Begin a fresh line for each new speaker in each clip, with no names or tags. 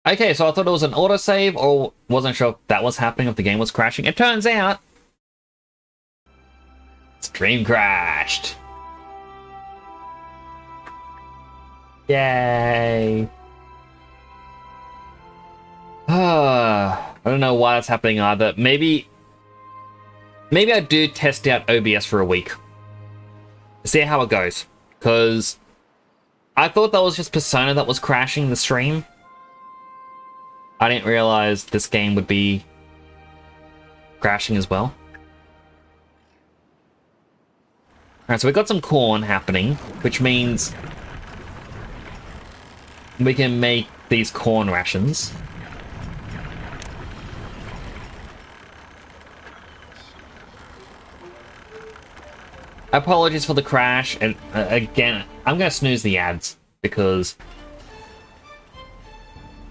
Okay, so I thought it was an autosave, or wasn't sure if that was happening, if the game was crashing. It turns out... stream crashed. Yay. I don't know why that's happening either. Maybe I do test out OBS for a week. See how it goes. Because I thought that was just Persona that was crashing the stream. I didn't realize this game would be crashing as well. Alright, so we got some corn happening, which means we can make these corn rations. Apologies for the crash, and again, I'm going to snooze the ads, because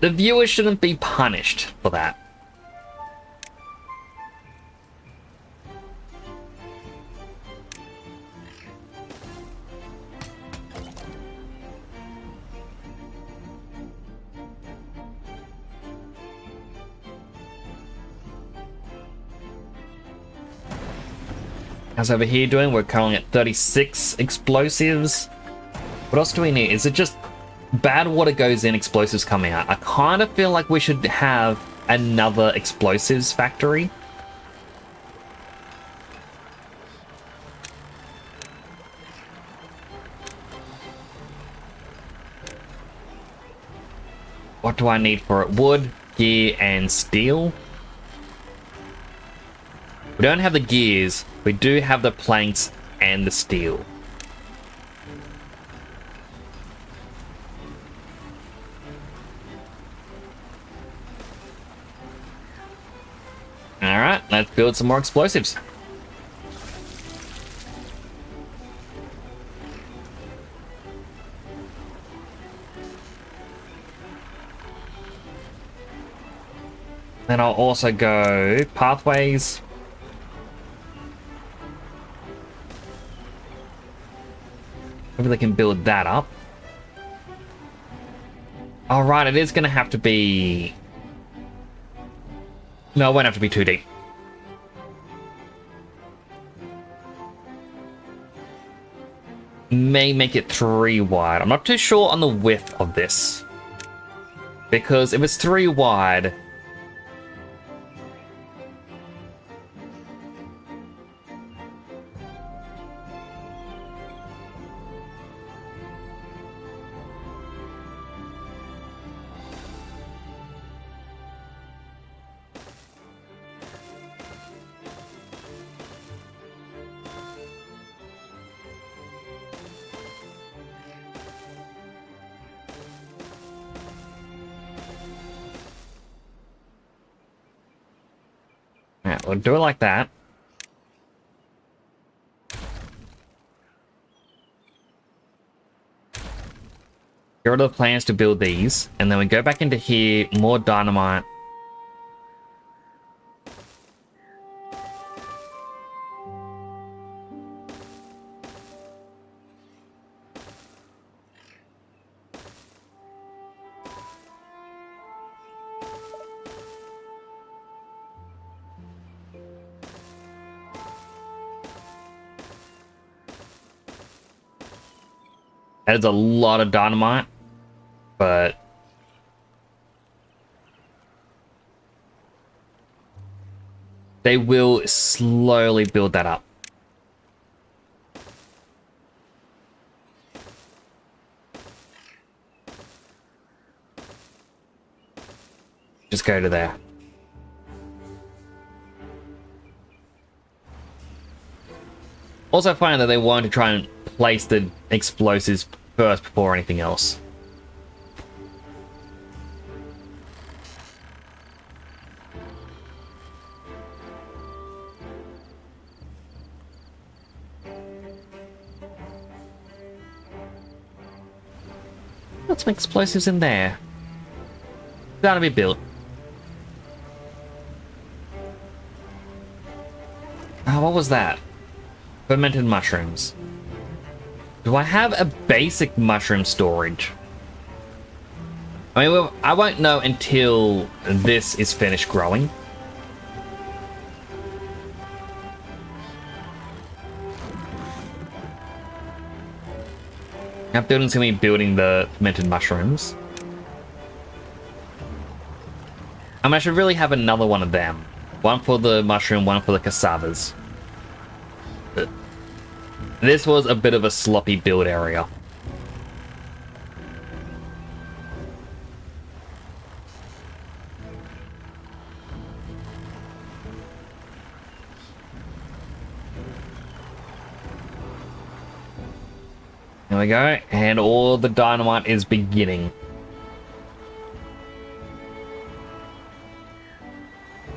the viewers shouldn't be punished for that. How's over here doing? We're currently at 36 explosives. What else do we need? Is it just bad water goes in, explosives come out? I kind of feel like we should have another explosives factory. What do I need for it? Wood, gear, and steel. We don't have the gears. We do have the planks and the steel. Alright, let's build some more explosives. Then I'll also go pathways. Maybe they can build that up. Alright, it is going to have to be... No, it won't have to be too deep. May make it 3 wide. I'm not too sure on the width of this. Because if it's 3 wide... Yeah, we'll do it like that. Here are the plans to build these, and then we go back into here, more dynamite. That is a lot of dynamite, but they will slowly build that up. Just go to there. Also find that they want to try and place the explosives first before anything else. Put some explosives in there. That'll be built. Oh, what was that? Fermented mushrooms. Do I have a basic mushroom storage? I mean, well, I won't know until this is finished growing. That building's gonna be building the fermented mushrooms. I mean, I should really have another one of them. One for the mushroom, one for the cassavas. But this was a bit of a sloppy build area. There we go, and all the dynamite is beginning.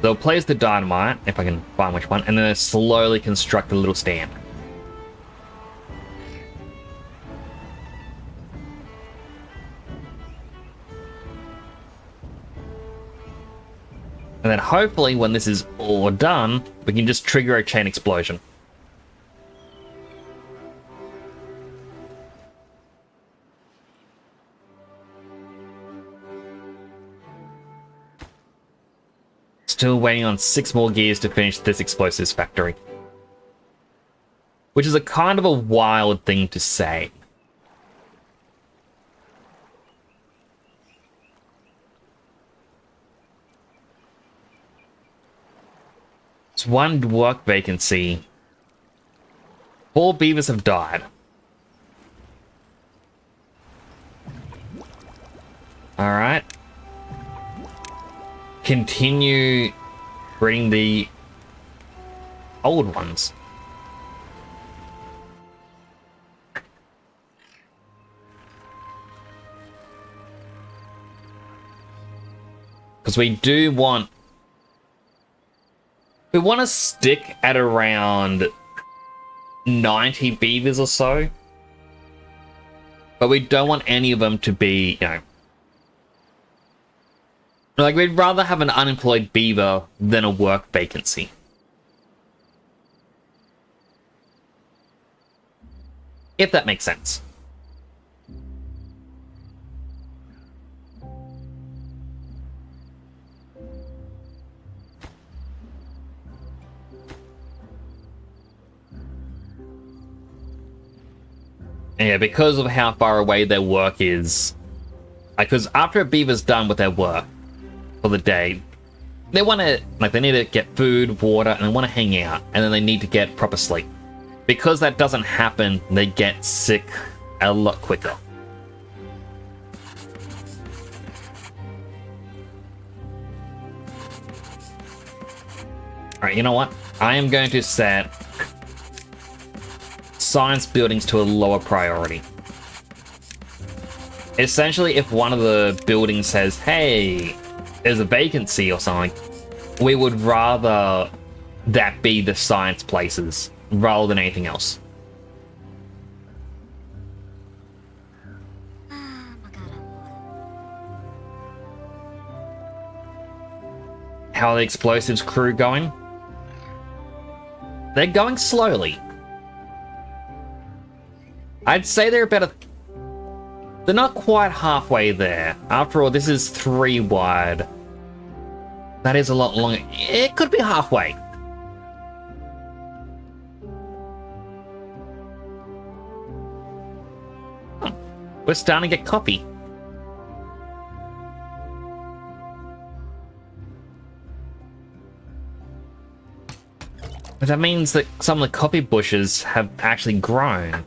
They'll place the dynamite, if I can find which one, and then slowly construct a little stand. And then hopefully when this is all done, we can just trigger a chain explosion. Still waiting on 6 more gears to finish this explosives factory. Which is a kind of a wild thing to say. It's 1 work vacancy. 4 beavers have died. Alright. Continue breeding the old ones. Because we do want... We want to stick at around 90 beavers or so. But we don't want any of them to be, you know... Like, we'd rather have an unemployed beaver than a work vacancy. If that makes sense. And yeah, because of how far away their work is. Because after a beaver's done with their work for the day, they want to, like, they need to get food, water, and they want to hang out, and then they need to get proper sleep. Because that doesn't happen, they get sick a lot quicker. Alright, you know what? I am going to set science buildings to a lower priority. Essentially, if one of the buildings says, hey, there's a vacancy or something, we would rather that be the science places rather than anything else. How are the explosives crew going? They're going slowly. I'd say they're about they're not quite halfway there. After all, this is 3 wide. That is a lot longer. It could be halfway. Oh, we're starting to get coffee. But that means that some of the coffee bushes have actually grown.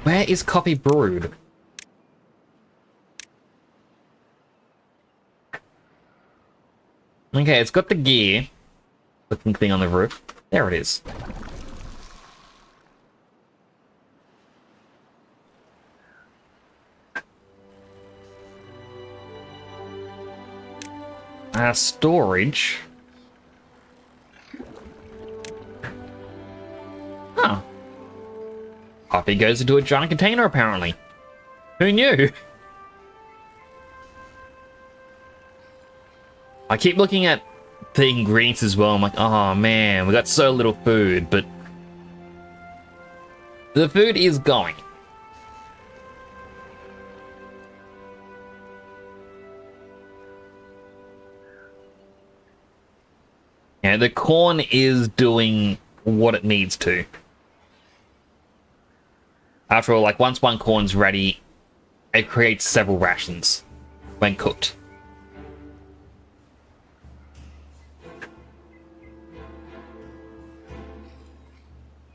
Where is coffee brewed? Okay, it's got the gear looking thing on the roof. There it is. Storage. Huh. Coffee goes into a giant container, apparently. Who knew? I keep looking at the ingredients as well. I'm like, oh man, we got so little food, but the food is going. Yeah, the corn is doing what it needs to. After all, like, once one corn's ready, it creates several rations when cooked.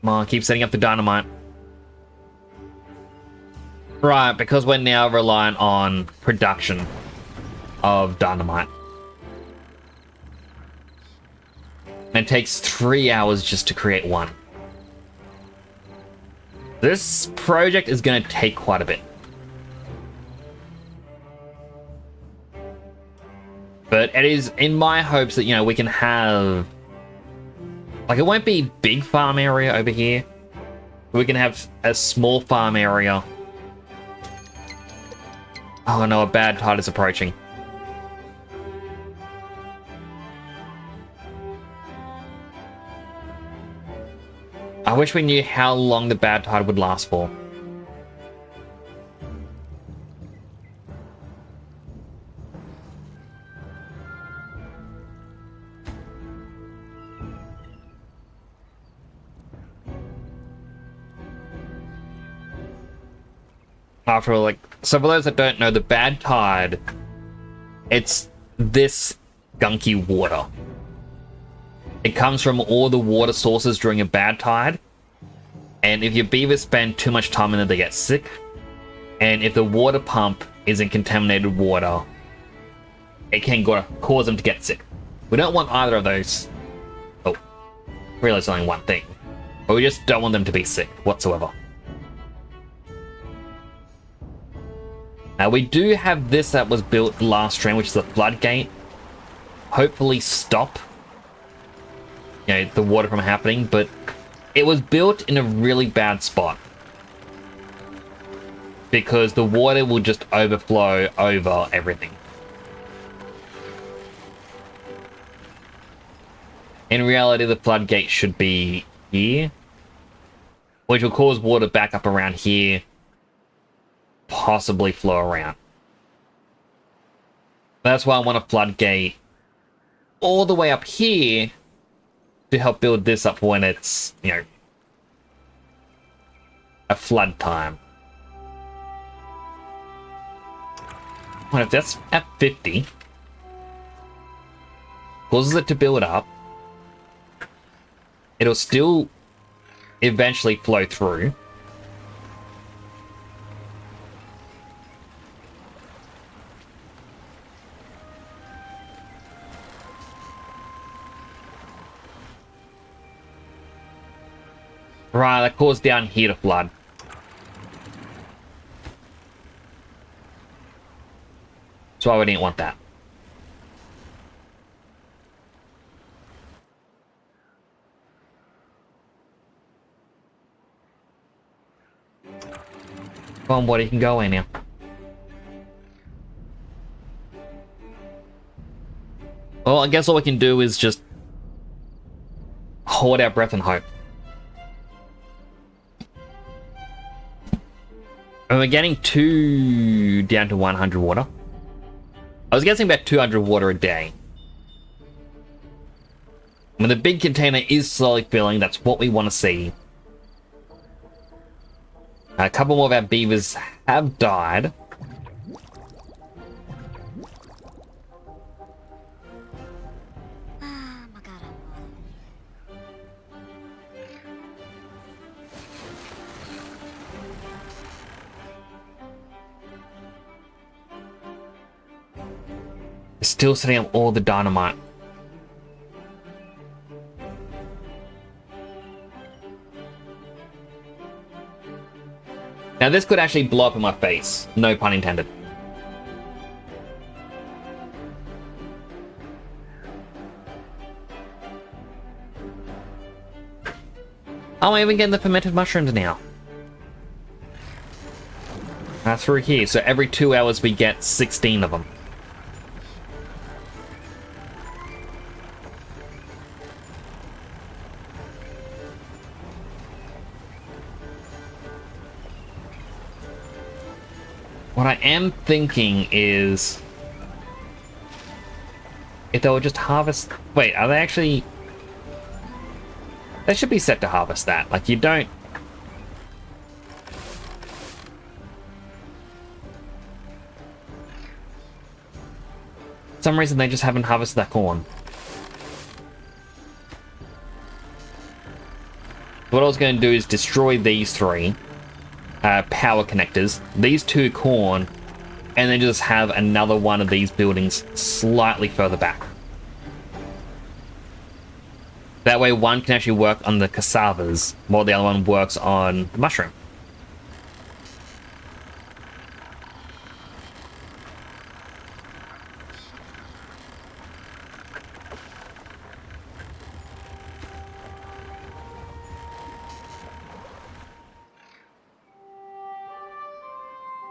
Come on, keep setting up the dynamite. Right, because we're now reliant on production of dynamite. And it takes 3 hours just to create one. This project is going to take quite a bit. But it is in my hopes that, you know, we can have... Like, it won't be big farm area over here. We can have a small farm area. Oh no, a bad tide is approaching. I wish we knew how long the bad tide would last for. After all, like, so for those that don't know, the bad tide, it's this gunky water. It comes from all the water sources during a bad tide, and if your beavers spend too much time in it, they get sick. And if the water pump is in contaminated water, it can cause them to get sick. We don't want either of those. Oh, really, it's only one thing. But we just don't want them to be sick whatsoever. Now, we do have this that was built last stream, which is a floodgate. Hopefully stop, you know, the water from happening, but it was built in a really bad spot because the water will just overflow over everything. In reality, the floodgate should be here, which will cause water back up around here, possibly flow around. That's why I want a floodgate all the way up here to help build this up when it's, you know, a flood time. What if that's at 50? Causes it to build up. It'll still eventually flow through. Right, that caused down here to flood. That's why we didn't want that. Come on, buddy, you can go in now. Well, I guess all we can do is just hold our breath and hope. And we're getting down to 100 water. I was guessing about 200 water a day. When the big container is slowly filling, that's what we want to see. A couple more of our beavers have died. Still setting up all the dynamite. Now this could actually blow up in my face. No pun intended. Oh, I'm even getting the fermented mushrooms now. Through here, so every 2 hours we get 16 of them. What I am thinking is... if they will just harvest... Wait, are they actually... They should be set to harvest that. Like, you don't... For some reason, they just haven't harvested that corn. What I was going to do is destroy these three power connectors, these two corn, and then just have another one of these buildings slightly further back. That way one can actually work on the cassavas while the other one works on the mushroom.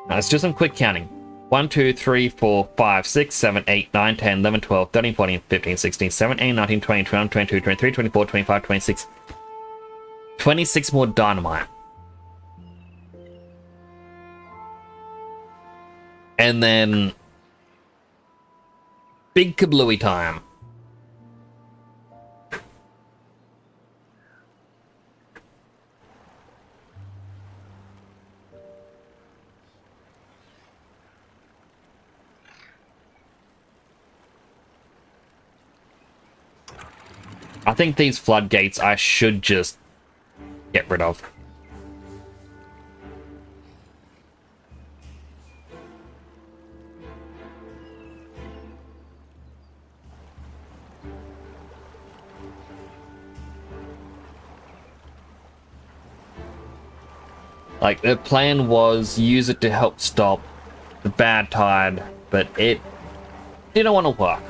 Now let's do some quick counting. 1, 2, 3, 4, 5, 6, 7, 8, 9, 10, 11, 12, 13, 14, 15, 16, 17, 19, 20, 21, 22, 23, 24, 25, 26. 26 more dynamite. And then... big kablooey time. I think these floodgates I should just get rid of. Like, the plan was use it to help stop the bad tide, but it didn't want to work.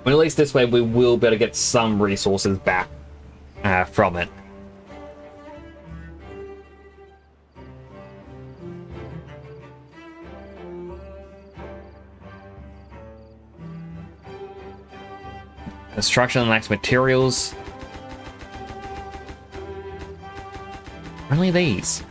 But at least this way we will be able to get some resources back from it. Construction lacks materials. Only these.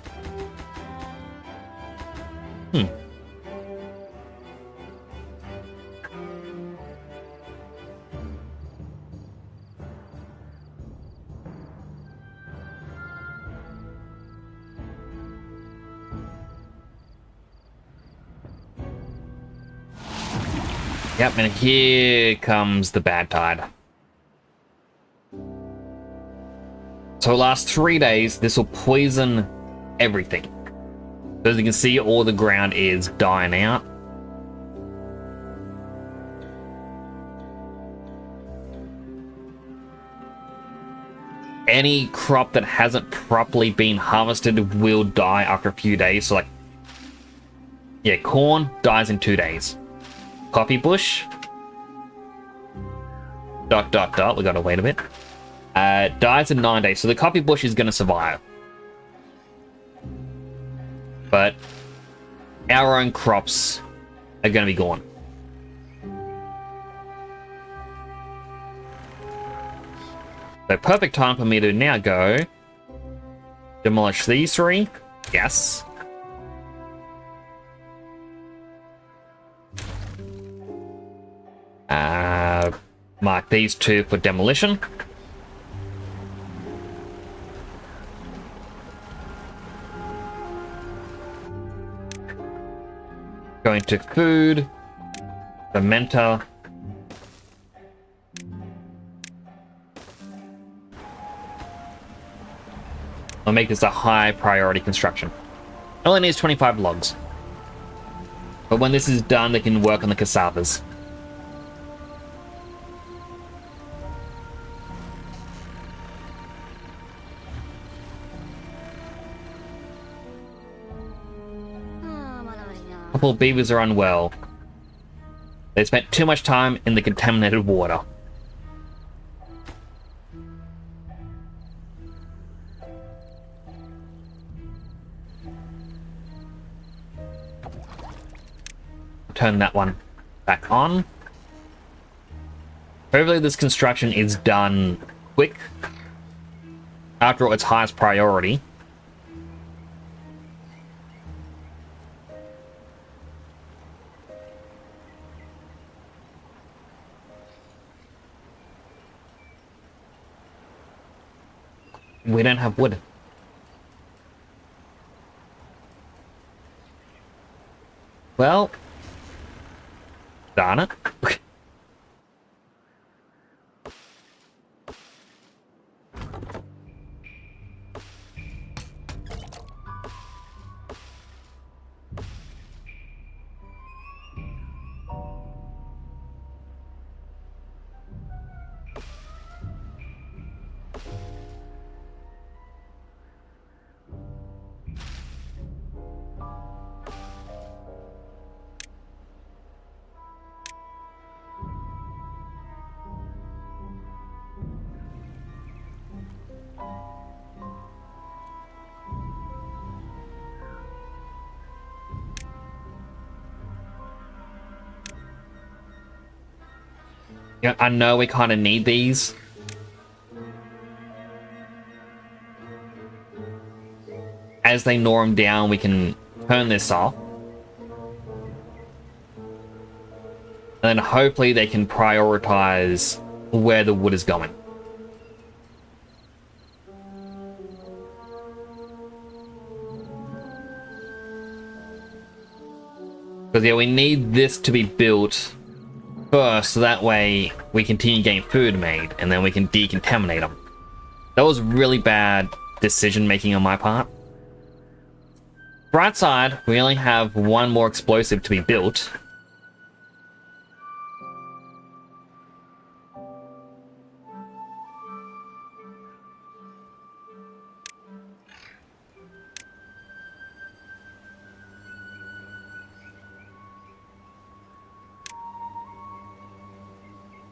Yep, and here comes the bad tide. So last 3 days, this will poison everything. So as you can see, all the ground is dying out. Any crop that hasn't properly been harvested will die after a few days. So like, yeah, corn dies in 2 days. Coffee bush. ... we gotta wait a bit. Dies in 9 days, so the coffee bush is gonna survive. But our own crops are gonna be gone. So perfect time for me to now go demolish these three. Yes. Mark these two for demolition. Going to food, fermenter. I'll make this a high priority construction. It only needs 25 logs. But when this is done, they can work on the cassavas. Couple of beavers are unwell. They spent too much time in the contaminated water. Turn that one back on. Hopefully this construction is done quick. After all, it's highest priority. We don't have wood. Well, darn it. Yeah, I know we kind of need these. As they norm down, we can turn this off. And then hopefully they can prioritize where the wood is going. Because yeah, we need this to be built first, so that way we continue getting food made, and then we can decontaminate them. That was really bad decision making on my part. Bright side, we only have one more explosive to be built.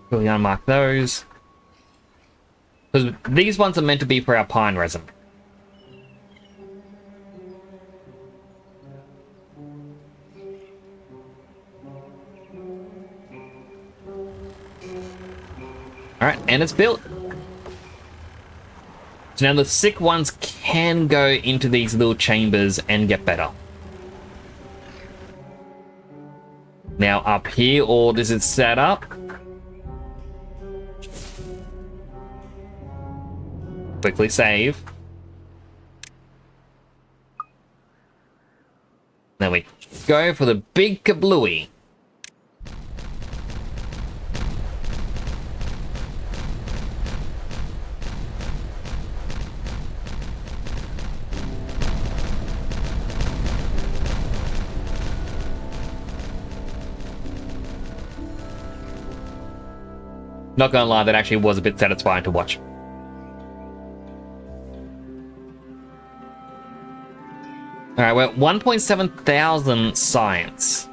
We'll unmark those. Because these ones are meant to be for our pine resin. Alright, and it's built. So now the sick ones can go into these little chambers and get better. Now up here, all this is set up. Quickly save. Then we go for the big kablooey. Not gonna lie, that actually was a bit satisfying to watch. Alright, we're at 1.7 thousand science.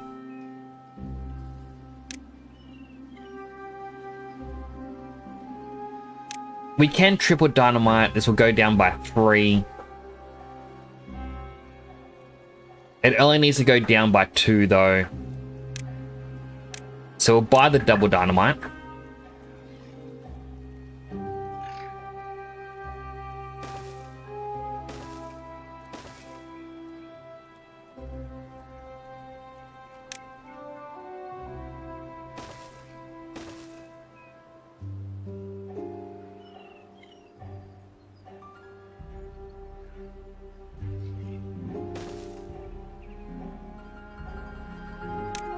We can triple dynamite. This will go down by 3. It only needs to go down by 2 though. So we'll buy the double dynamite.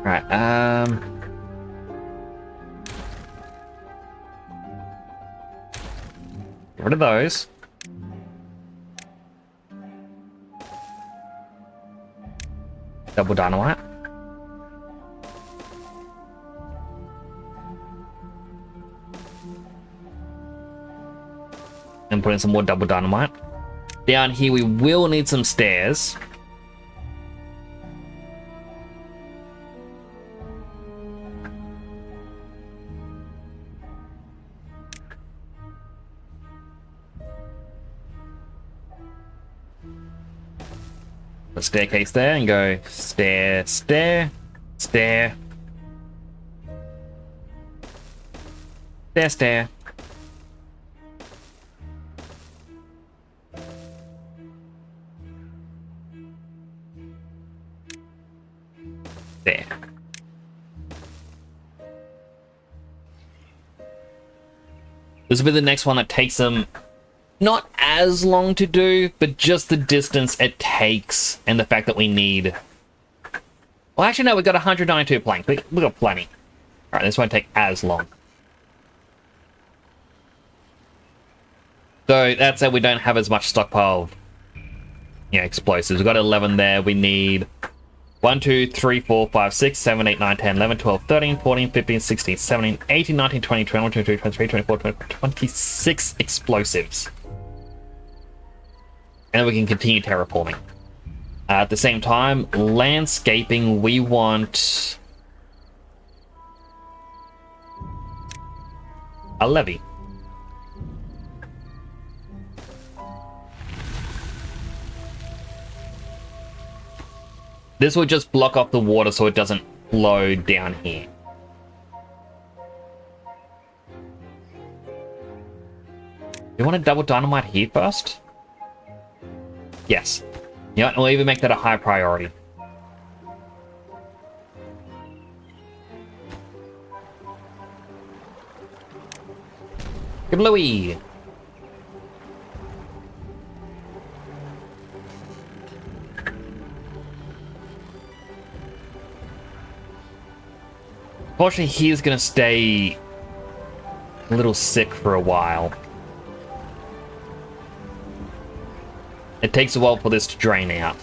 Right, get rid of those. Double dynamite. And put in some more double dynamite. Down here we will need some stairs. A staircase there and go stair, stair, stair, stair, stair. There. This will be the next one that takes them not as long to do, but just the distance it takes and the fact that we need... Well, actually, no, we've got 192 planks. We've got plenty. Alright, this won't take as long. So, that said, we don't have as much stockpile of, explosives. We've got 11 there. We need 1, 2, 3, 4, 5, 6, 7, 8, 9, 10, 11, 12, 13, 14, 15, 16, 17, 18, 19, 20, 21, 22, 23, 24, 25, 26 explosives. And then we can continue terraforming. At the same time, landscaping, we want a levee. This will just block off the water so it doesn't flow down here. You want to double dynamite here first? Yes. Yeah, we'll even make that a high priority. Kablooey! Fortunately, he's gonna stay a little sick for a while. It takes a while for this to drain out.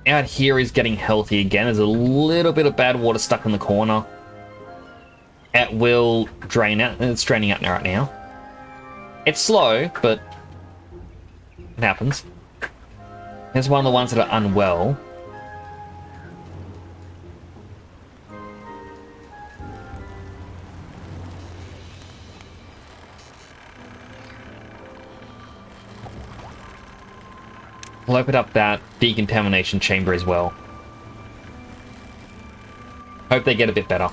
Out here is getting healthy again. There's a little bit of bad water stuck in the corner. It will drain out. It's draining out right now. It's slow, but it happens. Here's one of the ones that are unwell. We'll open up that decontamination chamber as well. Hope they get a bit better.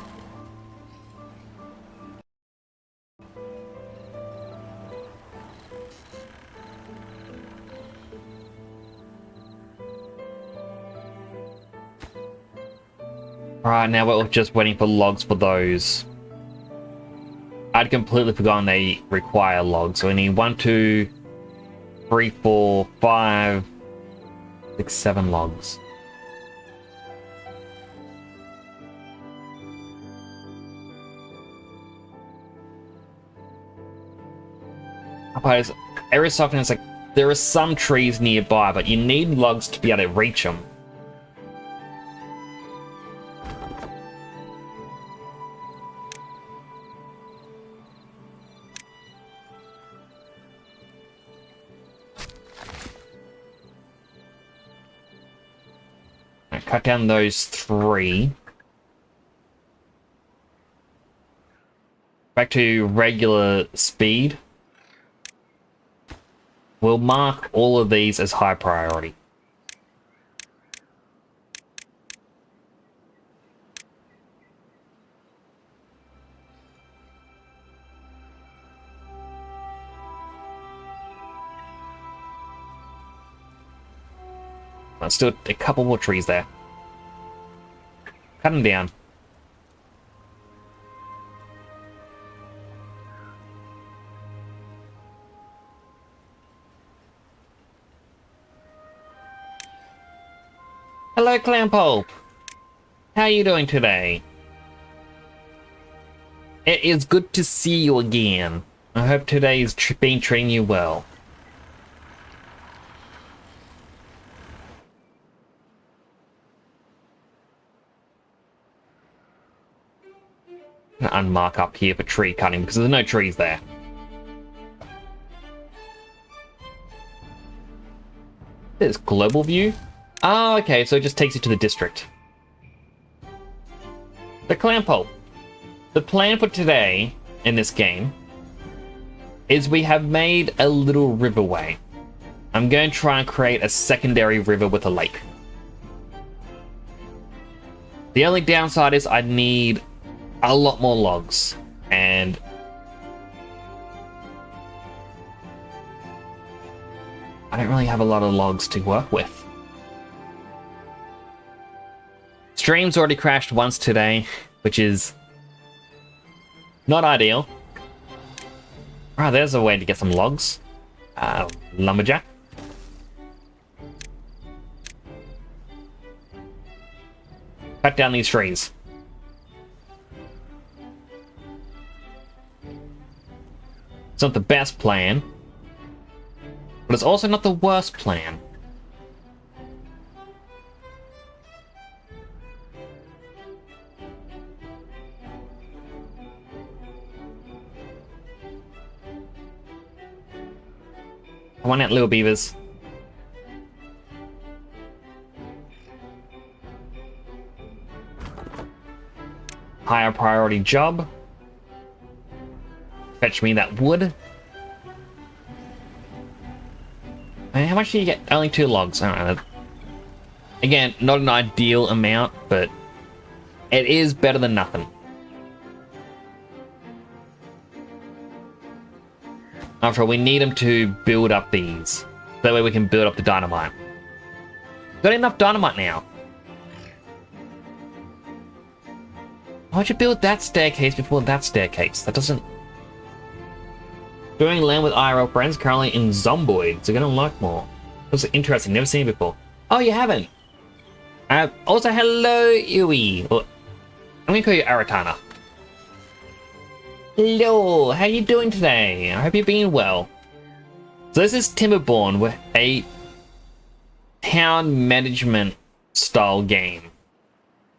Alright, now we're just waiting for logs for those. I'd completely forgotten they require logs. So we need 1, 2, 3, 4, 5, 6, 7 logs. Every so often it's like there are some trees nearby, but you need logs to be able to reach them. Cut down those 3. Back to regular speed. We'll mark all of these as high priority. There's still a couple more trees there. Cut them down. Hello, Clampope. How are you doing today? It is good to see you again. I hope today has been treating you well. Unmark up here for tree cutting because there's no trees there. There's global view. Oh, okay, so it just takes you to the district. The Clampope. The plan for today in this game is we have made a little riverway. I'm going to try and create a secondary river with a lake. The only downside is I need a lot more logs, and I don't really have a lot of logs to work with. Stream's already crashed once today, which is not ideal. Right, there's a way to get some logs. Lumberjack. Cut down these trees. It's not the best plan, but it's also not the worst plan. Come on out, little beavers. Higher priority job. Fetch me that wood. And how much do you get? Only 2 logs. I don't know. Again, not an ideal amount, but it is better than nothing. After all, we need them to build up these. That way we can build up the dynamite. Got enough dynamite now. Why'd you build that staircase before that staircase? That doesn't... Doing land with IRL friends currently in Zomboid, so gonna like more. Looks interesting, never seen it before. Oh, you haven't? Also, hello, Iwi. Well, I'm gonna call you Aratana. Hello, how you doing today? I hope you're being well. So this is Timberborn, with a town management style game.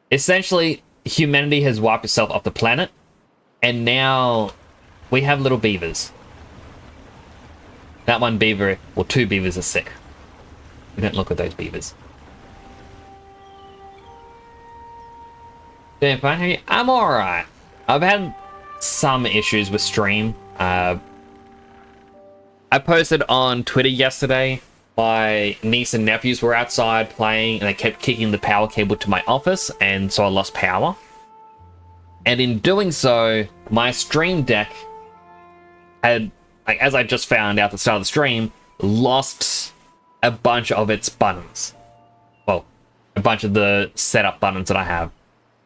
Essentially, humanity has wiped itself off the planet, and now we have little beavers. That one beaver, or 2 beavers, are sick. We don't look at those beavers. Doing fine, how are you? I'm alright. I've had some issues with stream. I posted on Twitter yesterday. My niece and nephews were outside playing and they kept kicking the power cable to my office, and so I lost power. And in doing so, my stream deck had, like, as I just found out at the start of the stream, lost a bunch of its buttons. Well, a bunch of the setup buttons that I have.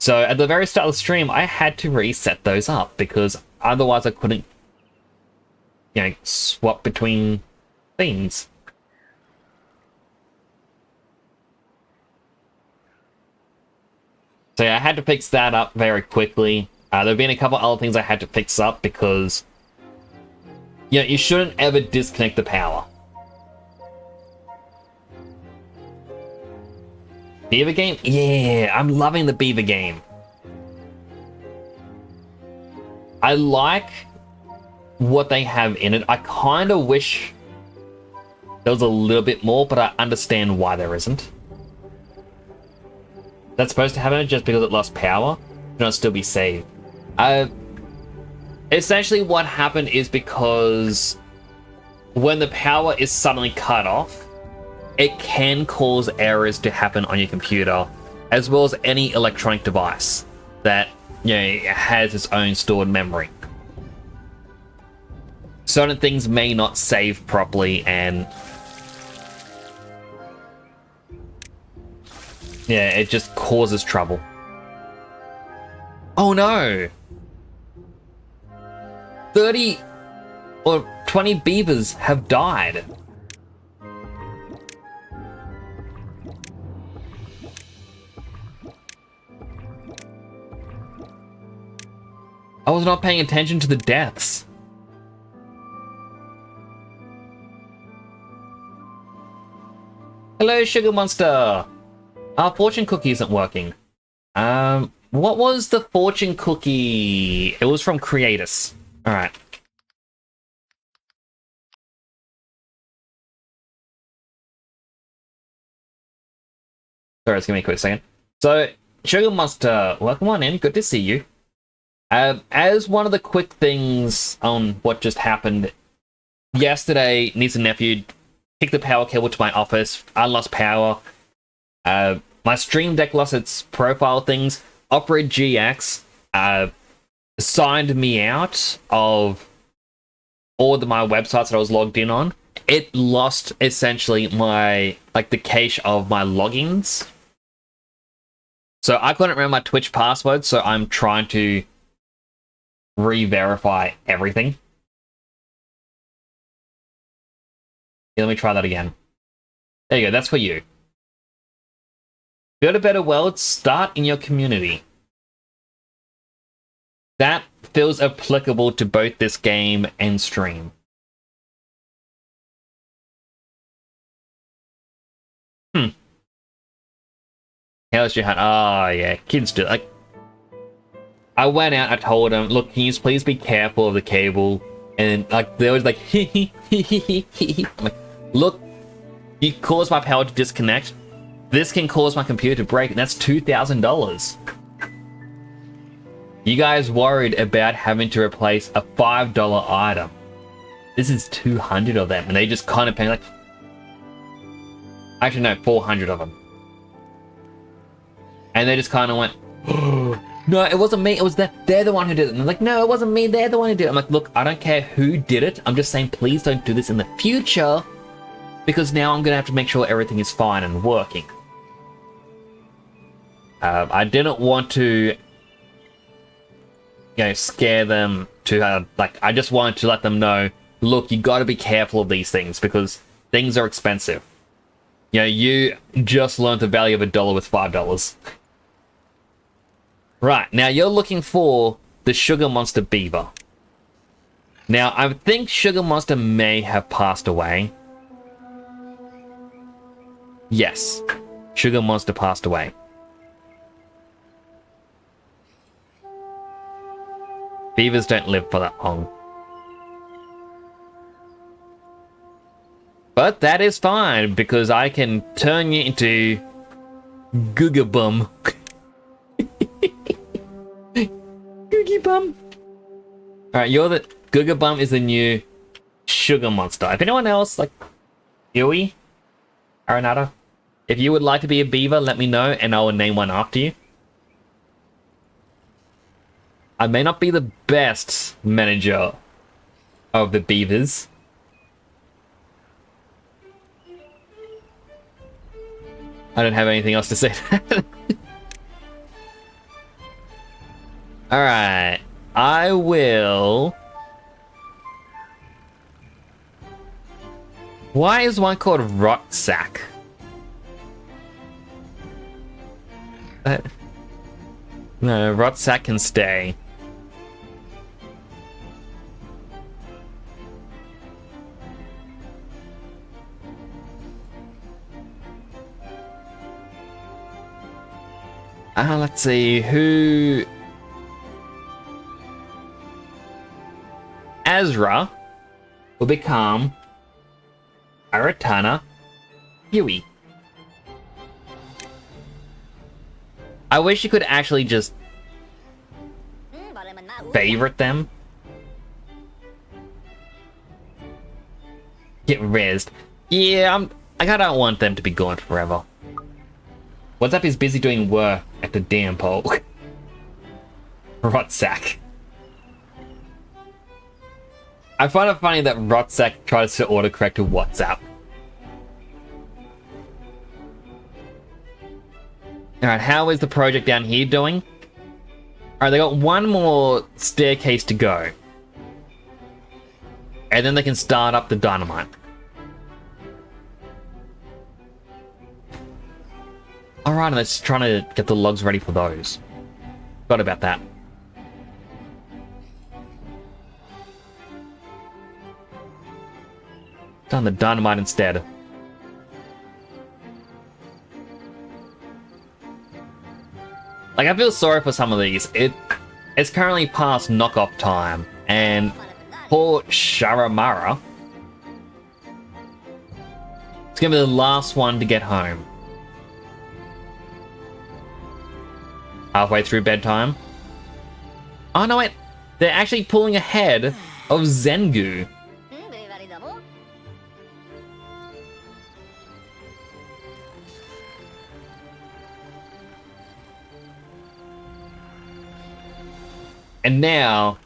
So at the very start of the stream, I had to reset those up because otherwise I couldn't, you know, swap between themes. So yeah, I had to fix that up very quickly. There have been a couple other things I had to fix up because, you know, you shouldn't ever disconnect the power. Beaver game? Yeah, I'm loving the beaver game. I like what they have in it. I kind of wish there was a little bit more, but I understand why there isn't. That's supposed to happen just because it lost power. Should not still be saved. Essentially what happened is because when the power is suddenly cut off, it can cause errors to happen on your computer, as well as any electronic device that, you know, has its own stored memory. Certain things may not save properly, and yeah, it just causes trouble. Oh no! 30 or 20 beavers have died. I was not paying attention to the deaths. Hello, Sugar Monster. Our fortune cookie isn't working. What was the fortune cookie? It was from Creatus. All right. Sorry, just give me a quick second. So, Sugar Monster, welcome on in. Good to see you. As one of the quick things on what just happened, yesterday, niece and nephew kicked the power cable to my office. I lost power. My stream deck lost its profile things. Operate GX signed me out of all of my websites that I was logged in on. It lost essentially my, like, the cache of my logins. So I couldn't remember my Twitch password, so I'm trying to re-verify everything. Yeah, let me try that again. There you go, that's for you. Build a better world, start in your community. That feels applicable to both this game and stream. How's your hand? Oh, yeah, kids do. Like, I went out, I told them, look, can you please be careful of the cable? And, like, they was like, hee. I'm like, look, you caused my power to disconnect. This can cause my computer to break, and that's $2,000. You guys worried about having to replace a $5 item. This is 200 of them, and they just kind of pay like... Actually, no, 400 of them. And they just kind of went, oh, no, it wasn't me, it was them. They're the one who did it. And I'm like, no, it wasn't me, they're the one who did it. I'm like, look, I don't care who did it. I'm just saying, please don't do this in the future, because now I'm going to have to make sure everything is fine and working. I didn't want to, you know, scare them too hard. Like, I just wanted to let them know, look, you got to be careful of these things because things are expensive. You know, you just learned the value of $1 with $5. Right, now you're looking for the Sugar Monster Beaver. Now, I think Sugar Monster may have passed away. Yes, Sugar Monster passed away. Beavers don't live for that long. But that is fine, because I can turn you into Googa Bum. Googie Bum. Alright, you're the... Googa Bum is the new Sugar Monster. If anyone else, like... Yui? Aranata? If you would like to be a beaver, let me know, and I will name one after you. I may not be the best manager of the beavers. I don't have anything else to say. Alright. I will... Why is one called Rot Sack? No, Rot Sack can stay. Let's see, who... Azra will become Aratana Yui. I wish you could actually just favorite them. Get rezzed. Yeah, I don't want them to be gone forever. What's up is busy doing work at the damn pole. Rotsack. I find it funny that Rotsack tries to autocorrect to WhatsApp. Alright, how is the project down here doing? Alright, they got one more staircase to go. And then they can start up the dynamite. Alright, and they're just trying to get the logs ready for those. Forgot about that. Done the dynamite instead. Like, I feel sorry for some of these. It's currently past knockoff time, and poor Sharamara, it's gonna be the last one to get home. Halfway through bedtime. Oh no, wait. They're actually pulling ahead of Zengu. And now,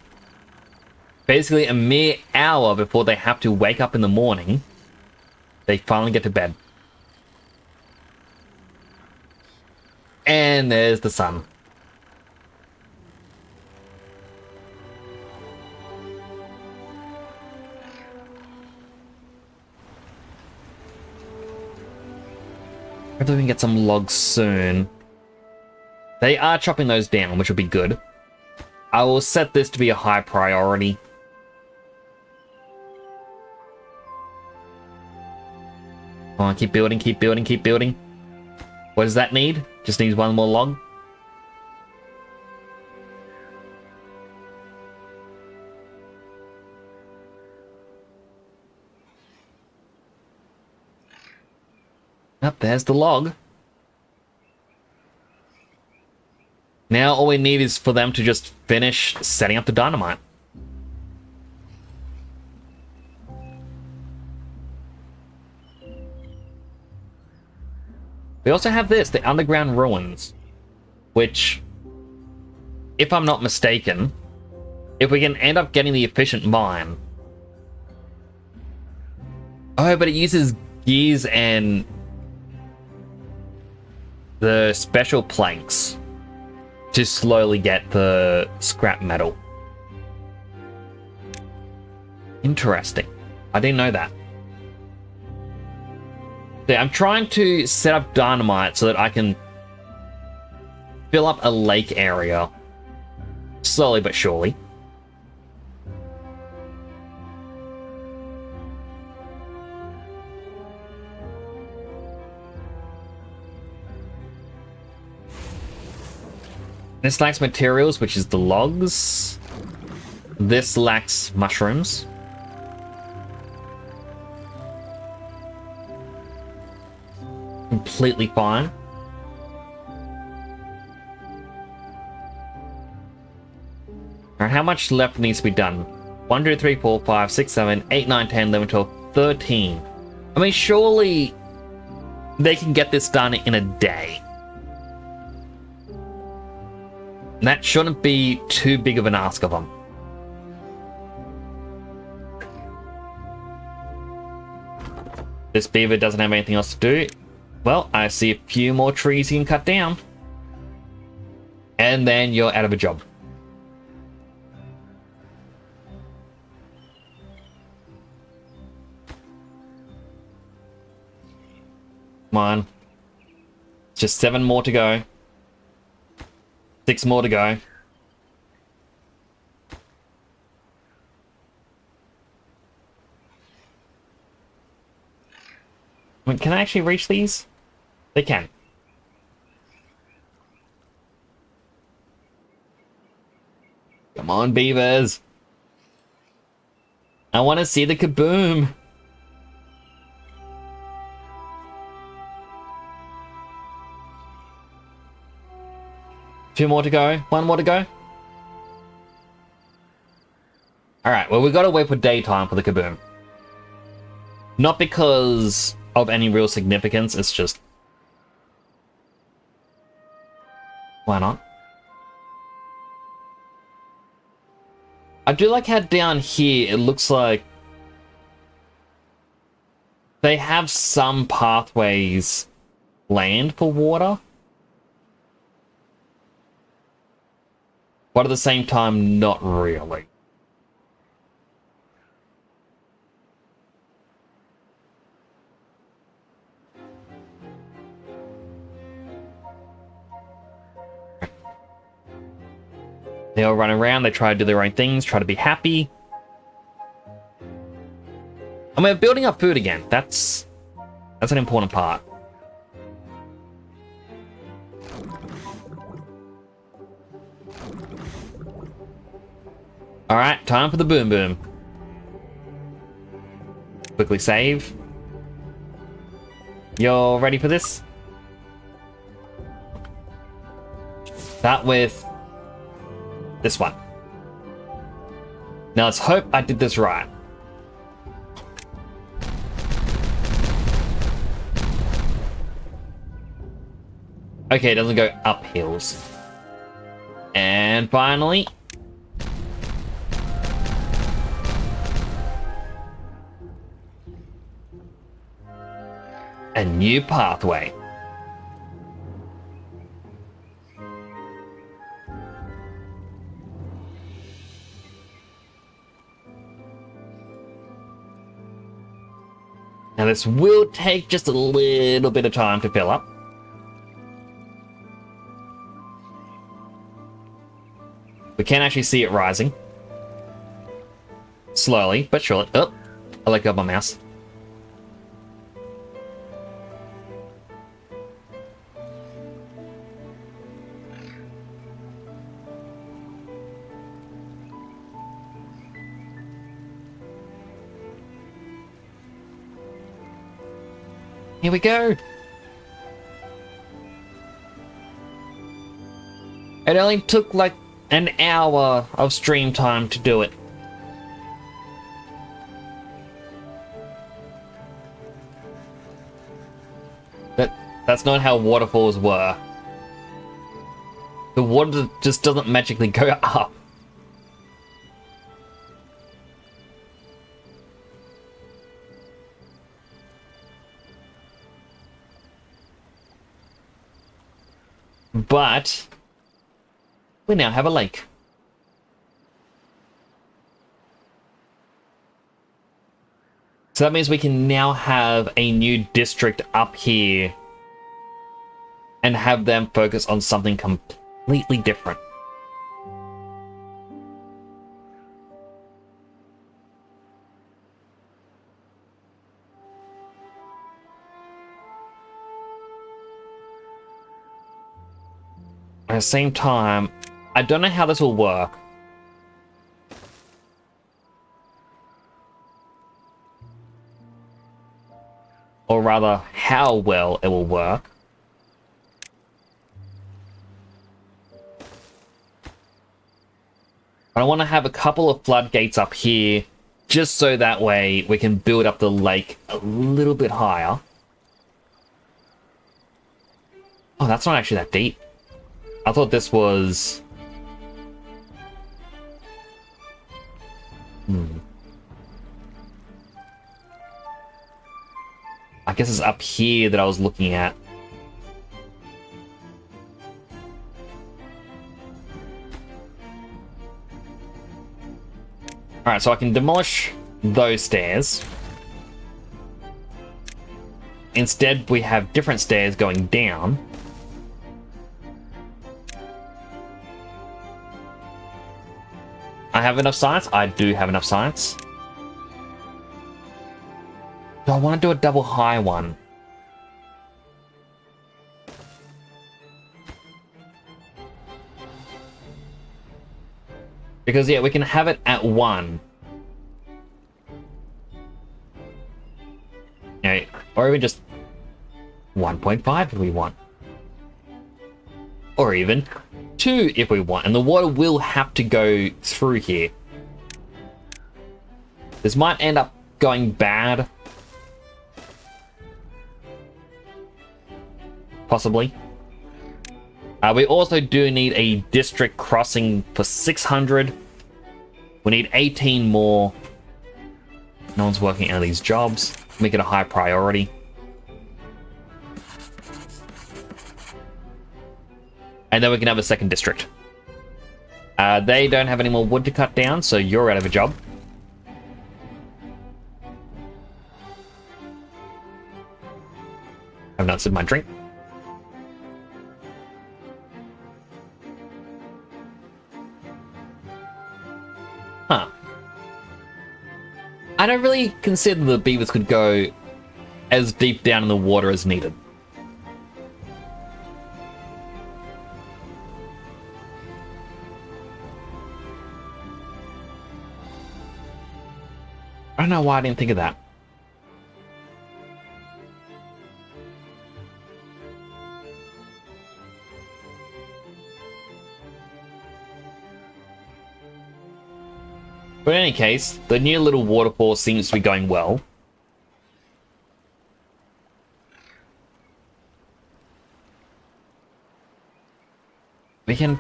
basically a mere hour before they have to wake up in the morning, they finally get to bed. And there's the sun. Hopefully we can get some logs soon. They are chopping those down, which will be good. I will set this to be a high priority. Come on, keep building, keep building, keep building. What does that need? Just needs one more log. Yep, there's the log. Now all we need is for them to just finish setting up the dynamite. We also have this, the underground ruins, which, if I'm not mistaken, if we can end up getting the efficient mine. Oh, but it uses gears and the special planks to slowly get the scrap metal. Interesting. I didn't know that. Yeah, I'm trying to set up dynamite so that I can fill up a lake area slowly but surely. This lacks materials, which is the logs. This lacks mushrooms. Completely fine. Alright, how much left needs to be done? 1, 2, 3, 4, 5, 6, 7, 8, 9, 10, 11, 12, 13. I mean, surely they can get this done in a day. That shouldn't be too big of an ask of them. This beaver doesn't have anything else to do. Well, I see a few more trees you can cut down. And then you're out of a job. Come on. Just 7 more to go. 6 more to go. I mean, can I actually reach these? They can. Come on, beavers. I want to see the kaboom. Two more to go. 1 more to go. Alright, well, we've got to wait for daytime for the kaboom. Not because of any real significance, it's just... why not? I do like how down here it looks like they have some pathways planned for water. But at the same time, not really. They all run around, they try to do their own things, try to be happy. And we're building up food again. That's an important part. Alright, time for the boom boom. Quickly save. You're ready for this? Start with this one. Now let's hope I did this right. Okay, it doesn't go up hills. And finally... a new pathway. Now this will take just a little bit of time to fill up. We can actually see it rising. Slowly, but surely. Oh, I let go of my mouse. Here we go. It only took like an hour of stream time to do it. That's not how waterfalls were. The water just doesn't magically go up. But we now have a lake. So that means we can now have a new district up here and have them focus on something completely different. At the same time, I don't know how this will work. Or rather, how well it will work. I want to have a couple of floodgates up here, just so that way we can build up the lake a little bit higher. Oh, that's not actually that deep. I thought this was... I guess it's up here that I was looking at. Alright, so I can demolish those stairs. Instead, we have different stairs going down. I have enough science? I do have enough science. Do I want to do a double high one? Because, yeah, we can have it at 1. Okay, or even just 1.5 if we want. Or even 2 if we want. And the water will have to go through here. This might end up going bad. Possibly. We also do need a district crossing for 600. We need 18 more. No one's working out of these jobs. Make it a high priority. And then we can have a second district. They don't have any more wood to cut down, so you're out of a job. I've not sipped my drink. Huh. I don't really consider the beavers could go as deep down in the water as needed. I don't know why I didn't think of that. But in any case, the new little waterfall seems to be going well. We can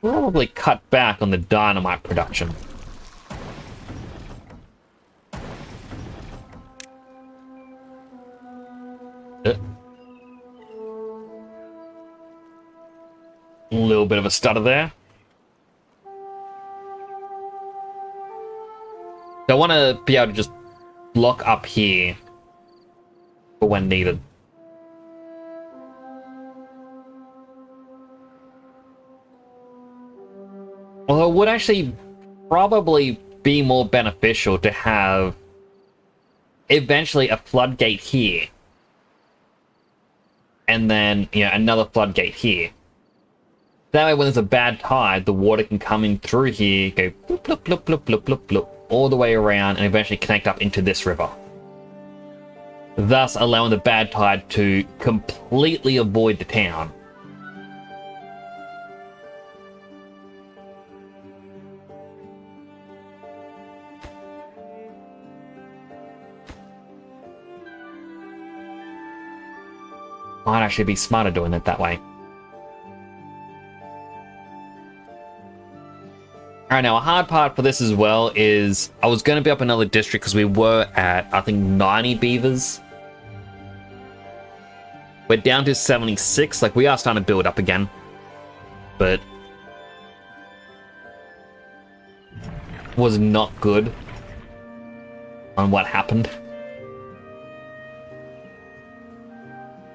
probably cut back on the dynamite production. A little bit of a stutter there. So I want to be able to just block up here for when needed. Although it would actually probably be more beneficial to have eventually a floodgate here. And then, you know, another floodgate here. That way when there's a bad tide, the water can come in through here, go bloop, bloop, bloop, bloop, bloop, bloop, bloop, all the way around and eventually connect up into this river. Thus allowing the bad tide to completely avoid the town. Might actually be smarter doing it that way. Alright, now a hard part for this as well is I was going to be up another district because we were at, I think, 90 beavers. We're down to 76, like we are starting to build up again. But was not good on what happened.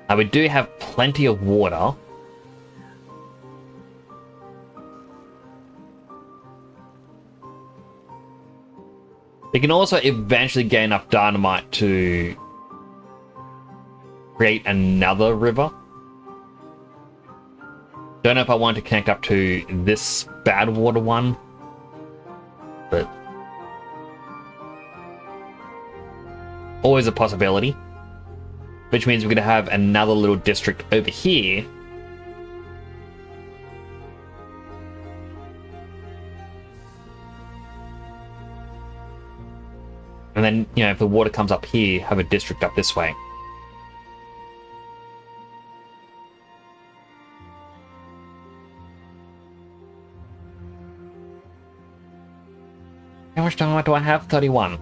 Now we do have plenty of water. We can also eventually get enough dynamite to create another river. Don't know if I want to connect up to this bad water one, but always a possibility. Which means we're going to have another little district over here. And then, you know, if the water comes up here, have a district up this way. How much dynamite do I have? 31.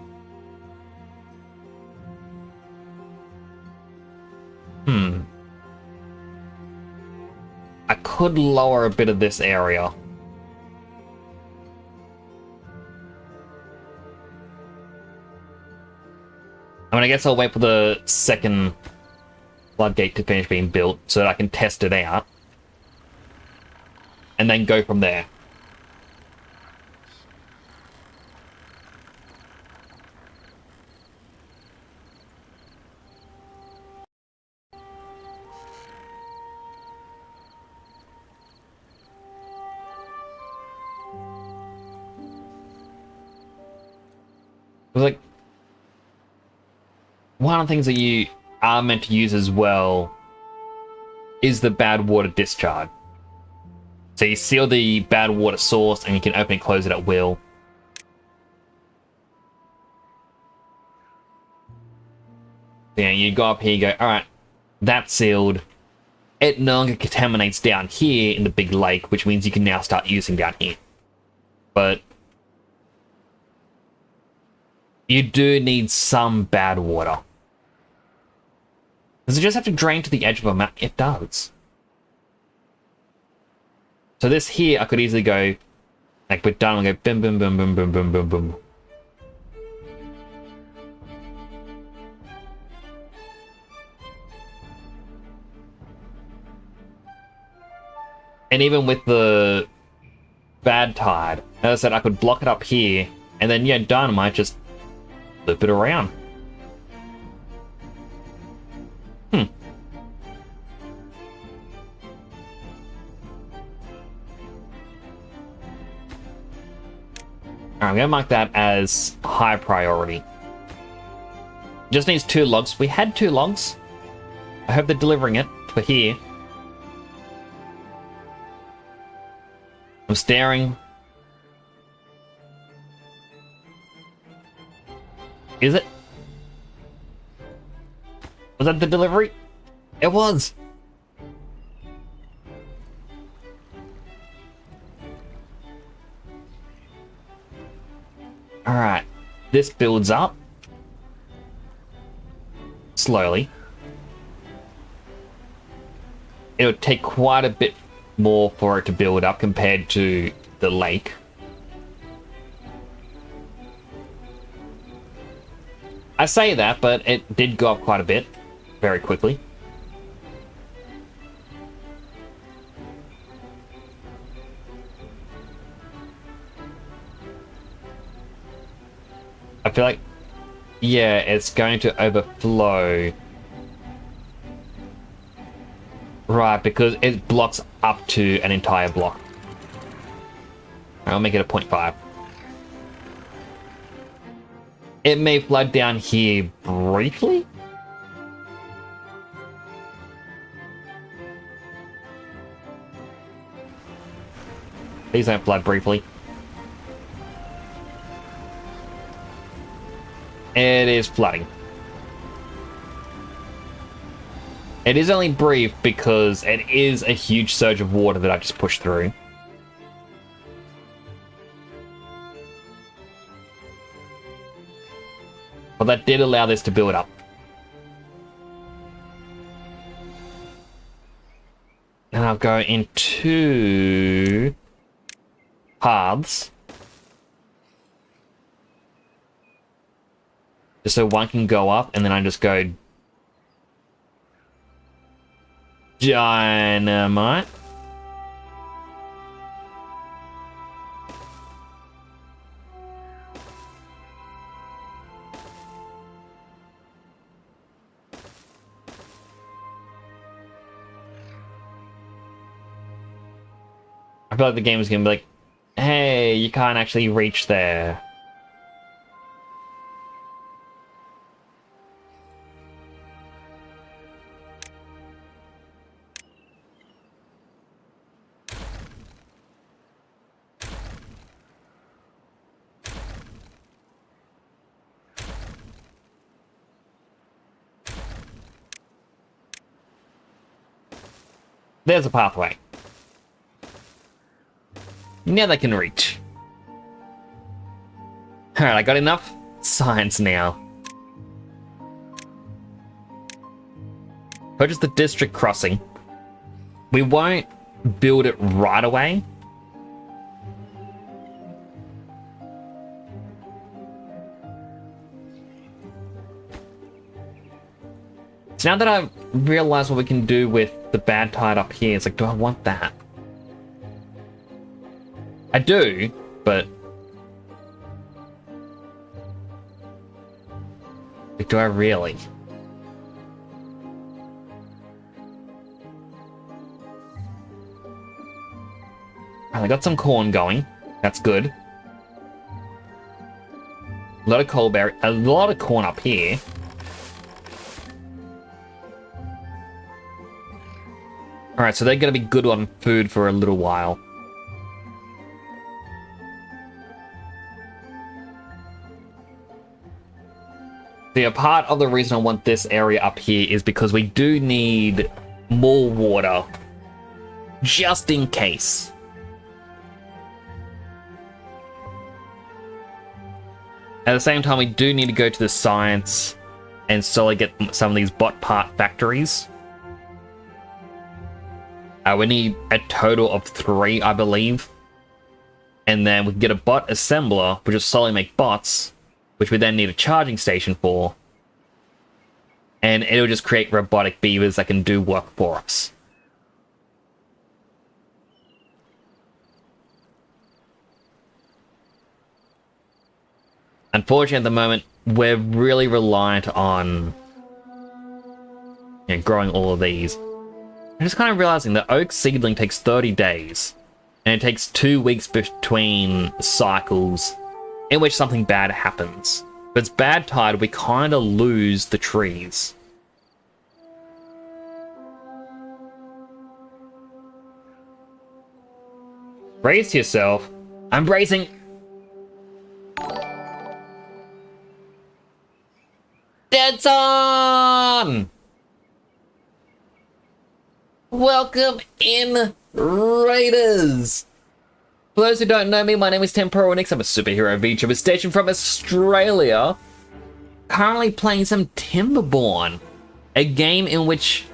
I could lower a bit of this area. I mean, I guess I'll wait for the second floodgate to finish being built so that I can test it out. And then go from there. Like, one of the things that you are meant to use as well is the bad water discharge. So you seal the bad water source and you can open and close it at will. Yeah, you go up here, you go, alright, that's sealed. It no longer contaminates down here in the big lake, which means you can now start using down here. But you do need some bad water. Does it just have to drain to the edge of a map? It does. So this here, I could easily go, like we're done, and go boom, boom, boom, boom, boom, boom, boom, boom. And even with the bad tide, as I said, I could block it up here, and then, yeah, dynamite just loop it around. Alright, I'm gonna mark that as high priority. Just needs 2 logs. We had 2 logs. I hope they're delivering it for here. I'm staring. Is it? Was that the delivery? It was! Alright. This builds up. Slowly. It would take quite a bit more for it to build up compared to the lake. I say that, but it did go up quite a bit, very quickly. I feel like, yeah, it's going to overflow. Right, because it blocks up to an entire block. I'll make it a 0.5. It may flood down here briefly. Please don't flood briefly. It is flooding. It is only brief because it is a huge surge of water that I just pushed through. But that did allow this to build up. And I'll go into paths. Just so one can go up, and then I just go dynamite. I feel like the game is gonna be like, hey, you can't actually reach there. There's a pathway. Now they can reach. Alright, I got enough science now. Purchase the district crossing. We won't build it right away. So now that I've realized what we can do with the bad tide up here, it's like, do I want that? I do, but like, do I really? I got some corn going. That's good. A lot of coalberry, a lot of corn up here. All right, so they're gonna be good on food for a little while. A part of the reason I want this area up here is because we do need more water, just in case. At the same time, we do need to go to the science and slowly get some of these bot part factories. We need a total of 3, I believe. And then we can get a bot assembler, which will slowly make bots, which we then need a charging station for. And it'll just create robotic beavers that can do work for us. Unfortunately, at the moment, we're really reliant on growing all of these. I'm just kind of realizing that oak seedling takes 30 days. And it takes 2 weeks between cycles in which something bad happens. If it's bad tide, we kind of lose the trees. Brace yourself. I'm bracing. Dead on! Welcome in, Raiders! For those who don't know me, my name is Timberborn. I'm a superhero VTuber stationed from Australia. Currently playing some Timberborn, a game in which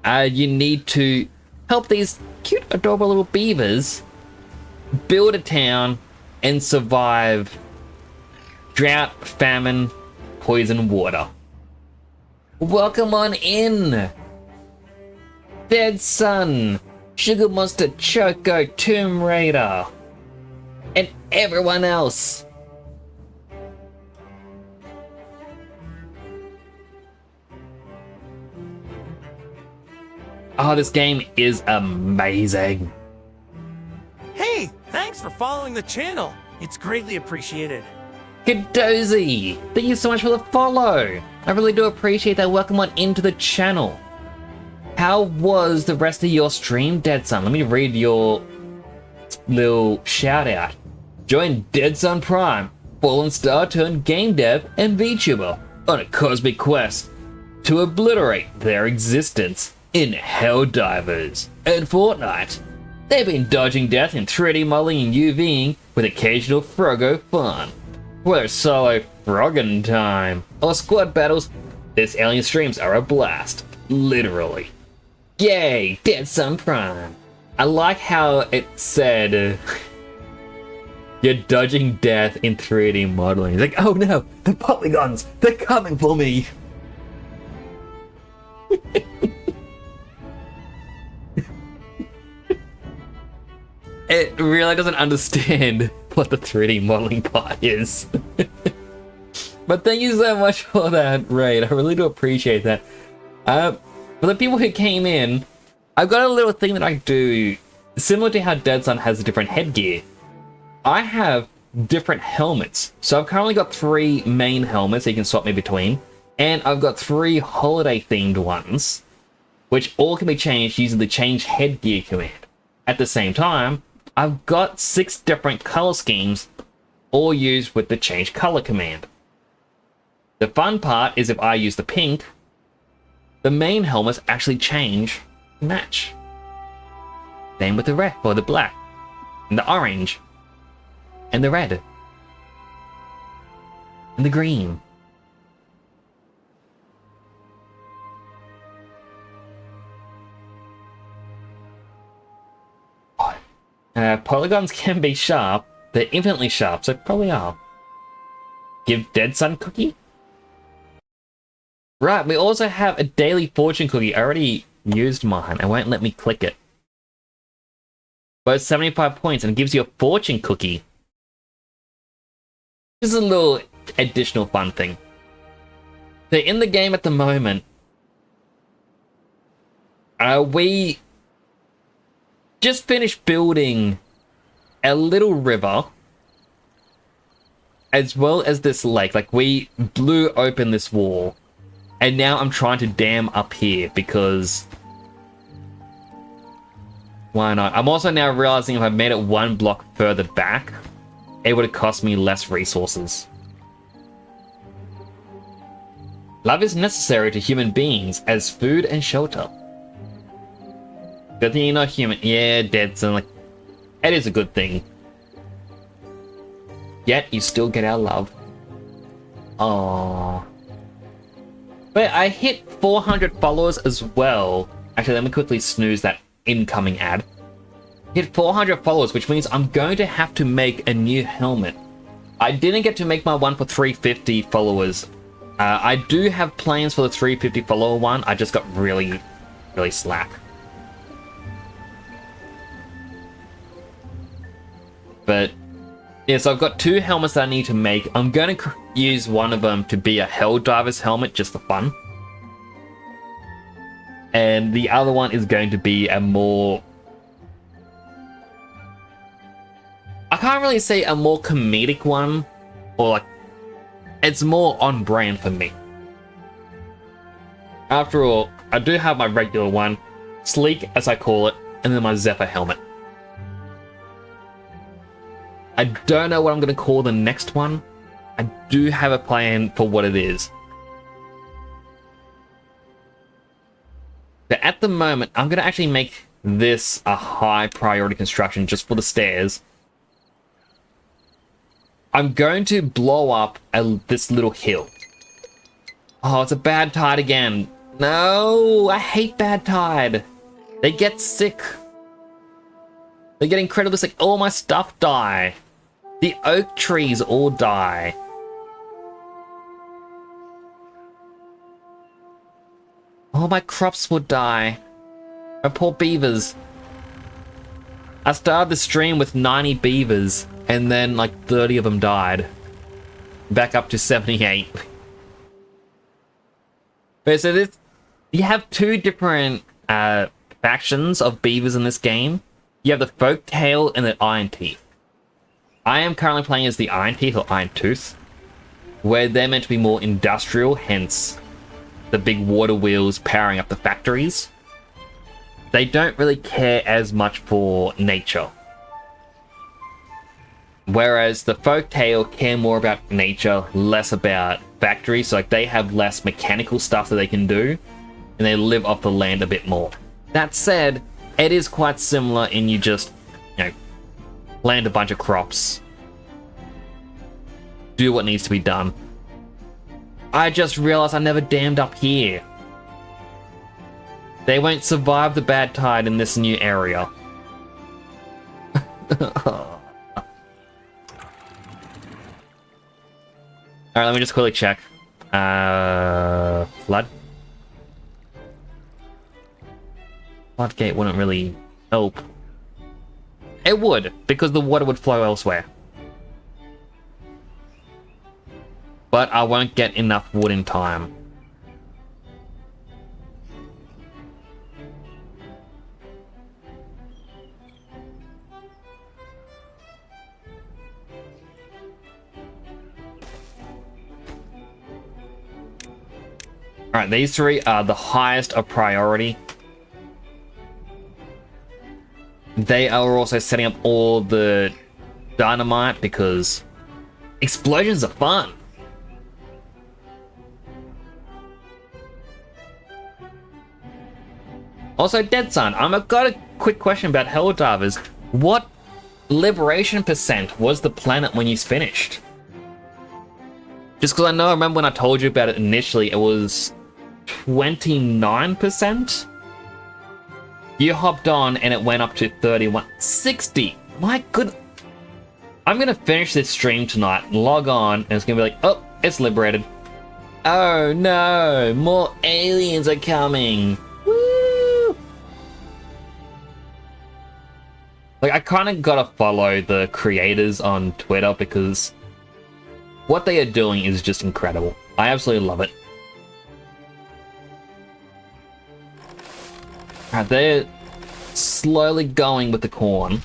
you need to help these cute, adorable little beavers build a town and survive drought, famine, poison, water. Welcome on in, Dead Sun, Sugar Monster, Choco, Tomb Raider, and everyone else. Oh, this game is amazing.
Hey, thanks for following the channel. It's greatly appreciated.
Kadozy, thank you so much for the follow. I really do appreciate that. Welcome on into the channel. How was the rest of your stream, Dead Sun? Let me read your little shout out. Join Dead Sun Prime, fallen star turned game dev and VTuber on a cosmic quest to obliterate their existence in Helldivers and Fortnite. They've been dodging death in 3D modeling and UVing with occasional Froggo fun. Whether it's solo frogging time or squad battles, this alien streams are a blast. Literally. Yay, Dead Sun Prime. I like how it said you're dodging death in 3D modeling. It's like, oh no, the polygons, they're coming for me. It really doesn't understand what the 3D modeling part is. But thank you so much for that raid. I really do appreciate that. For the people who came in, I've got a little thing that I do similar to how Dead Sun has different headgear. I have different helmets. So I've currently got 3 main helmets that you can swap me between. And I've got 3 holiday themed ones, which all can be changed using the change headgear command. At the same time, I've got 6 different color schemes, all used with the change color command. The fun part is if I use the pink, the main helmets actually change to match. Same with the red, or the black, and the orange, and the red, and the green. Polygons can be sharp. They're infinitely sharp, so probably are. Give Dead Sun cookie? Right, we also have a daily fortune cookie. I already used mine. It won't let me click it. But it's 75 points and it gives you a fortune cookie. This is a little additional fun thing. So in the game at the moment, we just finished building a little river as well as this lake. Like, we blew open this wall and now I'm trying to dam up here because why not? I'm also now realizing if I made it 1 block further back, it would have cost me less resources. Love is necessary to human beings as food and shelter. Good thing you're not human. Yeah, Dead Sun, like, it is a good thing. Yet, you still get our love. Aww. But I hit 400 followers as well. Actually, let me quickly snooze that incoming ad. Hit 400 followers, which means I'm going to have to make a new helmet. I didn't get to make my one for 350 followers. I do have plans for the 350 follower one. I just got really slack. But yeah, so I've got 2 helmets that I need to make. I'm going to use one of them to be a Helldiver's helmet just for fun. And the other one is going to be a more... I can't really say a more comedic one, or like, it's more on brand for me. After all, I do have my regular one, sleek as I call it, and then my Zephyr helmet. I don't know what I'm going to call the next one. I do have a plan for what it is. But at the moment, I'm going to actually make this a high priority construction just for the stairs. I'm going to blow up this little hill. Oh, it's a bad tide again. No, I hate bad tide. They get sick. They get incredibly sick. All my stuff die. The oak trees all die. All my crops will die. My poor beavers. I started the stream with 90 beavers, and then like 30 of them died. Back up to 78. But so this, you have 2 different factions of beavers in this game. You have the Folktail and the Iron Teeth. I am currently playing as the Iron Teeth or Iron Tooth, where they're meant to be more industrial, hence the big water wheels powering up the factories. They don't really care as much for nature. Whereas the Folktail care more about nature, less about factories. So like they have less mechanical stuff that they can do, and they live off the land a bit more. That said, it is quite similar in you just, plant a bunch of crops, do what needs to be done. I just realized I never dammed up here. They won't survive the bad tide in this new area. Alright, let me just quickly check. Flood? Floodgate wouldn't really help. It would, because the water would flow elsewhere. But I won't get enough wood in time. Alright, these three are the highest of priority. They are also setting up all the dynamite because explosions are fun. Also, Dead Sun, I've got a quick question about Helldivers. What liberation percent was the planet when you finished? Just because I remember when I told you about it initially, it was 29%. You hopped on and it went up to 31. 60! My good... I'm gonna finish this stream tonight, log on, and it's gonna be like, oh, it's liberated. Oh no, more aliens are coming. Woo! Like, I kind of gotta follow the creators on Twitter because what they are doing is just incredible. I absolutely love it. Alright, they're slowly going with the corn.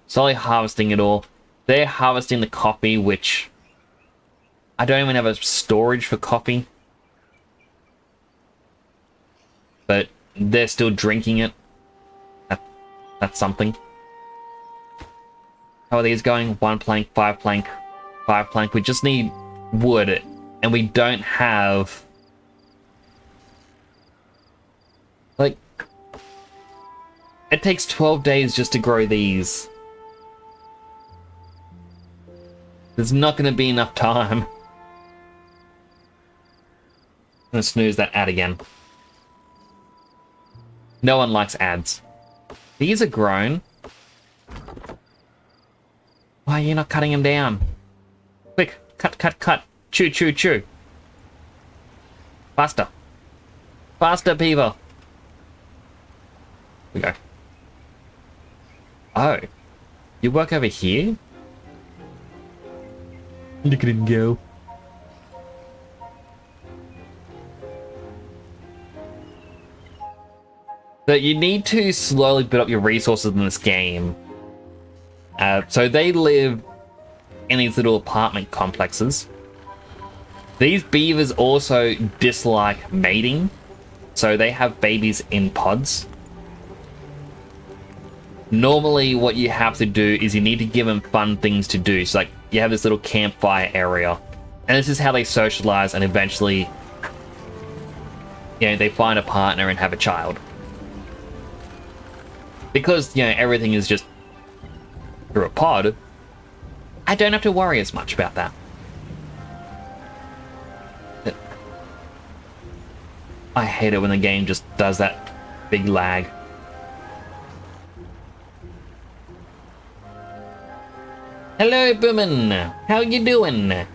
Slowly harvesting it all. They're harvesting the coffee, which I don't even have a storage for coffee. But they're still drinking it. That's something. How are these going? 1 plank, 5 plank, 5 plank. We just need wood, and we don't have... Like, it takes 12 days just to grow these. There's not going to be enough time. I'm going to snooze that ad again. No one likes ads. These are grown. Why are you not cutting them down? Quick, cut, cut, cut. Chew, chew, chew. Faster. Faster, Beaver. We go. Oh. You work over here? Look at him go. So you need to slowly build up your resources in this game. So they live in these little apartment complexes. These beavers also dislike mating, so they have babies in pods. Normally what you have to do is you need to give them fun things to do. So like you have this little campfire area, and this is how they socialize, and eventually, they find a partner and have a child. Because, everything is just through a pod, I don't have to worry as much about that. I hate it when the game just does that big lag. Hello, Boomin. How you doing?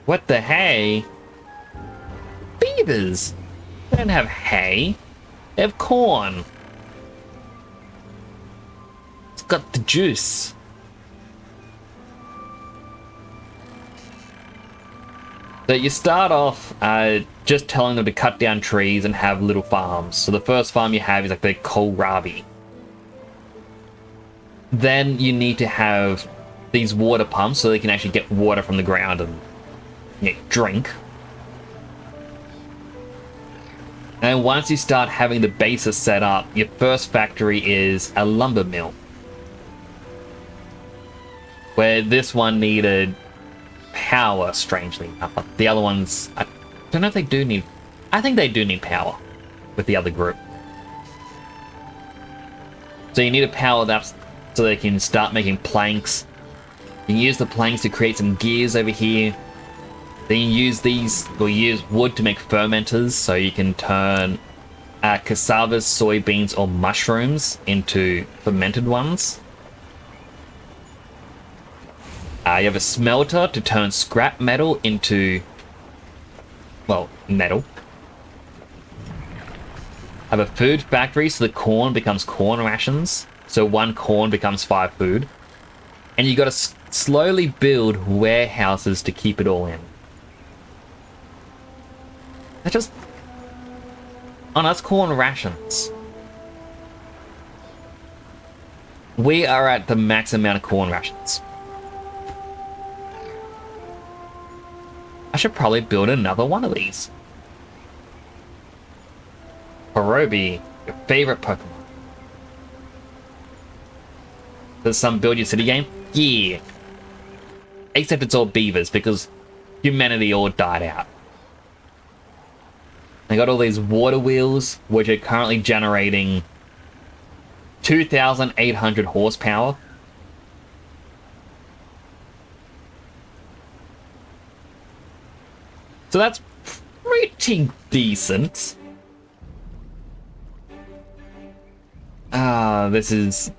What the hay? Beavers. They don't have hay. They have corn. It's got the juice. So you start off just telling them to cut down trees and have little farms. So the first farm you have is like the kohlrabi. Then you need to have these water pumps so they can actually get water from the ground and drink. And once you start having the bases set up, your first factory is a lumber mill. Where this one needed power, strangely enough. The other ones, I don't know if they do need... I think they do need power with the other group. So you need to power that so they can start making planks. You can use the planks to create some gears over here. Then you use these, or use wood to make fermenters, so you can turn cassavas, soybeans, or mushrooms into fermented ones. You have a smelter to turn scrap metal into, well, metal. Have a food factory, so the corn becomes corn rations. So 1 corn becomes 5 food. And you got to slowly build warehouses to keep it all in. That just... Oh no, that's corn rations. We are at the max amount of corn rations. I should probably build another one of these. Horobi, your favorite Pokemon. Does some build your city game? Yeah. Except it's all beavers because humanity all died out. They got all these water wheels, which are currently generating 2,800 horsepower. So that's pretty decent. This is...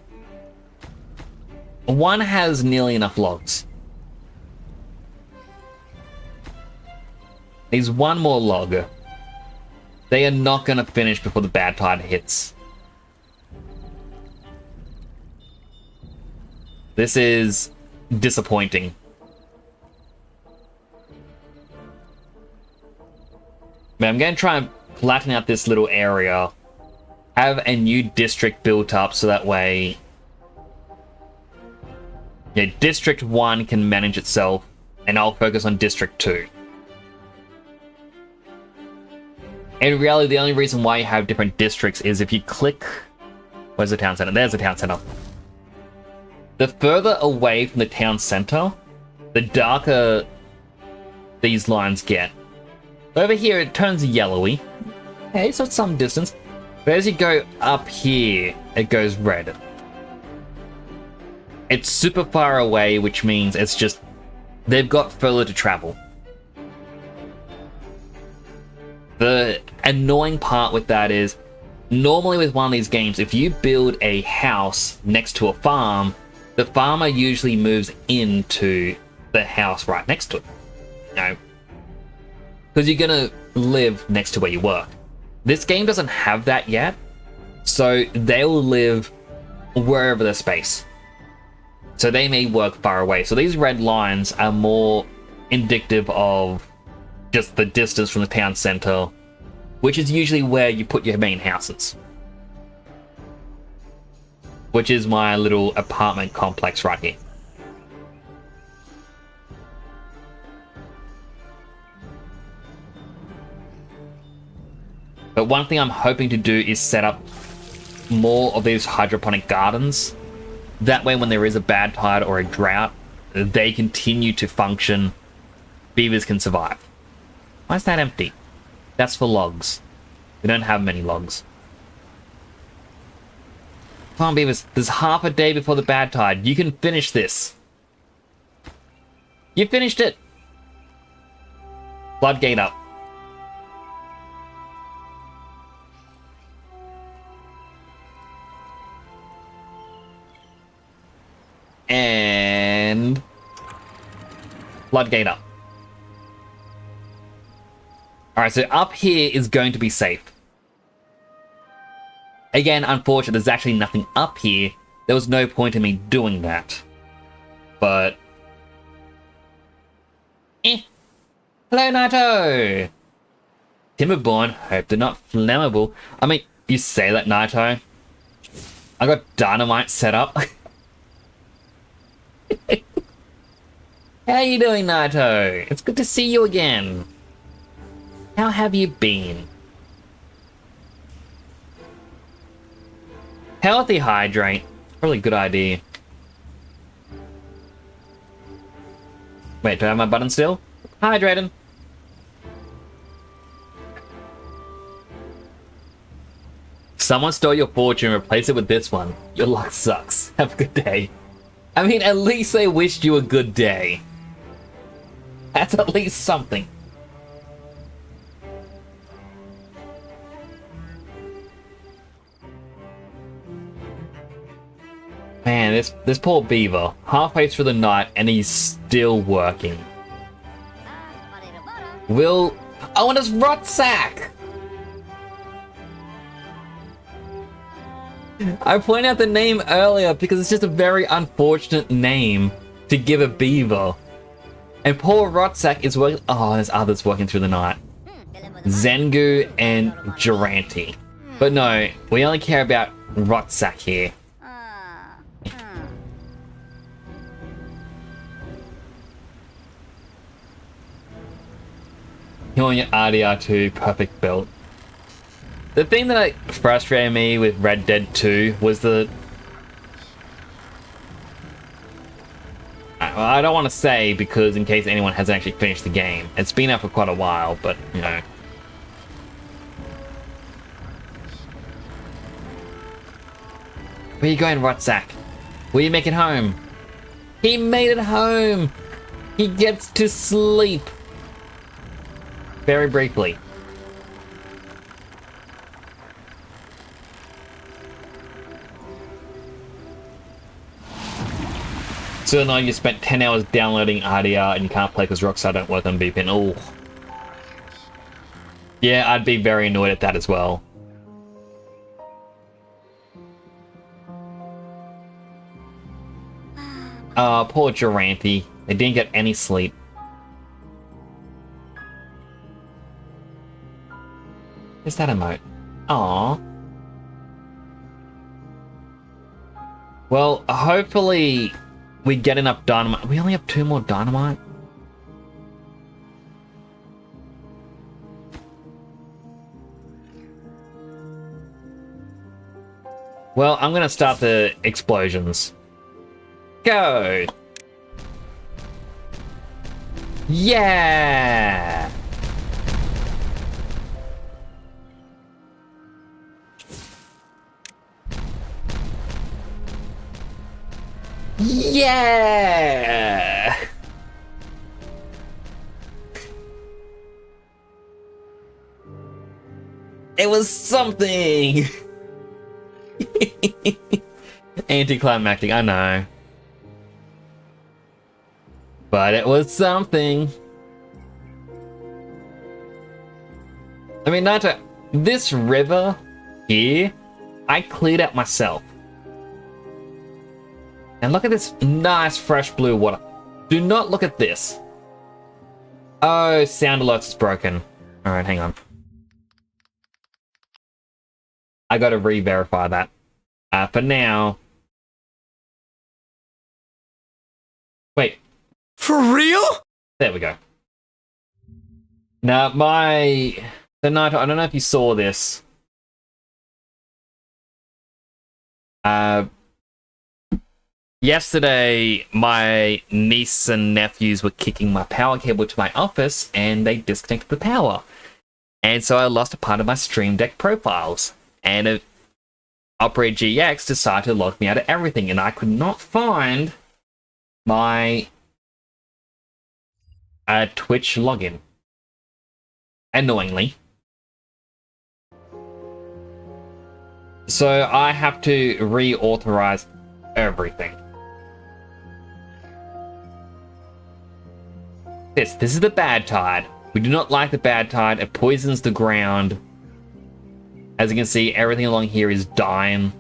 One has nearly enough logs. Needs 1 more log. They are not going to finish before the bad tide hits. This is disappointing. But I'm going to try and flatten out this little area. Have a new district built up so that way... Yeah, District 1 can manage itself, and I'll focus on District 2. In reality, the only reason why you have different districts is if you click... Where's the town center? There's the town center. The further away from the town center, the darker these lines get. Over here, it turns yellowy. Okay, so it's some distance. But as you go up here, it goes red. It's super far away, which means it's just... They've got further to travel. The annoying part with that is, normally with one of these games, if you build a house next to a farm, the farmer usually moves into the house right next to it. You know? Because you're going to live next to where you work. This game doesn't have that yet, so they'll live wherever there's space. So they may work far away. So these red lines are more indicative of just the distance from the town center, which is usually where you put your main houses. Which is my little apartment complex right here. But one thing I'm hoping to do is set up more of these hydroponic gardens. That way when there is a bad tide or a drought, they continue to function. Beavers can survive. Why is that empty? That's for logs. We don't have many logs. Come on, beavers. There's half a day before the bad tide. You can finish this. You finished it. Floodgate up. And floodgate up. Alright, so up here is going to be safe. Again, unfortunately, there's actually nothing up here. There was no point in me doing that. But... Who Hello, Naito! Timberborn, hope they're not flammable. I mean, you say that, Naito. I got dynamite set up. How you doing, Naito? It's good to see you again. How have you been? Healthy hydrate. Probably a good idea. Wait, do I have my button still? Hydrating. Someone stole your fortune and replaced it with this one. Your luck sucks. Have a good day. I mean, at least they wished you a good day. That's at least something. Man, this poor beaver. Halfway through the night and he's still working. Will... Oh, and it's Rotsack! I pointed out the name earlier because it's just a very unfortunate name to give a beaver. And poor Rotsack is working... Oh, there's others working through the night. Zengu and Duranty. But no, we only care about Rotsack here. You want your RDR2 perfect build. The thing that frustrated me with Red Dead 2 was the... I don't want to say because in case anyone hasn't actually finished the game. It's been out for quite a while, but, you know. Where you going, Rotsack? Will you make it home? He made it home! He gets to sleep! Very briefly. So now you spent 10 hours downloading RDR and you can't play because Rockstar don't work on VPN. Oh. Yeah, I'd be very annoyed at that as well. Poor Duranty. They didn't get any sleep. Is that emote? Aww. Well, hopefully we get enough dynamite. We only have 2 more dynamite? Well, I'm gonna start the explosions. Go! Yeah! Yeah! It was something! Anticlimactic, I know. But it was something. I mean, Naito, this river here, I cleared out myself. And look at this nice fresh blue water. Do not look at this. Oh, sound alerts is broken. Alright, hang on. I gotta re-verify that. For now. Wait.
For real?
There we go. Now, So, Naito, I don't know if you saw this. Yesterday, my niece and nephews were kicking my power cable to my office, and they disconnected the power. And so I lost a part of my Stream Deck profiles. And Operator GX decided to log me out of everything, and I could not find my Twitch login. Annoyingly. So I have to reauthorize everything. This is the bad tide. We do not like the bad tide. It poisons the ground. As you can see, everything along here is dying.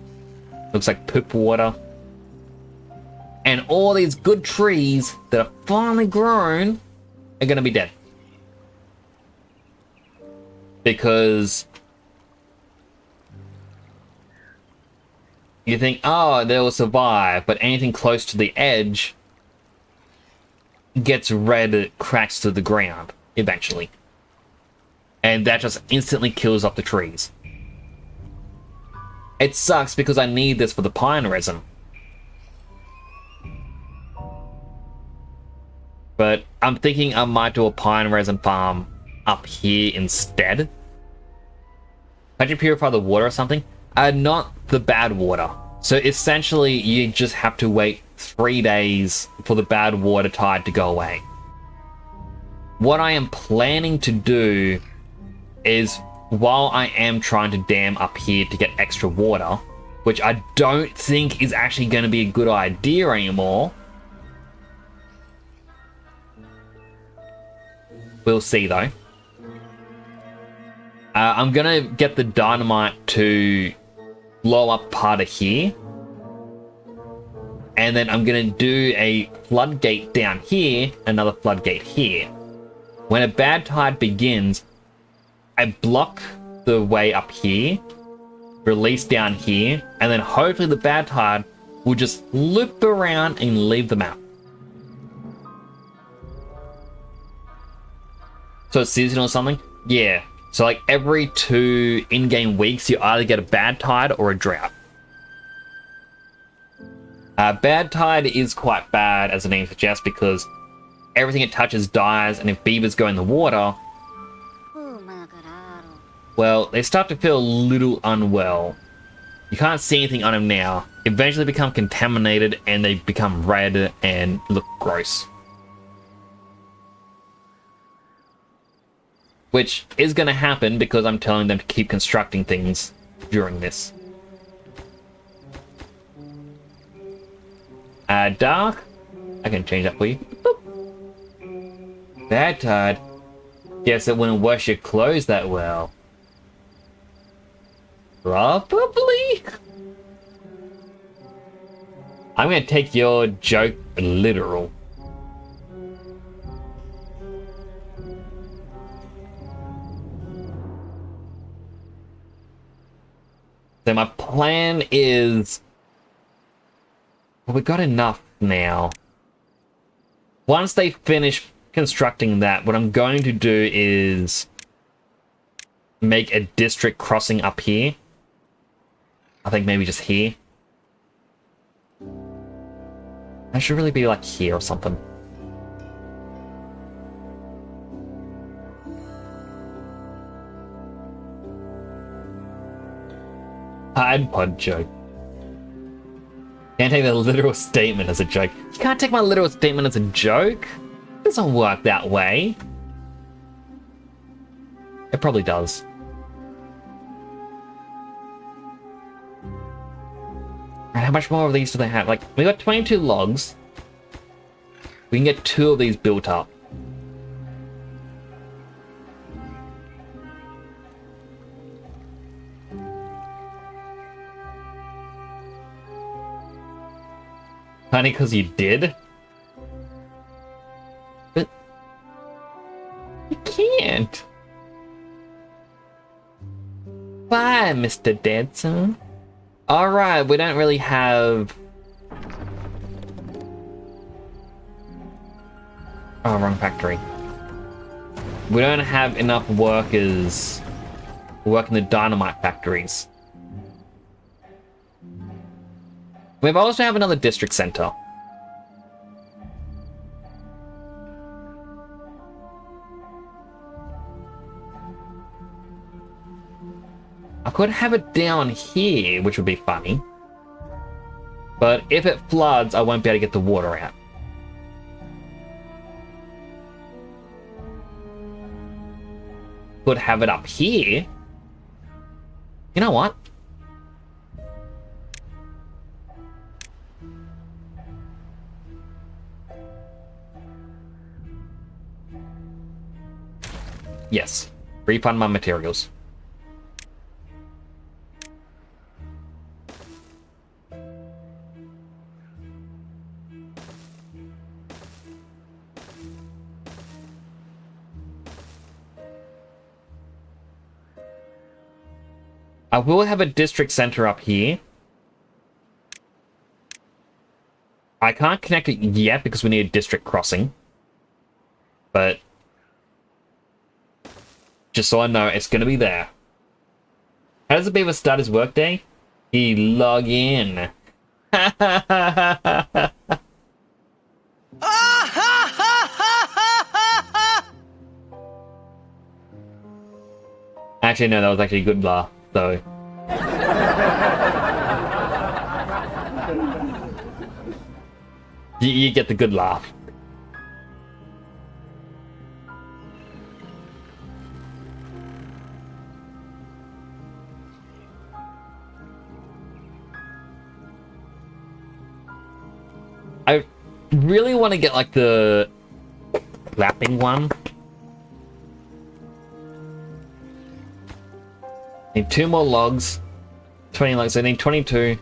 Looks like poop water. And all these good trees that are finally grown are going to be dead. Because you think, oh, they'll survive, but anything close to the edge gets red, cracks to the ground eventually. And that just instantly kills off the trees. It sucks because I need this for the pine resin. But I'm thinking I might do a pine resin farm up here instead. Can't you purify the water or something? Not the bad water. So essentially, you just have to wait 3 days for the bad water tide to go away. What I am planning to do is, while I am trying to dam up here to get extra water, which I don't think is actually going to be a good idea anymore. We'll see though. I'm gonna get the dynamite to blow up part of here. And then I'm gonna do a floodgate down here, another floodgate here. When a bad tide begins, I block the way up here, release down here, and then hopefully the bad tide will just loop around and leave the map. So it's seasonal or something? Yeah. So like every 2 in-game weeks, you either get a bad tide or a drought. Bad tide is quite bad, as the name suggests, because everything it touches dies, and if beavers go in the water, well, they start to feel a little unwell. You can't see anything on them now. Eventually become contaminated, and they become red and look gross. Which is going to happen because I'm telling them to keep constructing things during this. Dark. I can change that for you. Boop. Bad tide. Guess it wouldn't wash your clothes that well. Probably. I'm going to take your joke literal. So my plan is, well, we got enough now. Once they finish constructing that, what I'm going to do is make a district crossing up here. I think maybe just here. I should really be like here or something. Tide pod joke. Can't take the literal statement as a joke. You can't take my literal statement as a joke? It doesn't work that way. It probably does. Right, how much more of these do they have? Like, we got 22 logs. We can get 2 of these built up. Honey, because you did? But you can't. Bye, Mr. Deadson. Alright, we don't really have... Oh, wrong factory. We don't have enough workers who work in the dynamite factories. We also have another district center. I could have it down here, which would be funny. But if it floods, I won't be able to get the water out. Could have it up here. You know what? Yes. Refund my materials. I will have a district center up here. I can't connect it yet because we need a district crossing. But just so I know, it's going to be there. How does the beaver start his workday? He log in. Actually, no, that was actually a good laugh, so. You get the good laugh. I really want to get like the clapping one. Need 2 more logs. 20 logs, I need 22.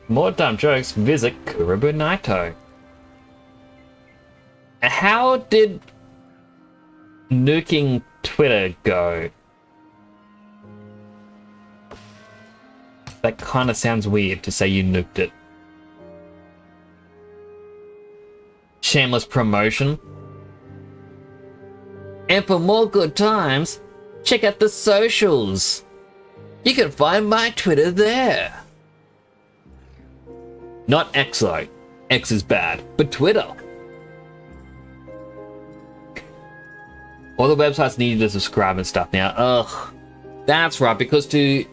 More dumb jokes, visit Kuribu Naito. How did nuking Twitter go? That kind of sounds weird to say you nuked it. Shameless promotion. And for more good times, check out the socials. You can find my Twitter there. Not X though. X is bad, but Twitter. All the websites need you to subscribe and stuff now. Ugh. That's right, because they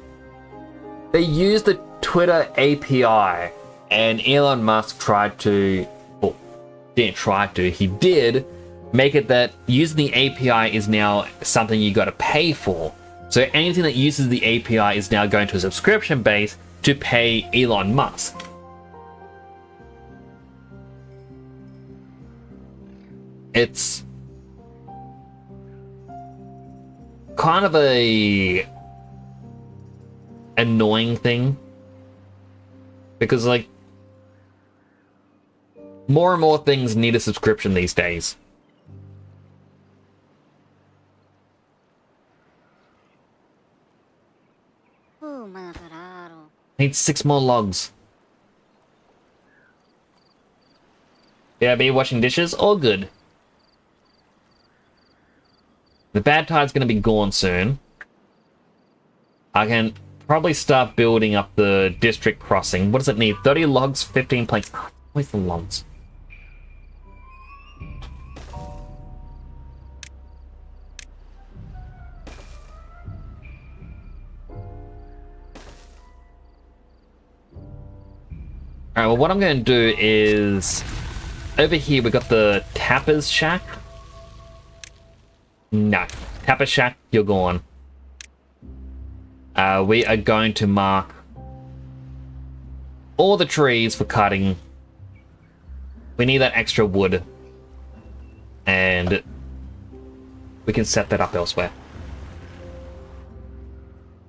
use the Twitter API, and Elon Musk tried to, well, didn't try to, he did make it that using the API is now something you got to pay for. So anything that uses the API is now going to a subscription base to pay Elon Musk. It's kind of a annoying thing because like more and more things need a subscription these days. Need 6 more logs. Yeah, be washing dishes? All good. The bad tide's going to be gone soon. I can probably start building up the district crossing. What does it need? 30 logs, 15 planks. Oh, where's the logs? Alright, well what I'm going to do is... Over here we got the Tapper's Shack. No. Tapper Shack, you're gone. We are going to mark all the trees for cutting. We need that extra wood. And we can set that up elsewhere.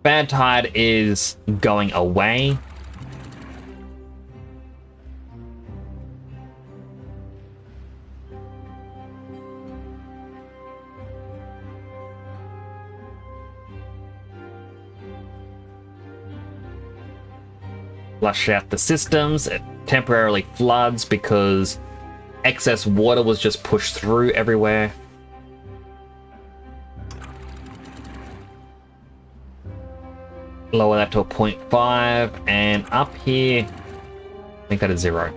Bad tide is going away. Flush out the systems. It temporarily floods because excess water was just pushed through everywhere. Lower that to a 0.5, and up here, make that a 0.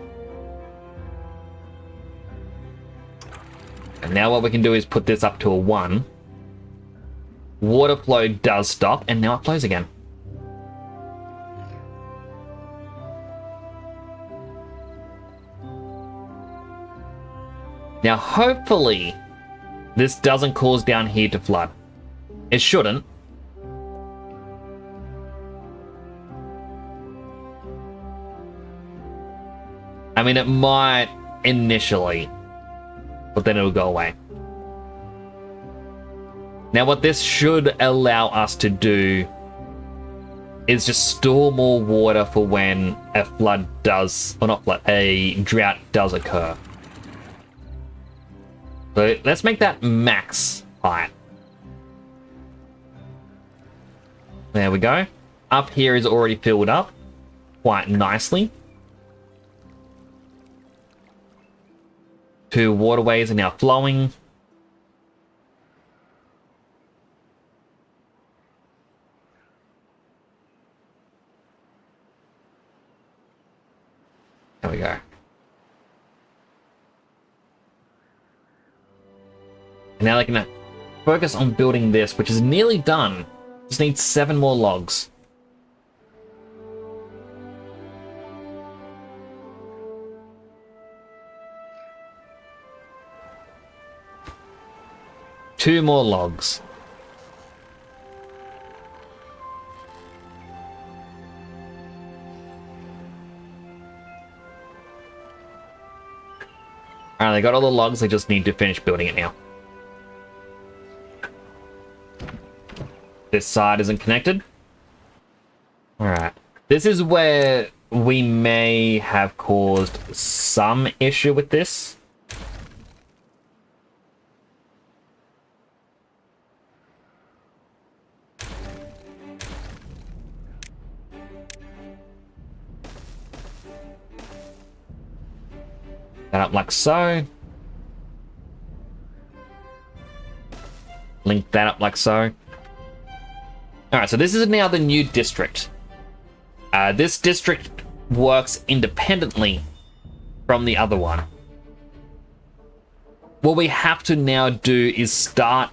And now what we can do is put this up to a 1. Water flow does stop, and now it flows again. Now, hopefully, this doesn't cause down here to flood. It shouldn't. I mean, it might initially, but then it'll go away. Now, what this should allow us to do is just store more water for when a flood does, or not flood, a drought does occur. So let's make that max height. There we go. Up here is already filled up quite nicely. 2 waterways are now flowing. There we go. And now they can focus on building this, which is nearly done. Just needs 7 more logs. Two more logs. Alright, they got all the logs, they just need to finish building it now. This side isn't connected. Alright. This is where we may have caused some issue with this. That up like so. Link that up like so. Alright, so this is now the new district. This district works independently from the other one. What we have to now do is start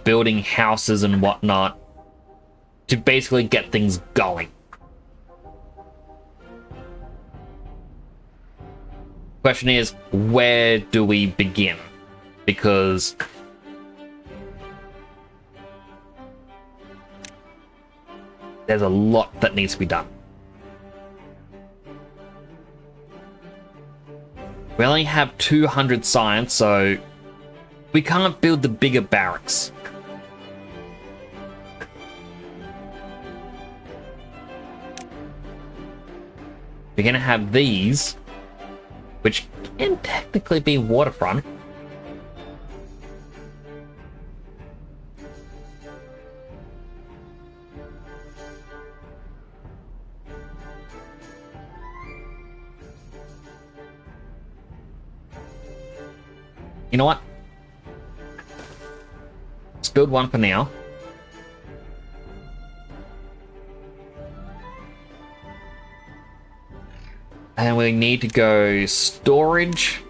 building houses and whatnot to basically get things going. Question is, where do we begin? Because there's a lot that needs to be done. We only have 200 science, so we can't build the bigger barracks. We're gonna have these, which can technically be waterfront. You know what? Let's build one for now. And we need to go storage.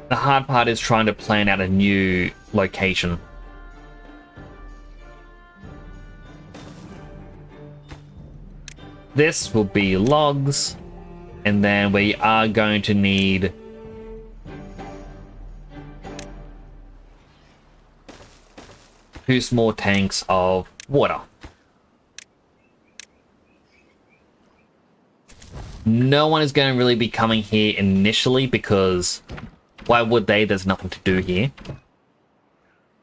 The hard part is trying to plan out a new location. This will be logs, and then we are going to need two small tanks of water. No one is going to really be coming here initially because why would they? There's nothing to do here.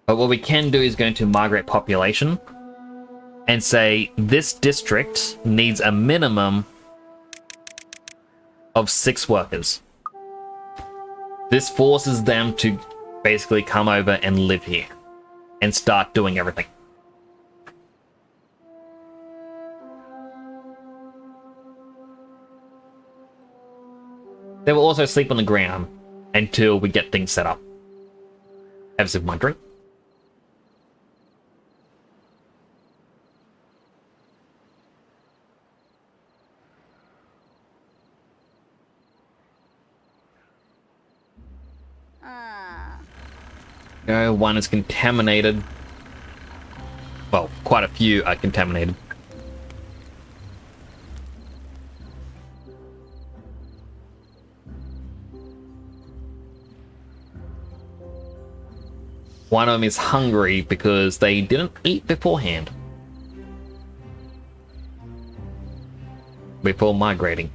But what we can do is going to migrate population and say this district needs a minimum of 6 workers. This forces them to basically come over and live here and start doing everything. They will also sleep on the ground until we get things set up. Have a sip of my drink. No, one is contaminated. Well, quite a few are contaminated. One of them is hungry because they didn't eat beforehand. Before migrating.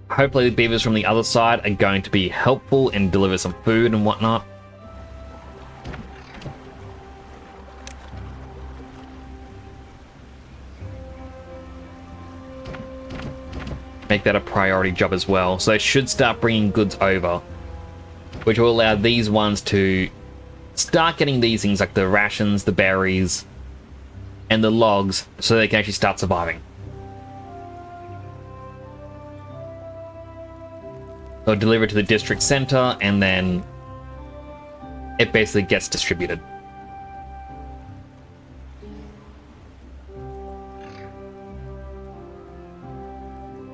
Hopefully the beavers from the other side are going to be helpful and deliver some food and whatnot. Make that a priority job as well. So they should start bringing goods over, which will allow these ones to start getting these things like the rations, the berries, and the logs, so they can actually start surviving. They'll deliver to the district center, and then it basically gets distributed.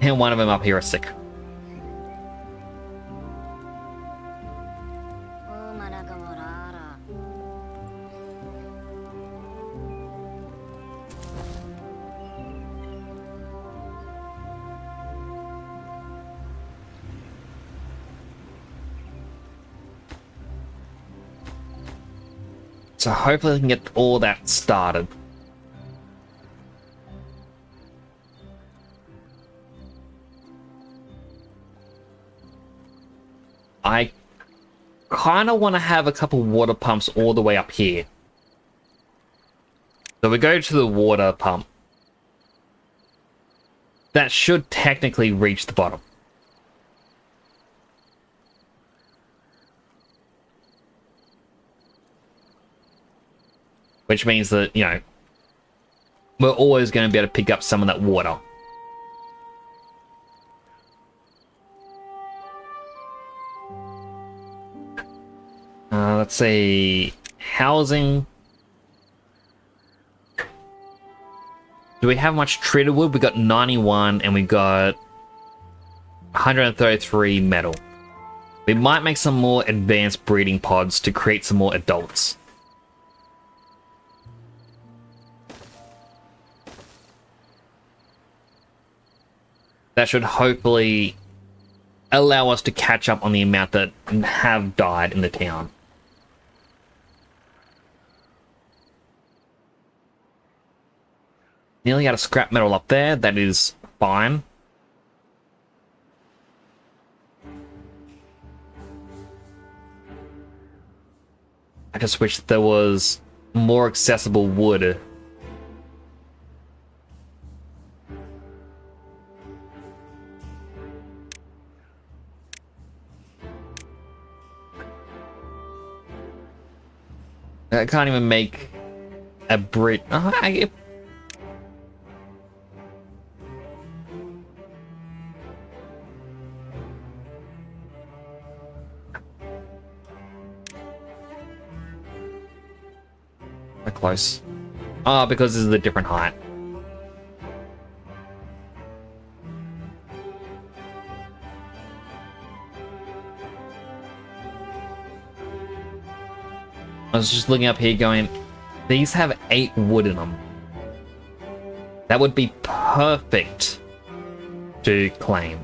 And one of them up here is sick. So hopefully we can get all that started. I kind of want to have a couple water pumps all the way up here. So we go to the water pump. That should technically reach the bottom. Which means that, you know, we're always going to be able to pick up some of that water. Let's see. Housing. Do we have much treated wood? We got 91 and we got 133 metal. We might make some more advanced breeding pods to create some more adults. That should hopefully allow us to catch up on the amount that have died in the town. Nearly out of scrap metal up there. That is fine. I just wish there was more accessible wood. I can't even make a bridge. Close. Ah, because this is a different height. I was just looking up here going, these have 8 wood in them. That would be perfect to claim.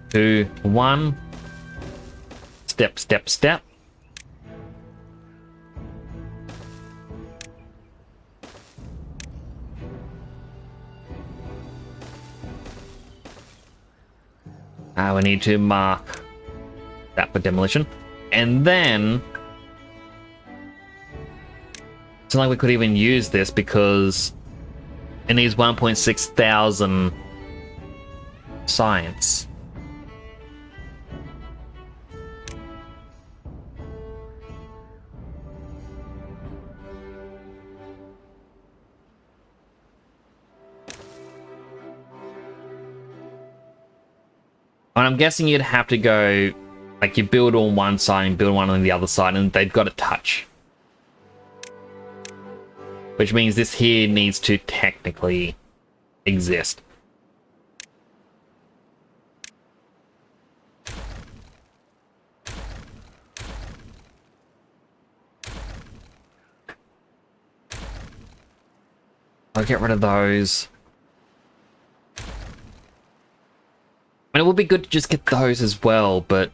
Two, one. Step, step, step. We need to mark that for demolition. And then it's not like we could even use this because it needs 1.6 thousand science. And I'm guessing you'd have to go, like, you build on one side and build one on the other side, and they've got to touch. Which means this here needs to technically exist. I'll get rid of those. I mean, it would be good to just get those as well, but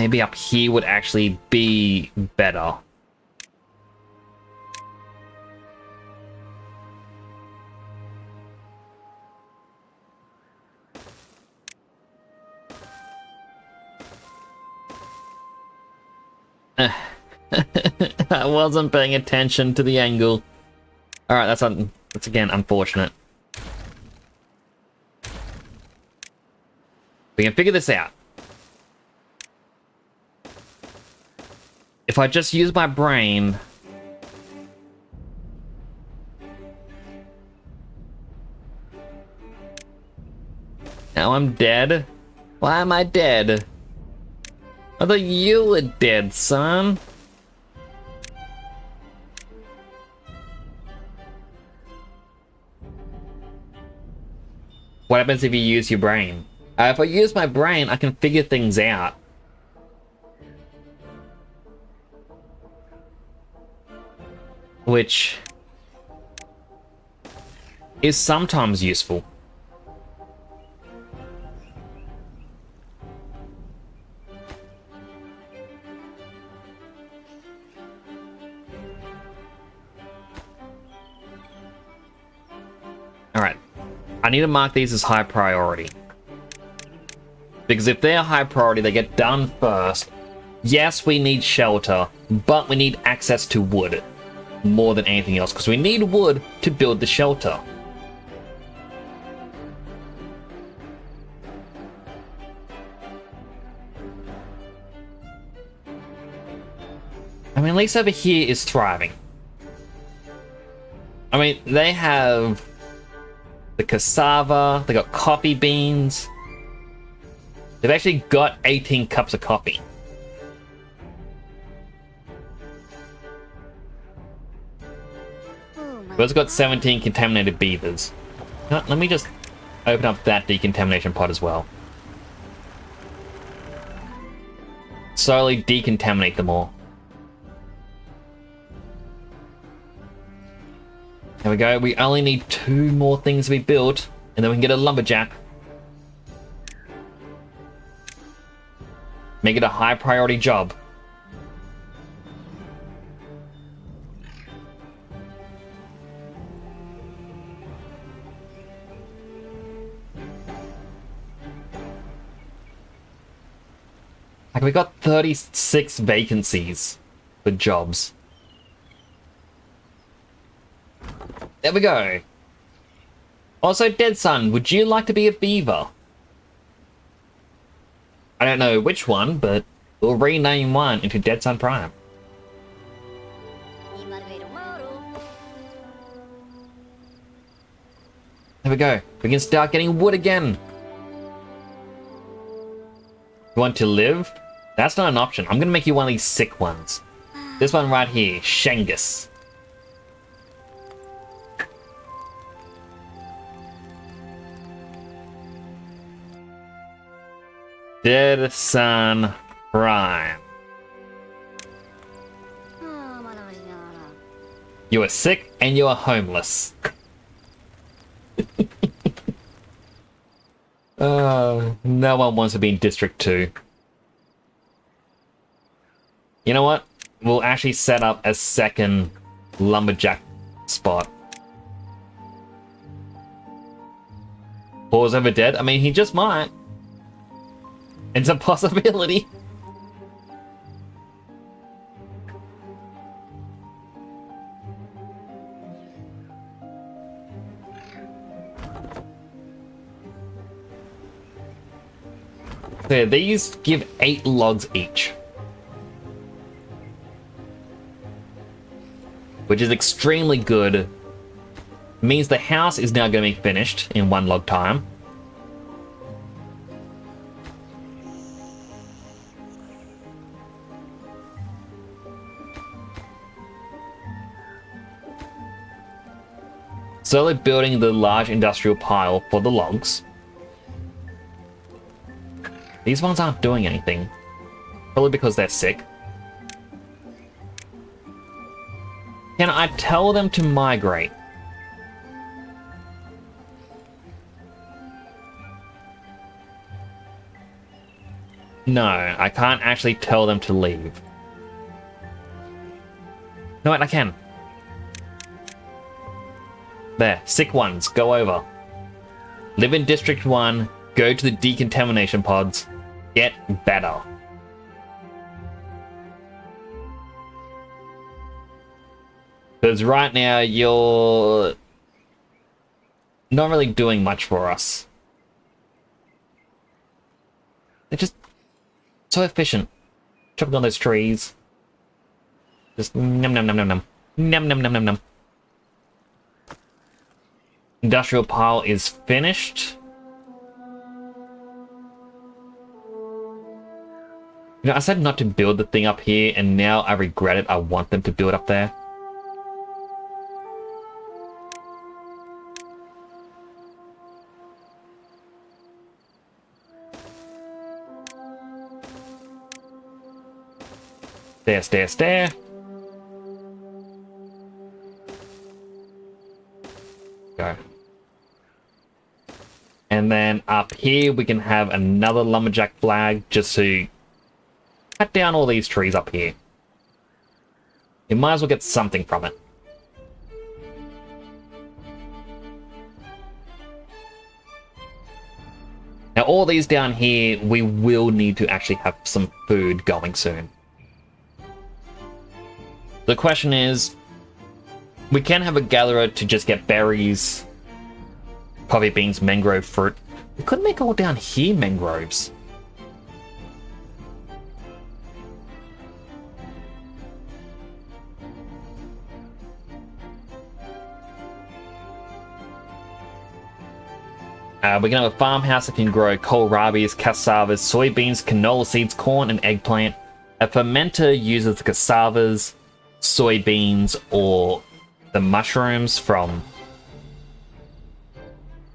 maybe up here would actually be better. I wasn't paying attention to the angle. Alright, that's again unfortunate. We can figure this out. If I just use my brain... Now I'm dead? Why am I dead? I thought you were dead, son. What happens if you use your brain? If I use my brain, I can figure things out. Which is sometimes useful. Alright, I need to mark these as high priority. Because if they're high priority, they get done first. Yes, we need shelter, but we need access to wood more than anything else, because we need wood to build the shelter. I mean, at least over here is thriving. I mean, they have the cassava, they got coffee beans. They've actually got 18 cups of coffee. We've also got 17 contaminated beavers. Let me just open up that decontamination pod as well. Slowly decontaminate them all. There we go. We only need 2 more things to be built, and then we can get a lumberjack. Make it a high priority job. Like, we got 36 vacancies for jobs. There we go. Also, Dead Son, would you like to be a beaver? I don't know which one, but we'll rename one into Dead Son Prime. There we go. We can start getting wood again. You want to live? That's not an option. I'm gonna make you one of these sick ones. This one right here, Shangus. Dead Son Prime. You are sick and you are homeless. No one wants to be in District 2. You know what? We'll actually set up a second lumberjack spot. Pause over dead? I mean, he just might. It's a possibility. So these give 8 logs each. Which is extremely good. Means the house is now going to be finished in 1 log time. Slowly building the large industrial pile for the logs. These ones aren't doing anything. Probably because they're sick. Can I tell them to migrate? No, I can't actually tell them to leave. No, wait, I can. There, sick ones, go over. Live in District 1, go to the decontamination pods, get better. Because right now, you're not really doing much for us. They're just so efficient. Chopping on those trees. Just num num num num num. Num num num num num. Industrial pile is finished. You know, I said not to build the thing up here, and now I regret it. I want them to build up there. Stare. Go. And then up here we can have another lumberjack flag just to cut down all these trees up here. You might as well get something from it. Now all these down here, we will need to actually have some food going soon. The question is, we can have a gatherer to just get berries, coffee beans, mangrove fruit. We could make all down here mangroves. We can have a farmhouse that can grow kohlrabis, cassavas, soybeans, canola seeds, corn, and eggplant. A fermenter uses the cassavas, soybeans, or the mushrooms from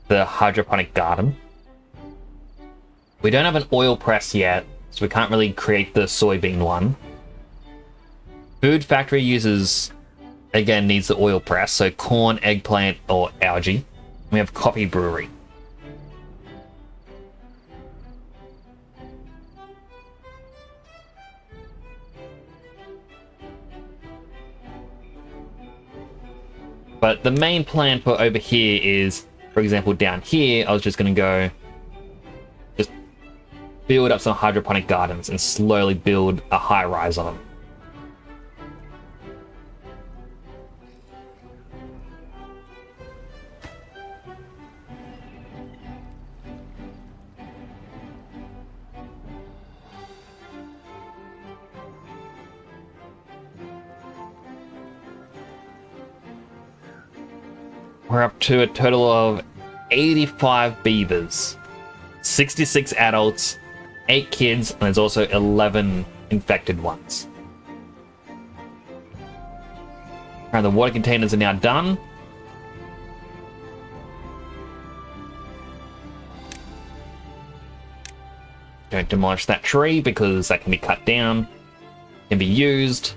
the hydroponic garden. We don't have an oil press yet, so we can't really create the soybean one. Food factory uses, again, needs the oil press, so corn, eggplant, or algae. We have coffee brewery. But the main plan for over here is, for example, down here, I was just going to go just build up some hydroponic gardens and slowly build a high rise on them. We're up to a total of 85 beavers, 66 adults, 8 kids, and there's also 11 infected ones. Alright, the water containers are now done. Don't demolish that tree because that can be cut down, can be used.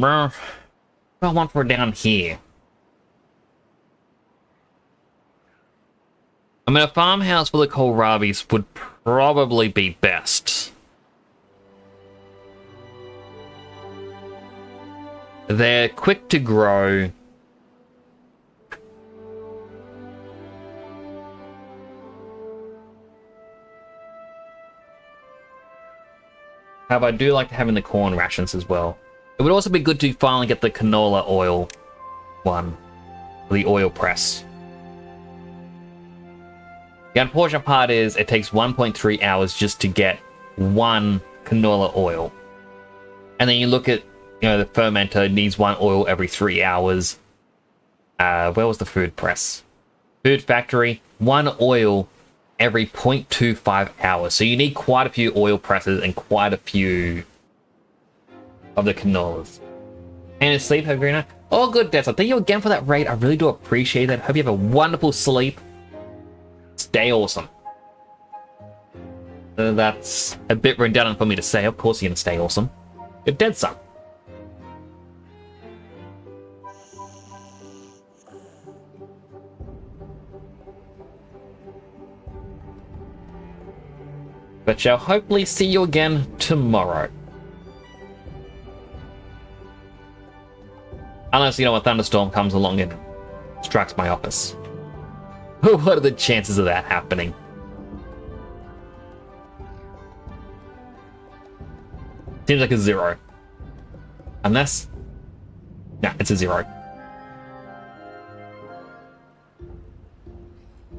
What do I want for down here? I mean, a farmhouse full of kohlrabis would probably be best. They're quick to grow. However, I do like having the corn rations as well. It would also be good to finally get the canola oil one. The oil press. The unfortunate part is it takes 1.3 hours just to get one canola oil. And then you look at, you know, the fermenter needs one oil every 3 hours. Where was the food press? Food factory, one oil every 0.25 hours. So you need quite a few oil presses and quite a few of the canolas. And sleep, have a great night. Oh, good, Desert. Thank you again for that raid. I really do appreciate it. Hope you have a wonderful sleep. Stay awesome. That's a bit redundant for me to say. Of course you're gonna stay awesome. You're dead, son. But shall hopefully see you again tomorrow. Unless, you know, a thunderstorm comes along and strikes my office. What are the chances of that happening? Seems like a 0. Unless... No, it's a 0.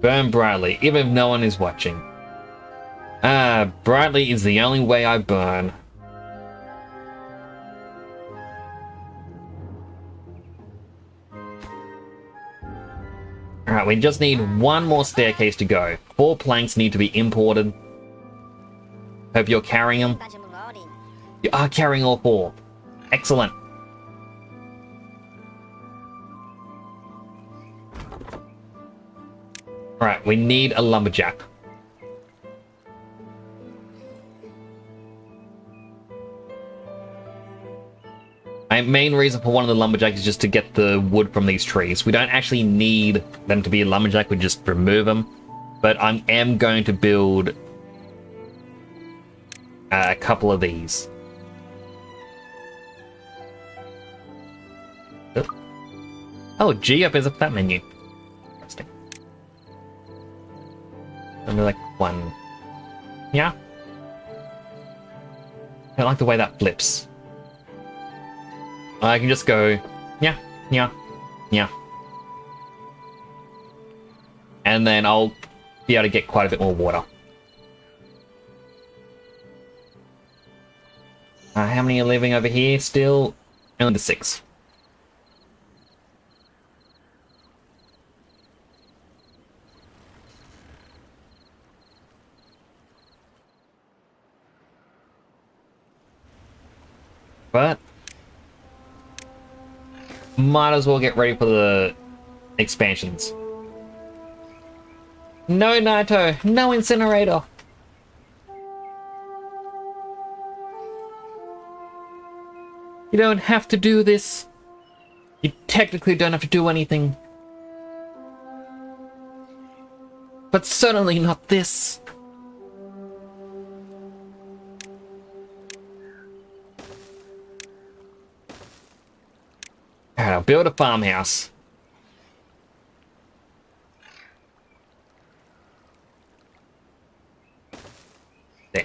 Burn brightly, even if no one is watching. Brightly is the only way I burn. Alright, we just need one more staircase to go. 4 planks need to be imported. Hope you're carrying them. You are carrying all 4. Excellent. Alright, we need a lumberjack. My main reason for one of the lumberjacks is just to get the wood from these trees. We don't actually need them to be a lumberjack, we just remove them. But I am going to build a couple of these. Oh, G opens up that menu. Interesting. Only like 1. Yeah. I don't like the way that flips. I can just go, yeah, yeah, yeah. And then I'll be able to get quite a bit more water. How many are living over here still? Only the 6. But might as well get ready for the expansions. No Naito, no incinerator. You don't have to do this. You technically don't have to do anything. But certainly not this. Alright, I'll build a farmhouse. There.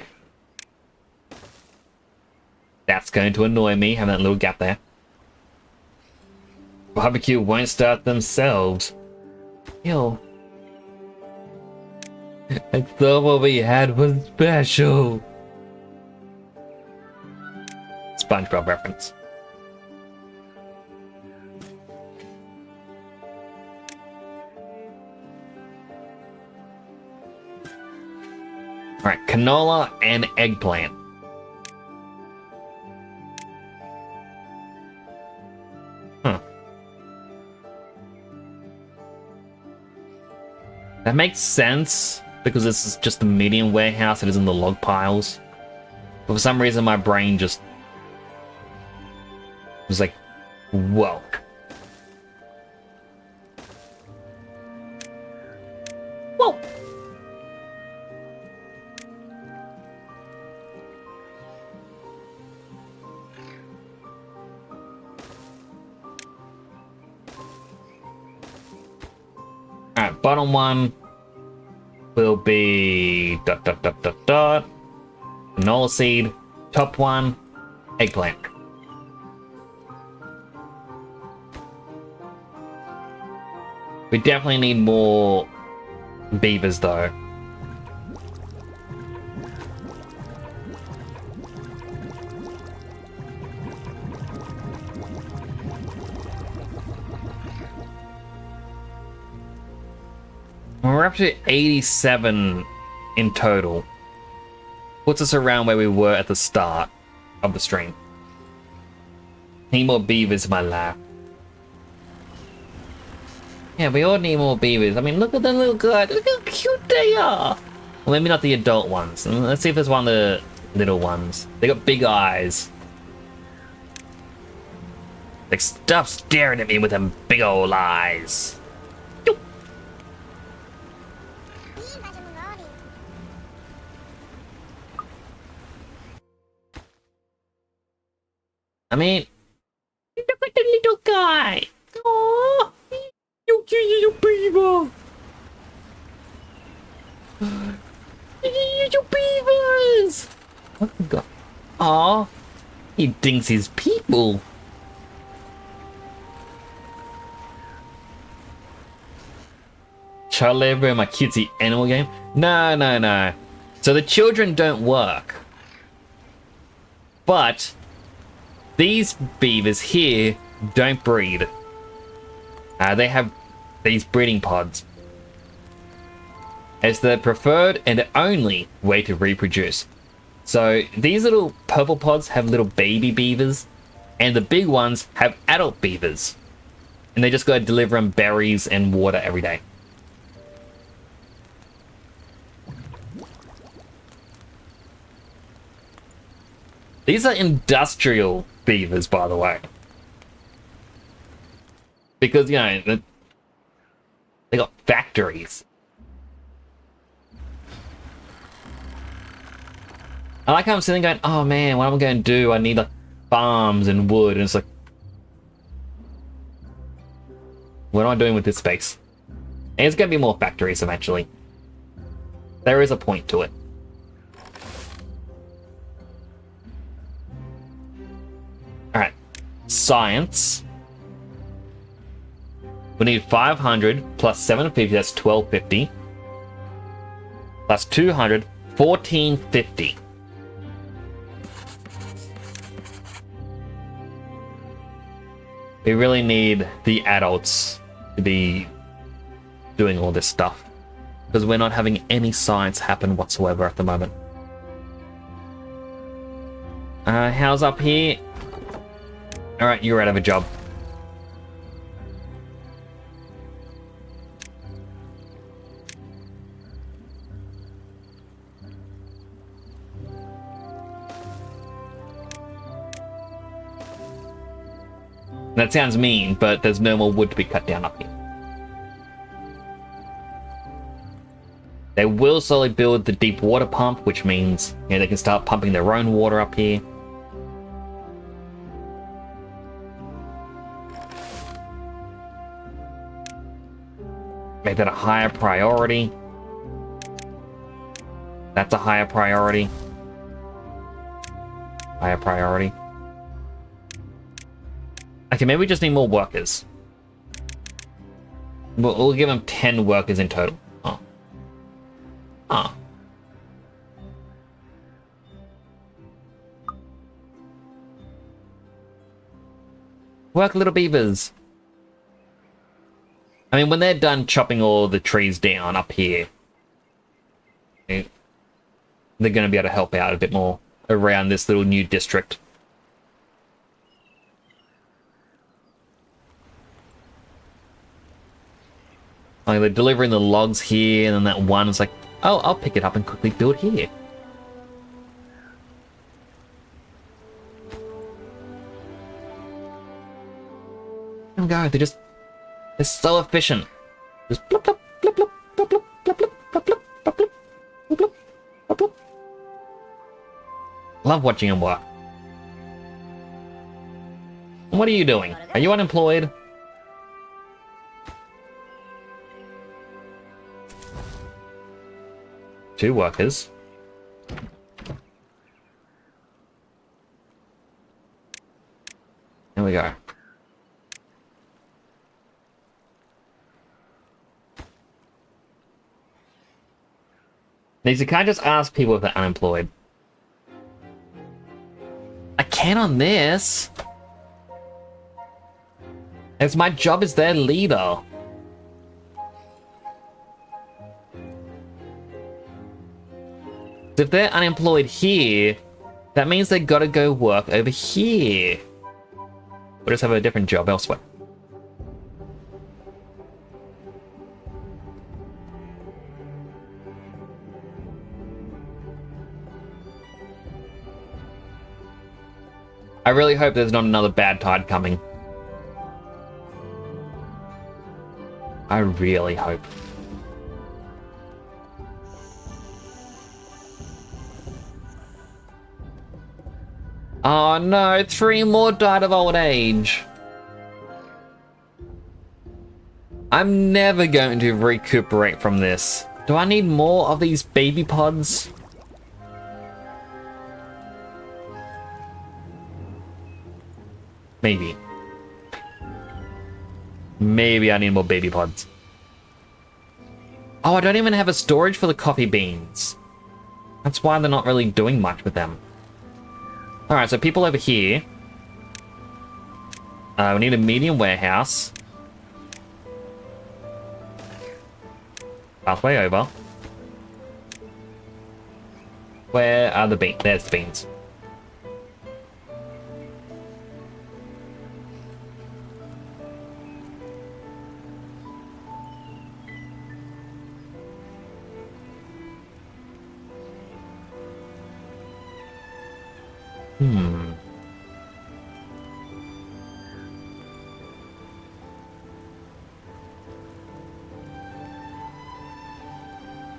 That's going to annoy me, having that little gap there. Barbecue won't start themselves. Ew. I thought what we had was special. SpongeBob reference. Alright, canola and eggplant. Huh. That makes sense, because this is just the medium warehouse, it isn't the log piles. But for some reason my brain just was like, whoa. Whoa! Alright, bottom one will be ... Canola seed. Top one, eggplant. We definitely need more beavers though. We're up to 87 in total. Puts us around where we were at the start of the stream. Need more beavers in my life. Yeah, we all need more beavers. I mean, look at the little guys. Look how cute they are. Well, maybe not the adult ones. Let's see if there's one of the little ones. They got big eyes. Like, stop staring at me with them big old eyes. Yoop. I mean, look at the little guy. Oh, you cute little beaver. You beavers. Oh my god. Aw, he thinks he's people. Child labor in my cutesy animal game? No. So the children don't work. But these beavers here don't breed. They have these breeding pods. It's the preferred and only way to reproduce. So these little purple pods have little baby beavers, and the big ones have adult beavers. And they just gotta deliver them berries and water every day. These are industrial beavers, by the way. Because, you know, they got factories. I like how I'm sitting going, oh man, what am I going to do? I need like farms and wood. And it's like, what am I doing with this space? And it's going to be more factories eventually. There is a point to it. Alright, science. We need 500 plus 750, that's 1250. Plus 200, 1450. We really need the adults to be doing all this stuff. Because we're not having any science happen whatsoever at the moment. How's up here? Alright, you're out of a job. That sounds mean, but there's no more wood to be cut down up here. They will slowly build the deep water pump, which means, you know, they can start pumping their own water up here. Make that a higher priority. That's a higher priority. Higher priority. Okay, maybe we just need more workers. We'll give them 10 workers in total. Oh. Oh. Work, little beavers. I mean, when they're done chopping all the trees down up here, they're going to be able to help out a bit more around this little new district. Like, they're delivering the logs here, and then that one is like, oh, I'll pick it up and quickly build here. There we go, they're so efficient. Just blop, blop, blop, blop, blop, blop, blop, blop, blop, blop, blop, blop, blop, blop, blop. Love watching them work. What are you doing? Are you unemployed? Two workers. There we go. Next, you can't just ask people if they're unemployed. I can on this. It's my job as their leader. If they're unemployed here, that means they gotta go work over here. Or just have a different job elsewhere. I really hope there's not another bad tide coming. I really hope. Oh no, 3 more died of old age. I'm never going to recuperate from this. Do I need more of these baby pods? Maybe. Maybe I need more baby pods. Oh, I don't even have a storage for the coffee beans. That's why they're not really doing much with them. Alright, so people over here. We need a medium warehouse. Pathway over. Where are the beans? There's the beans.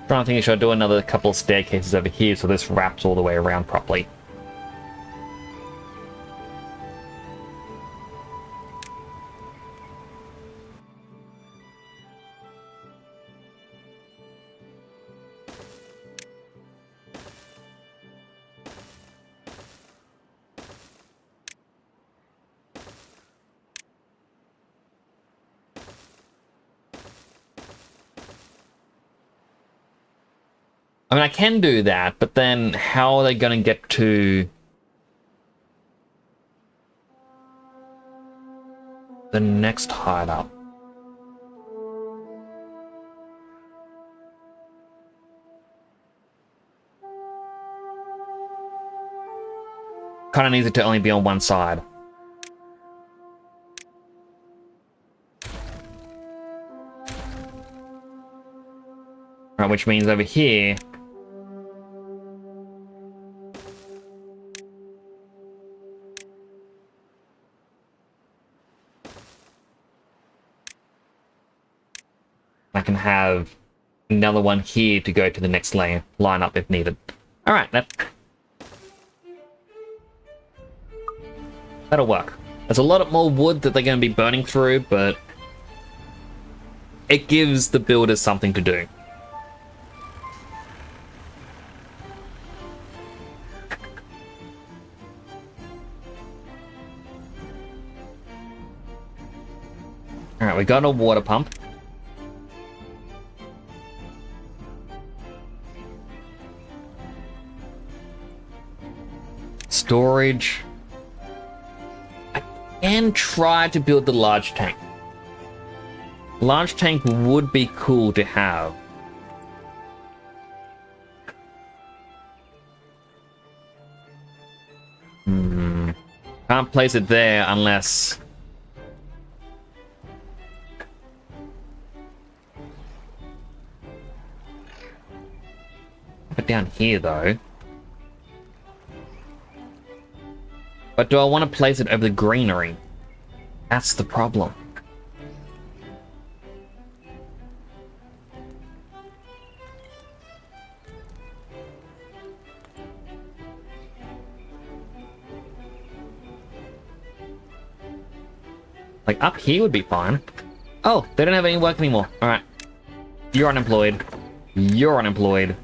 Trying to think, should I do another couple of staircases over here so this wraps all the way around properly? I mean, I can do that, but then how are they going to get to the next hideout? Kind of needs it to only be on one side. Right, which means over here I can have another one here to go to the next line up if needed. All right, that'll work. There's a lot more wood that they're going to be burning through, but it gives the builders something to do. All right, we got a water pump. Storage. I can try to build the large tank. Large tank would be cool to have. Can't place it there unless... Put it down here though. But do I want to place it over the greenery? That's the problem. Like, up here would be fine. Oh, they don't have any work anymore. Alright. You're unemployed. You're unemployed.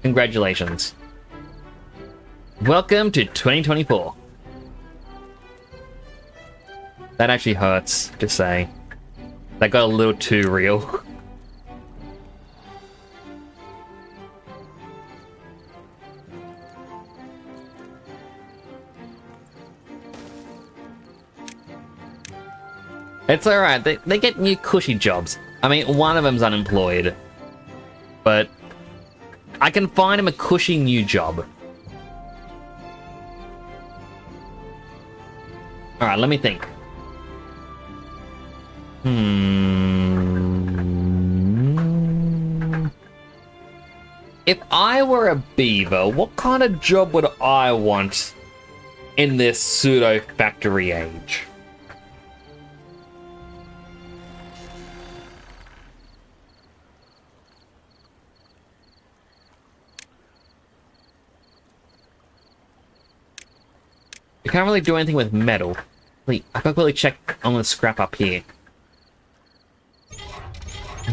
Congratulations. Welcome to 2024. That actually hurts to say. That got a little too real. It's alright, they get new cushy jobs. I mean, one of them's unemployed. But I can find him a cushy new job. Alright, let me think. If I were a beaver, what kind of job would I want? in this pseudo factory age. You can't really do anything with metal. Wait, I can't really check on the scrap up here.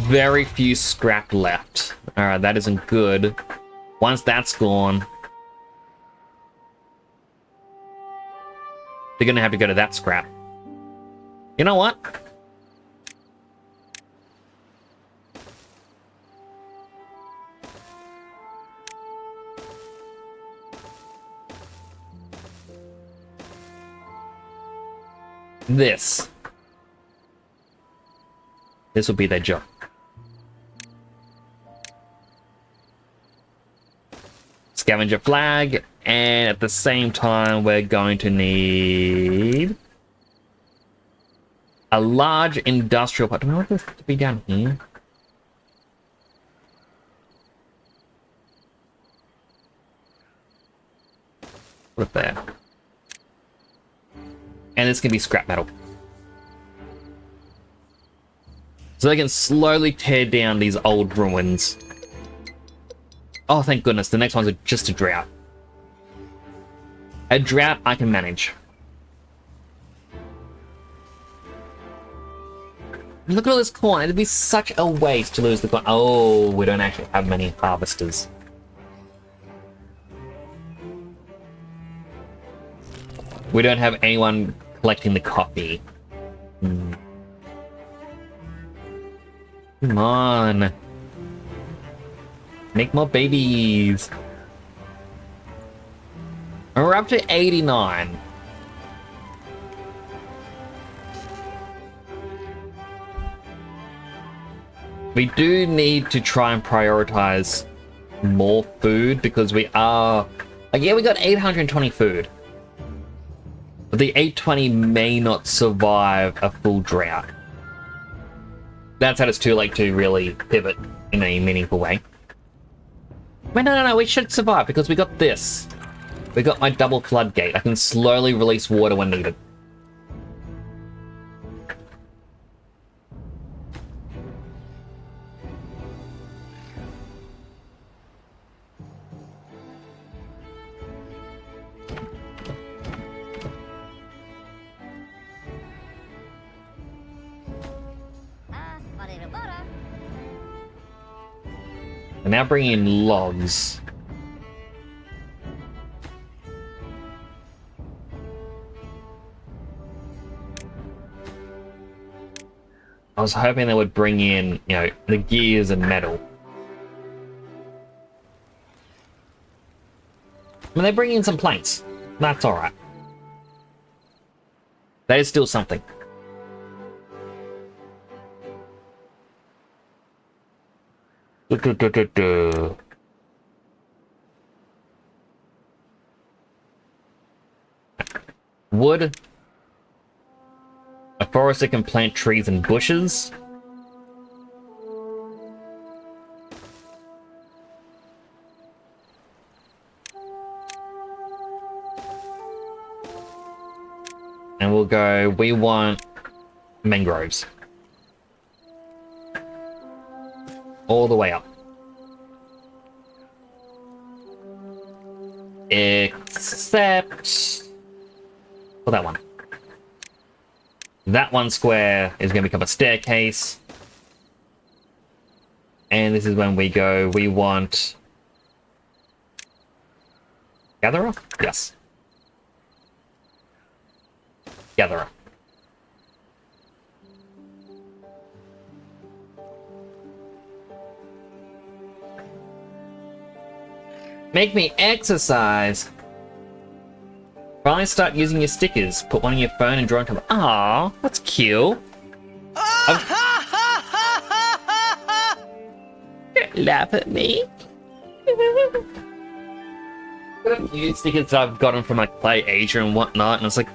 Very few scrap left. Alright, that isn't good. Once that's gone, they're gonna have to go to that scrap. You know what? This will be their job. Scavenger flag, and at the same time we're going to need a large industrial part. Do I want this to be down here? Put it there. And this can be scrap metal. So they can slowly tear down these old ruins. Oh, thank goodness, the next one's just a drought. A drought I can manage. Look at all this corn. It'd be such a waste to lose the corn. Oh, we don't actually have many harvesters. We don't have anyone collecting the coffee. Come on. Make more babies. We're up to 89. We do need to try and prioritize more food because we are... Like, yeah, we got 820 food. But the 820 may not survive a full drought. That's how it's too late to really pivot in a meaningful way. Wait, no, we should survive because we got this. We got my double floodgate. I can slowly release water when needed. I'm now bringing in logs. I was hoping they would bring in, you know, the gears and metal. I mean, they bring in some planks. That's alright. That is still something. Wood. A forest that can plant trees and bushes. And we'll go, we want mangroves. All the way up. Except for that one. That one square is going to become a staircase. And this is when we go, we want... Gatherer? Yes. Gatherer. Make me exercise. Finally start using your stickers. Put one on your phone and draw on top. Aww, that's cute. Laugh at me. New stickers that I've gotten from like Play Asia and whatnot, and it's like,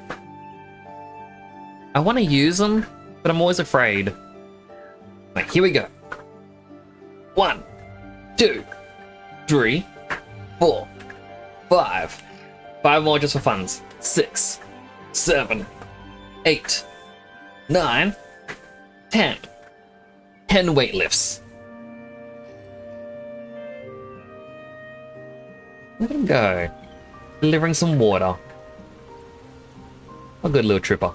I want to use them, but I'm always afraid. Right, here we go. 1, 2, 3, 4, 5. 5 more just for funs. 6, 7, 8, 9, 10. 10 weight lifts. Let him go. Delivering some water. A good little tripper.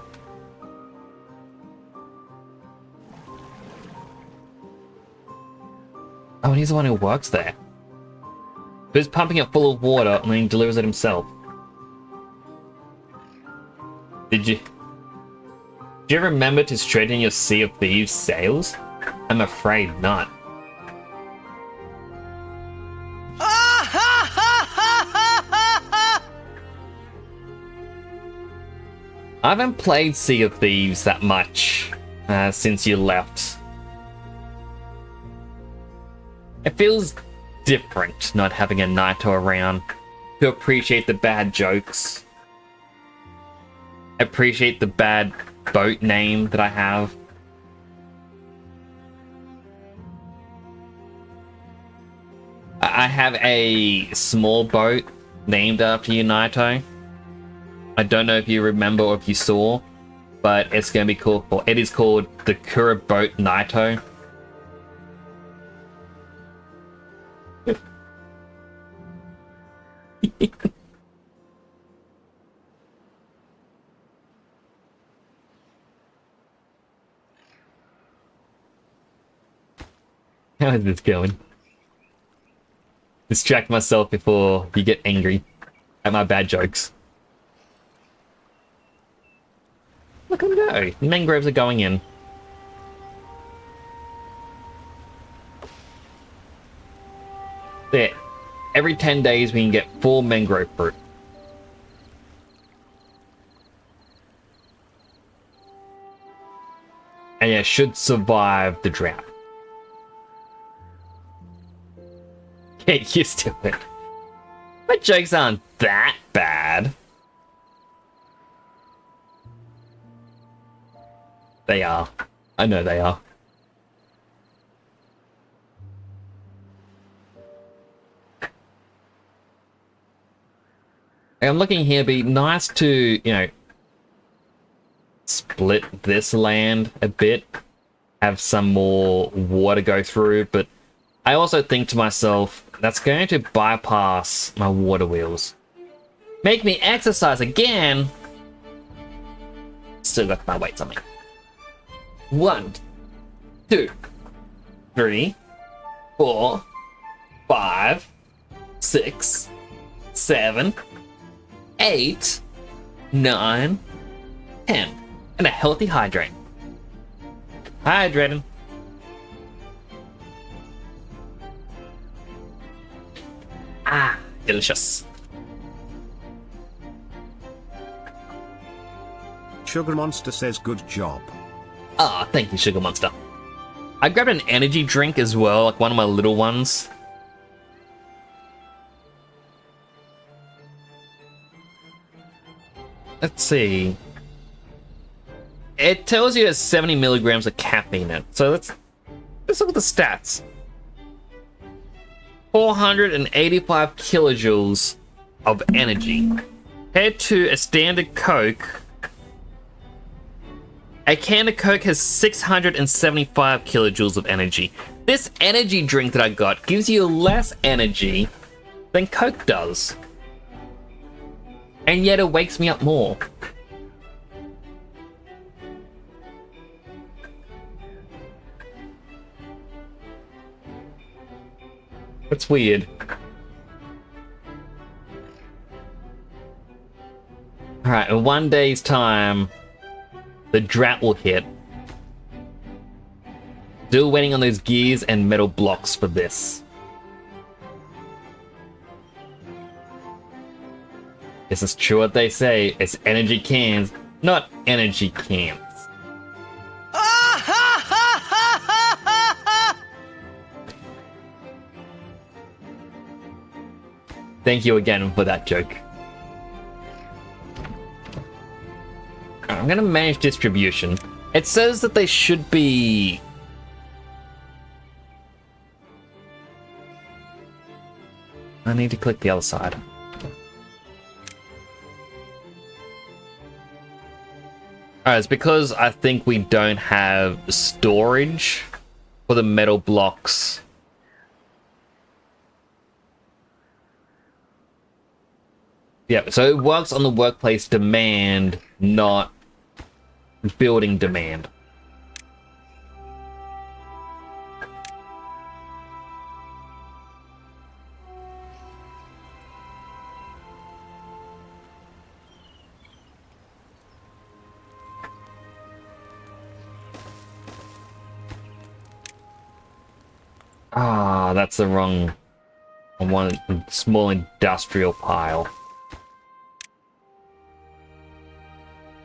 Oh, and he's the one who works there. Who's pumping it full of water and then delivers it himself? Did you remember to straighten your Sea of Thieves sails? I'm afraid not. I haven't played Sea of Thieves that much since you left. It feels different not having a Naito around to appreciate the bad jokes. Appreciate the bad boat name that I have. I have a small boat named after you, Naito. I don't know if you remember or if you saw, but it's going to be cool. It is called the Kura Boat Naito. How is this going? Distract myself before you get angry at my bad jokes. Look at them go. The mangroves are going in. There. Every 10 days we can get 4 mangrove fruit. And yeah, should survive the drought. Get used to it. My jokes aren't that bad. They are. I know they are. I'm looking here, be nice to, you know, split this land a bit, have some more water go through, but I also think to myself, that's going to bypass my water wheels. Make me exercise again! Still got my weights on me. 1, 2, 3, 4, 5, 6, 7, 8, 9, 10. And a healthy hydrate. Hydrating. Ah, delicious.
Sugar Monster says good job.
Ah, thank you, Sugar Monster. I grabbed an energy drink as well, like one of my little ones. Let's see. It tells you there's 70 milligrams of caffeine in it. So let's look at the stats. 485 kilojoules of energy. Compared to a standard Coke, a can of Coke has 675 kilojoules of energy. This energy drink that I got gives you less energy than Coke does. And yet it wakes me up more. That's weird. Alright, in 1 day's time, the drought will hit. Still waiting on those gears and metal blocks for this. This is true what they say. It's energy cans, not energy cans. Thank you again for that joke. I'm gonna manage distribution. It says that they should be... I need to click the other side. Alright, it's because I think we don't have storage for the metal blocks. Yeah, so it works on the workplace demand, not building demand. Ah, that's the wrong one. Small industrial pile.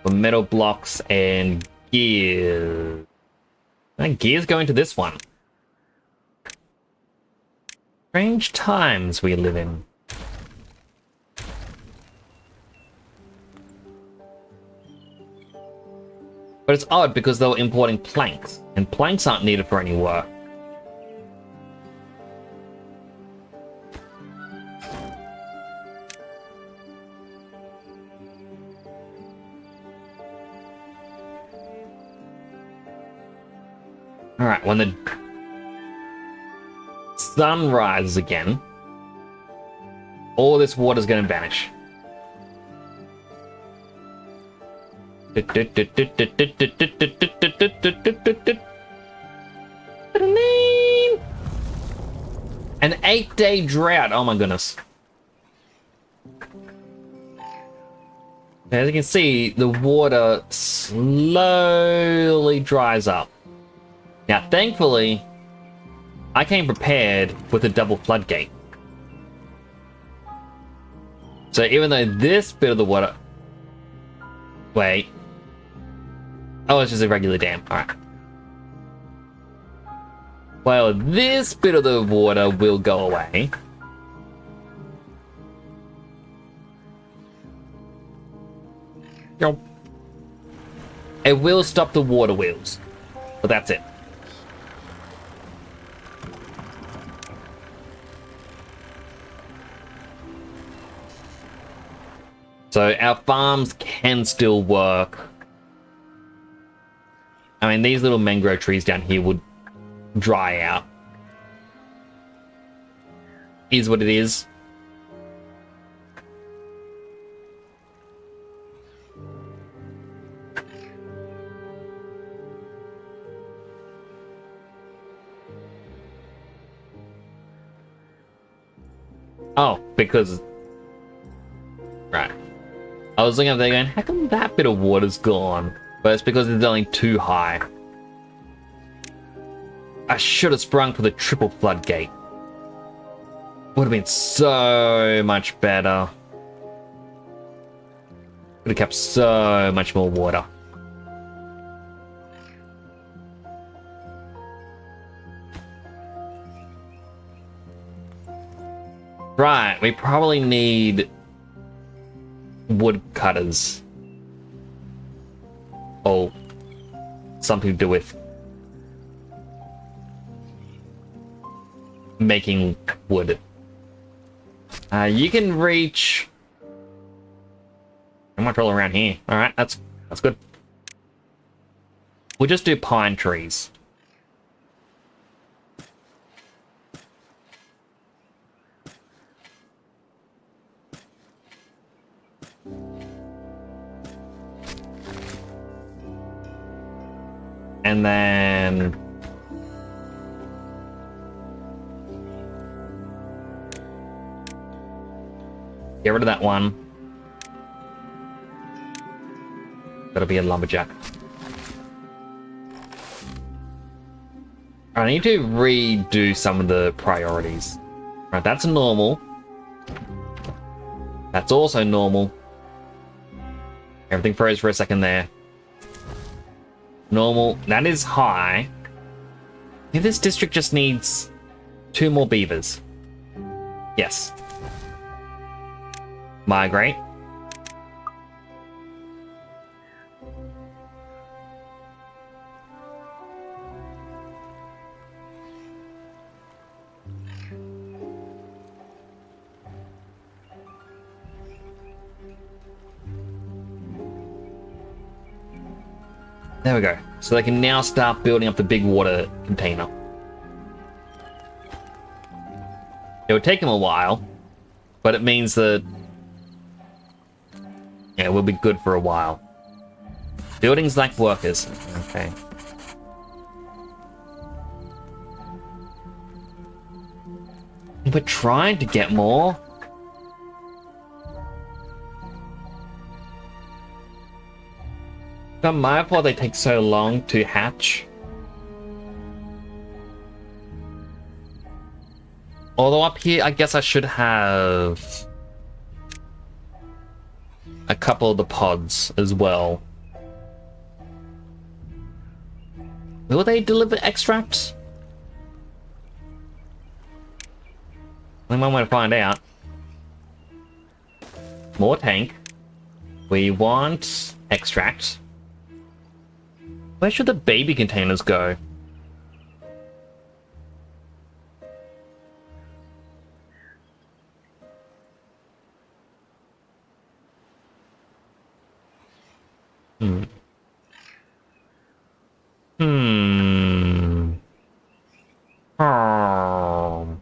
For metal blocks and gears. And gears go into this one. Strange times we live in. But it's odd because they were importing planks, and planks aren't needed for any work. Alright, when the sun rises again, all this water's gonna vanish. An 8-day drought, oh my goodness. As you can see, the water slowly dries up. Now, thankfully, I came prepared with a double floodgate. So even though this bit of the water... Wait. Oh, it's just a regular dam. Alright. Well, this bit of the water will go away. It will stop the water wheels. But that's it. So our farms can still work. I mean, these little mangrove trees down here would dry out. Is what it is. Oh, because... Right. I was looking up there going, how come that bit of water's gone? But it's because it's only too high. I should have sprung for the triple floodgate. Would have been so much better. Would have kept so much more water. Right, we probably need wood cutters. Or something to do with making wood. You can reach how much all around here. Alright, that's good. We'll just do pine trees. And then get rid of that one. That'll be a lumberjack. I need to redo some of the priorities. Right, that's normal. That's also normal. Everything froze for a second there. Normal. That is high. I think this district just needs 2 more beavers. Yes. Migrate. There we go. So they can now start building up the big water container. It would take them a while, but it means that yeah, we'll be good for a while. Buildings like workers. Okay. We're trying to get more. Not my fault they take so long to hatch. Although up here, I guess I should have a couple of the pods as well. Will they deliver extracts? Only one way to find out. More tank. We want extract. Where should the baby containers go? Hmm. Oh.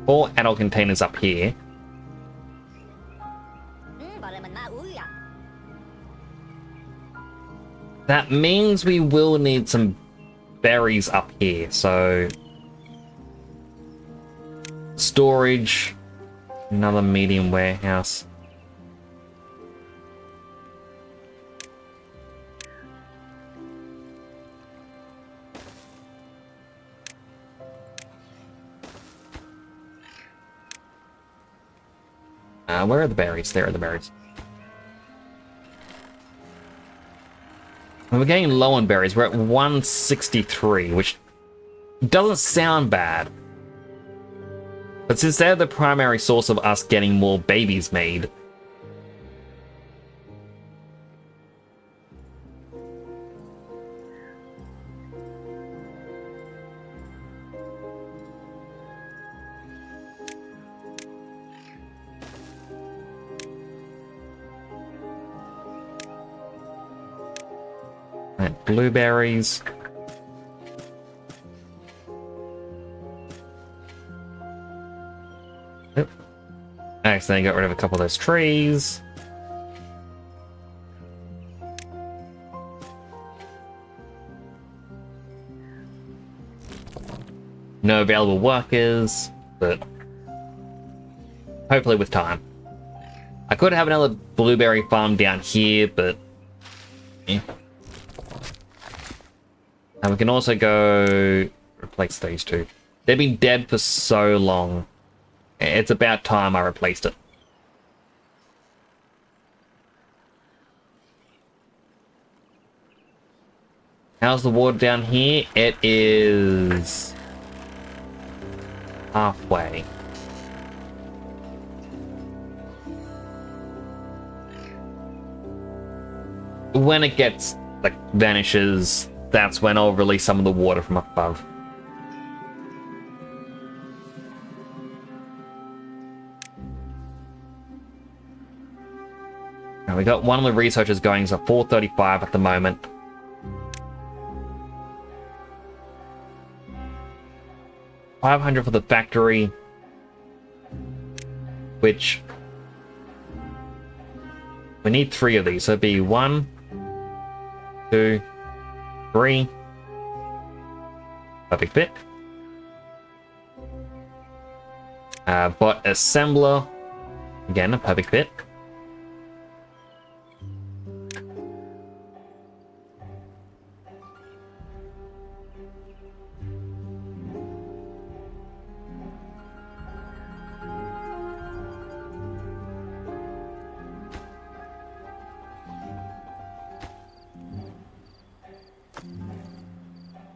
Four adult containers up here. That means we will need some berries up here, so storage, another medium warehouse. Where are the berries? There are the berries. And we're getting low on berries. We're at 163, which doesn't sound bad. But since they're the primary source of us getting more babies made, right, blueberries. Yep. I accidentally got rid of a couple of those trees. No available workers, but hopefully with time. I could have another blueberry farm down here, but yeah. And we can also go replace these two. They've been dead for so long. It's about time I replaced it. How's the water down here? It is halfway. When it gets, like, vanishes, that's when I'll release some of the water from above. Now we got one of the researchers going, so 435 at the moment. $500 for the factory, which we need 3 of these, so it'd be 1, 2, 3. Perfect fit. Bot assembler, again a perfect fit.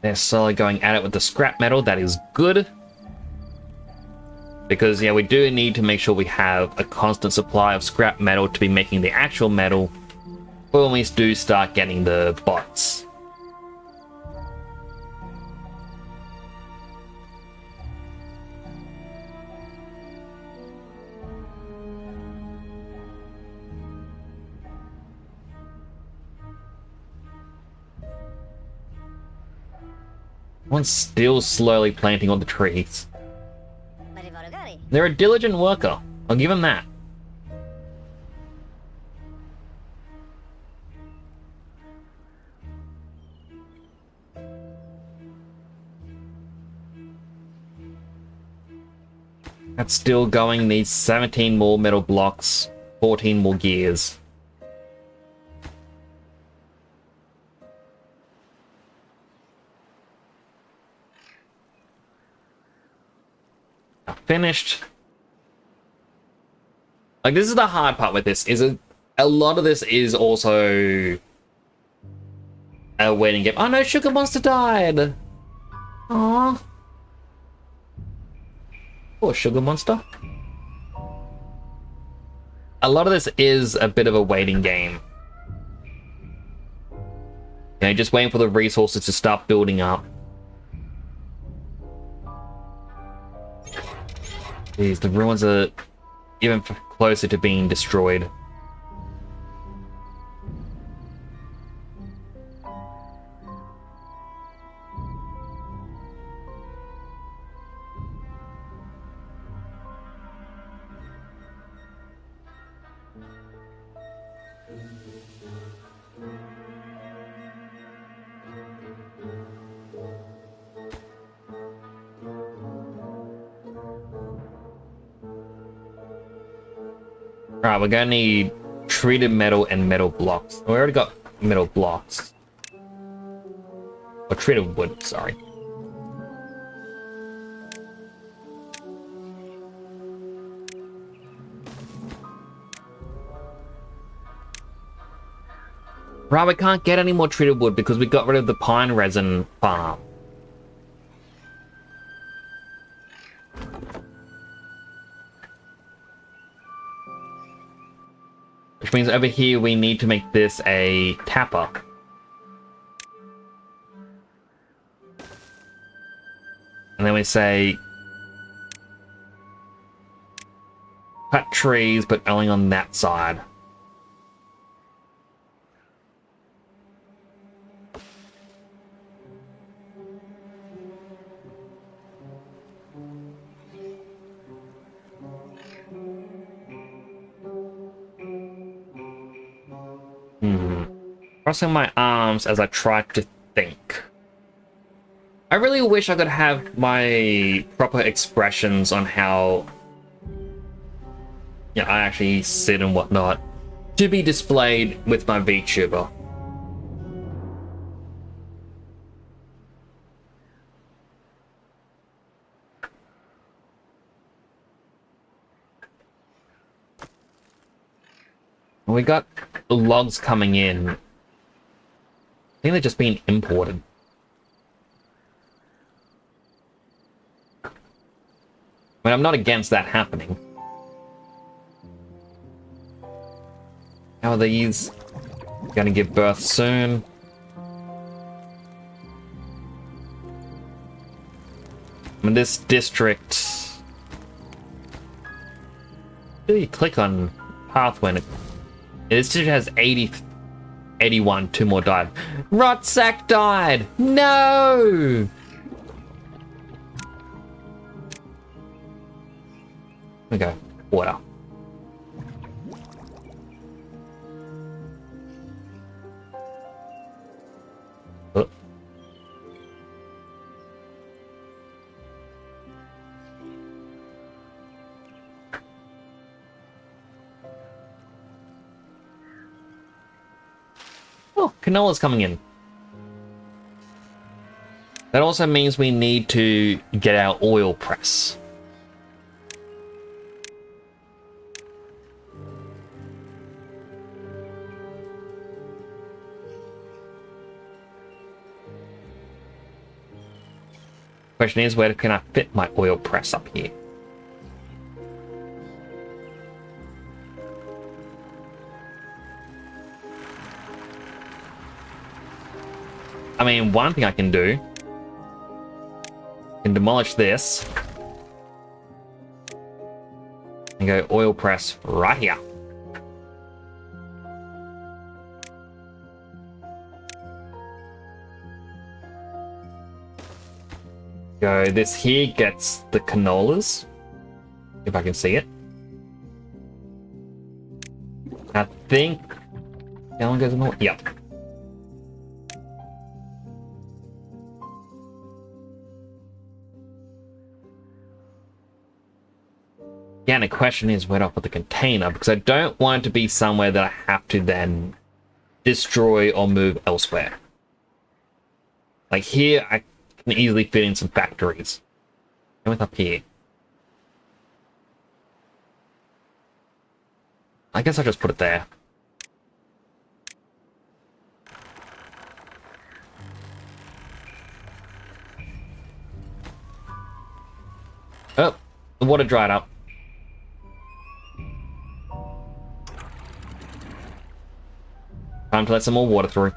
They're slowly going at it with the scrap metal. That is good. Because, yeah, we do need to make sure we have a constant supply of scrap metal to be making the actual metal for when we do start getting the bots. One's still slowly planting all the trees. They're a diligent worker. I'll give them that. That's still going. Needs 17 more metal blocks, 14 more gears. Finished. Like, this is the hard part with this, is a lot of this is also a waiting game. Oh no, Sugar Monster died! Aww. Poor Sugar Monster. A lot of this is a bit of a waiting game. You know, just waiting for the resources to start building up. Jeez, the ruins are even closer to being destroyed. Alright, we're gonna need treated metal and metal blocks. We already got metal blocks. Or treated wood, sorry. Right, we can't get any more treated wood because we got rid of the pine resin farm. Which means over here we need to make this a tapper. And then we say cut trees, but only on that side. Crossing my arms as I try to think. I really wish I could have my proper expressions on how I actually sit and whatnot to be displayed with my VTuber. We got logs coming in. I think they're just being imported. I mean, I'm not against that happening. How are these gonna give birth soon? I mean, this district... Do you click on path when it... This district has 81, 2 more died. Rotsack died! No! Okay, water. Oh. Oh, canola's coming in. That also means we need to get our oil press. Question is, where can I fit my oil press up here? I mean, one thing I can do, I can demolish this and go oil press right here. Go, this here gets the canolas, if I can see it. I think that one goes in the, yep. Yeah, and the question is where do I put the container, because I don't want it to be somewhere that I have to then destroy or move elsewhere. Like here, I can easily fit in some factories. And with up here, I guess I'll just put it there. Oh, the water dried up. Time to let some more water through.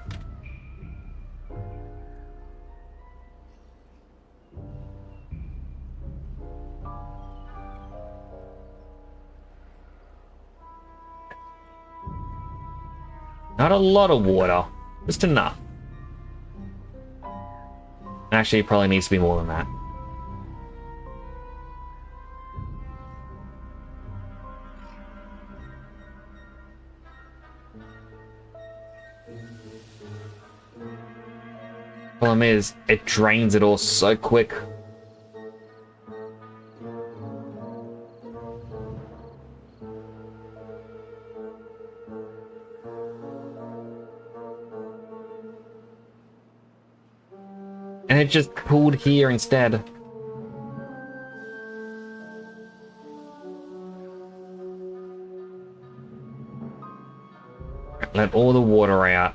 Not a lot of water, just enough. Actually, it probably needs to be more than that. Problem is, it drains it all so quick. And it just pooled here instead. Let all the water out.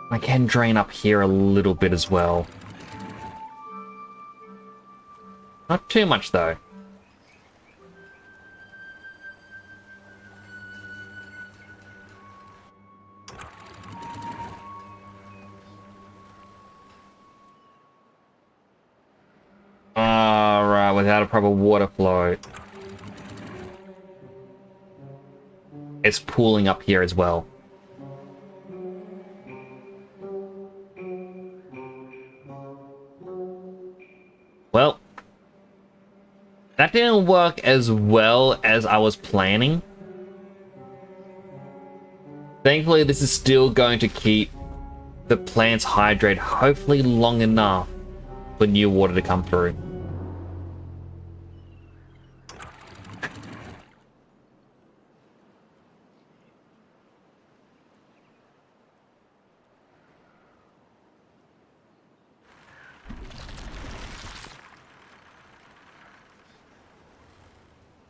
I can drain up here a little bit as well. Not too much though. Alright, without a proper water flow. It's pooling up here as well. Well, that didn't work as well as I was planning. Thankfully, this is still going to keep the plants hydrated, hopefully long enough for new water to come through.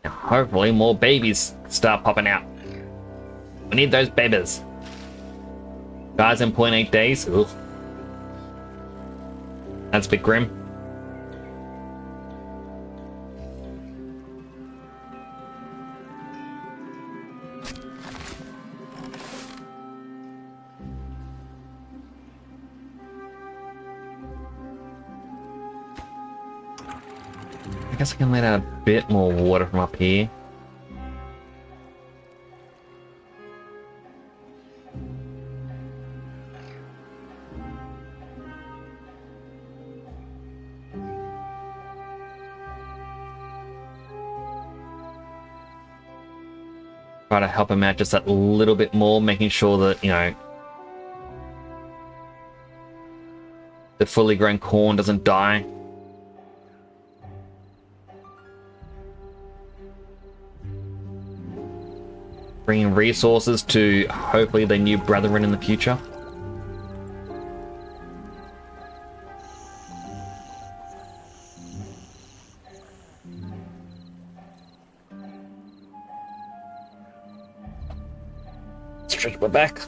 Hopefully more babies start popping out. We need those babies. Guys in 0.8 days. Ugh. That's a bit grim. I guess I can let out a bit more water from up here. Try to help him out just that little bit more, making sure that, you know, the fully grown corn doesn't die. Bringing resources to hopefully their new brethren in the future. stretch my back.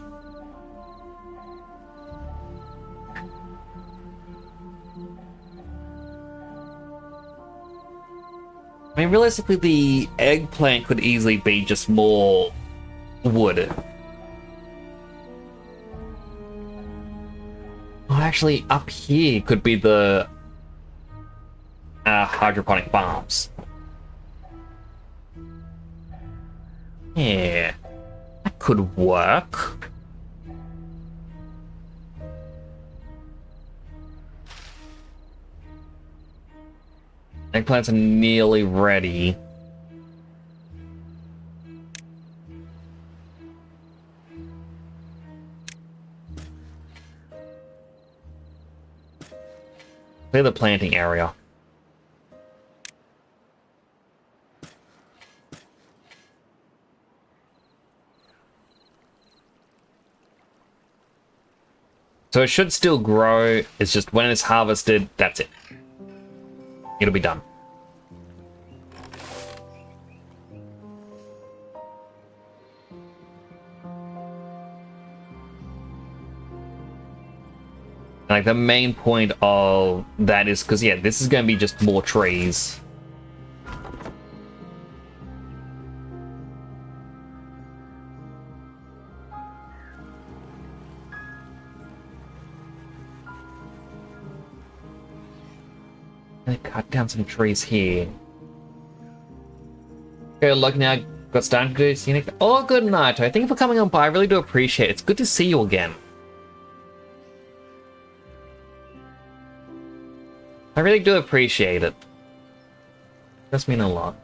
I mean, realistically, the eggplant could easily be just more wood. Oh, actually, up here could be the hydroponic farms. Yeah, that could work. Eggplants are nearly ready. Clear the planting area. So it should still grow, it's just when it's harvested, that's it. It'll be done. Like, the main point of that is because, yeah, this is going to be just more trees. I'm gonna cut down some trees here. Okay, look now, got starting to do scenic. Oh, good night. Thank you for coming on by. I really do appreciate it. It's good to see you again. I really do appreciate it. Does mean a lot.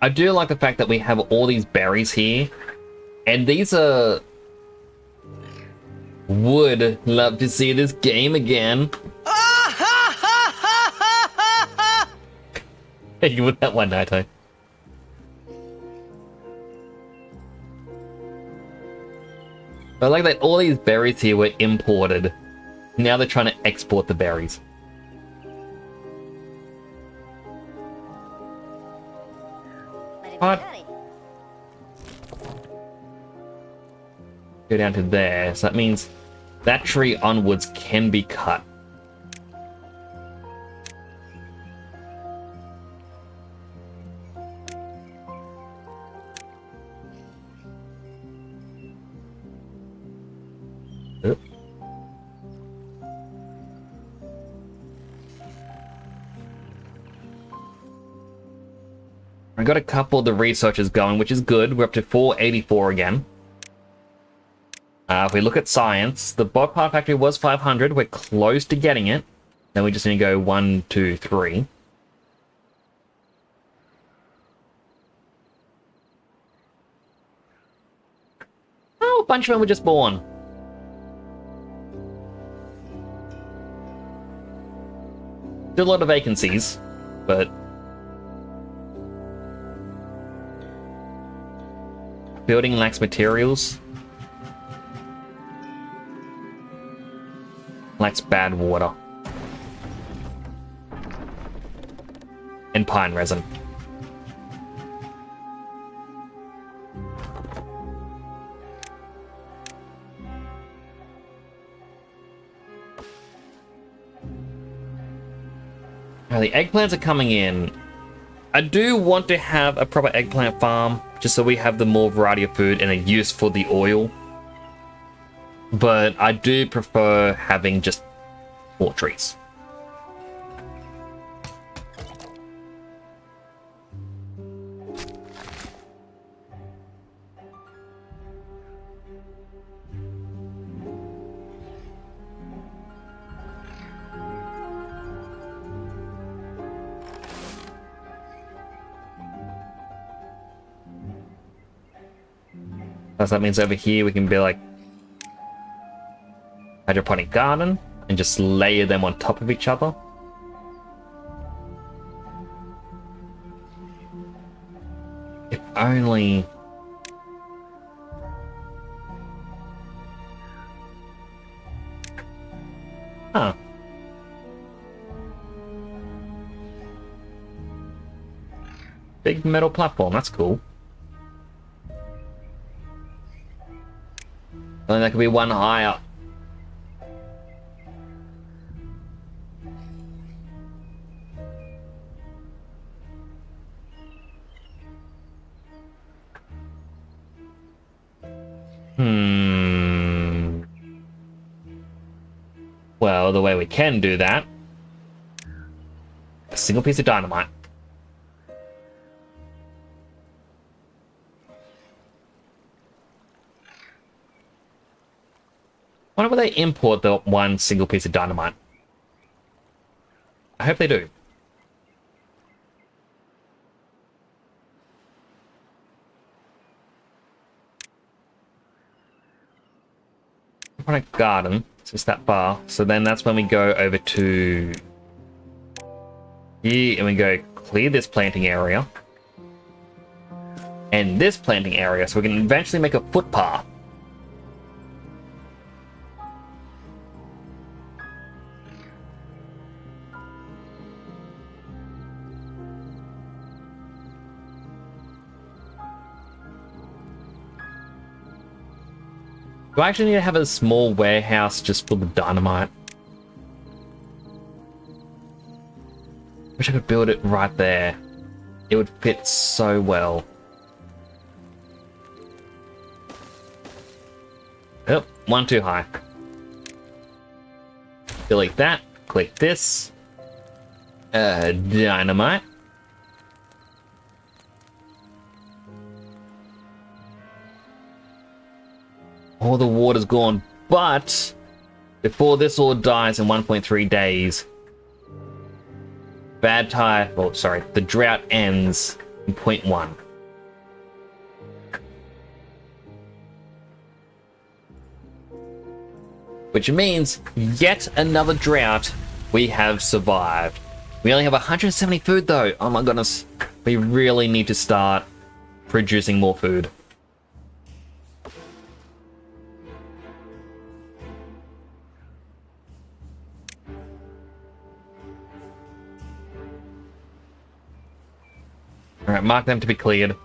I do like the fact that we have all these berries here. And these are... Would love to see this game again. Hey, you with that one, Naito. I like that all these berries here were imported. Now they're trying to export the berries. What? Go down to there, so that means that tree onwards can be cut. Oop. I got a couple of the researchers going, which is good. We're up to 484 again. If we look at science, the bot part factory was 500. We're close to getting it. Then we just need to go 1, 2, 3. Oh, a bunch of them were just born. Still a lot of vacancies, but... Building lacks materials. Lacks bad water. And pine resin. Now the eggplants are coming in. I do want to have a proper eggplant farm, just so we have the more variety of food and a use for the oil. But I do prefer having just more trees. So that means over here we can be like hydroponic garden and just layer them on top of each other. If only... Huh. Big metal platform, that's cool. Only that could be one higher. Well, the way we can do that, a single piece of dynamite. Why don't they import the one single piece of dynamite? I hope they do. Product garden. It's just that far. So then that's when we go over to here and we go clear this planting area. And this planting area, so we can eventually make a footpath. Do I actually need to have a small warehouse just full of dynamite? Wish I could build it right there. It would fit so well. Oh, one too high. Delete that. Click this. Dynamite. All the water's gone, but before this all dies in 1.3 days, the drought ends in 0.1. Which means yet another drought we have survived. We only have 170 food though. Oh my goodness. We really need to start producing more food. Alright, mark them to be cleared.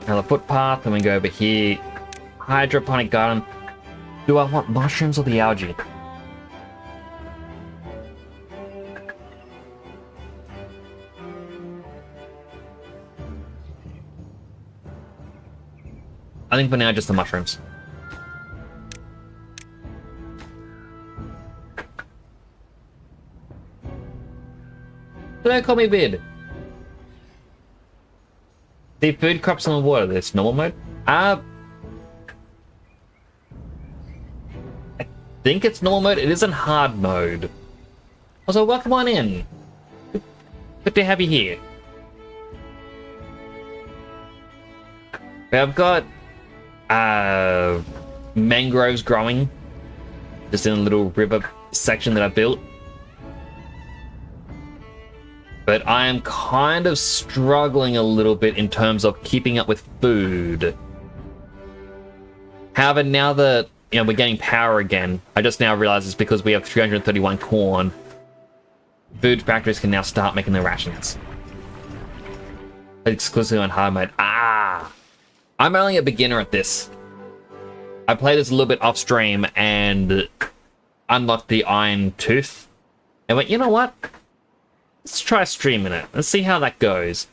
Another footpath, and we go over here. Hydroponic garden. Do I want mushrooms or the algae? I think for now, just the mushrooms. Don't call me Vid. The food crops on the water, this normal mode? I think it's normal mode. It isn't hard mode. Also, welcome on in. Good to have you here. I've got mangroves growing just in a little river section that I built. But I am kind of struggling a little bit in terms of keeping up with food. However, now that we're getting power again, I just now realize it's because we have 331 corn. Food factories can now start making their rations. Exclusively on hard mode. I'm only a beginner at this. I played this a little bit off stream and unlocked the Iron Tooth. And went, you know what? Let's try streaming it. Let's see how that goes.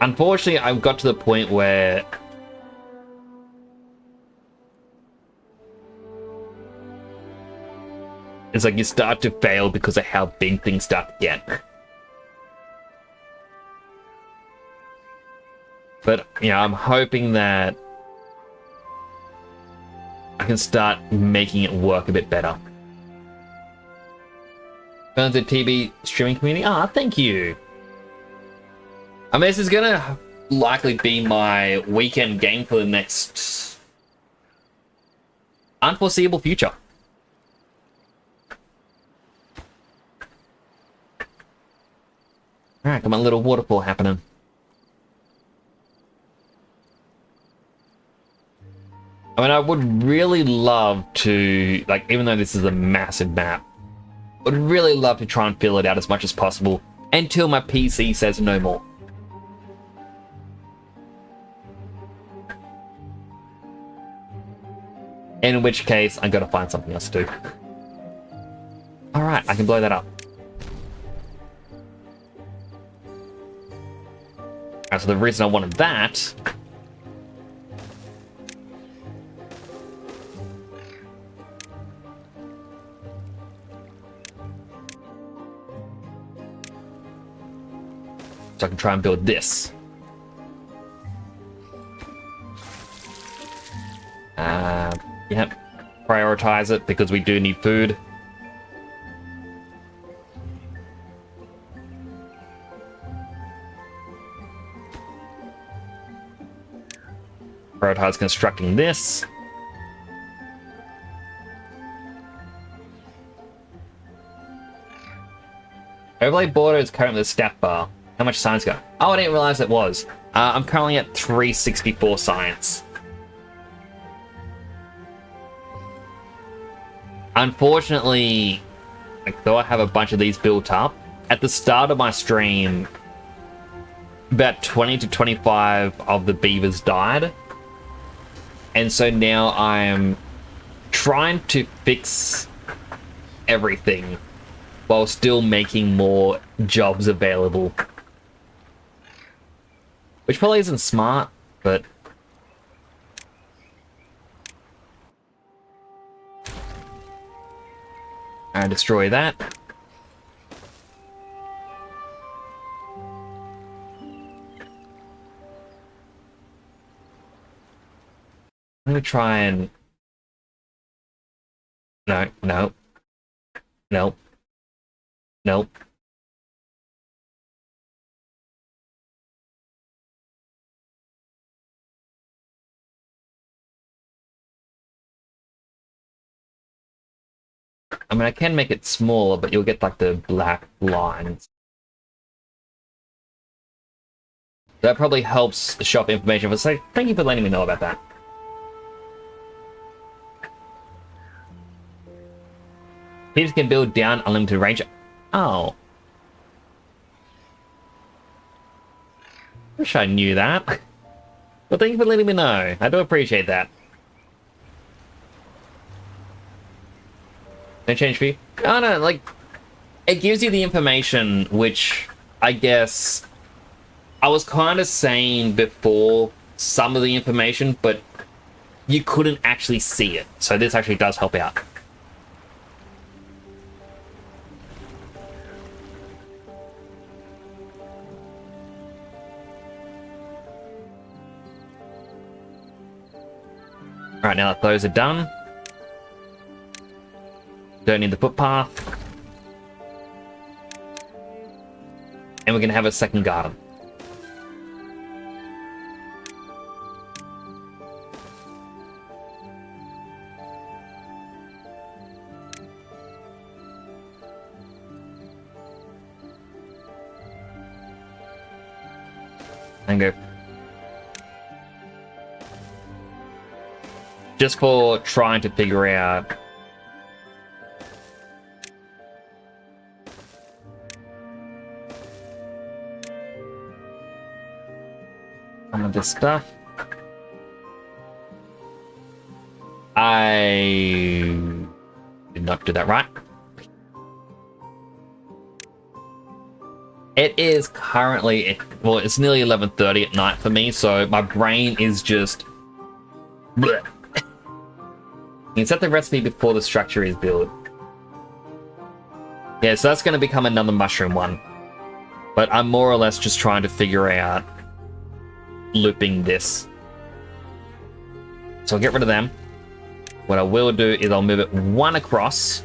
Unfortunately, I've got to the point where it's like you start to fail because of how big things start to get. But, I'm hoping that I can start making it work a bit better. Found the TV streaming community. Thank you. I mean, this is gonna likely be my weekend game for the next unforeseeable future. Alright, come on, little waterfall happening. I mean, I would really love to, like, even though this is a massive map, I would really love to try and fill it out as much as possible until my PC says no more. In which case, I'm gonna find something else to do. Alright, I can blow that up. Alright, so the reason I wanted that... so I can try and build this. Yep. Prioritize it because we do need food. Prioritize constructing this. Overlay border is currently the stat bar. How much science go? Oh, I didn't realize it was. I'm currently at 364 science. Unfortunately, like, though I have a bunch of these built up, at the start of my stream, about 20 to 25 of the beavers died. And so now I'm trying to fix everything while still making more jobs available. Which probably isn't smart, but... I destroy that. I'm gonna try and... No, no. Nope. Nope. I mean, I can make it smaller, but you'll get, like, the black lines. That probably helps show up information. But so, thank you for letting me know about that. Peeps can build down unlimited range. Oh. Wish I knew that. Well, thank you for letting me know. I do appreciate that. No change for you? Oh no, like, it gives you the information, which I guess I was kind of saying before some of the information, but you couldn't actually see it. So this actually does help out. Alright, now that those are done, don't need the footpath. And we're going to have a second garden. And go. Just for trying to figure out some of this stuff. I did not do that right. It is currently, well, it's nearly 11:30 at night for me, so my brain is just bleh. You can set the recipe before the structure is built. Yeah, so that's going to become another mushroom one. But I'm more or less just trying to figure out looping this. So I'll get rid of them. What I will do is I'll move it one across.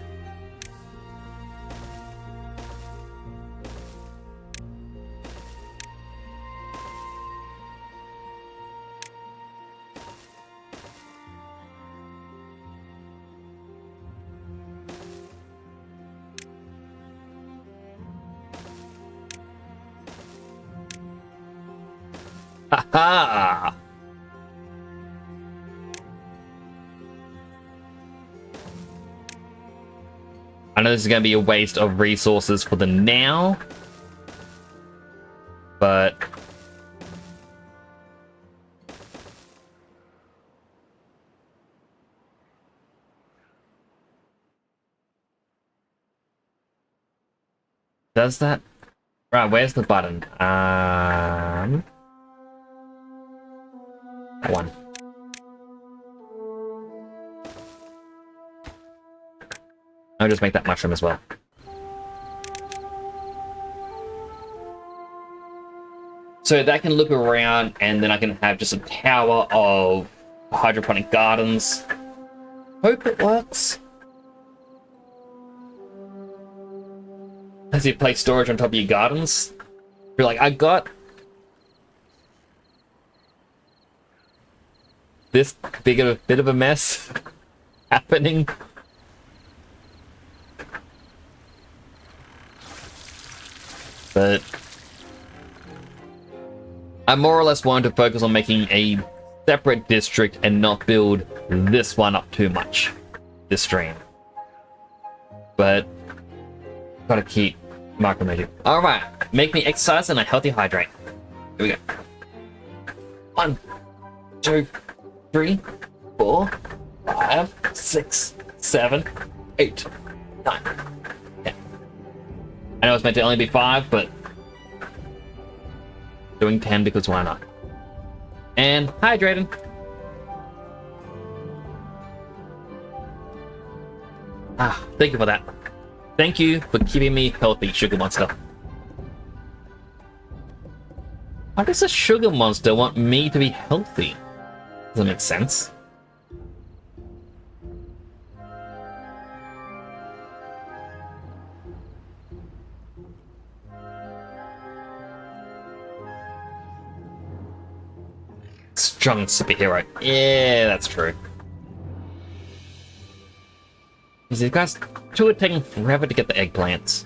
ha! I know this is going to be a waste of resources for the now, but does that? Right, where's the button? One. I'll just make that mushroom as well. So that can look around, and then I can have just a tower of hydroponic gardens. Hope it works. As you place storage on top of your gardens, you're like, I got this bit of a mess happening. But I more or less wanted to focus on making a separate district and not build this one up too much this stream. But gotta keep micromanaging. Alright, make me exercise and a healthy hydrate. Here we go. 1, 2, 3, 4, 5, 6, 7, 8, 9, 10. I know it's meant to only be 5, but doing 10 because why not? And hydrating. Thank you for that. Thank you for keeping me healthy, Sugar Monster. Why does a Sugar Monster want me to be healthy? Doesn't make sense. Strong superhero. Yeah, that's true. These guys, two are taking forever to get the eggplants.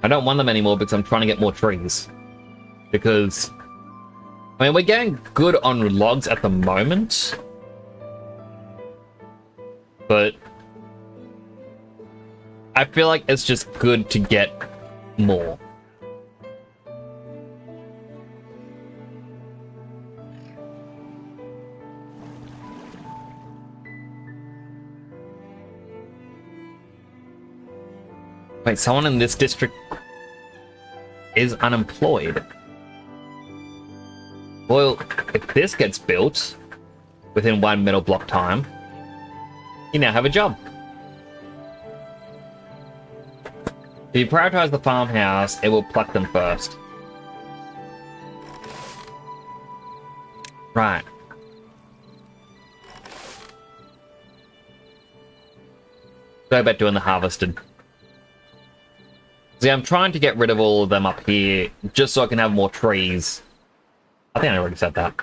I don't want them anymore because I'm trying to get more trees. Because, I mean, we're getting good on logs at the moment. But I feel like it's just good to get more. Wait, someone in this district is unemployed. Well, if this gets built within 1 metal block time, you now have a job. If you prioritize the farmhouse, it will pluck them first. Right. Go about doing the harvested. See, I'm trying to get rid of all of them up here, just so I can have more trees. I think I already said that.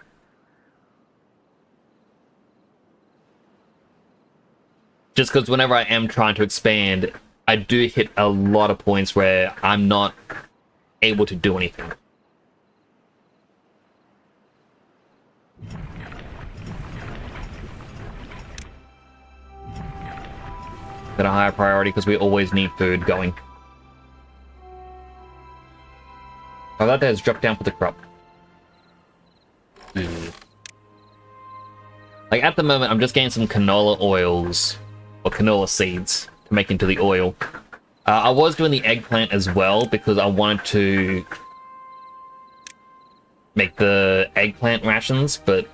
Just because whenever I am trying to expand, I do hit a lot of points where I'm not able to do anything. Got a higher priority because we always need food going. Oh, that has dropped down for the crop. Like, at the moment, I'm just getting some canola oils, or canola seeds, to make into the oil. I was doing the eggplant as well, because I wanted to make the eggplant rations, but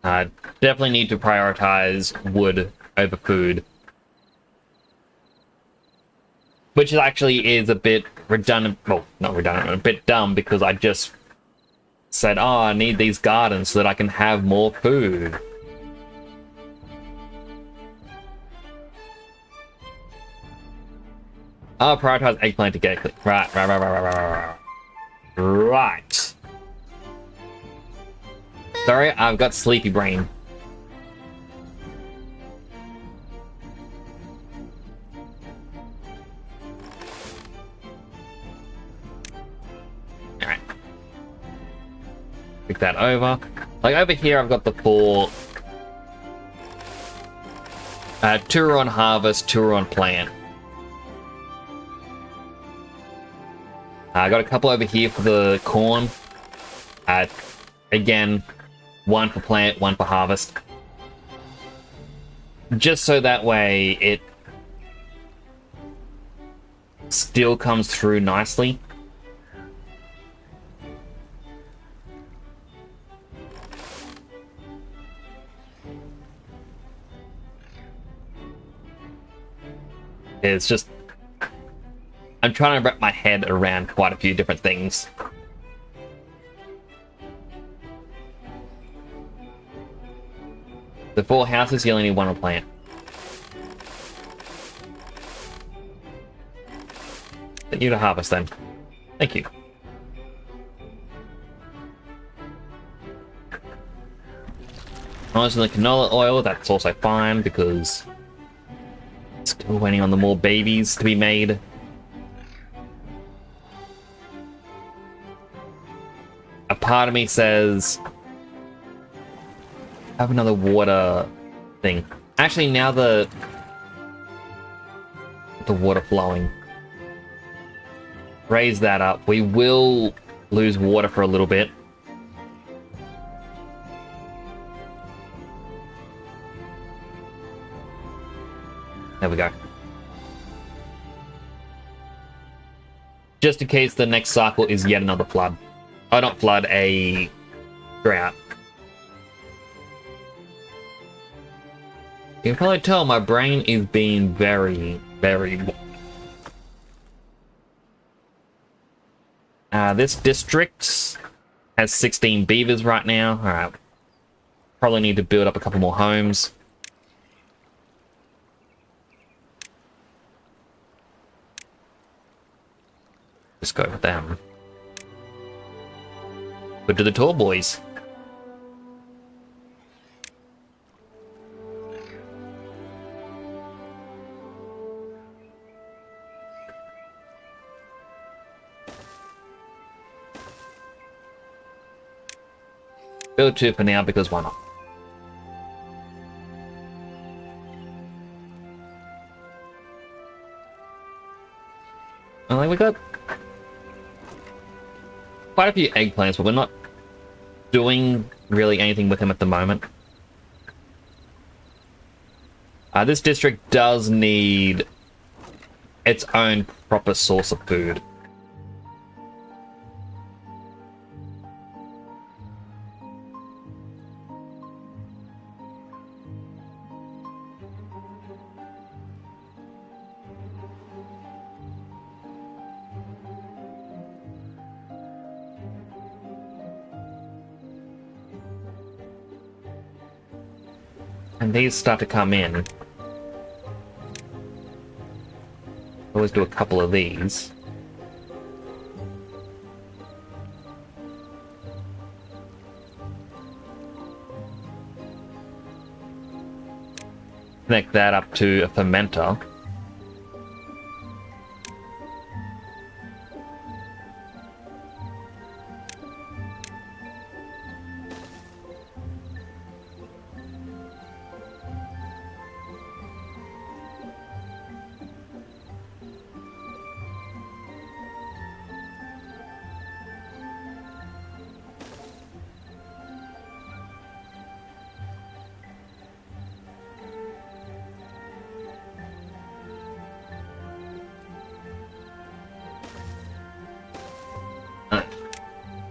I definitely need to prioritize wood over food. Which actually is a bit redundant, well, not redundant, a bit dumb, because I just said, oh, I need these gardens so that I can have more food. I'll prioritize eggplant to get it. Right. Sorry, I've got sleepy brain. Pick that over. Like over here, I've got the 4. 2 are on harvest, 2 are on plant. I got a couple over here for the corn. Again, 1 for plant, 1 for harvest. Just so that way it still comes through nicely. It's just, I'm trying to wrap my head around quite a few different things. The 4 houses, you only need 1 on plant. Get you to harvest then. Thank you. Honestly, the canola oil, that's also fine because still waiting on the more babies to be made. A part of me says have another water thing. Actually, now the water flowing. Raise that up. We will lose water for a little bit. There we go. Just in case the next cycle is yet another flood. Oh, not flood, a drought. You can probably tell my brain is being very, very... this district has 16 beavers right now. Alright. Probably need to build up a couple more homes. Just go with them. Good to the tall boys. Build 2 for now because why not? We got quite a few eggplants, but we're not doing really anything with them at the moment. This district does need its own proper source of food. And these start to come in. Always do a couple of these. Connect that up to a fermenter.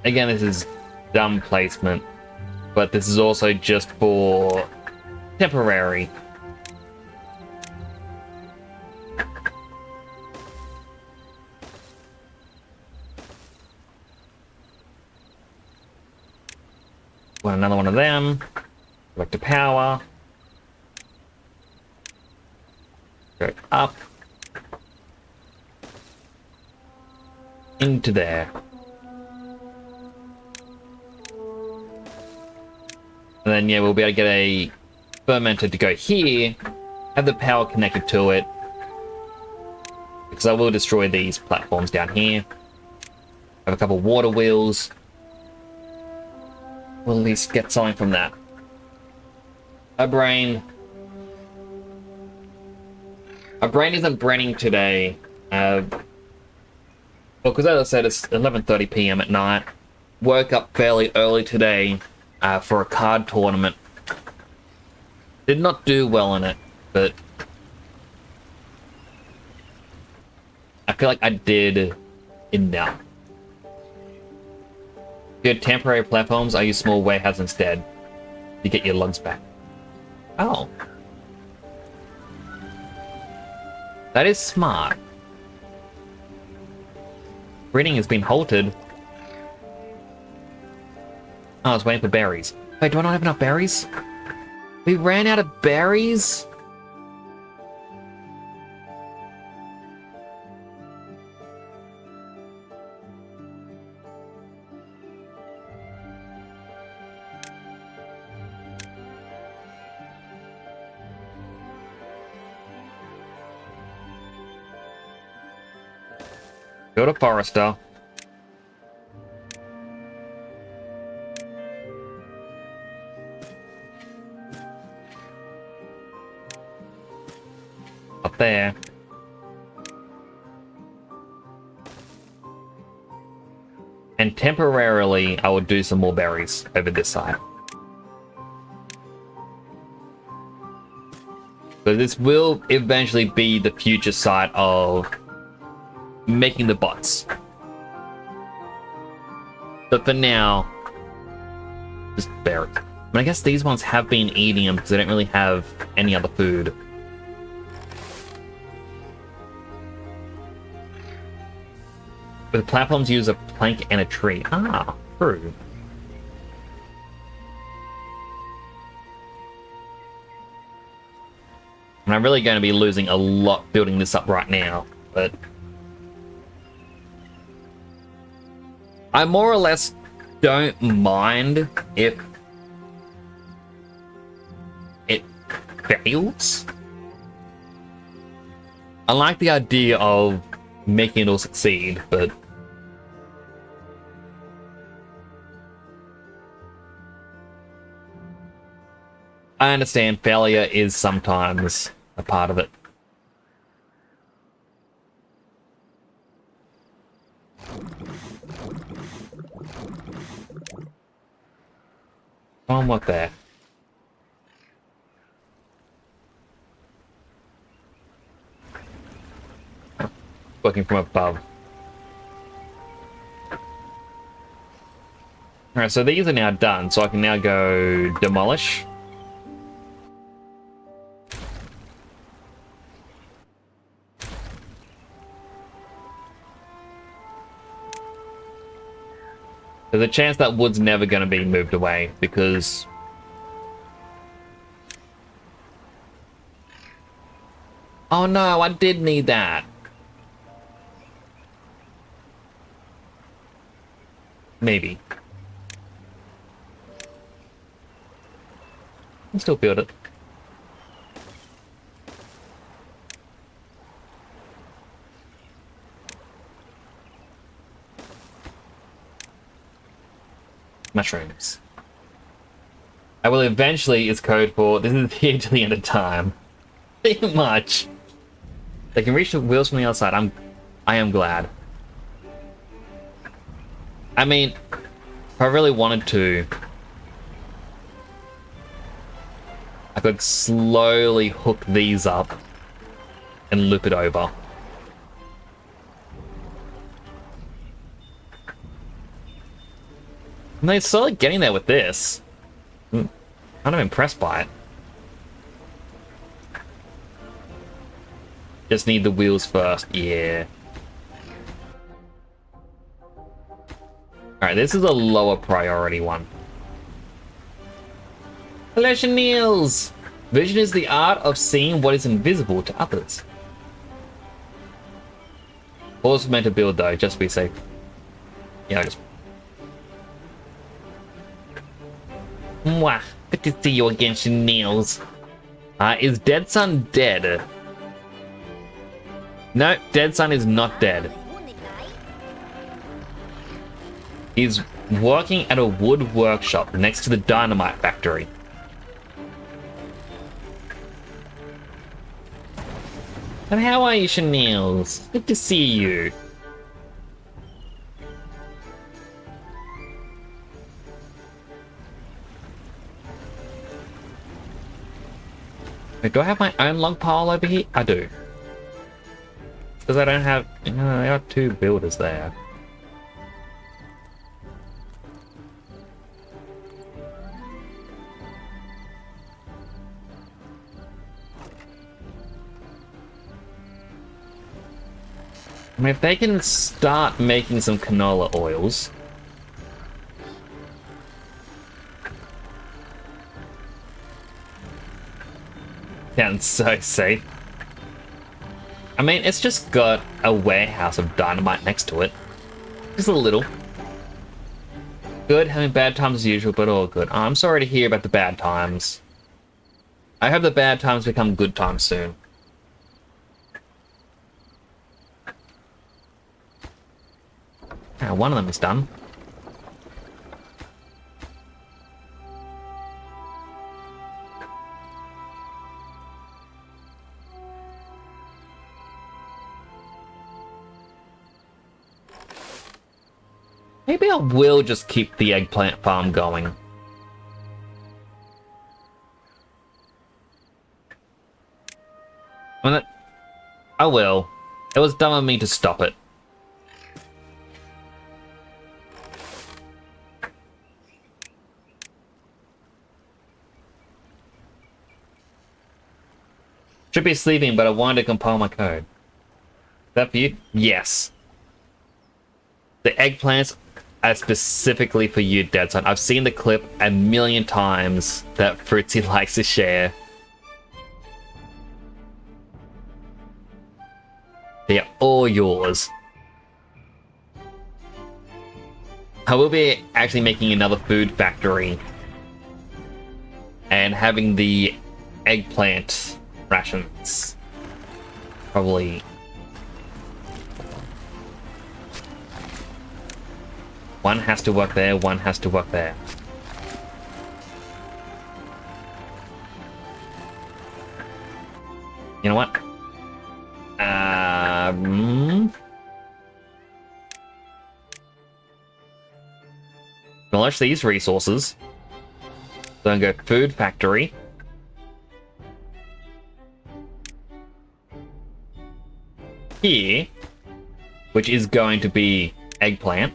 Again, this is dumb placement, but this is also just for temporary. Want another one of them. Go back to power. Go up. Into there. And then, yeah, we'll be able to get a fermenter to go here, have the power connected to it, because I will destroy these platforms down here. Have a couple water wheels. We'll at least get something from that. Our brain isn't braining today. Well, because as I said, it's 11:30 p.m. at night. Woke up fairly early today for a card tournament. Did not do well in it, but I feel like I did enough. Good temporary platforms, I use small warehouse instead. You get your lugs back. Oh. That is smart. Breeding has been halted. Oh, I was waiting for berries. Wait, do I not have enough berries? We ran out of berries? Go to Forester. Up there. And temporarily, I will do some more berries over this side. So this will eventually be the future side of making the bots. But for now, just berries. I guess these ones have been eating them because they don't really have any other food. But the platforms use a plank and a tree. Ah, true. And I'm really going to be losing a lot building this up right now, but I more or less don't mind if it fails. I like the idea of making it all succeed, but I understand failure is sometimes a part of it. On what there? Working from above. Alright, so these are now done, so I can now go demolish. There's a chance that wood's never going to be moved away because oh no, I did need that. Maybe. I'll still build it. Mushrooms. I will eventually is code for this is here to the end of time. Pretty much. They can reach the wheels from the outside. I am glad. I mean, if I really wanted to, I could slowly hook these up and loop it over. And they're slowly getting there with this. I'm kind of impressed by it. Just need the wheels first. Yeah. Alright, this is a lower priority one. Hello, Chenils! Vision is the art of seeing what is invisible to others. What was meant to build though, just to be safe. Yeah, I just... Mwah! Good to see you again, Chenils. Is Dead Sun dead? No, Dead Sun is not dead. He's working at a wood workshop next to the dynamite factory. And how are you, Chanels? Good to see you. Wait, do I have my own log pile over here? I do. Because I don't have... there are 2 builders there. I mean, if they can start making some canola oils... Sounds so safe. I mean, it's just got a warehouse of dynamite next to it. Just a little. Good, having bad times as usual, but all good. Oh, I'm sorry to hear about the bad times. I hope the bad times become good times soon. One of them is done. Maybe I will just keep the eggplant farm going. I will. It was dumb of me to stop it. Should be sleeping, but I wanted to compile my code. Is that for you? Yes. The eggplants are specifically for you, Deadson. I've seen the clip a million times that Fruitsy likes to share. They are all yours. I will be actually making another food factory and having the eggplant rations. Probably one has to work there, one has to work there. You know what? Demolish these resources. Then go food factory. Here, which is going to be eggplant,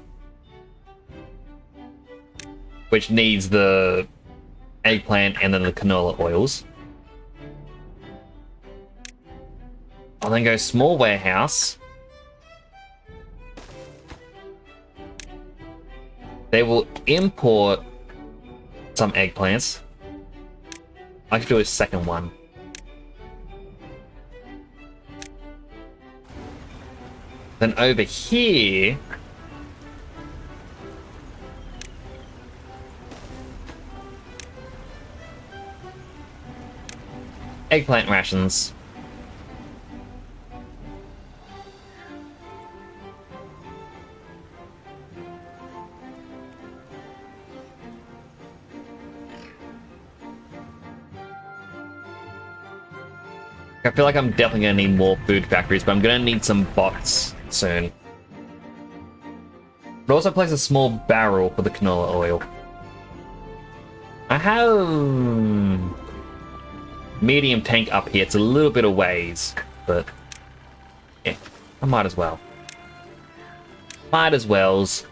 which needs the eggplant and then the canola oils. I'll then go small warehouse. They will import some eggplants. I should do a second one. Then over here, eggplant rations. I feel like I'm definitely going to need more food factories, but I'm going to need some bots soon. But also place a small barrel for the canola oil. I have medium tank up here. It's a little bit of ways, but yeah, I might as well. Might as wells.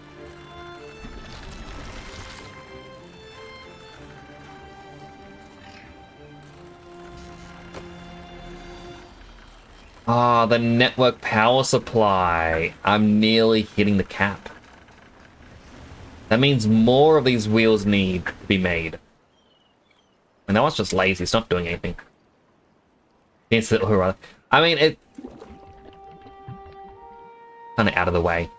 Ah, the network power supply. I'm nearly hitting the cap. That means more of these wheels need to be made. And that one's just lazy. It's not doing anything. I mean, it... kind of out of the way.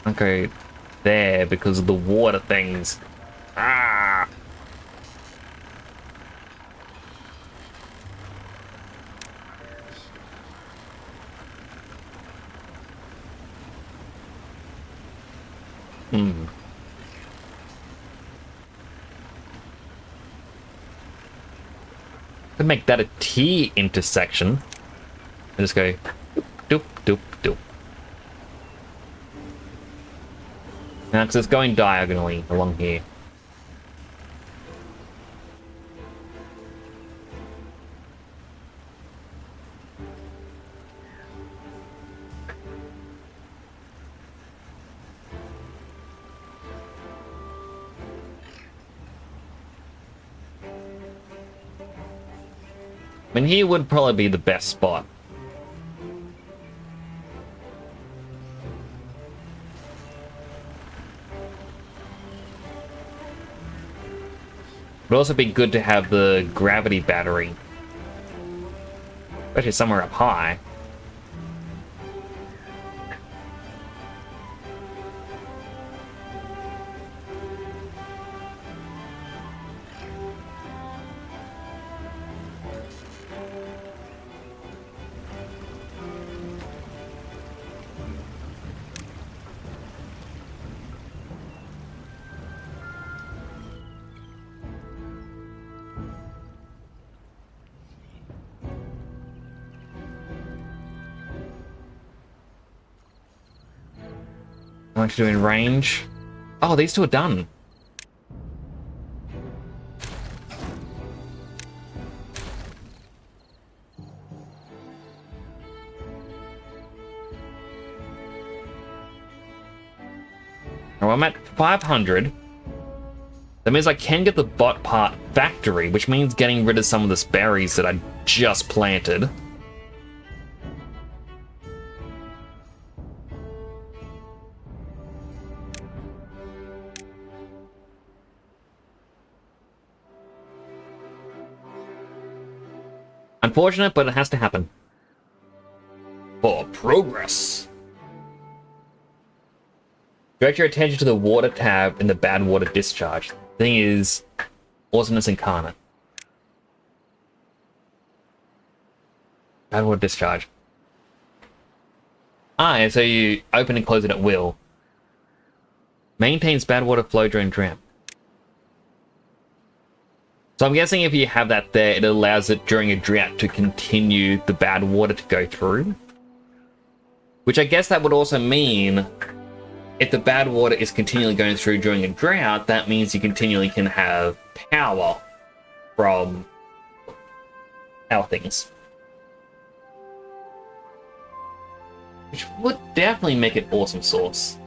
I'll go there because of the water things. Ah! Hmm. Could make that a T intersection. And just go doop, doop, doop. Now, because it's going diagonally along here. I mean, here would probably be the best spot. Would also be good to have the gravity battery. Especially somewhere up high. How much do in range? Oh, these two are done. Oh, I'm at 500. That means I can get the bot part factory, which means getting rid of some of the berries that I just planted. Unfortunate, but it has to happen. For progress. Direct your attention to the water tab in the bad water discharge. Thing is, awesomeness incarnate. Bad water discharge. Ah, and so you open and close it at will. Maintains bad water flow during drought. So I'm guessing if you have that there, it allows it during a drought to continue the bad water to go through. Which I guess that would also mean if the bad water is continually going through during a drought, that means you continually can have power from our things. Which would definitely make it awesome sauce.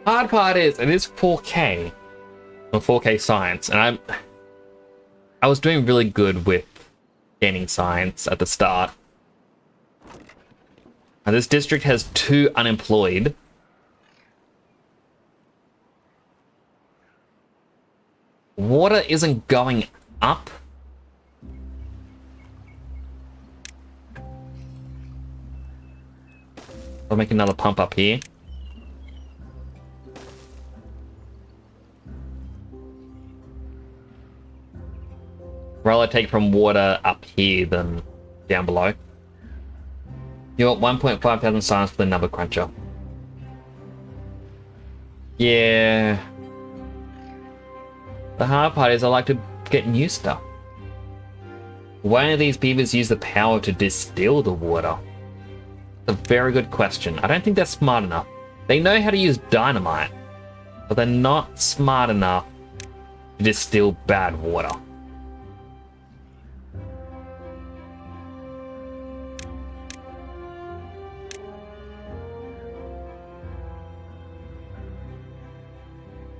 Hard part is, it is 4K. Or 4K science, and I was doing really good with gaining science at the start. Now this district has 2 unemployed. Water isn't going up. I'll make another pump up here. Rather take from water up here than down below. You're at 1.5 thousand science for the number cruncher. Yeah. The hard part is I like to get new stuff. Why do these beavers use the power to distill the water? A very good question. I don't think they're smart enough. They know how to use dynamite, but they're not smart enough to distill bad water.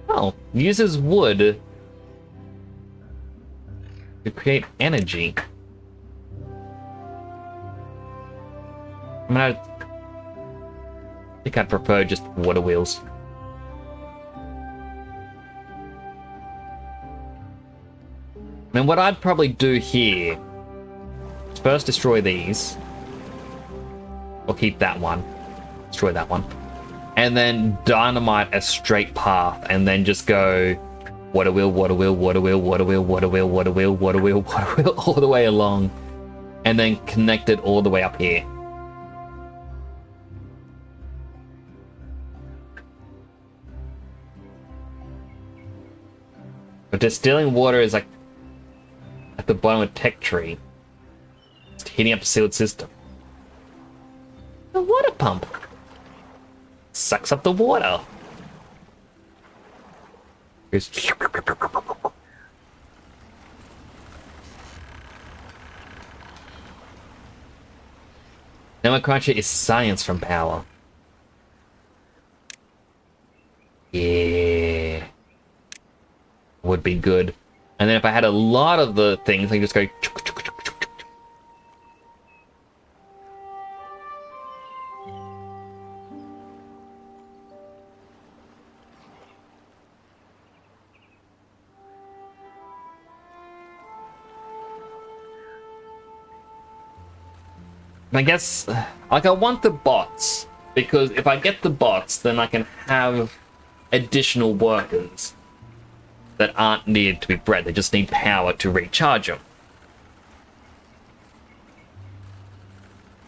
Oh, uses wood to create energy. I mean, I think I'd prefer just water wheels. I mean, what I'd probably do here is first destroy these. Or keep that one. Destroy that one. And then dynamite a straight path, and then just go water wheel, water wheel, water wheel, water wheel, water wheel, water wheel, water wheel, water wheel, all the way along. And then connect it all the way up here. But distilling water is like at the bottom of tech tree. It's heating up the sealed system. The water pump sucks up the water. Here's Nomenclature is science from power. Yeah. Would be good. And then if I had a lot of the things, I can just go. I guess, like, I want the bots, because if I get the bots, then I can have additional workers that aren't needed to be bred. They just need power to recharge them.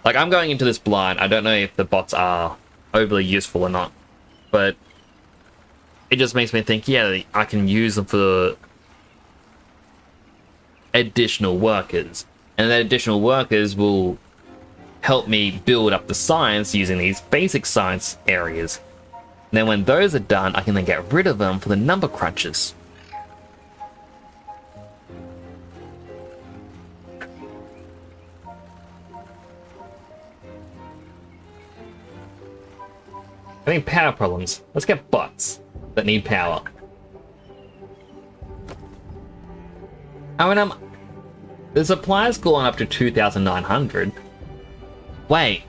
Like, I'm going into this blind. I don't know if the bots are overly useful or not, but it just makes me think, yeah, I can use them for additional workers. And then additional workers will help me build up the science using these basic science areas. And then when those are done, I can then get rid of them for the number crunches. I think power problems. Let's get bots that need power. I mean, the supply's gone up to 2,900. Wait.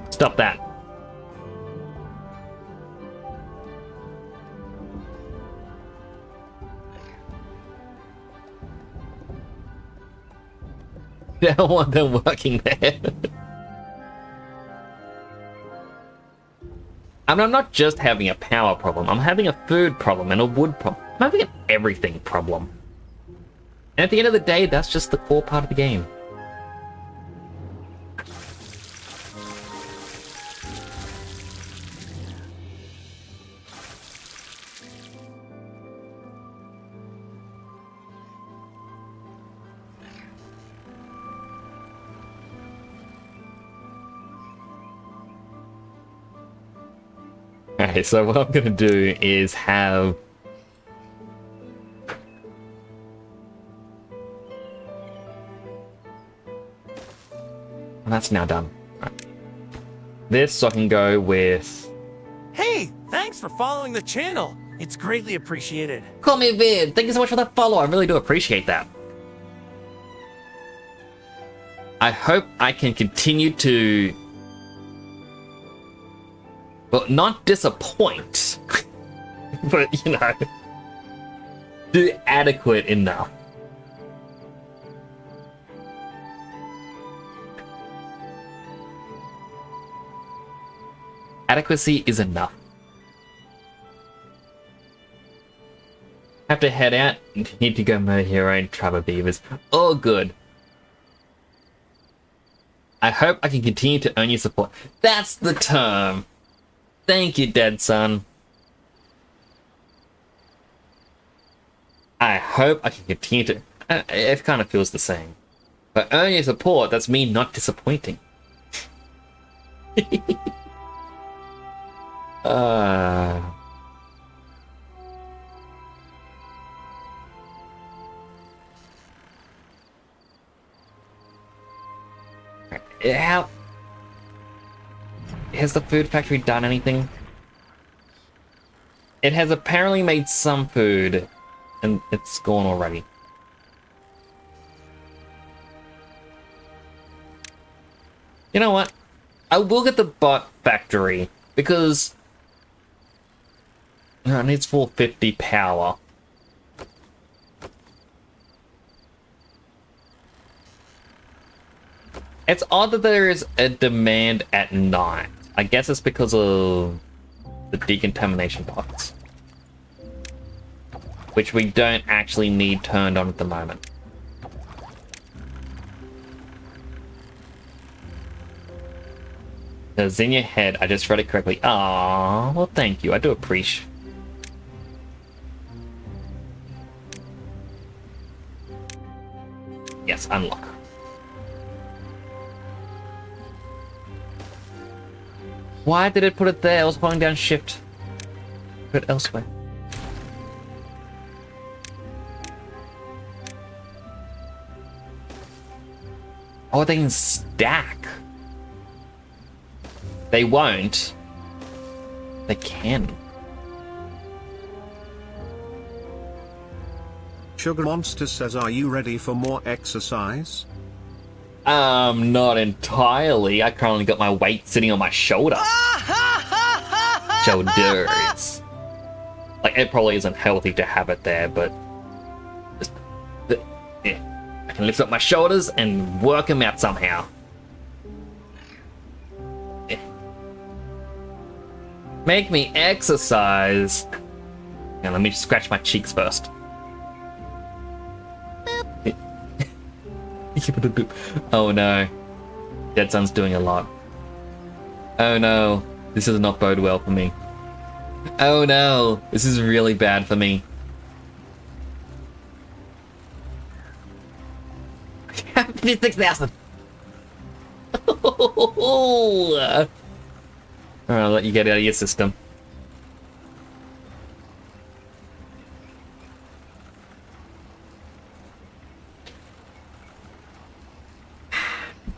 Stop that. I don't want them working there. I mean, I'm not just having a power problem. I'm having a food problem and a wood problem. I'm having an everything problem. And at the end of the day, that's just the core part of the game. Okay, so what I'm gonna do is have and that's now done. Right. This so I can go with.
Hey, thanks for following the channel. It's greatly appreciated.
Call me Vid. Thank you so much for that follow. I really do appreciate that. I hope I can continue to, well, not disappoint, but, you know, do adequate enough. Adequacy is enough. Have to head out. Need to go mow hero and Trevor Beavers. All good. I hope I can continue to earn your support. That's the term. Thank you, Dead Son. I hope I can continue to. It kind of feels the same. But earn your support, that's me not disappointing. How has the food factory done anything? It has apparently made some food, and it's gone already. You know what? I will get the bot factory because it needs 450 power. It's odd that there is a demand at night. I guess it's because of the decontamination pots, which we don't actually need turned on at the moment. Because in your head, I just read it correctly. Ah, well, thank you. I do appreciate. Yes, unlock. Why did it put it there? I was holding down shift. Put it elsewhere. Oh, they can stack. They won't. They can.
Sugar Monster says, are you ready for more exercise?
Not entirely. I currently got my weight sitting on my shoulder. Shoulders. Like, it probably isn't healthy to have it there, but just, yeah. I can lift up my shoulders and work them out somehow. Yeah. Make me exercise. Now, let me scratch my cheeks first. Oh no. Dead Sun's doing a lot. Oh no. This does not bode well for me. Oh no. This is really bad for me. 56,000. Alright, I'll let you get out of your system.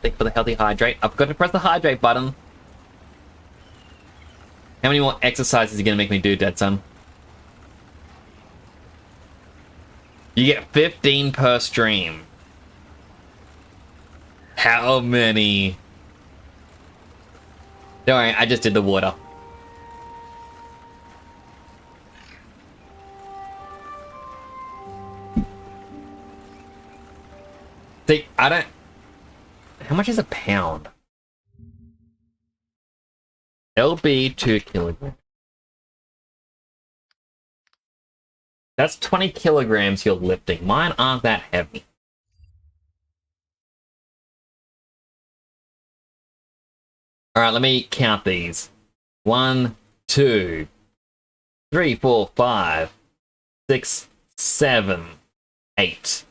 Thank you for the healthy hydrate. I've got to press the hydrate button. How many more exercises are you gonna make me do, Dead Sun? You get 15 per stream. How many? Don't worry, I just did the water. See, I don't... How much is a pound? LB 2 kilograms. That's 20 kilograms you're lifting. Mine aren't that heavy. Alright, let me count these. 1, 2, 3, 4, 5, 6, 7, 8.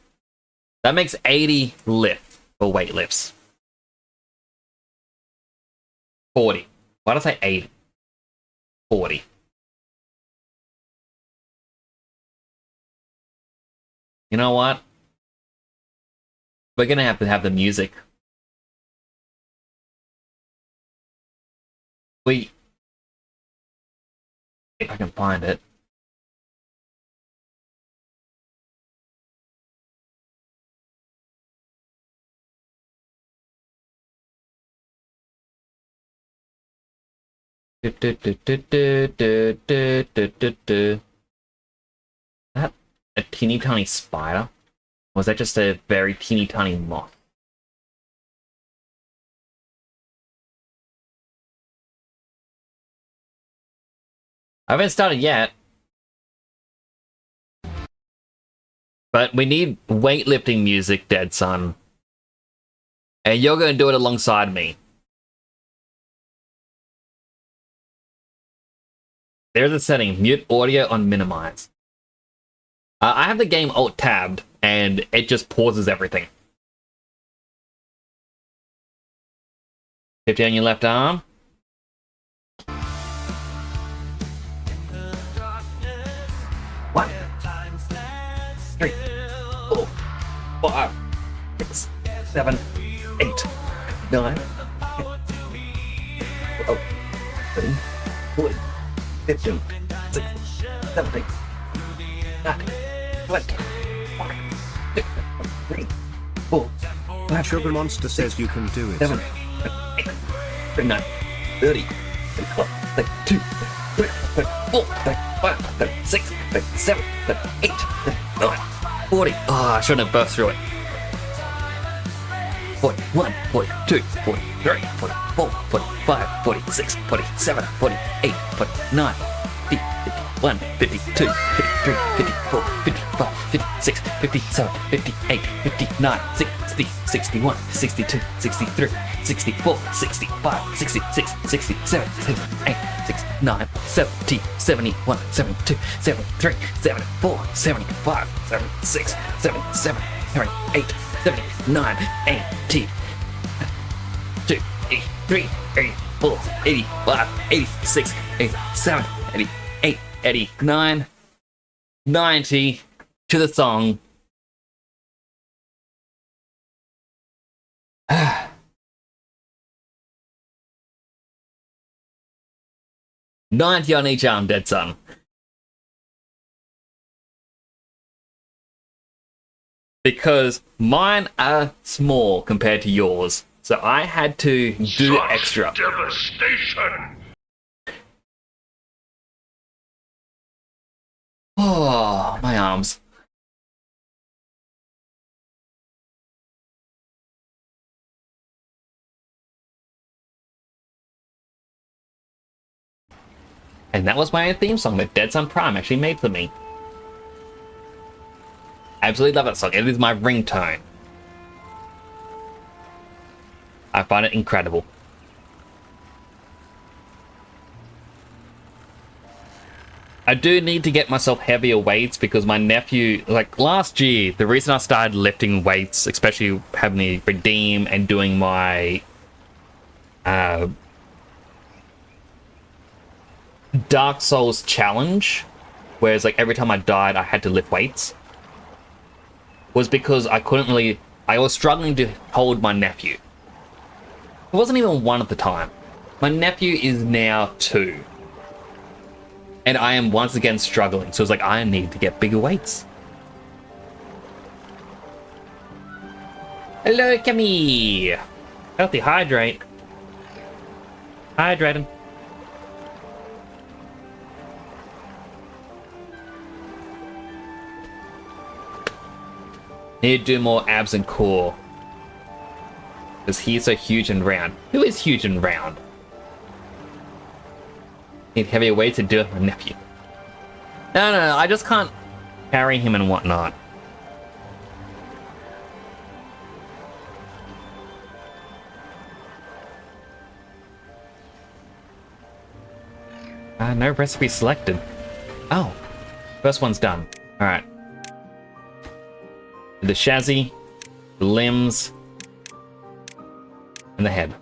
That makes 80 lifts for weight lifts. 40. Why did I say 80? 40. You know what? We're gonna have to have the music. If I can find it. That a teeny tiny spider? Or was that just a very teeny tiny moth? I haven't started yet. But we need weightlifting music, Dead Sun. And you're gonna do it alongside me. There's a setting, mute audio on minimize. I have the game alt-tabbed, and it just pauses everything. 50 on your left arm. One, 3, 4, 5, 6, 7, 8, 9, 12, 13, 14, 15, 16, 17, 19, 20, 6, 3, 4, 5,
Sugar Monster says you can do it.
7, 8, 39, 30, 31, 32, 34, 35, 36, 37, 38, 39, 40. Oh, I shouldn't have burst through it. 41, 42, 43, 44, 45, 46, 47, 48, 49, 50, 51, 52, 53, 54, 55, 56, 57, 58, 59, 60, 61, 62, 63, 64, 65, 66, 67, 68, 69, 70, 71, 72, 73, 74, 75, 76, 77, 78, 79, 80, 2, 83, 84, 85, 86, 87, 88, 89, 90 to the song. 90 on each arm, dead son. Because mine are small compared to yours, so I had to do
Such
extra.
devastation!
Oh, my arms. And that was my own theme song that Dead Sun Prime actually made for me. Absolutely love that song. It is my ringtone. I find it incredible. I do need to get myself heavier weights because my nephew, like last year, the reason I started lifting weights, especially having the redeem and doing my Dark Souls challenge, whereas like every time I died I had to lift weights, was because I was struggling to hold my nephew. It wasn't even one at the time. My nephew is now 2. And I am once again struggling, so it's like I need to get bigger weights. Hello, Camille. Healthy hydrate. Hydrating. Need to do more abs and core. Because he's so huge and round. Who is huge and round? Need heavier weight to do it with my nephew. No, I just can't carry him and whatnot. No recipe selected. Oh, first one's done. Alright. The chassis, the limbs, and the head.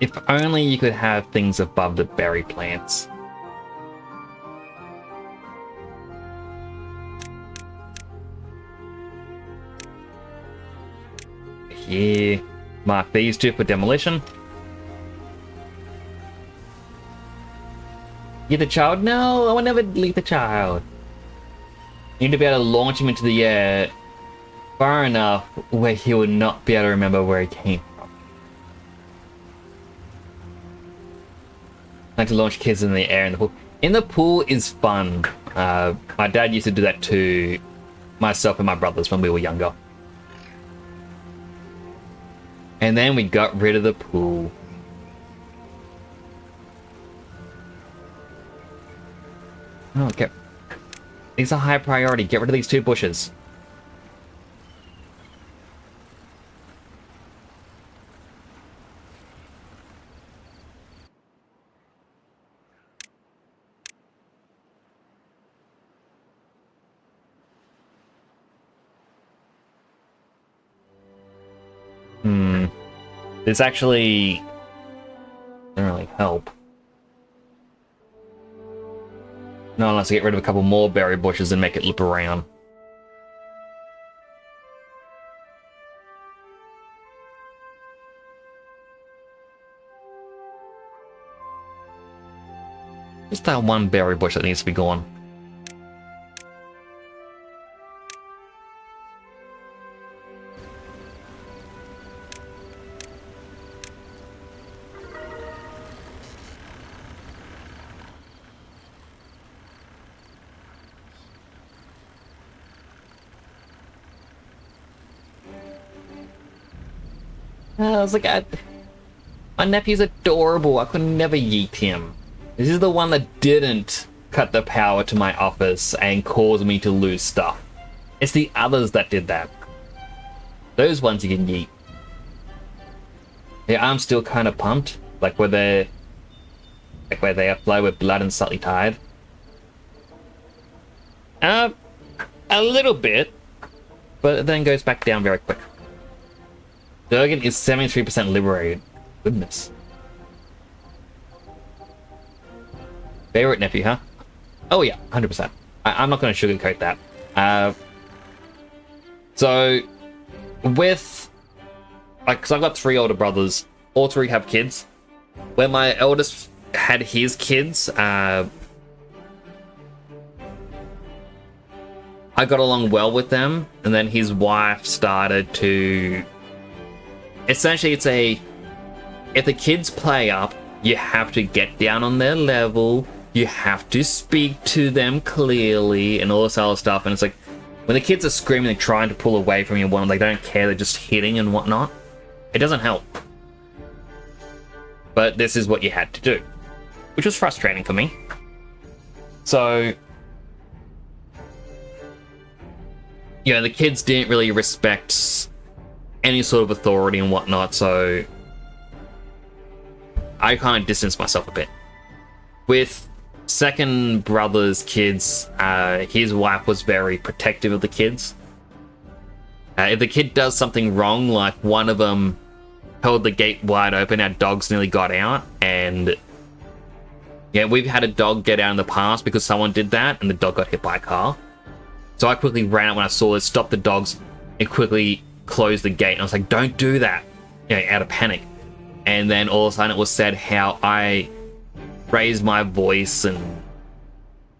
If only you could have things above the berry plants. Yeah. Mark these two for demolition. Leave the child? No, I will never leave the child. You need to be able to launch him into the air far enough where he would not be able to remember where he came from. I like to launch kids in the air in the pool. In the pool is fun. My dad used to do that to myself and my brothers when we were younger. And then we got rid of the pool. Oh, okay. These are high priority. Get rid of these 2 bushes. This actually doesn't really help. No, unless I get rid of a couple more berry bushes and make it loop around. Just that one berry bush that needs to be gone. I was like, my nephew's adorable. I could never yeet him. This is the one that didn't cut the power to my office and cause me to lose stuff. It's the others that did that. Those ones you can yeet. Yeah, I'm still kind of pumped. Like where they fly with blood and slightly tired. A little bit, but it then goes back down very quick. Durgan is 73% liberated. Goodness. Favorite nephew, huh? Oh yeah, 100%. I'm not going to sugarcoat that. So, with... like, because I've got 3 older brothers. All 3 have kids. When my eldest had his kids, I got along well with them. And then his wife started to... essentially, it's a... if the kids play up, you have to get down on their level. You have to speak to them clearly and all this other stuff. And it's like, when the kids are screaming and trying to pull away from you and whatnot, they don't care, they're just hitting and whatnot. It doesn't help. But this is what you had to do, which was frustrating for me. So, you know, the kids didn't really respect any sort of authority and whatnot, so I kind of distanced myself a bit. With second brother's kids, his wife was very protective of the kids. If the kid does something wrong, like one of them held the gate wide open, our dogs nearly got out, and yeah, we've had a dog get out in the past because someone did that, and the dog got hit by a car. So I quickly ran out when I saw it, stopped the dogs, and quickly closed the gate. And I was like, don't do that, you know, out of panic. And then all of a sudden it was said how I raised my voice and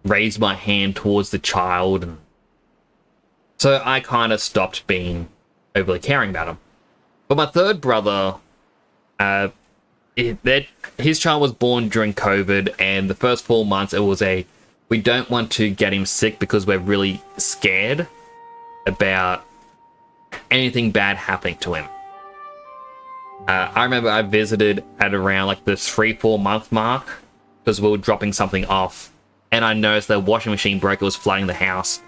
raised my hand towards the child. And so I kind of stopped being overly caring about him. But my third brother, his child was born during COVID, and the first 4 months it was we don't want to get him sick because we're really scared about anything bad happening to him. I remember I visited at around like the 3-4 month mark because we were dropping something off, and I noticed the washing machine broke. It was flooding the house.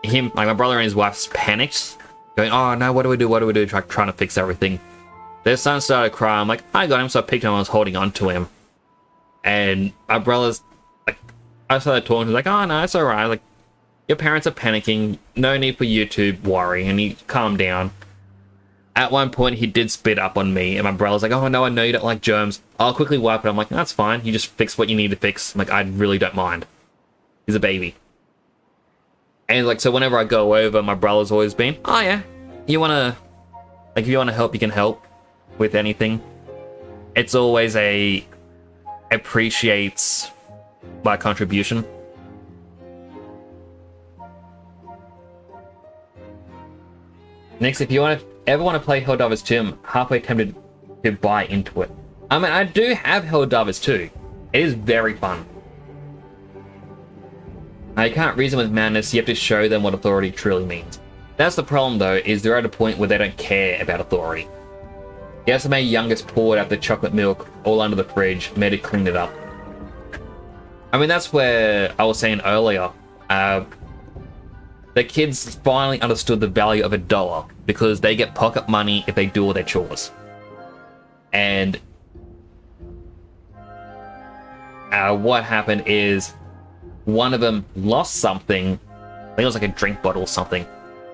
Like my brother and his wife panicked, going, "Oh no, what do we do? What do we do?" Trying to fix everything. Their son started crying. I'm like, I got him, so I picked him. I was holding on to him, and my brother's like, I started talking. He's like, "Oh no, it's all right. Like, your parents are panicking. No need for you to worry." And he calmed down. At one point, he did spit up on me, and my brother's like, "Oh no, I know you don't like germs. I'll quickly wipe it." I'm like, "That's fine. You just fix what you need to fix." I'm like, I really don't mind. He's a baby. And like, so whenever I go over, my brother's always been, "Oh yeah, you wanna, like, if you wanna help, you can help with anything." It's always appreciates my contribution. Next, if you ever want to play Helldivers 2, I'm halfway tempted to buy into it. I mean, I do have Helldivers 2. It is very fun. Now, you can't reason with madness, you have to show them what authority truly means. That's the problem though, is they're at a point where they don't care about authority. Yes, my youngest poured out the chocolate milk all under the fridge, made it clean it up. I mean, that's where I was saying earlier, the kids finally understood the value of $1 because they get pocket money if they do all their chores. And what happened is one of them lost something. I think it was like a drink bottle or something.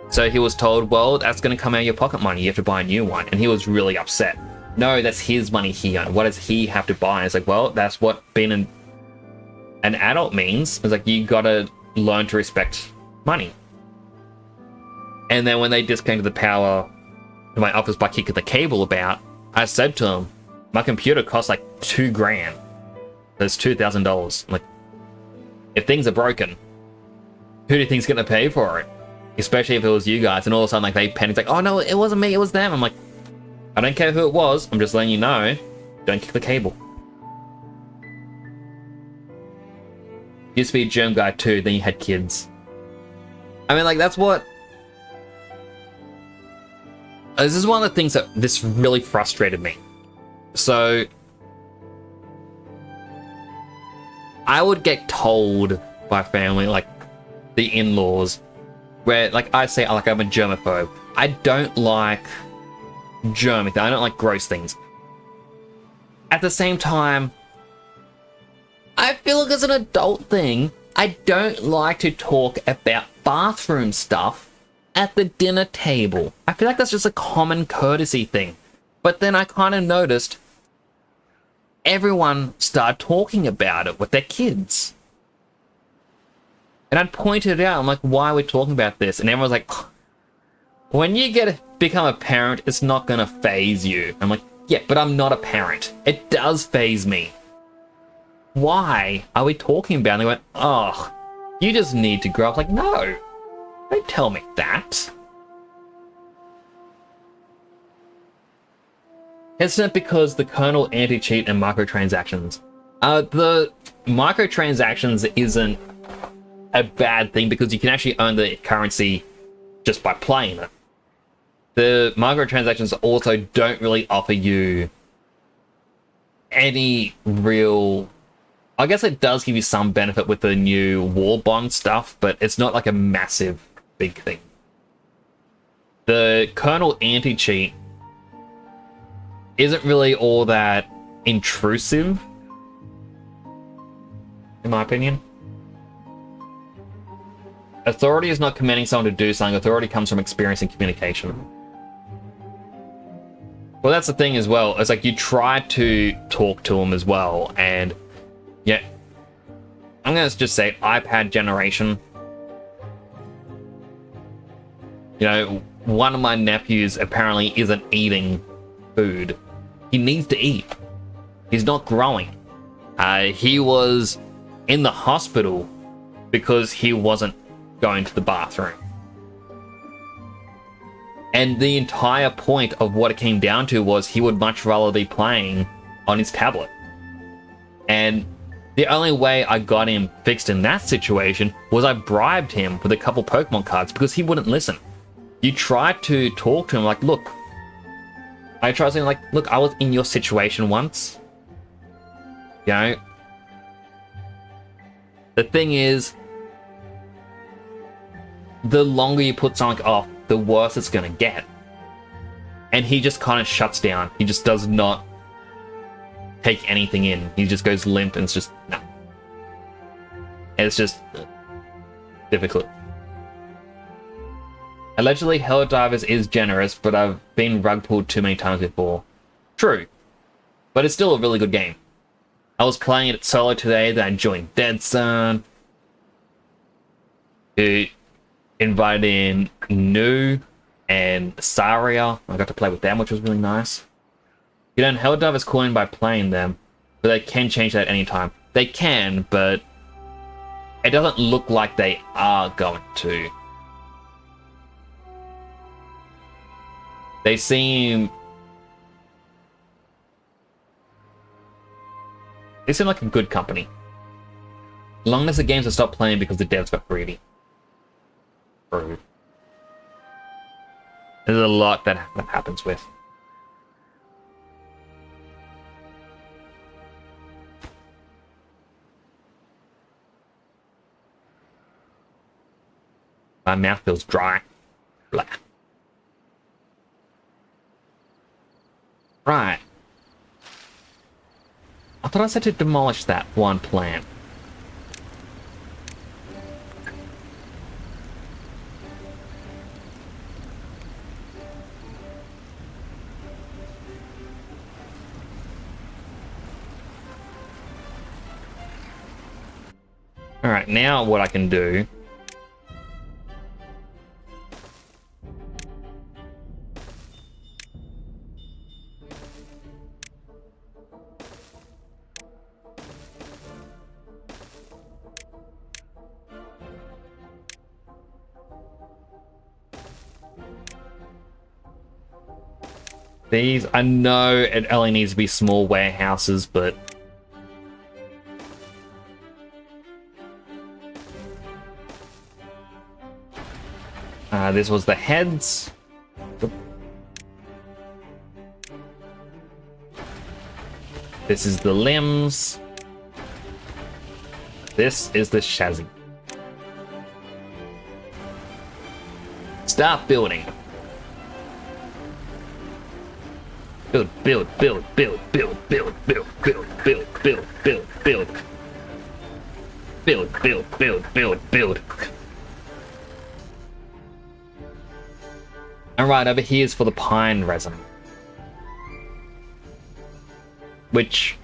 So he was told, well, that's going to come out of your pocket money. You have to buy a new one. And he was really upset. No, that's his money here. What does he have to buy? And it's like, well, that's what being an adult means. It's like, you got to learn to respect money. And then when they disconnected the power to my office by kicking the cable about, I said to him, my computer costs like $2,000. That's $2,000. Like, if things are broken, who do you think's gonna pay for it? Especially if it was you guys, and all of a sudden like they panic, like, oh no, it wasn't me, it was them. I'm like, I don't care who it was, I'm just letting you know, don't kick the cable. Used to be a germ guy too, then you had kids. I mean, like, that's what This is one of the things that this really frustrated me. So I would get told by family, like the in-laws, where like I say, like I'm a germaphobe. I don't like germy things. I don't like gross things. At the same time, I feel like as an adult thing, I don't like to talk about bathroom stuff at the dinner table. I feel like that's just a common courtesy thing. But then I kind of noticed everyone started talking about it with their kids. And I'd pointed it out, I'm like, why are we talking about this? And everyone's like, when you become a parent, it's not gonna phase you. I'm like, yeah, but I'm not a parent. It does phase me. Why are we talking about it? And they went, oh, you just need to grow up. Like, no, don't tell me that. Isn't it because the kernel anti-cheat and microtransactions? The microtransactions isn't a bad thing because you can actually earn the currency just by playing it. The microtransactions also don't really offer you any real... I guess it does give you some benefit with the new war bond stuff, but it's not like a massive big thing. The kernel anti-cheat isn't really all that intrusive, in my opinion. Authority is not commanding someone to do something. Authority comes from experience and communication. Well, that's the thing as well. It's like you try to talk to them as well, and yeah, I'm gonna just say iPad generation. You know, one of my nephews apparently isn't eating food. He needs to eat. He's not growing. He was in the hospital because he wasn't going to the bathroom. And the entire point of what it came down to was he would much rather be playing on his tablet. And the only way I got him fixed in that situation was I bribed him with a couple Pokemon cards because he wouldn't listen. You try to talk to him like, look, I tried saying like, look, I was in your situation once. You know? The thing is, the longer you put something off, the worse it's gonna get. And he just kind of shuts down. He just does not take anything in. He just goes limp and it's just, no. And it's just difficult. Allegedly, Helldivers is generous, but I've been rug pulled too many times before. True. But it's still a really good game. I was playing it solo today, then I joined Dead Sun. Who invited in Nu and Saria. I got to play with them, which was really nice. You know, Helldivers coin by playing them, but they can change that at any time. They can, but it doesn't look like they are going to. They seem like a good company. As long as the games have stopped playing because the devs got greedy. True. There's a lot that happens with. My mouth feels dry. Blah. Right. I thought I said to demolish that one plant. Alright, now what I can do... These, I know it only needs to be small warehouses, but... this was the heads. This is the limbs. This is the chassis. Start building. Build, build, build, build, build, build, build, build, build, build, build, build. Build, build, build, build, build. Alright, over here is for the pine resin. Which...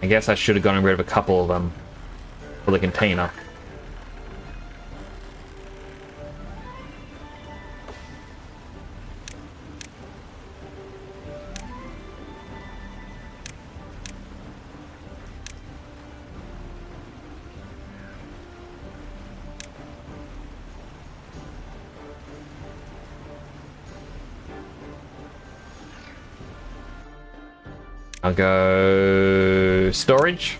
I guess I should have gotten rid of a couple of them for the container. I'll go storage.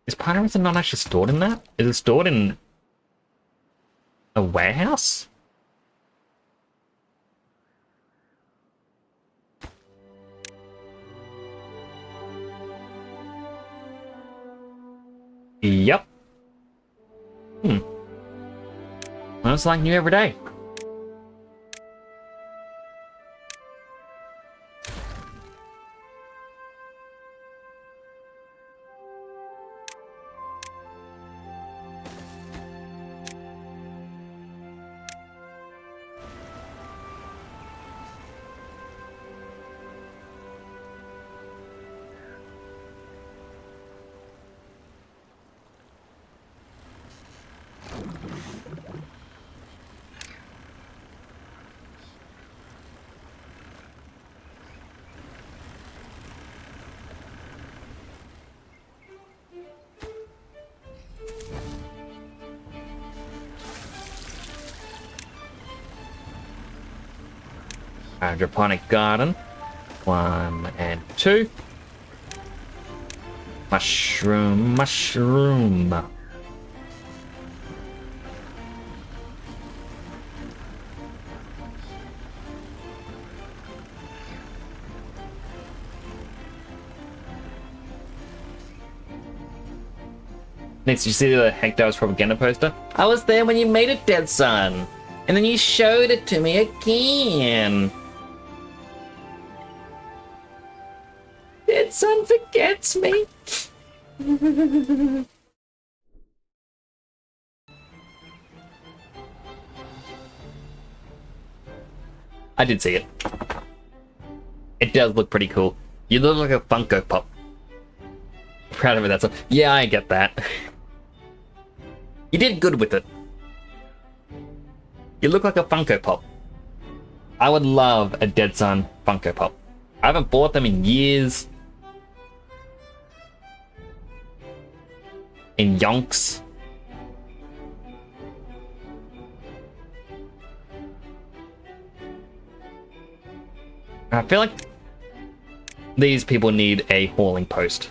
Is pine resin not actually stored in that? Is it stored in a warehouse? Yep. Well, it's like new every day. Hydroponic garden. 1 and 2. Mushroom, mushroom. Next, you see the Hector's propaganda poster? I was there when you made it, Dead Son. And then you showed it to me again. Dead Son forgets me. I did see it. It does look pretty cool. You look like a Funko Pop. Proud of it, that's all. Yeah, I get that. You did good with it. You look like a Funko Pop. I would love a Dead Son Funko Pop. I haven't bought them in years. In yonks. I feel like these people need a hauling post.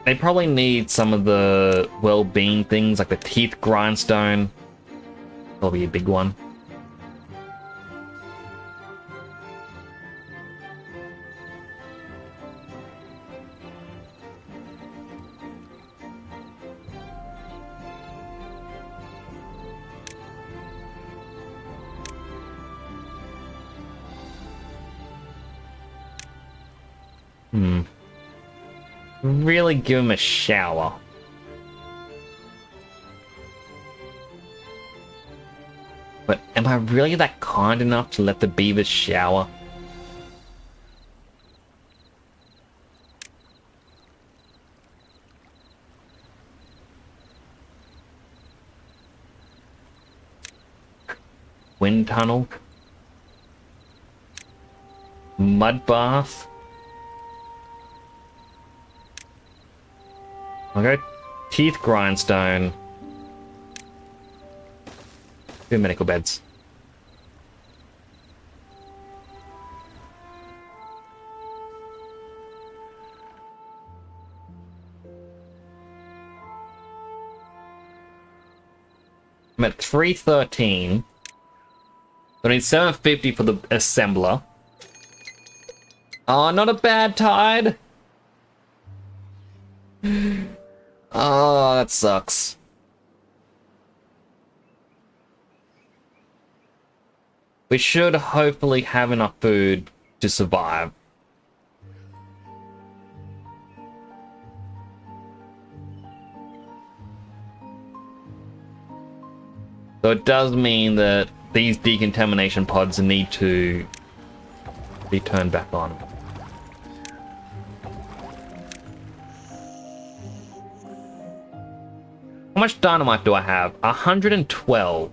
They probably need some of the well-being things, like the teeth grindstone. That'll be a big one. Really give him a shower. But am I really that kind enough to let the beavers shower? Wind tunnel. Mud bath. I'll go teeth grindstone. 2 medical beds. I'm at 313. So I need 750 for the assembler. Oh, not a bad tide. Oh, that sucks. We should hopefully have enough food to survive. So it does mean that these decontamination pods need to be turned back on. How much dynamite do I have? 112.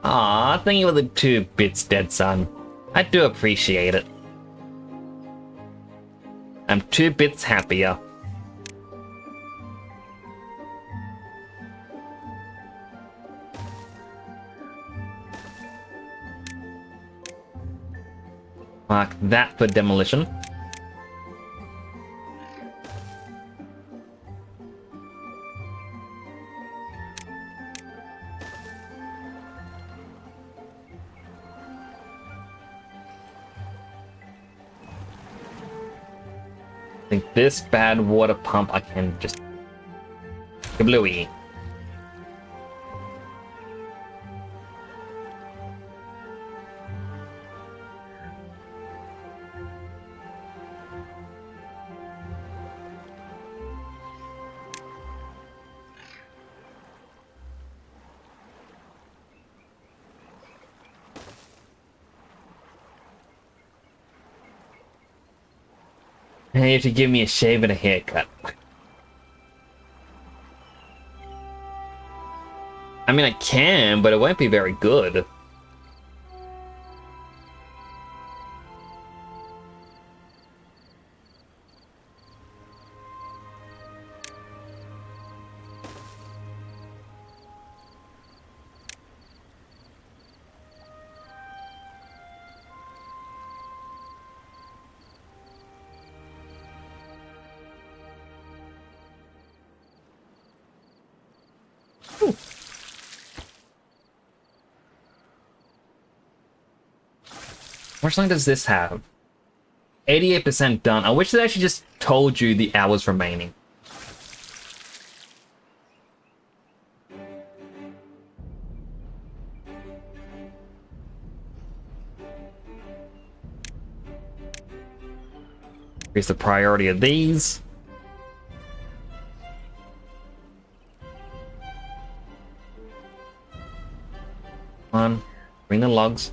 Aw, thank you for the 2 bits, dead son. I do appreciate it. I'm 2 bits happier. Mark that for demolition. I think this bad water pump I can just kablooey. You have to give me a shave and a haircut. I mean, I can, but it won't be very good. How much long does this have? 88% done. I wish it actually just told you the hours remaining. Increase the priority of these. On, bring the logs.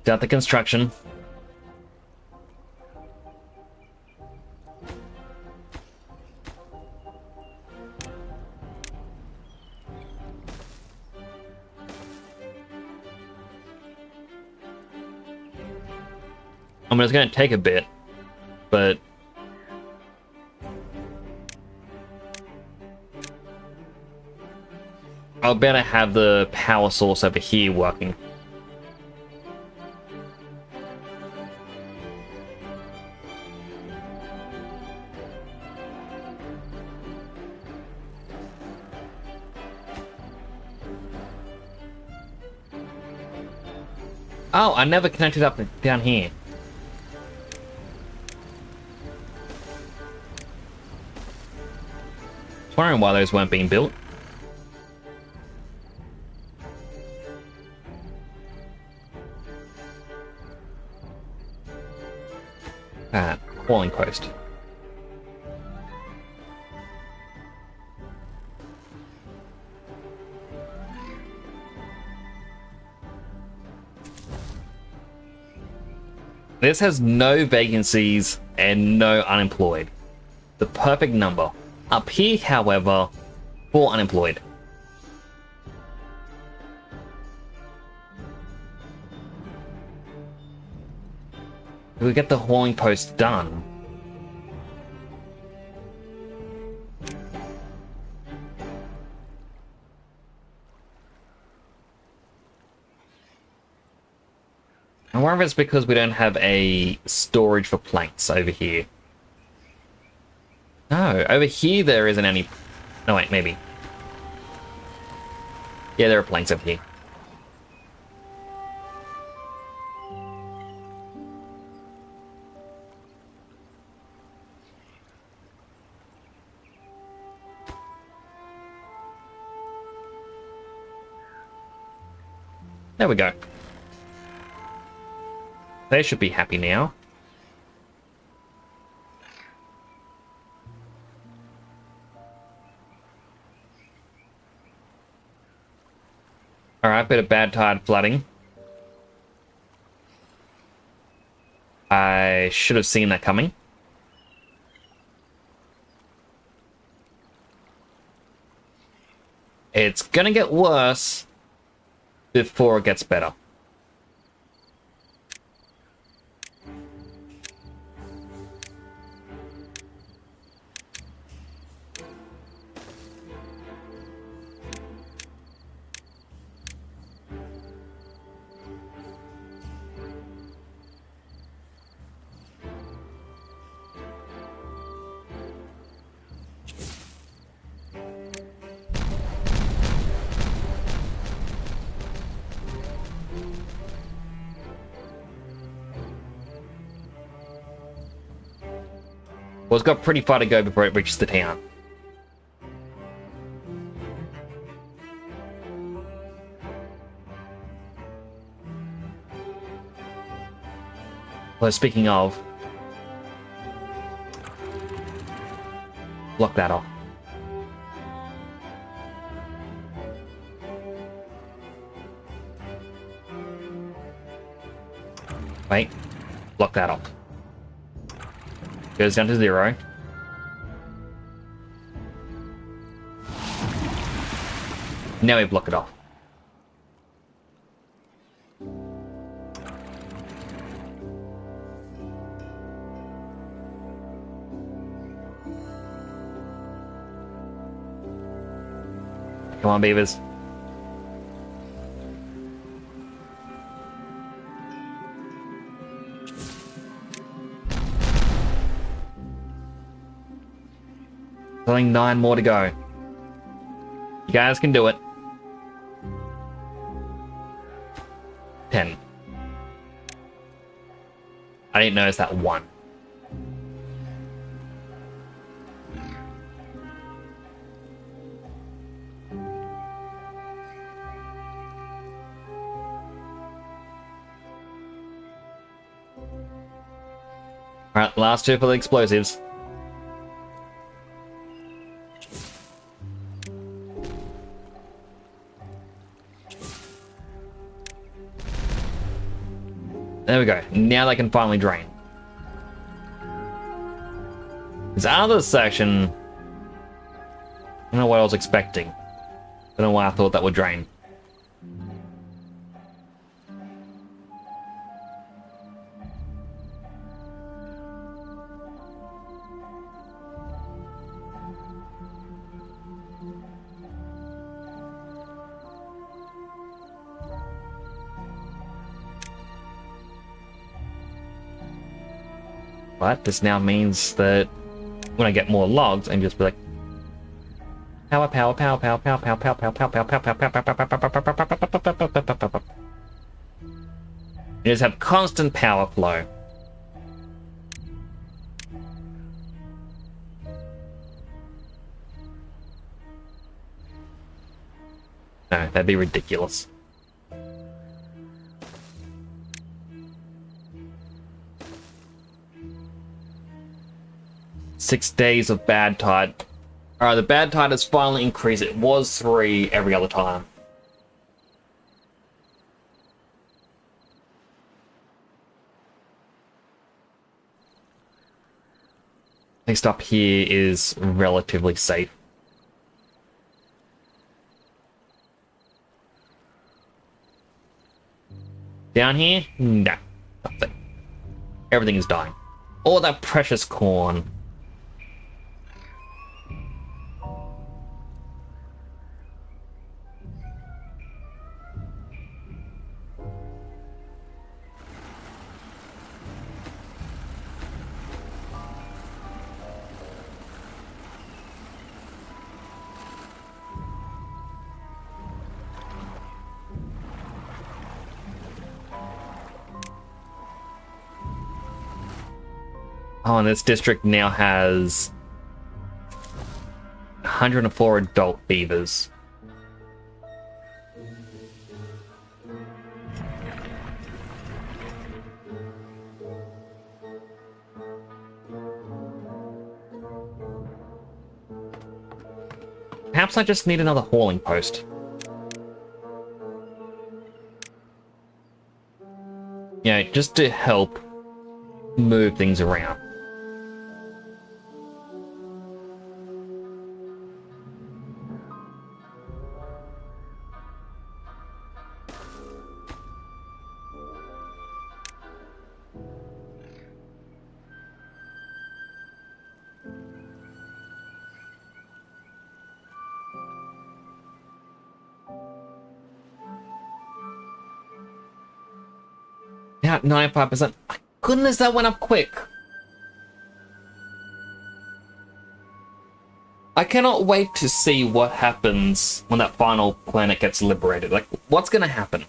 Start the construction. I mean, it's going to take a bit, but I'll better have the power source over here working. Oh, I never connected up down here. I was wondering why those weren't being built. Calling post. This has no vacancies and no unemployed. The perfect number. Up here, however, 4 unemployed. We get the hauling post done. I wonder if it's because we don't have a storage for planks over here. No, over here there isn't any... No, wait, maybe. Yeah, there are planks over here. There we go. They should be happy now. Alright, bit of bad tide flooding. I should have seen that coming. It's gonna get worse before it gets better. Well, it's got pretty far to go before it reaches the town. Well, speaking of... Block that off. Wait. Block that off. Goes down to 0. Now we block it off. Come on, beavers. Only 9 more to go. You guys can do it. 10. I didn't notice that 1. Alright, last 2 for the explosives. There we go. Now they can finally drain. This other section... I don't know what I was expecting. I don't know why I thought that would drain. But this now means that when I get more logs, I can just be like power, power, power, power, power, power, power, power, power, power, power, power, power, power, power, power. You just have constant power flow. No, that'd be ridiculous. Six days of bad tide. Alright, the bad tide has finally increased. It was 3 every other time. At least up here is relatively safe. Down here? No. Nothing. Everything is dying. All that precious corn. Oh, and this district now has 104 adult beavers. Perhaps I just need another hauling post. Yeah, just to help move things around. Yeah, 95%. My goodness, that went up quick. I cannot wait to see what happens when that final planet gets liberated. Like, what's gonna happen?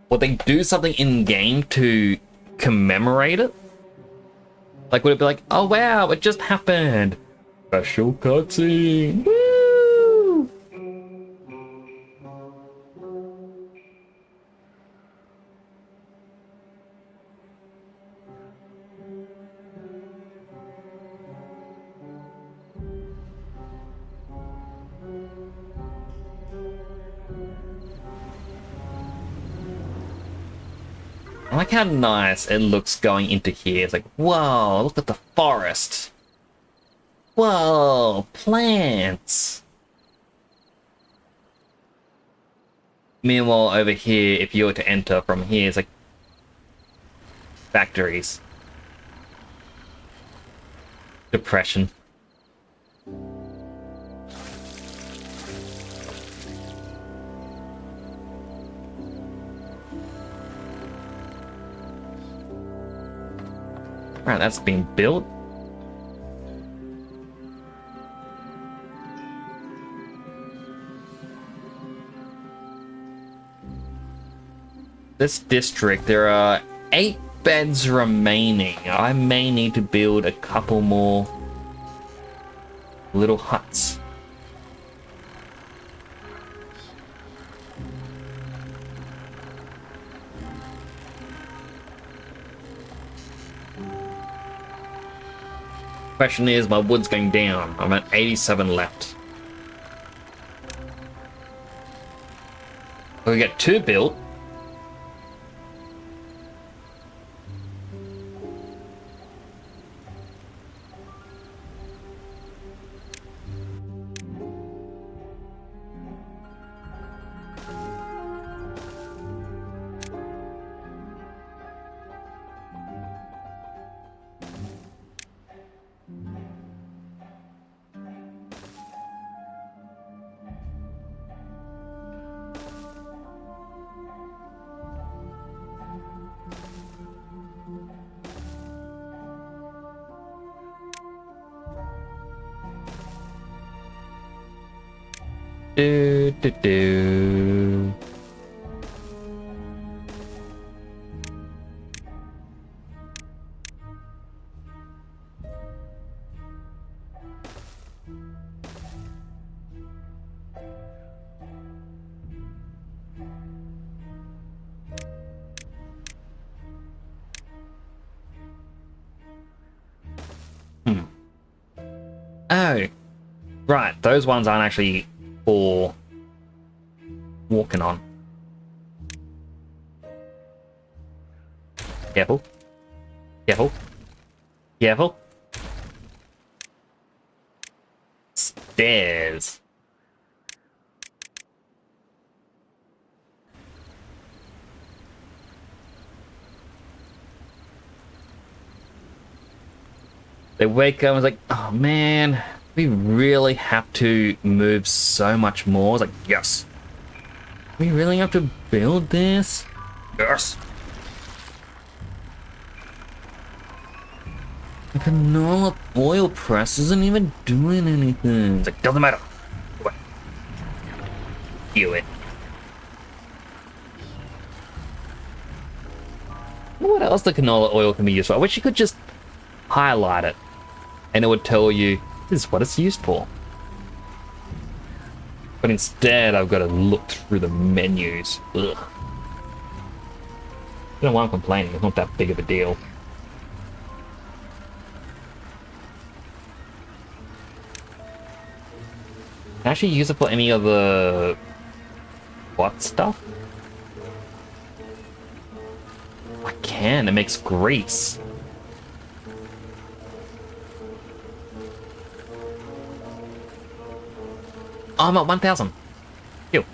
Will they do something in-game to commemorate it? Like, would it be like, oh wow, it just happened? Special cutscene. Woo! I like how nice it looks going into here. It's like, whoa, look at the forest. Whoa, plants. Meanwhile, over here, if you were to enter from here, it's like factories. Depression. Right, that's been built. This district, there are 8 beds remaining. I may need to build a couple more little huts. Question is, my wood's going down. I'm at 87 left. We get 2 built. Do, do, do. Oh, right. Those ones aren't actually for walking on. Careful. Careful. Careful. stairs. They wake up and it's like, oh man, we really have to move so much more. It's like, yes. We really have to build this? Yes. The canola oil press isn't even doing anything. It's like, doesn't matter. Do it. Do it. What else the canola oil can be used for? I wish you could just highlight it and it would tell you this is what it's used for. But instead, I've got to look through the menus. Ugh. I don't know why I'm complaining. It's not that big of a deal. Can I actually use it for any of the what stuff? I can. It makes grease. Oh, I'm at 1,000. Phew.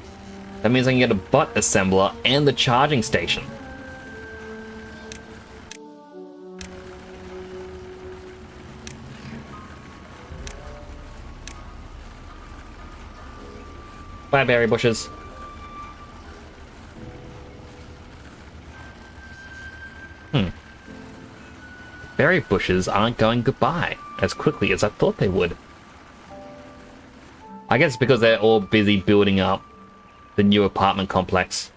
That means I can get a butt assembler and the charging station. Bye, berry bushes. Berry bushes aren't going goodbye as quickly as I thought they would. I guess it's because they're all busy building up the new apartment complex.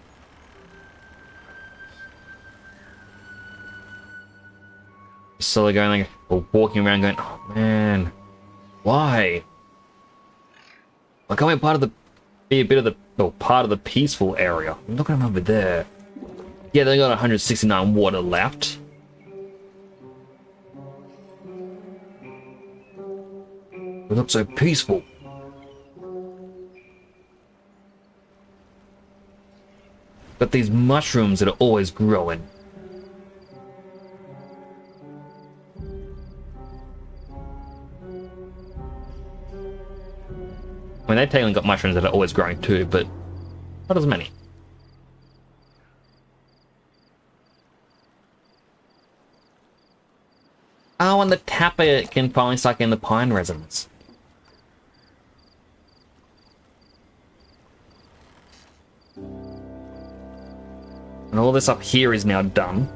So they're going like, or walking around going, oh man, why? Why can't we be a bit of the, well, part of the peaceful area? Look at them over there. Yeah, they got 169 water left. They look so peaceful. But these mushrooms that are always growing. I mean, they've technically got mushrooms that are always growing too, but not as many. Oh, and the tapper can finally suck in the pine resins. And all this up here is now done.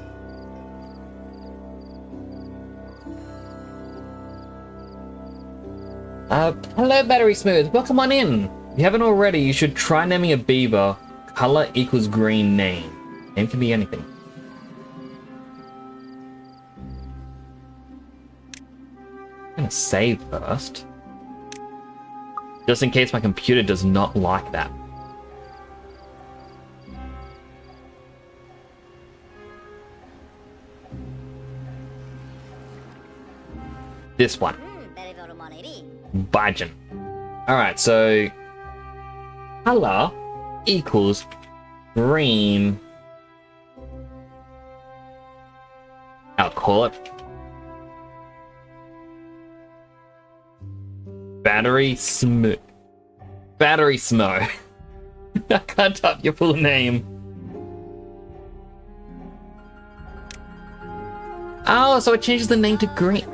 Hello, Battery Smooth. Welcome on in. If you haven't already, you should try naming a beaver. Color equals green name. Name can be anything. I'm gonna save first. Just in case my computer does not like that. This one. Bajan. Alright, so color equals green. I'll call it Battery Smooth. Battery Smo. I can't type your full name. Oh, so it changes the name to green.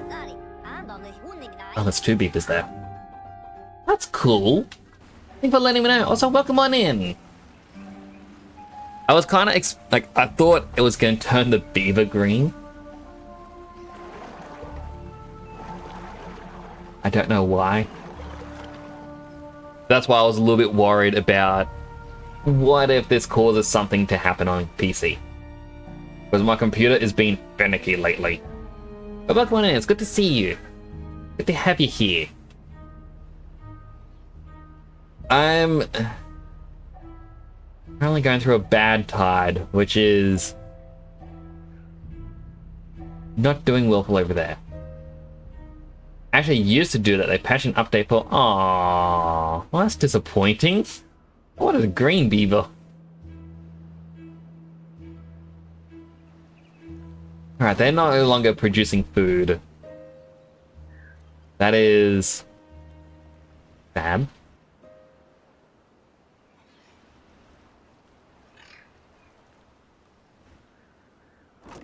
Oh, there's two beepers there. That's cool. Thanks for letting me know. Also, welcome on in. I was kind of I thought it was going to turn the beaver green. I don't know why. That's why I was a little bit worried about what if this causes something to happen on PC. Because my computer is being finicky lately. But welcome on in. It's good to see you. Good to have you here. I'm currently going through a bad tide, which is not doing well over there. Actually used to do that. They patched an update for. Aww, well, that's disappointing. What a green beaver. Alright, they're no longer producing food. That is Bad.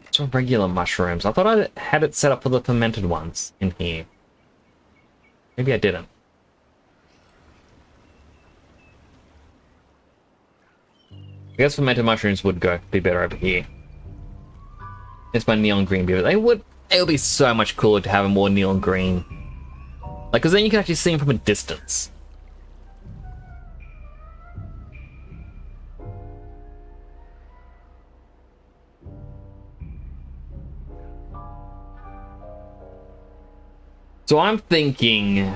It's regular mushrooms. I thought I had it set up for the fermented ones in here. Maybe I didn't. I guess fermented mushrooms would be better over here. It's my neon green beaver. It would be so much cooler to have a more neon green. Like, because then you can actually see them from a distance. So I'm thinking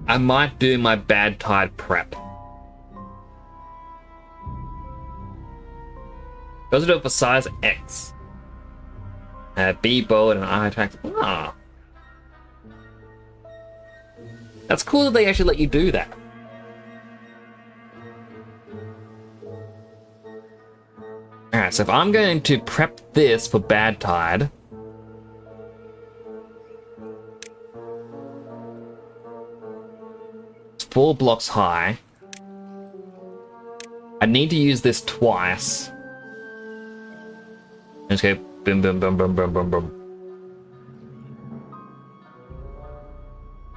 I might do my bad tide prep. Goes do it for size X. B bold and eye attack. Ah. That's cool that they actually let you do that. Alright, so if I'm going to prep this for bad tide. It's 4 blocks high. I need to use this twice. Let's go boom, boom, boom, boom, boom, boom, boom.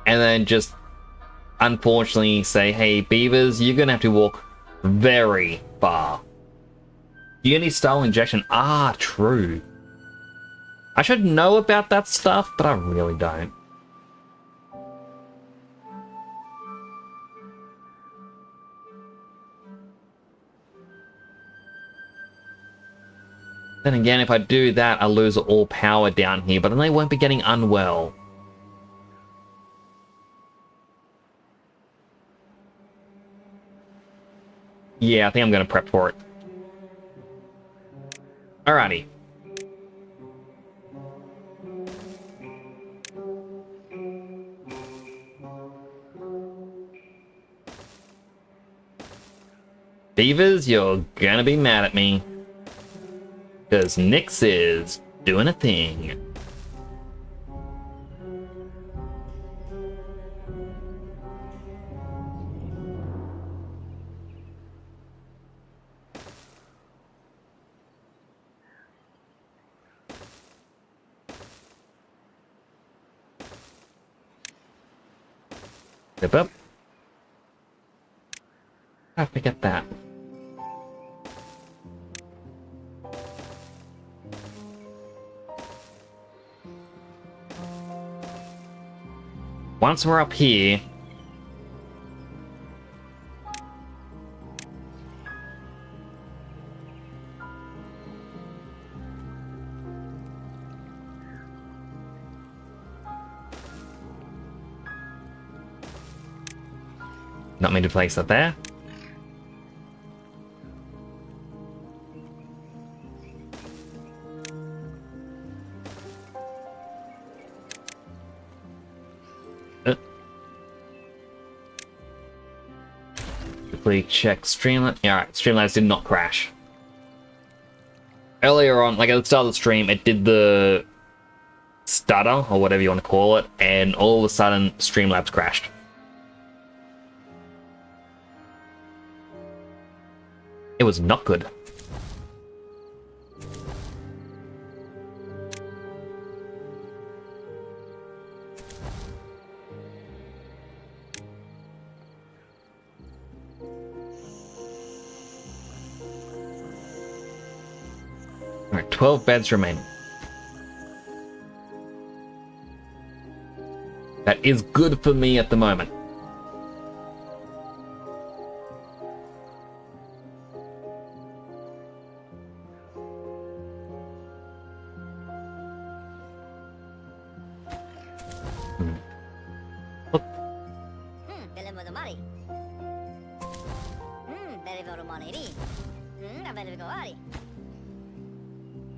And then just unfortunately say, hey, beavers, you're gonna have to walk very far. You need style injection. Ah, true. I should know about that stuff, but I really don't. Then again, if I do that, I lose all power down here, but then they won't be getting unwell. Yeah, I think I'm going to prep for it. Alrighty. Beavers, you're gonna be mad at me. Because Nyx is doing a thing. Zip up. I forget that. Once we're up here, not mean to place that there. Quickly check Streamlabs. Yeah, alright, Streamlabs did not crash. Earlier on, like at the start of the stream, it did the stutter, or whatever you want to call it, and all of a sudden, Streamlabs crashed. It was not good. Alright, 12 beds remain. That is good for me at the moment.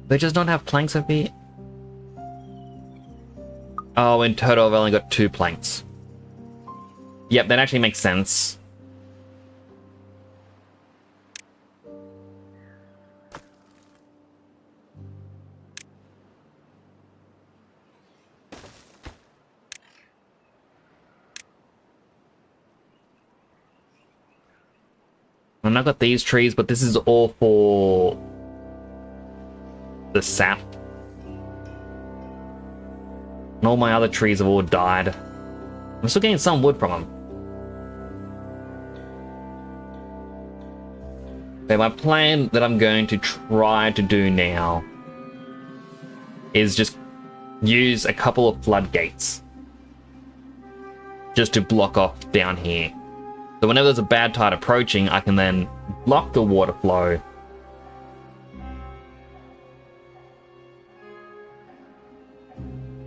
They just don't have planks over here? Oh, in total I've only got 2 planks. Yep, that actually makes sense. And I've got these trees, but this is all for the sap. And all my other trees have all died. I'm still getting some wood from them. Okay, my plan that I'm going to try to do now is just use a couple of floodgates just to block off down here. So whenever there's a bad tide approaching, I can then block the water flow.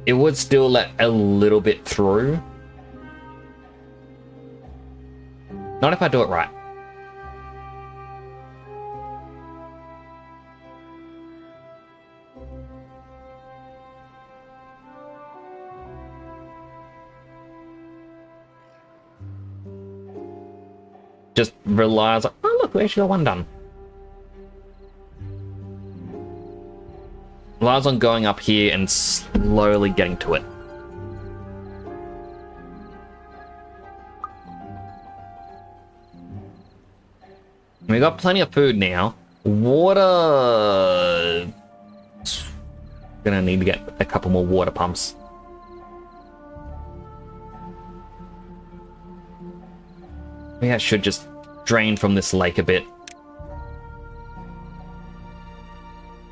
It would still let a little bit through. Not if I do it right. Just relies on, oh look, we actually got one done. Relies on going up here and slowly getting to it. We got plenty of food now. Water... Gonna need to get a couple more water pumps. Maybe I should just drain from this lake a bit.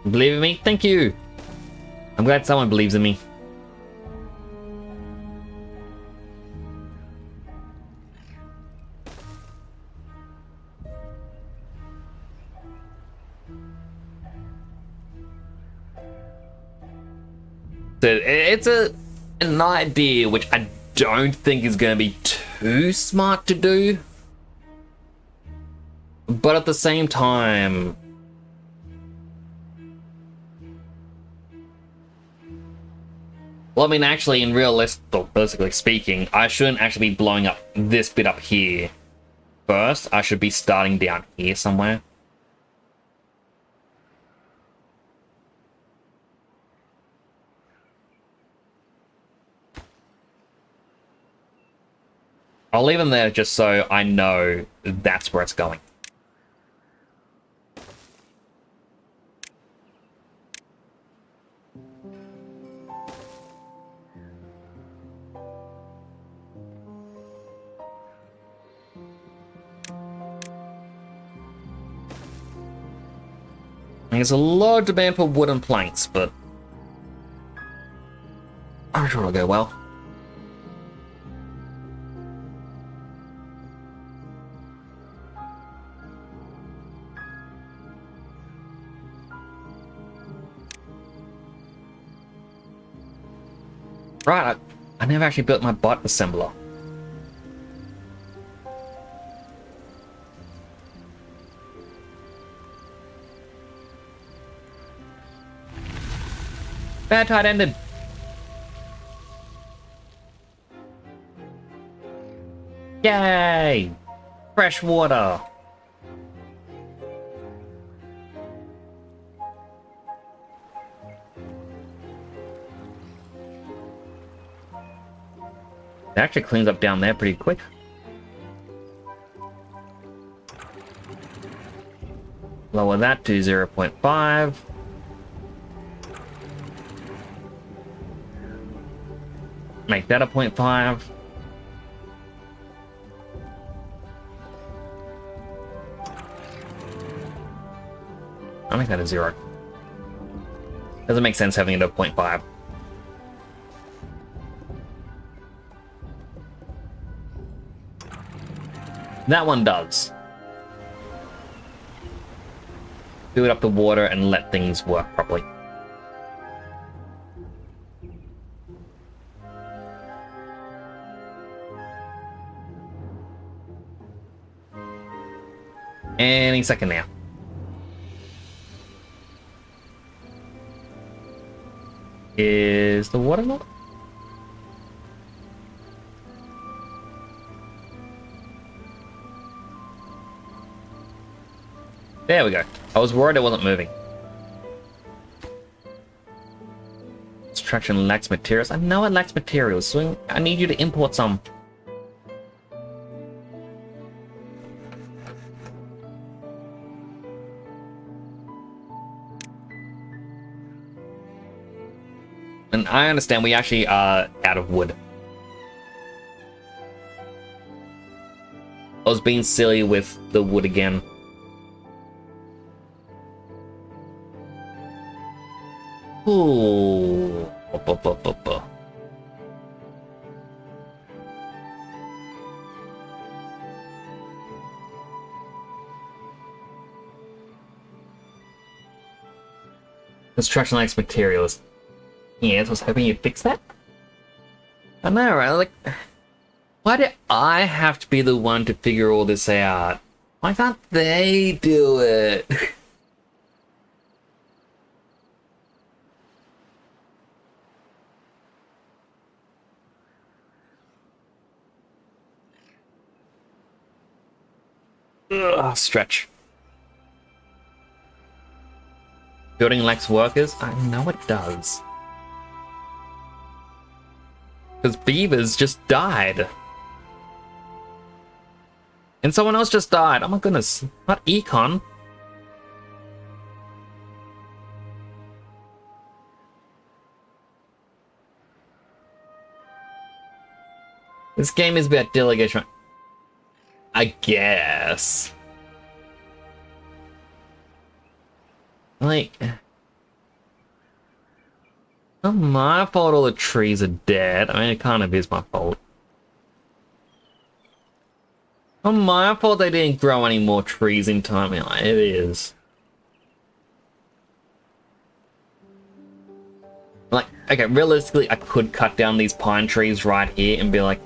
Believe in me? Thank you! I'm glad someone believes in me. So it's an idea which I don't think is going to be too smart to do. But at the same time, well, I mean, actually, in realistically speaking, I shouldn't actually be blowing up this bit up here first. I should be starting down here somewhere. I'll leave them there just so I know that's where it's going. There's a lot of demand for wooden planks, but I'm sure it'll go well. Right, I never actually built my bot assembler. Bad tide ended. Yay! Fresh water. It actually cleans up down there pretty quick. Lower that to 0.5. Make that a 0.5. I'll make that a 0. Doesn't make sense having it at 0.5. That one does. Fill it up the water and let things work properly. Any second now. Is the water not? There we go. I was worried it wasn't moving. Extraction lacks materials. I know it lacks materials, so I need you to import some. And I understand we actually are out of wood. I was being silly with the wood again. Ooh. Construction likes materials. Yes, I was hoping you'd fix that. I know, right? Like, why do I have to be the one to figure all this out? Why can't they do it? Ugh, stretch. Building lacks workers? I know it does. Because beavers just died. And someone else just died. Oh my goodness. Not econ. This game is about delegation. I guess. Like, not my fault all the trees are dead. I mean, it kind of is my fault. Not my fault they didn't grow any more trees in time. I mean, it is. Like, okay, realistically, I could cut down these pine trees right here and be like,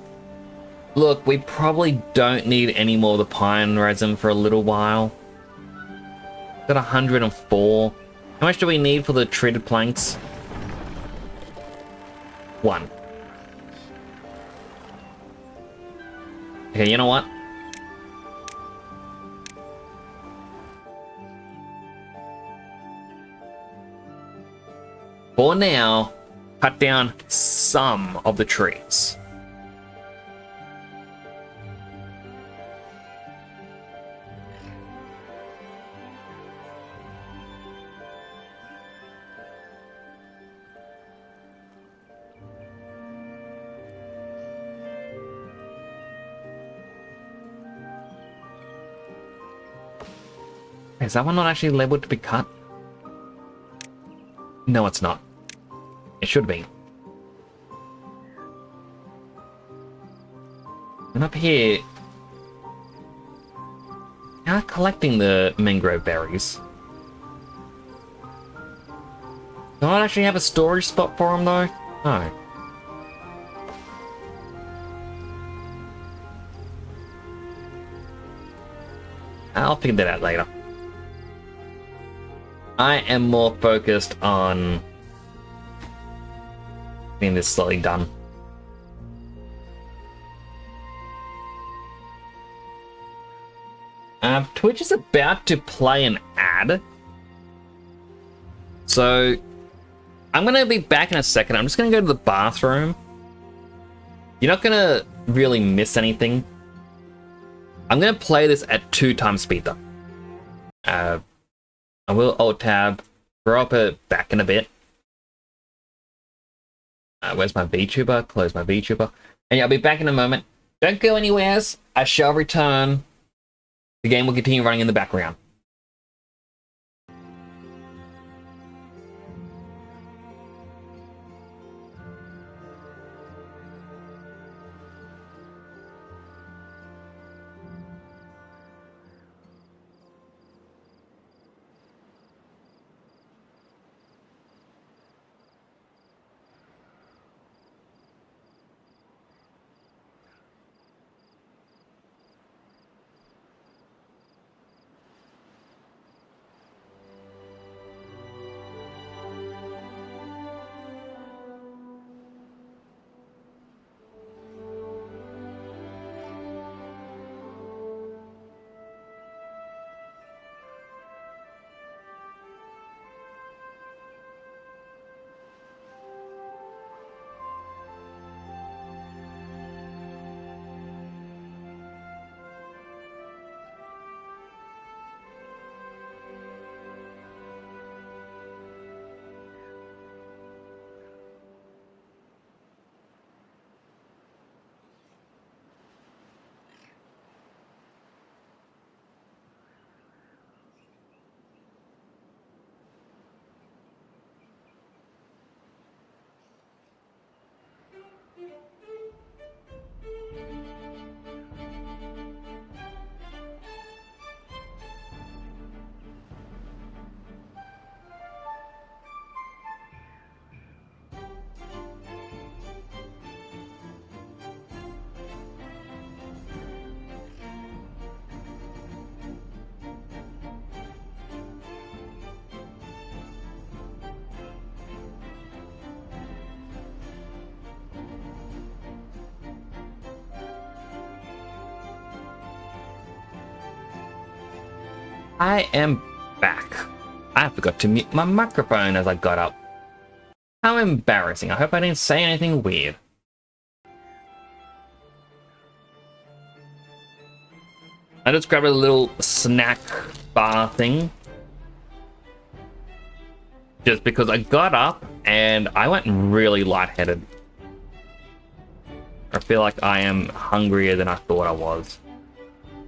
look, we probably don't need any more of the pine resin for a little while. Got 104. How much do we need for the treated planks? 1. Okay, you know what? For now, cut down some of the trees. Is that one not actually labeled to be cut? No, it's not. It should be. And up here... I'm not collecting the mangrove berries. Do I actually have a storage spot for them, though? No. I'll figure that out later. I am more focused on getting this slowly done. Twitch is about to play an ad. So, I'm going to be back in a second. I'm just going to go to the bathroom. You're not going to really miss anything. I'm going to play this at 2 times speed, though. I will Alt-Tab, throw up it back in a bit. Where's my VTuber? Close my VTuber. And yeah, I'll be back in a moment. Don't go anywhere. I shall return. The game will continue running in the background. I am back. I forgot to mute my microphone as I got up. How embarrassing. I hope I didn't say anything weird. I just grabbed a little snack bar thing. Just because I got up and I went really lightheaded. I feel like I am hungrier than I thought I was.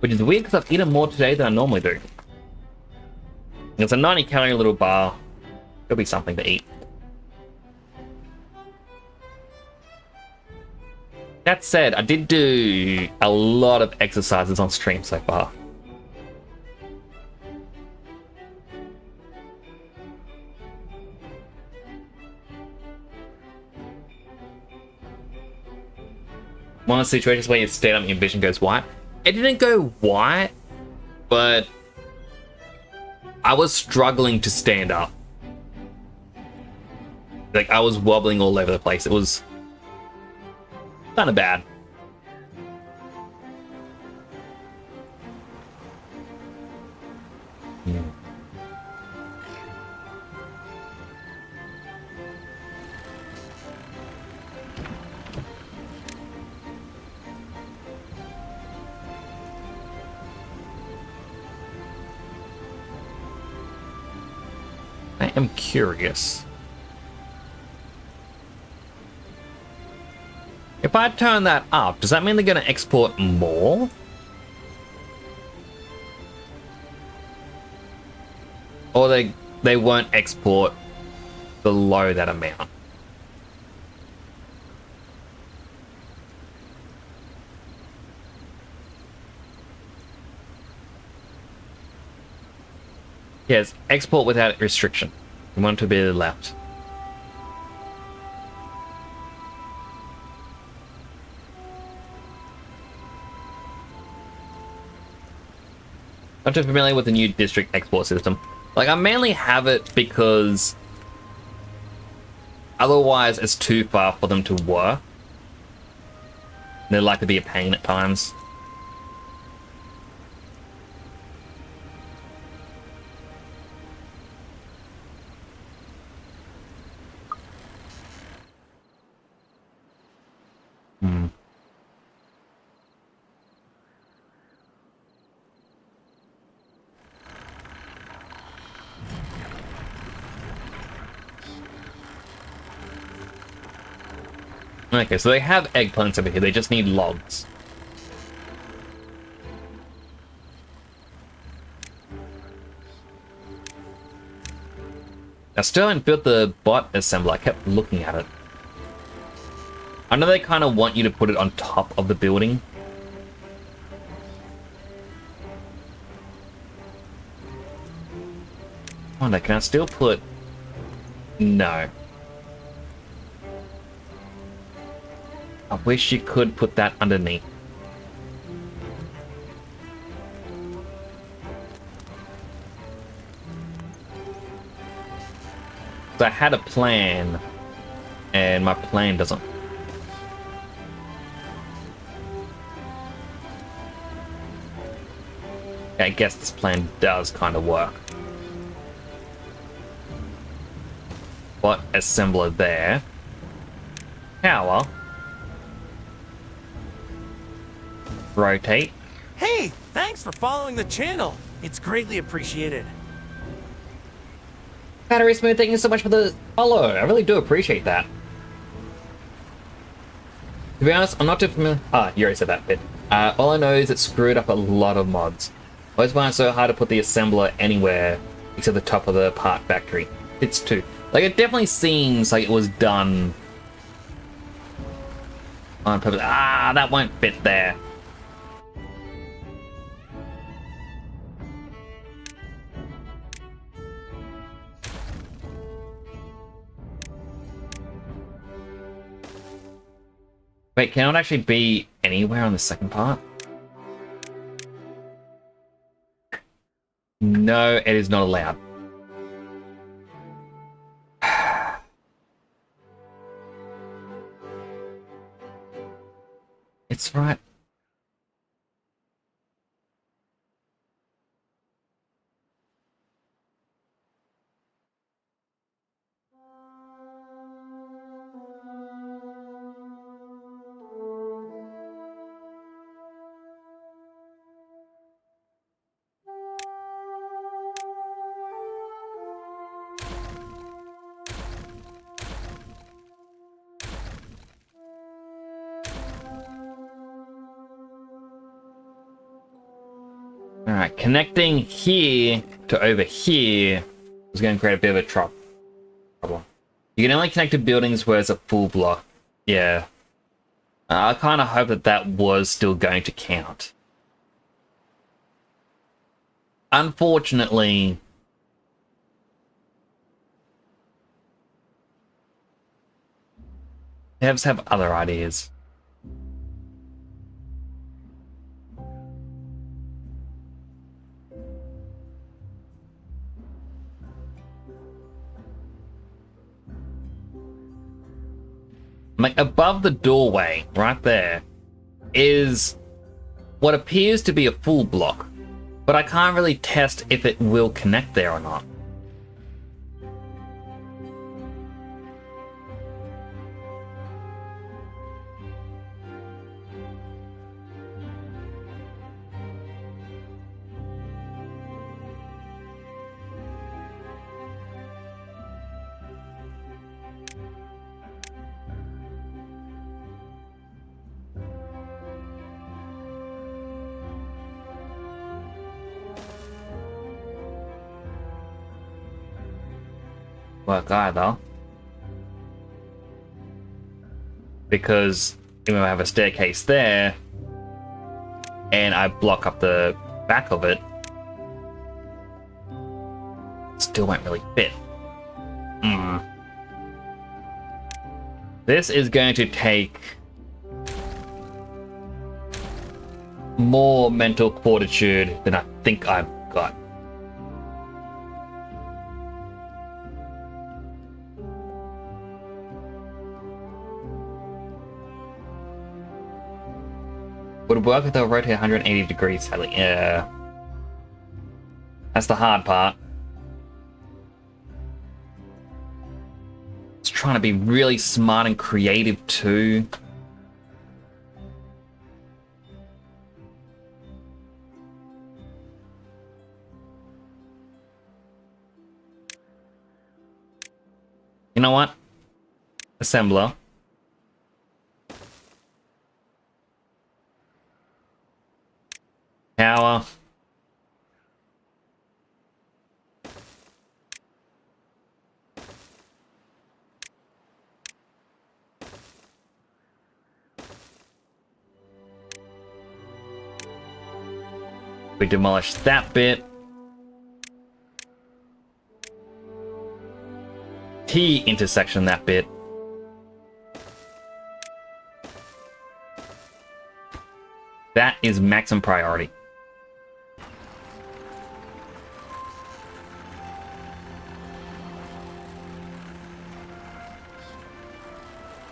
Which is weird because I've eaten more today than I normally do. It's a 90 calorie little bar. It'll be something to eat. That said, I did do a lot of exercises on stream so far. One of the situations where you stand up and your vision goes white. It didn't go white, but I was struggling to stand up. Like, I was wobbling all over the place. It was kind of bad. I am curious. If I turn that up, does that mean they're going to export more? Or they won't export below that amount? Yes, export without restriction. We want to be left. Not too familiar with the new district export system. Like, I mainly have it because otherwise it's too far for them to work. They like to be a pain at times. Okay, so they have eggplants over here, they just need logs. I still haven't built the bot assembler, I kept looking at it. I know they kind of want you to put it on top of the building. Oh no, can I still put... No. I wish you could put that underneath. So I had a plan, and my plan doesn't. I guess this plan does kind of work. Bot assembler there. Power. Rotate.
Hey, thanks for following the channel. It's greatly appreciated.
Battery Smooth, thank you so much for the follow. I really do appreciate that. To be honest, I'm not too familiar. Ah, you already said that bit. All I know is it screwed up a lot of mods. I always find it so hard to put the assembler anywhere except the top of the part factory. It's too. Like, it definitely seems like it was done on purpose. Ah, that won't fit there. Wait, can it actually be anywhere on the second part? No, it is not allowed. It's right. Alright, connecting here to over here is going to create a bit of a problem. You can only connect to buildings where it's a full block. Yeah. I kind of hope that that was still going to count. Unfortunately, devs have other ideas. Like above the doorway, right there, is what appears to be a full block, but I can't really test if it will connect there or not. Work either. Because even though I have a staircase there, and I block up the back of it, still won't really fit. This is going to take more mental fortitude than I think I've got. Would work if they'll rotate 180 degrees, sadly. Yeah. That's the hard part. It's trying to be really smart and creative too. You know what? Assembler. Power. We demolish that bit. T intersection that bit. That is maximum priority.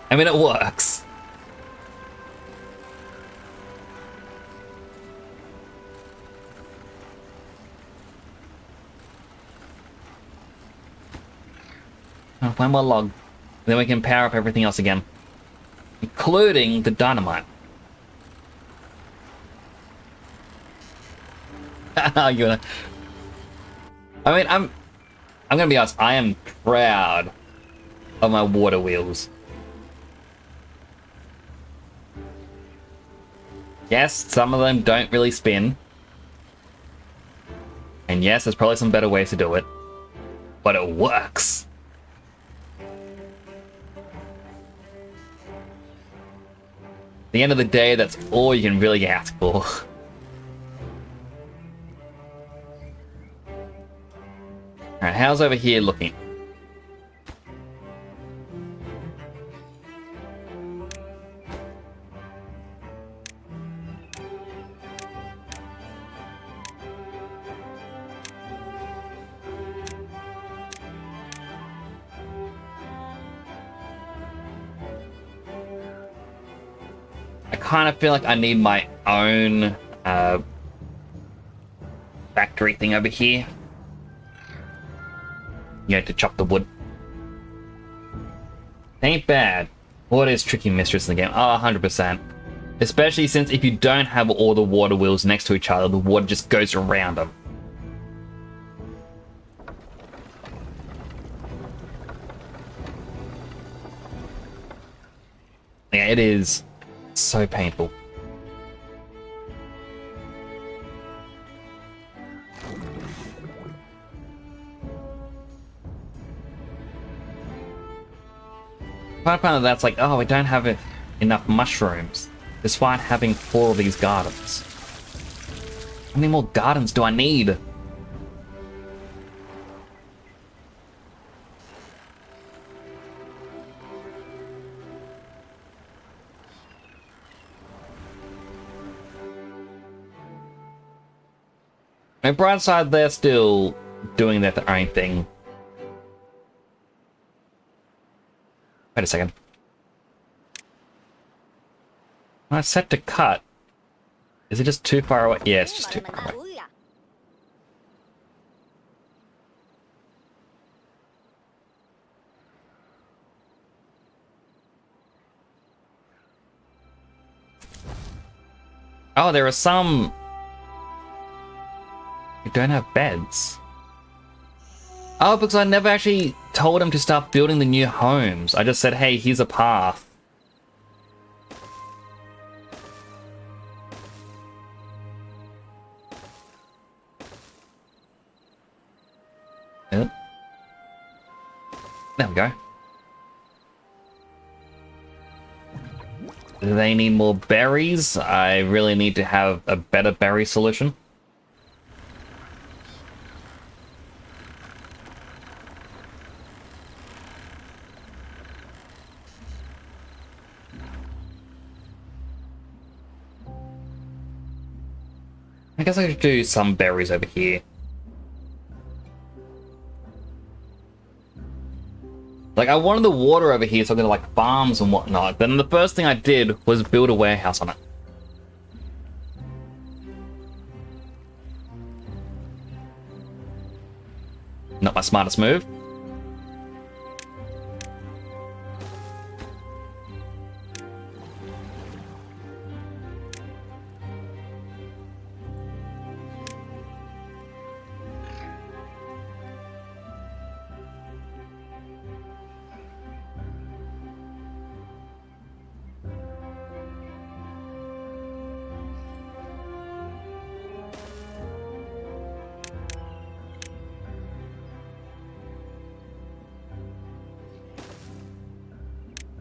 I mean, it works. Oh, one more log. Then we can power up everything else again. Including the dynamite. I mean, I'm gonna be honest, I am proud of my water wheels. Yes, some of them don't really spin. And yes, there's probably some better ways to do it. But it works. At the end of the day, that's all you can really ask for. Alright, how's over here looking? I kind of feel like I need my own factory thing over here. You have to chop the wood. Ain't bad. What is tricky mistress in the game? Oh, 100%. Especially since if you don't have all the water wheels next to each other, the water just goes around them. Yeah, it is so painful. Part that's like, oh, we don't have enough mushrooms, despite having 4 of these gardens. How many more gardens do I need? On bright side, they're still doing their own thing. Wait a second. When I set to cut, is it just too far away? Yeah, it's just too far away. Oh, there are some who don't have beds. Oh, because I never actually told him to start building the new homes. I just said, hey, here's a path. Yep. There we go. Do they need more berries? I really need to have a better berry solution. I guess I should do some berries over here. Like, I wanted the water over here so I could, like, farms and whatnot. Then the first thing I did was build a warehouse on it. Not my smartest move.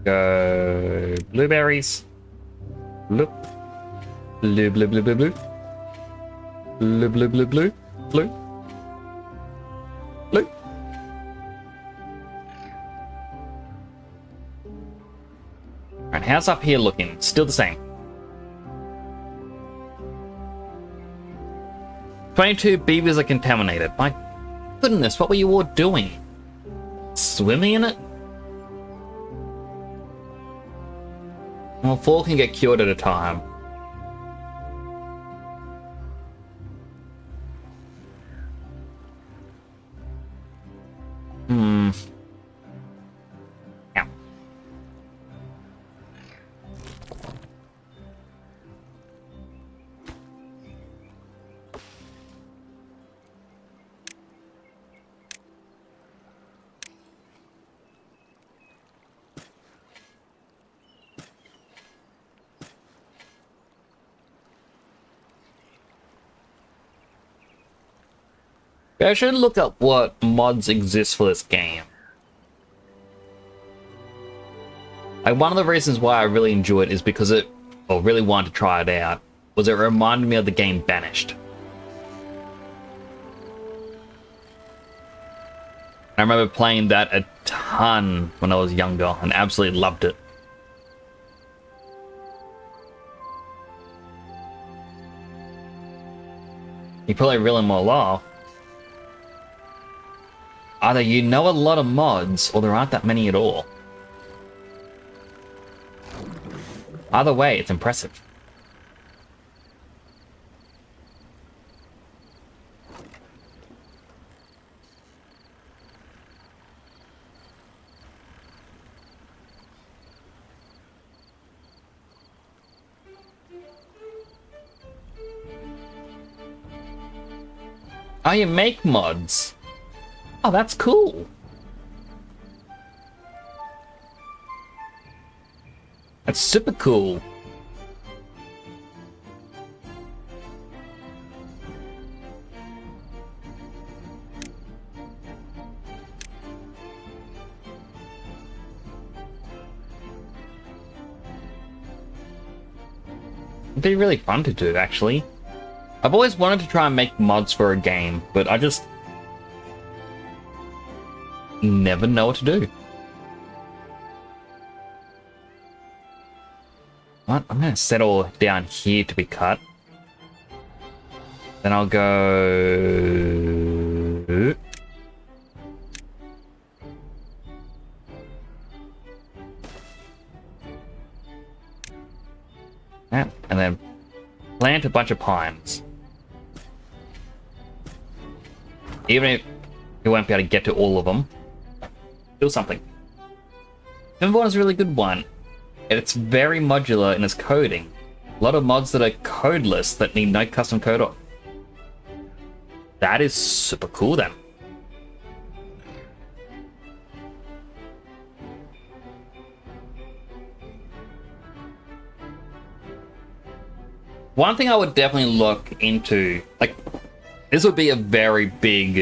Go blueberries. Blue. Blue, blue, blue, blue, blue. Blue, blue, blue, blue. Blue. Blue. Alright, how's up here looking? Still the same. 22 beavers are contaminated. My goodness, what were you all doing? Swimming in it? Well, 4 can get cured at a time. Yeah. I should look up what mods exist for this game. Like, one of the reasons why I really enjoy it is because or really wanted to try it out, was it reminded me of the game Banished. I remember playing that a ton when I was younger and absolutely loved it. You probably really more laugh. Either you know a lot of mods, or there aren't that many at all. Either way, it's impressive. Oh, you make mods? Oh, that's cool. That's super cool. It'd be really fun to do, actually. I've always wanted to try and make mods for a game, but I just never know what to do. What? I'm gonna settle down here to be cut. Then I'll go... Yeah, and then plant a bunch of pines. Even if you won't be able to get to all of them, do something. Timberborn is a really good one. It's very modular in its coding. A lot of mods that are codeless that need no custom code. That is super cool then. One thing I would definitely look into, like, this would be a very big,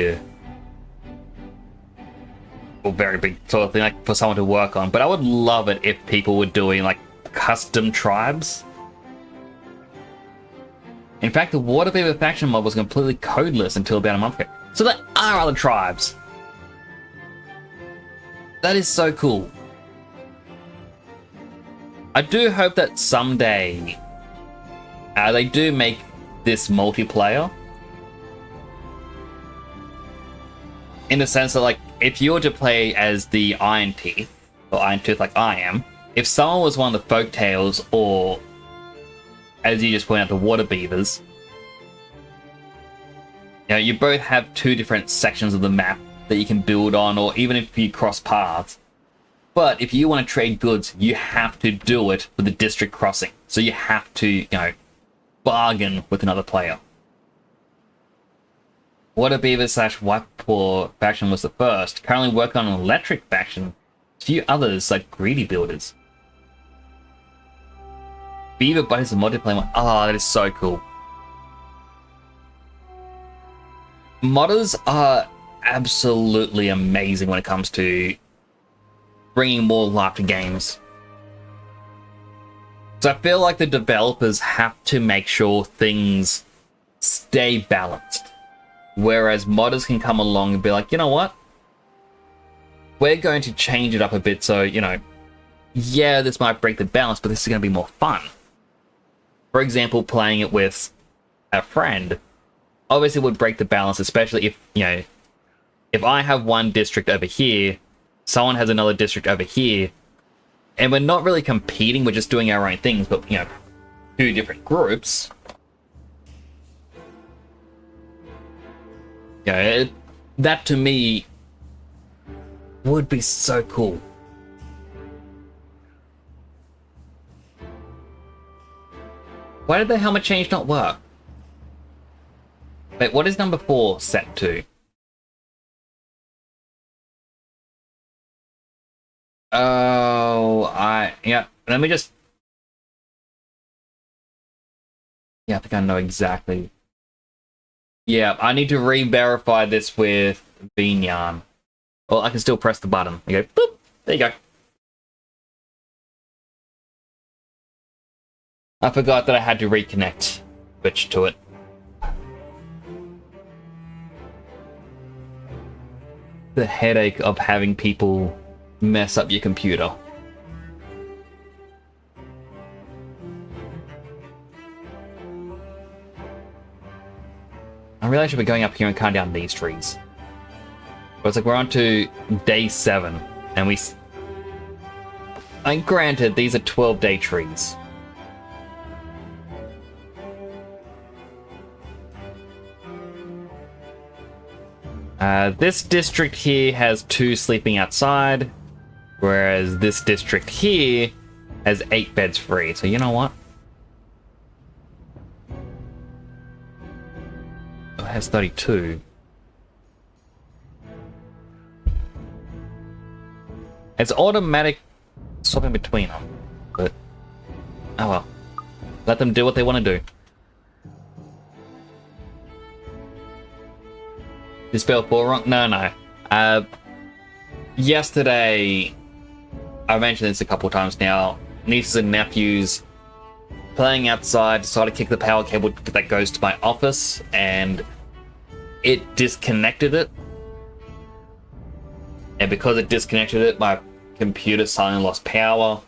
sort of thing, like, for someone to work on. But I would love it if people were doing, like, custom tribes. In fact, the Water Beaver faction mod was completely codeless until about a month ago. So there are other tribes. That is so cool. I do hope that someday they do make this multiplayer. In the sense that, like, if you were to play as the Iron Teeth, or Iron Tooth like I am, if someone was one of the Folktales, or, as you just pointed out, the Water Beavers, you know, you both have two different sections of the map that you can build on, or even if you cross paths. But if you want to trade goods, you have to do it with the district crossing. So you have to, you know, bargain with another player. Water Beaver / White Paw faction was the first. Currently working on an electric faction. A few others like Greedy Builders. Beaver Buddies and multiplayer mod. Oh, that is so cool. Modders are absolutely amazing when it comes to bringing more life to games. So I feel like the developers have to make sure things stay balanced. Whereas modders can come along and be like, you know what? We're going to change it up a bit so, you know, yeah, this might break the balance, but this is going to be more fun. For example, playing it with a friend obviously would break the balance, especially if, you know, if I have one district over here, someone has another district over here, and we're not really competing, we're just doing our own things, but, you know, two different groups. Yeah, that to me would be so cool. Why did the helmet change not work? Wait, what is number 4 set to? Oh, yeah, let me just... Yeah, I think I know exactly. Yeah, I need to re-verify this with Beanyarn. Well, I can still press the button. You go, boop, there you go. I forgot that I had to reconnect Twitch to it. The headache of having people mess up your computer. I really should be going up here and cutting down these trees. But it's like we're on to day 7, and and granted, these are 12-day trees. This district here has 2 sleeping outside, whereas this district here has 8 beds free. So you know what? Oh, it has 32. It's automatic swapping between them, but oh well. Let them do what they want to do. You spelled 4 wrong? No. Yesterday, I mentioned this a couple times now, nieces and nephews playing outside, decided to kick the power cable that goes to my office, and it disconnected it. And because it disconnected it, my computer suddenly lost power.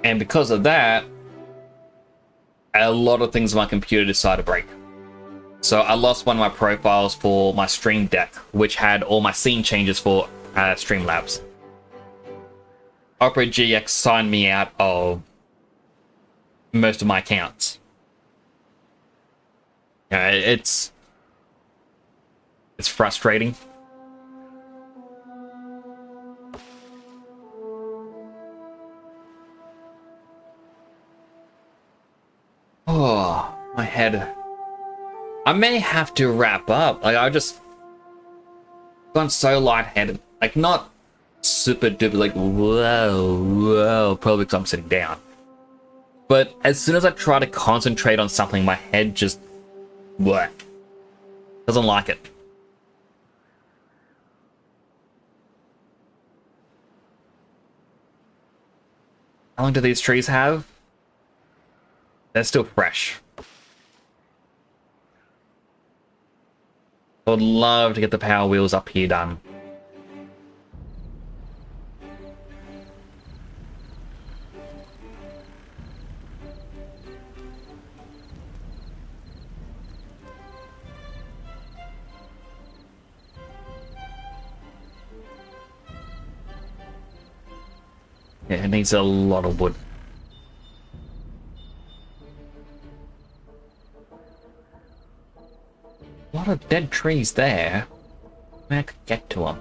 And because of that, a lot of things on my computer decided to break. So I lost one of my profiles for my Stream Deck, which had all my scene changes for Streamlabs. Opera GX signed me out of most of my accounts. Yeah, it's frustrating. Oh, my head. I may have to wrap up. Like, I just gone so lightheaded. Like, not super duper, like, whoa, probably because I'm sitting down. But as soon as I try to concentrate on something, my head just, what? Doesn't like it. How long do these trees have? They're still fresh. I would love to get the power wheels up here done. Yeah, it needs a lot of wood. A lot of dead trees there. Maybe I could get to them.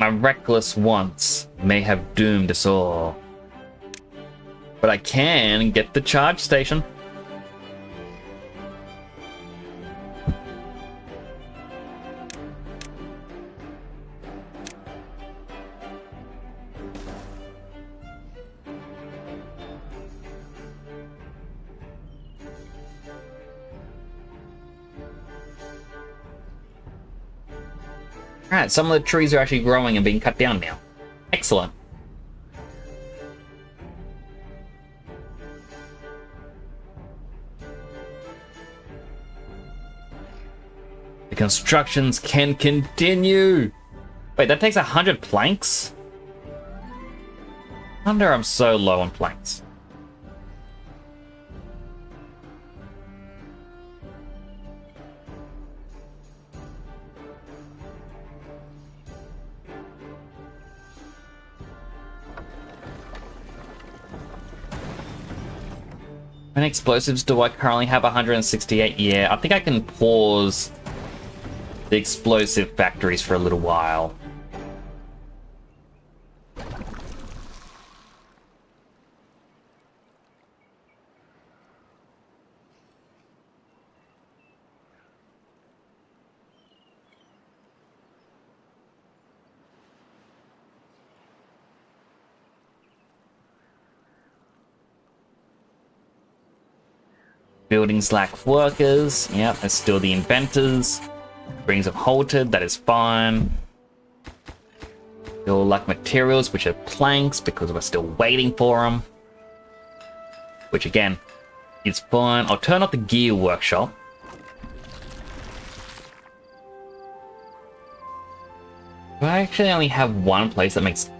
My reckless wants may have doomed us all. But I can get the charge station. Alright, some of the trees are actually growing and being cut down now. Excellent. The constructions can continue. Wait, that takes 100 planks? I wonder I'm so low on planks. How many explosives do I currently have? 168. Yeah, I think I can pause the explosive factories for a little while. Buildings lack workers. Yep, there's still the inventors. Springs have halted, that is fine. Still lack materials, which are planks, because we're still waiting for them. Which again, is fine. I'll turn off the gear workshop. Do I actually only have one place that makes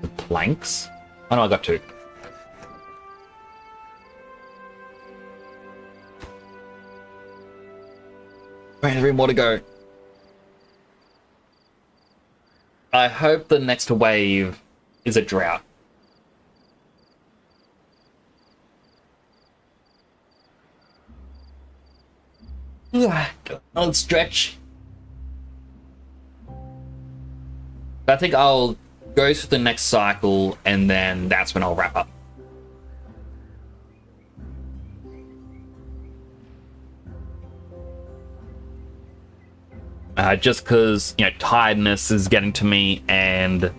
the planks? Oh no, I got two. Right, 3 more to go. I hope the next wave is a drought. I'll stretch. I think I'll go through the next cycle and then that's when I'll wrap up. just because, you know, tiredness is getting to me, and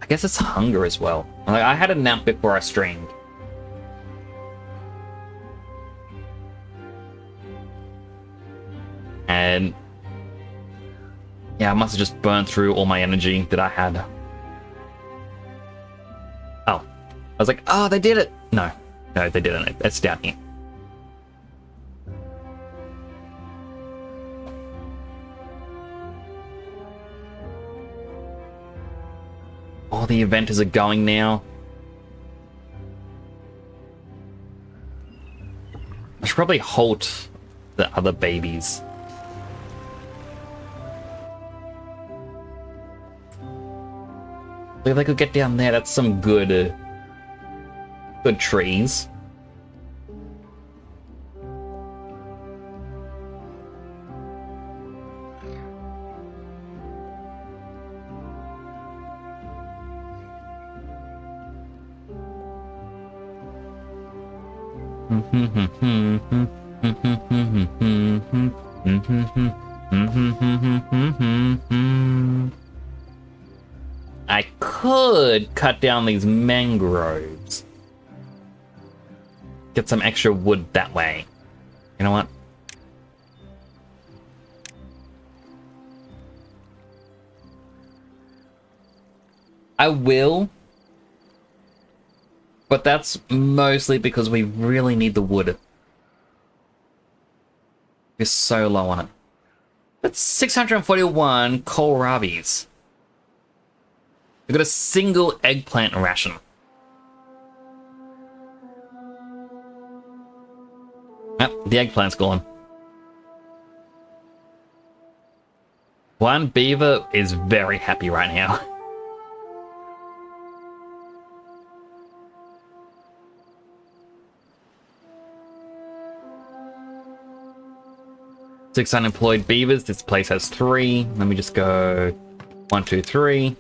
I guess it's hunger as well. Like, I had a nap before I streamed. And yeah, I must have just burned through all my energy that I had. Oh. I was like, oh, they did it! No, they didn't. It's down here. All the eventers are going now. I should probably halt the other babies. If they could get down there, that's some good trees. I could cut down these mangroves. Get some extra wood that way. You know what? I will. But that's mostly because we really need the wood. We're so low on it. That's 641 kohlrabies. We've got a single eggplant ration. Oh, the eggplant's gone. One beaver is very happy right now. Six unemployed beavers. This place has 3. Let me just go 1, 2, 3.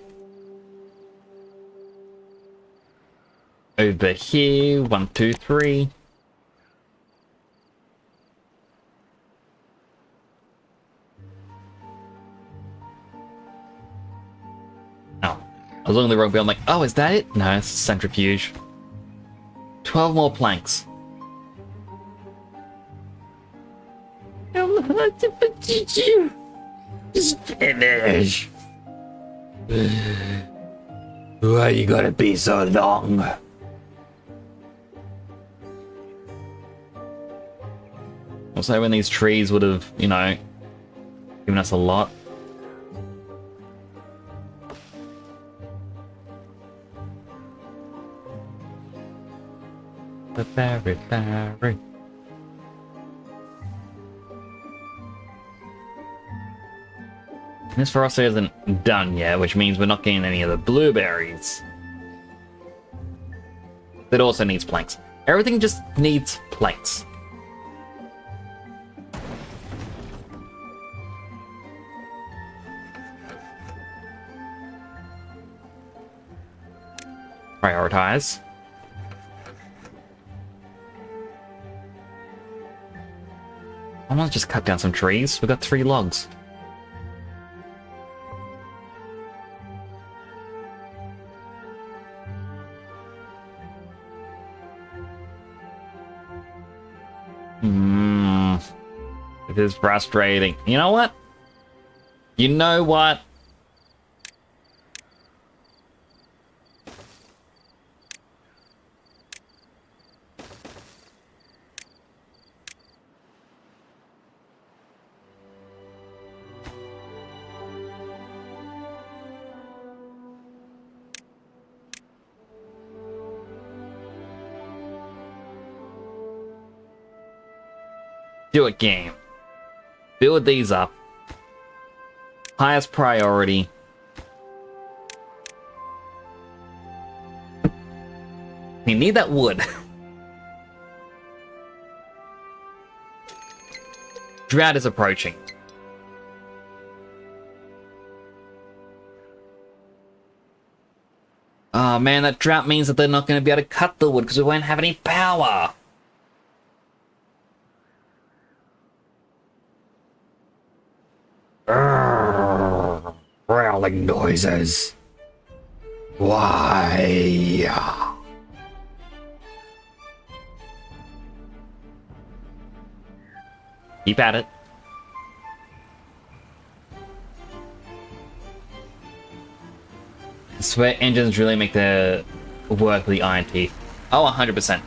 Over here, 1, 2, 3. Oh, I was looking at the wrong bill. I'm like, oh, is that it? No, it's a centrifuge. 12 more planks. Just finish. Why you gotta be so long? Also, when these trees would have, you know, given us a lot. The berry. This for us isn't done yet, which means we're not getting any of the blueberries. It also needs planks. Everything just needs planks. Prioritize. I want to just cut down some trees. We've got 3 logs. It is frustrating. You know what? You know what? Do it, game. Build these up. Highest priority. We need that wood. Drought is approaching. Oh man, that drought means that they're not going to be able to cut the wood because we won't have any power. like noises. Why? Keep at it. I swear engines really make the work with the iron teeth. Oh, 100%.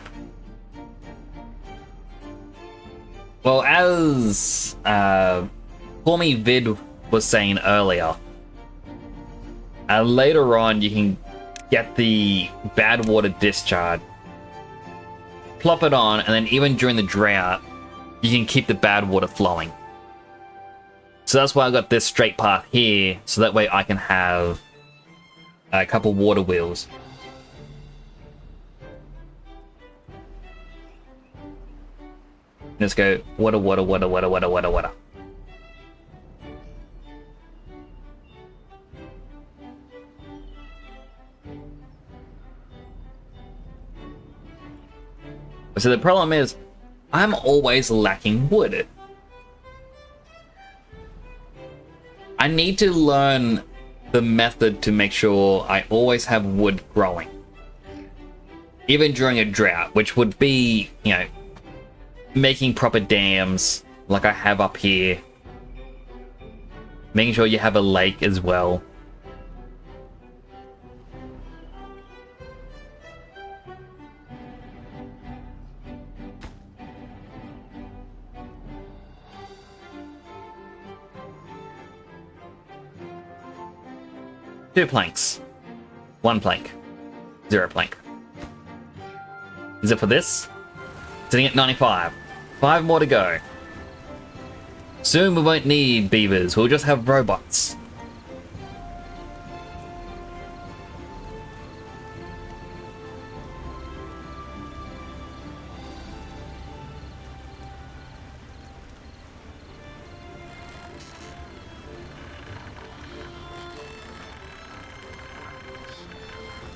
Well, as Call Me Vid was saying earlier, later on you can get the bad water discharge, plop it on, and then even during the drought, you can keep the bad water flowing. So that's why I got this straight path here, so that way I can have a couple water wheels. Let's go water, water, water, water, water, water, water. So the problem is, I'm always lacking wood. I need to learn the method to make sure I always have wood growing. Even during a drought, which would be, you know, making proper dams like I have up here. Making sure you have a lake as well. Two planks. One plank. Zero plank. Is it for this? Sitting at 95. 5 more to go. Soon we won't need beavers, we'll just have robots.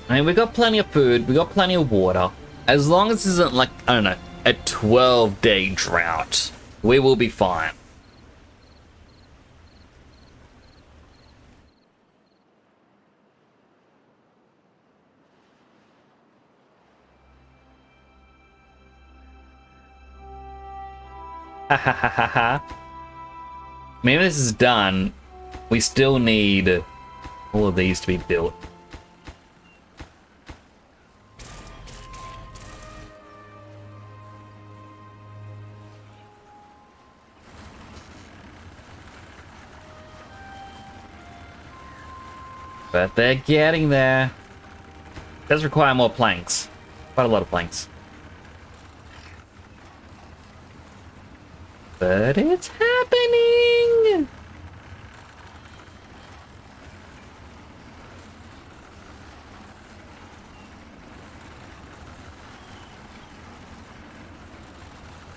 I mean, we got plenty of food, we got plenty of water. As long as this isn't like, I don't know, a 12-day drought, we will be fine. Ha ha ha ha ha. Maybe this is done. We still need all of these to be built. But they're getting there. It does require more planks. Quite a lot of planks. But it's happening!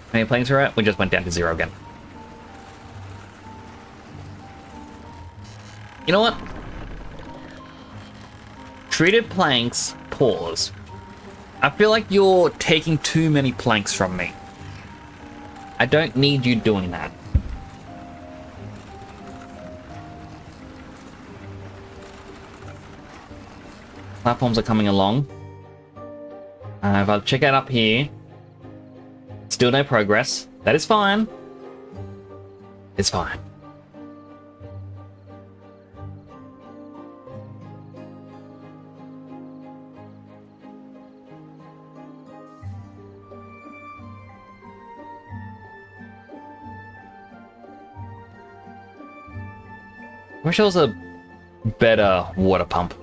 How many planks are at? We just went down to 0 again. You know what? Treated planks, pause. I feel like you're taking too many planks from me. I don't need you doing that. Platforms are coming along. If I check out up here, still no progress. That is fine. It's fine. Wish there was a better water pump.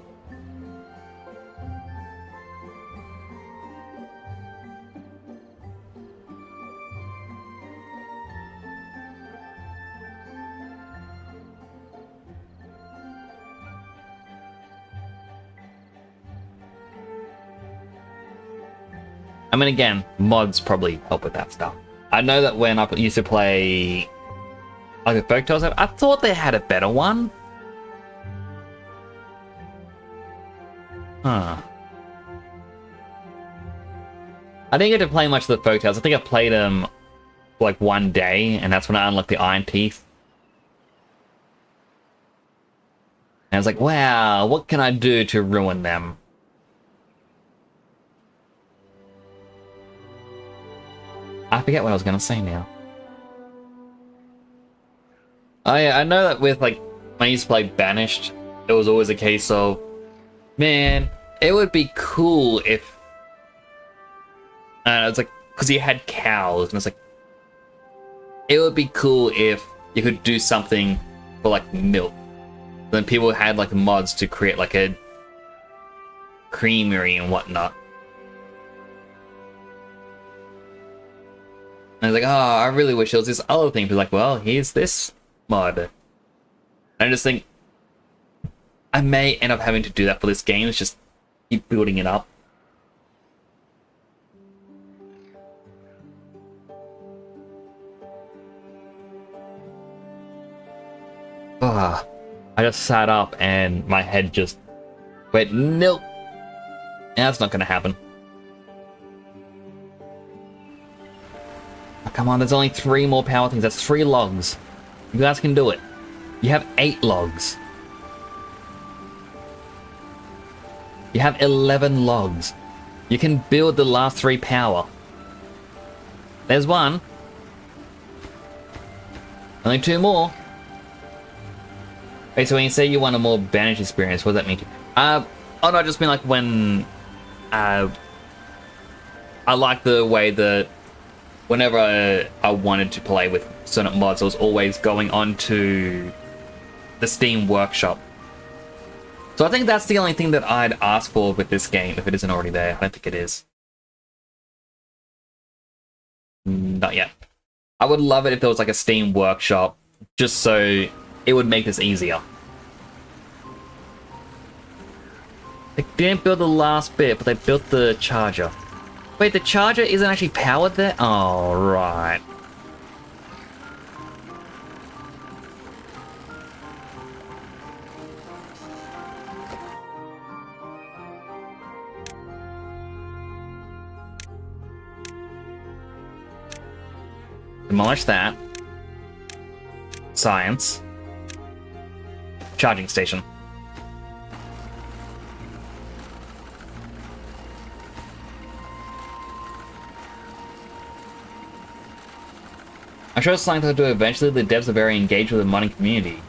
I mean, again, mods probably help with that stuff. I know that when I used to play like the Folk Tales, I thought they had a better one. Huh. I didn't get to play much of the Folk Tales. I think I played them for like one day, and that's when I unlocked the Iron Teeth. And was like, wow, what can I do to ruin them? I forget what I was gonna say now. Oh yeah, I know that with like, when I used to play Banished, it was always a case of, man, it would be cool if, it's like, because you had cows, and it's like, it would be cool if you could do something for like milk. Then people had like mods to create like a creamery and whatnot. And I was like, oh, I really wish there was this other thing. But like, well, here's this mod. And I just think I may end up having to do that for this game. It's just keep building it up. Ah, I just sat up and my head just went, nope. That's not gonna happen. Oh, come on, there's only 3 more power things. That's 3 logs. You guys can do it. You have 8 logs. You have 11 logs. You can build the last 3 power. There's 1. Only 2 more. Wait, so when you say you want a more Banished experience, what does that mean? Oh no, I just mean like when I like the way that whenever I wanted to play with certain mods, I was always going on to the Steam Workshop. So I think that's the only thing that I'd ask for with this game, if it isn't already there. I don't think it is. Not yet. I would love it if there was like a Steam Workshop, just so it would make this easier. They didn't build the last bit, but they built the charger. Wait, the charger isn't actually powered there? Oh, right. Demolish that. Science. Charging station. I'm sure it's something they'll do eventually. The devs are very engaged with the modding community.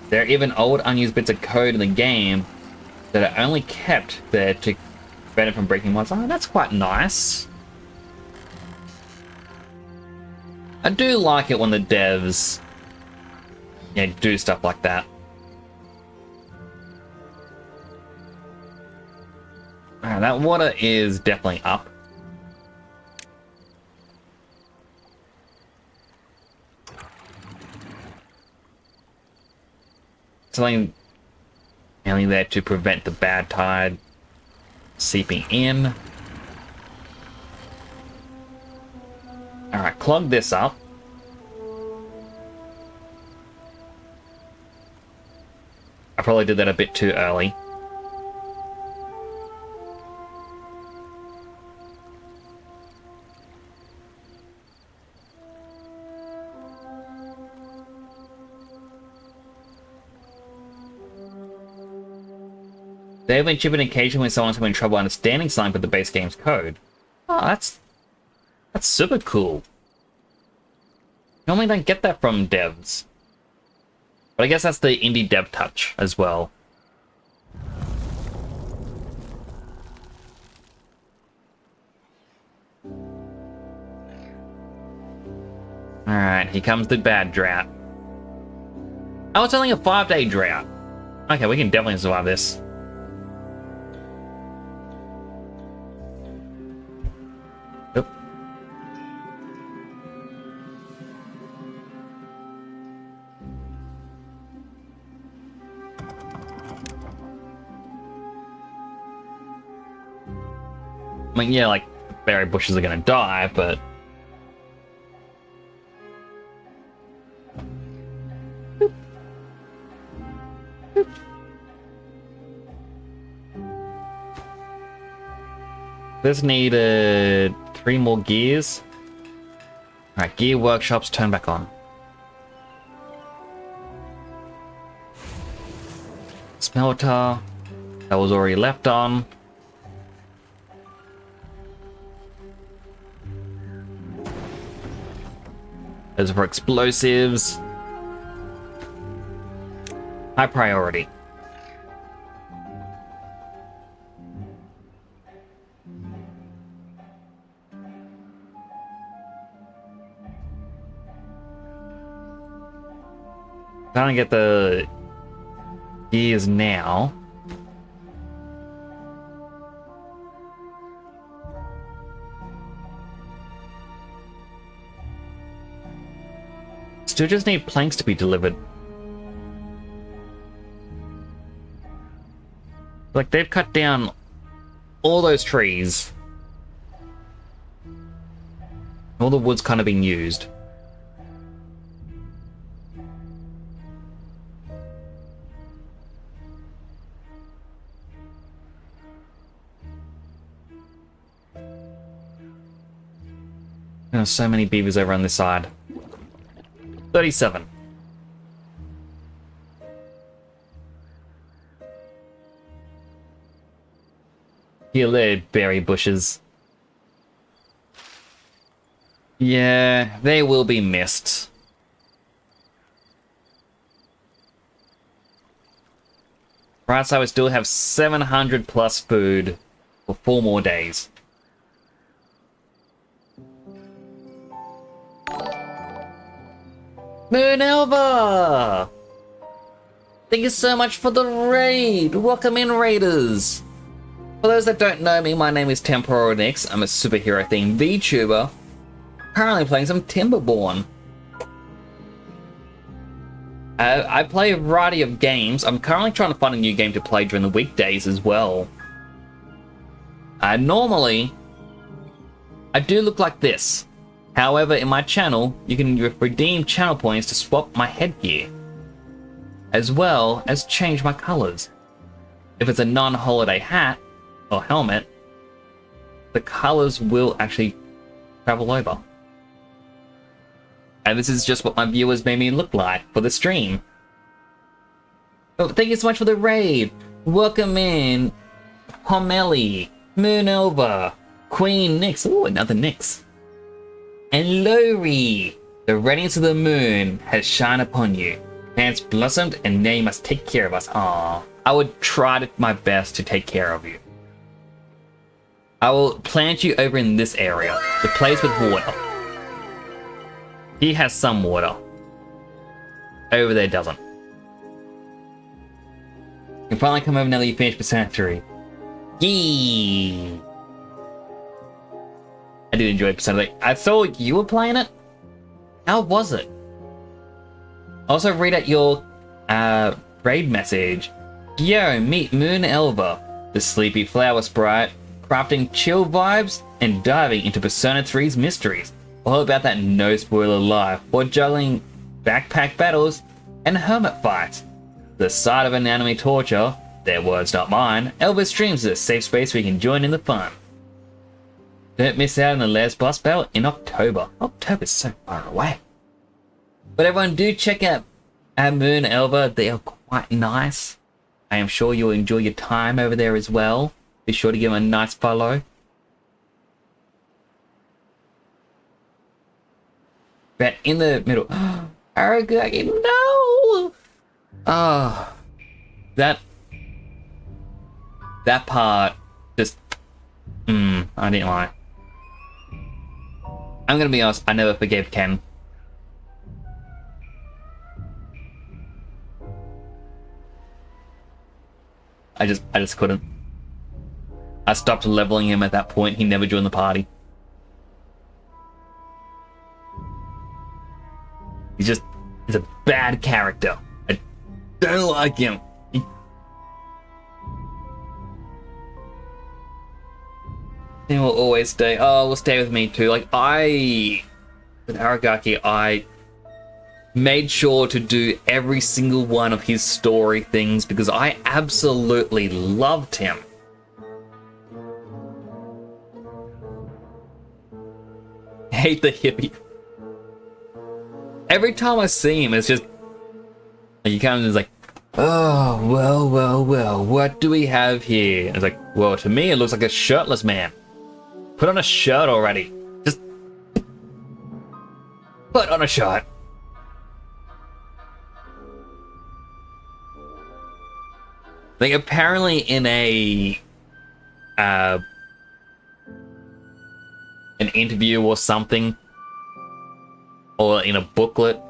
There are even old unused bits of code in the game that are only kept there to prevent it from breaking mods. Oh, that's quite nice. I do like it when the devs, do stuff like that. Alright, that water is definitely up. Something only there to prevent the bad tide seeping in. Alright, clog this up. I probably did that a bit too early. They have been shipping occasion when someone's having trouble understanding something with the base game's code. Oh, that's super cool. Normally don't get that from devs. But I guess that's the indie dev touch as well. Alright, here comes the bad drought. Oh, it's only a 5-day drought. Okay, we can definitely survive this. Yep. I mean, yeah, like, berry bushes are gonna die, but... This needed 3 more gears. Alright, gear workshops turn back on. smelter. That was already left on. Those are for explosives. High priority. Trying to get the gears now. Still just need planks to be delivered. Like, they've cut down all those trees. All the wood's kind of being used. There's so many beavers over on this side. 37. Here, there, berry bushes. Yeah, they will be missed. Right, so I still have 700 plus food for 4 more days. Moon Elva! Thank you so much for the raid! Welcome in, raiders! For those that don't know me, my name is Timberborn. I'm a superhero themed VTuber. Currently playing some Timberborn. I play a variety of games. I'm currently trying to find a new game to play during the weekdays as well. Normally, I do look like this. However, in my channel, you can redeem channel points to swap my headgear, as well as change my colors. If it's a non-holiday hat or helmet, the colors will actually travel over. And this is just what my viewers made me look like for the stream. Oh, thank you so much for the raid. Welcome in, Homeli, Moon Elva, Queen Nyx. Oh, another Nyx. And Lori, the radiance of the moon has shined upon you. Plants blossomed, and now you must take care of us. Aww. I would try my best to take care of you. I will plant you over in this area, the place with water. He has some water. Over there doesn't. You can finally come over now that you finished the sanctuary. Yee! I did enjoy Persona. I saw you were playing it. How was it? Also, read out your raid message. Yo, meet Moon Elva, the sleepy flower sprite, crafting chill vibes and diving into Persona 3's mysteries. All about that no spoiler life, while juggling backpack battles and hermit fights. The sight of an anime torture, their words not mine, Elva streams is a safe space where you can join in the fun. Don't miss out on the Les Boss Battle in October. October's so far away. But everyone, do check out Moon Elva. They are quite nice. I am sure you'll enjoy your time over there as well. Be sure to give them a nice follow. But in the middle, Aragaki, no! Oh, that part just, I didn't like. I'm gonna be honest, I never forgave Ken. I just couldn't. I stopped leveling him at that point. He never joined the party. He's a bad character. I don't like him. He will always stay. Oh, will stay with me too. Like, with Aragaki, I made sure to do every single one of his story things because I absolutely loved him. Hate the hippie. Every time I see him, it's just like, he comes and is like, Oh, well, well, well, what do we have here? It's like, well, to me, it looks like a shirtless man. Put on a shirt already. Just put on a shirt. Like, apparently in an interview or something, or in a booklet,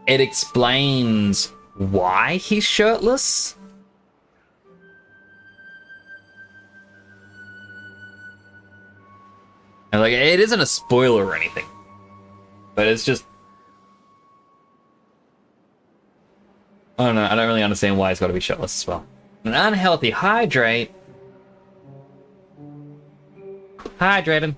it explains why he's shirtless. And like, it isn't a spoiler or anything, but it's just, I don't know, I don't really understand why he's got to be shirtless as well. An unhealthy hydrate. Hydrated.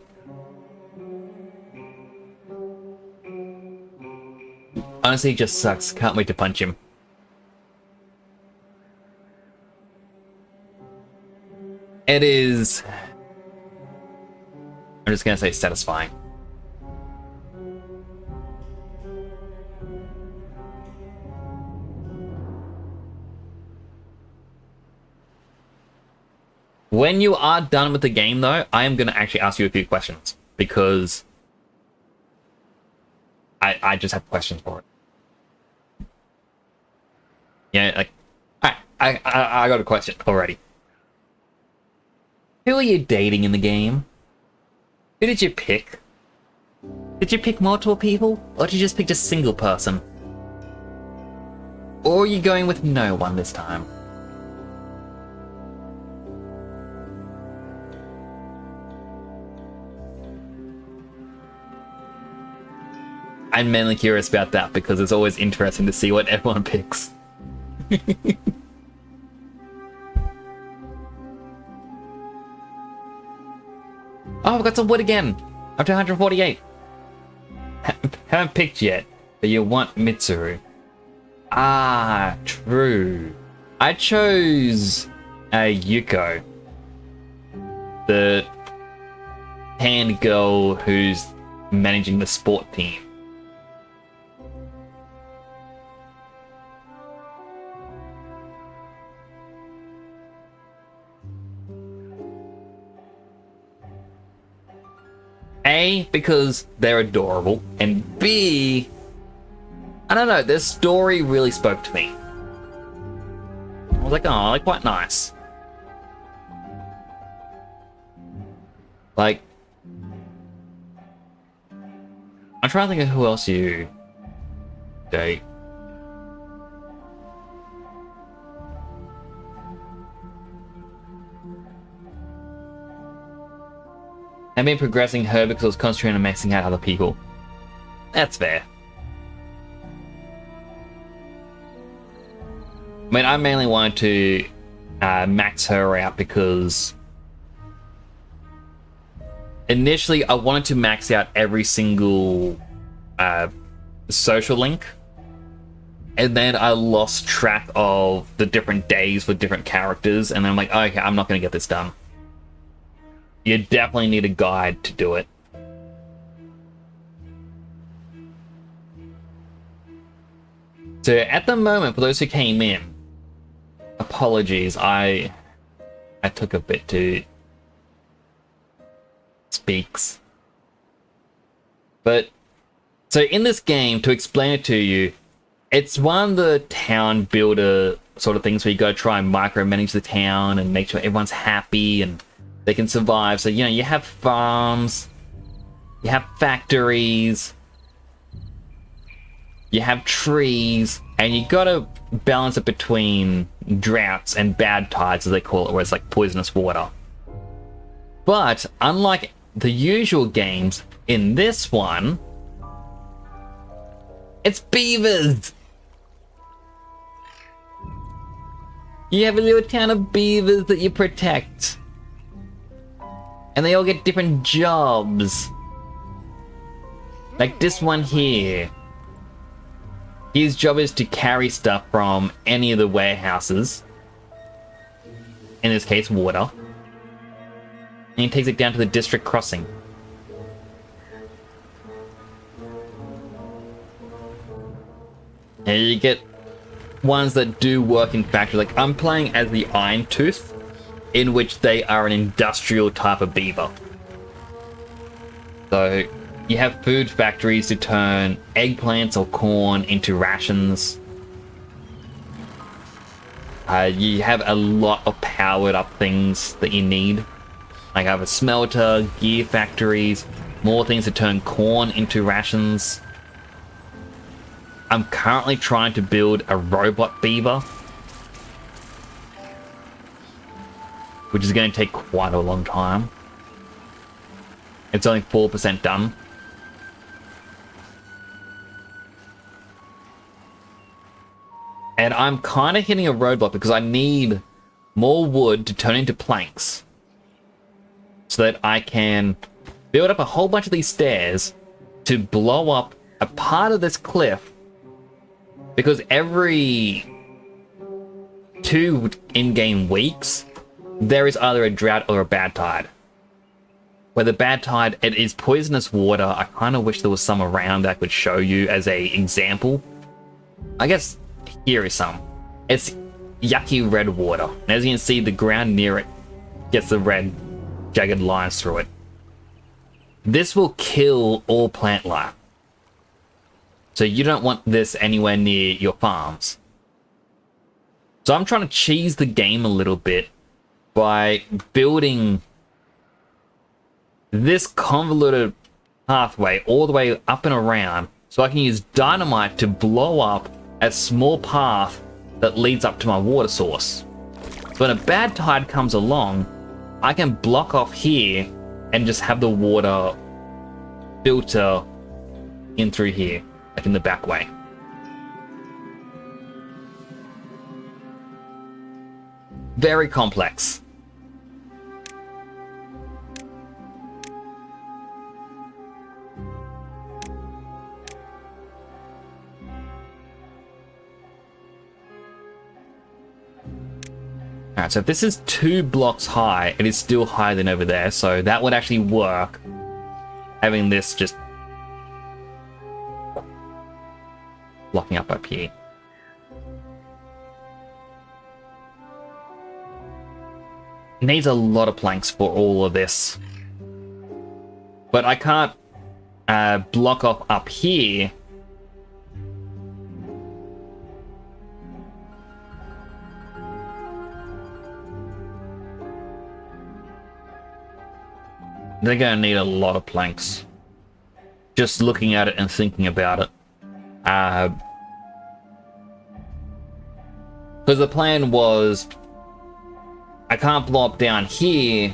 Honestly, he just sucks. Can't wait to punch him. It is... I'm just gonna say satisfying. When you are done with the game, though, I am gonna actually ask you a few questions, because I just have questions for it. Yeah, like, I got a question already. Who are you dating in the game? Who did you pick? Did you pick multiple people? Or did you just pick a single person? Or are you going with no one this time? I'm mainly curious about that because it's always interesting to see what everyone picks. Oh, I've got some wood again! Up to 148. Haven't picked yet, but you want Mitsuru. Ah, true. I chose Yuko, the tan girl who's managing the sport team. A, because they're adorable, and B, I don't know, their story really spoke to me. I was like, oh, like, quite nice. Like, I'm trying to think of who else you date. I've been progressing her because I was concentrating on maxing out other people. That's fair. I mean, I mainly wanted to max her out because initially I wanted to max out every single social link, and then I lost track of the different days for different characters, and then I'm like, okay, I'm not going to get this done. You definitely need a guide to do it. So at the moment, for those who came in, apologies, I took a bit to speaks. But so in this game, to explain it to you, it's one of the town builder sort of things where you gotta try and micromanage the town and make sure everyone's happy and they can survive. So, you know, you have farms, you have factories, you have trees, and you gotta balance it between droughts and bad tides, as they call it, where it's like poisonous water. But unlike the usual games, in this one, it's beavers! You have a little town of beavers that you protect. And they all get different jobs. Like this one here. His job is to carry stuff from any of the warehouses. In this case, water. And he takes it down to the district crossing. And you get ones that do work in factory. Like, I'm playing as the Iron Tooth, in which they are an industrial type of beaver. So you have food factories to turn eggplants or corn into rations. You have a lot of powered up things that you need. Like I have a smelter, gear factories, more things to turn corn into rations. I'm currently trying to build a robot beaver, which is going to take quite a long time. It's only 4% done. And I'm kind of hitting a roadblock because I need more wood to turn into planks so that I can build up a whole bunch of these stairs to blow up a part of this cliff, because every 2 in-game weeks there is either a drought or a bad tide. Where the bad tide, it is poisonous water. I kind of wish there was some around that I could show you as a example. I guess here is some. It's yucky red water. And as you can see, the ground near it gets the red jagged lines through it. This will kill all plant life. So you don't want this anywhere near your farms. So I'm trying to cheese the game a little bit by building this convoluted pathway all the way up and around, so I can use dynamite to blow up a small path that leads up to my water source. So when a bad tide comes along, I can block off here and just have the water filter in through here, like in the back way. Very complex. Alright, so if this is 2 blocks high, it is still higher than over there, so that would actually work. Having this just blocking up here. Needs a lot of planks for all of this. But I can't block off up here. They're going to need a lot of planks. Just looking at it and thinking about it. Because the plan was, I can't blow up down here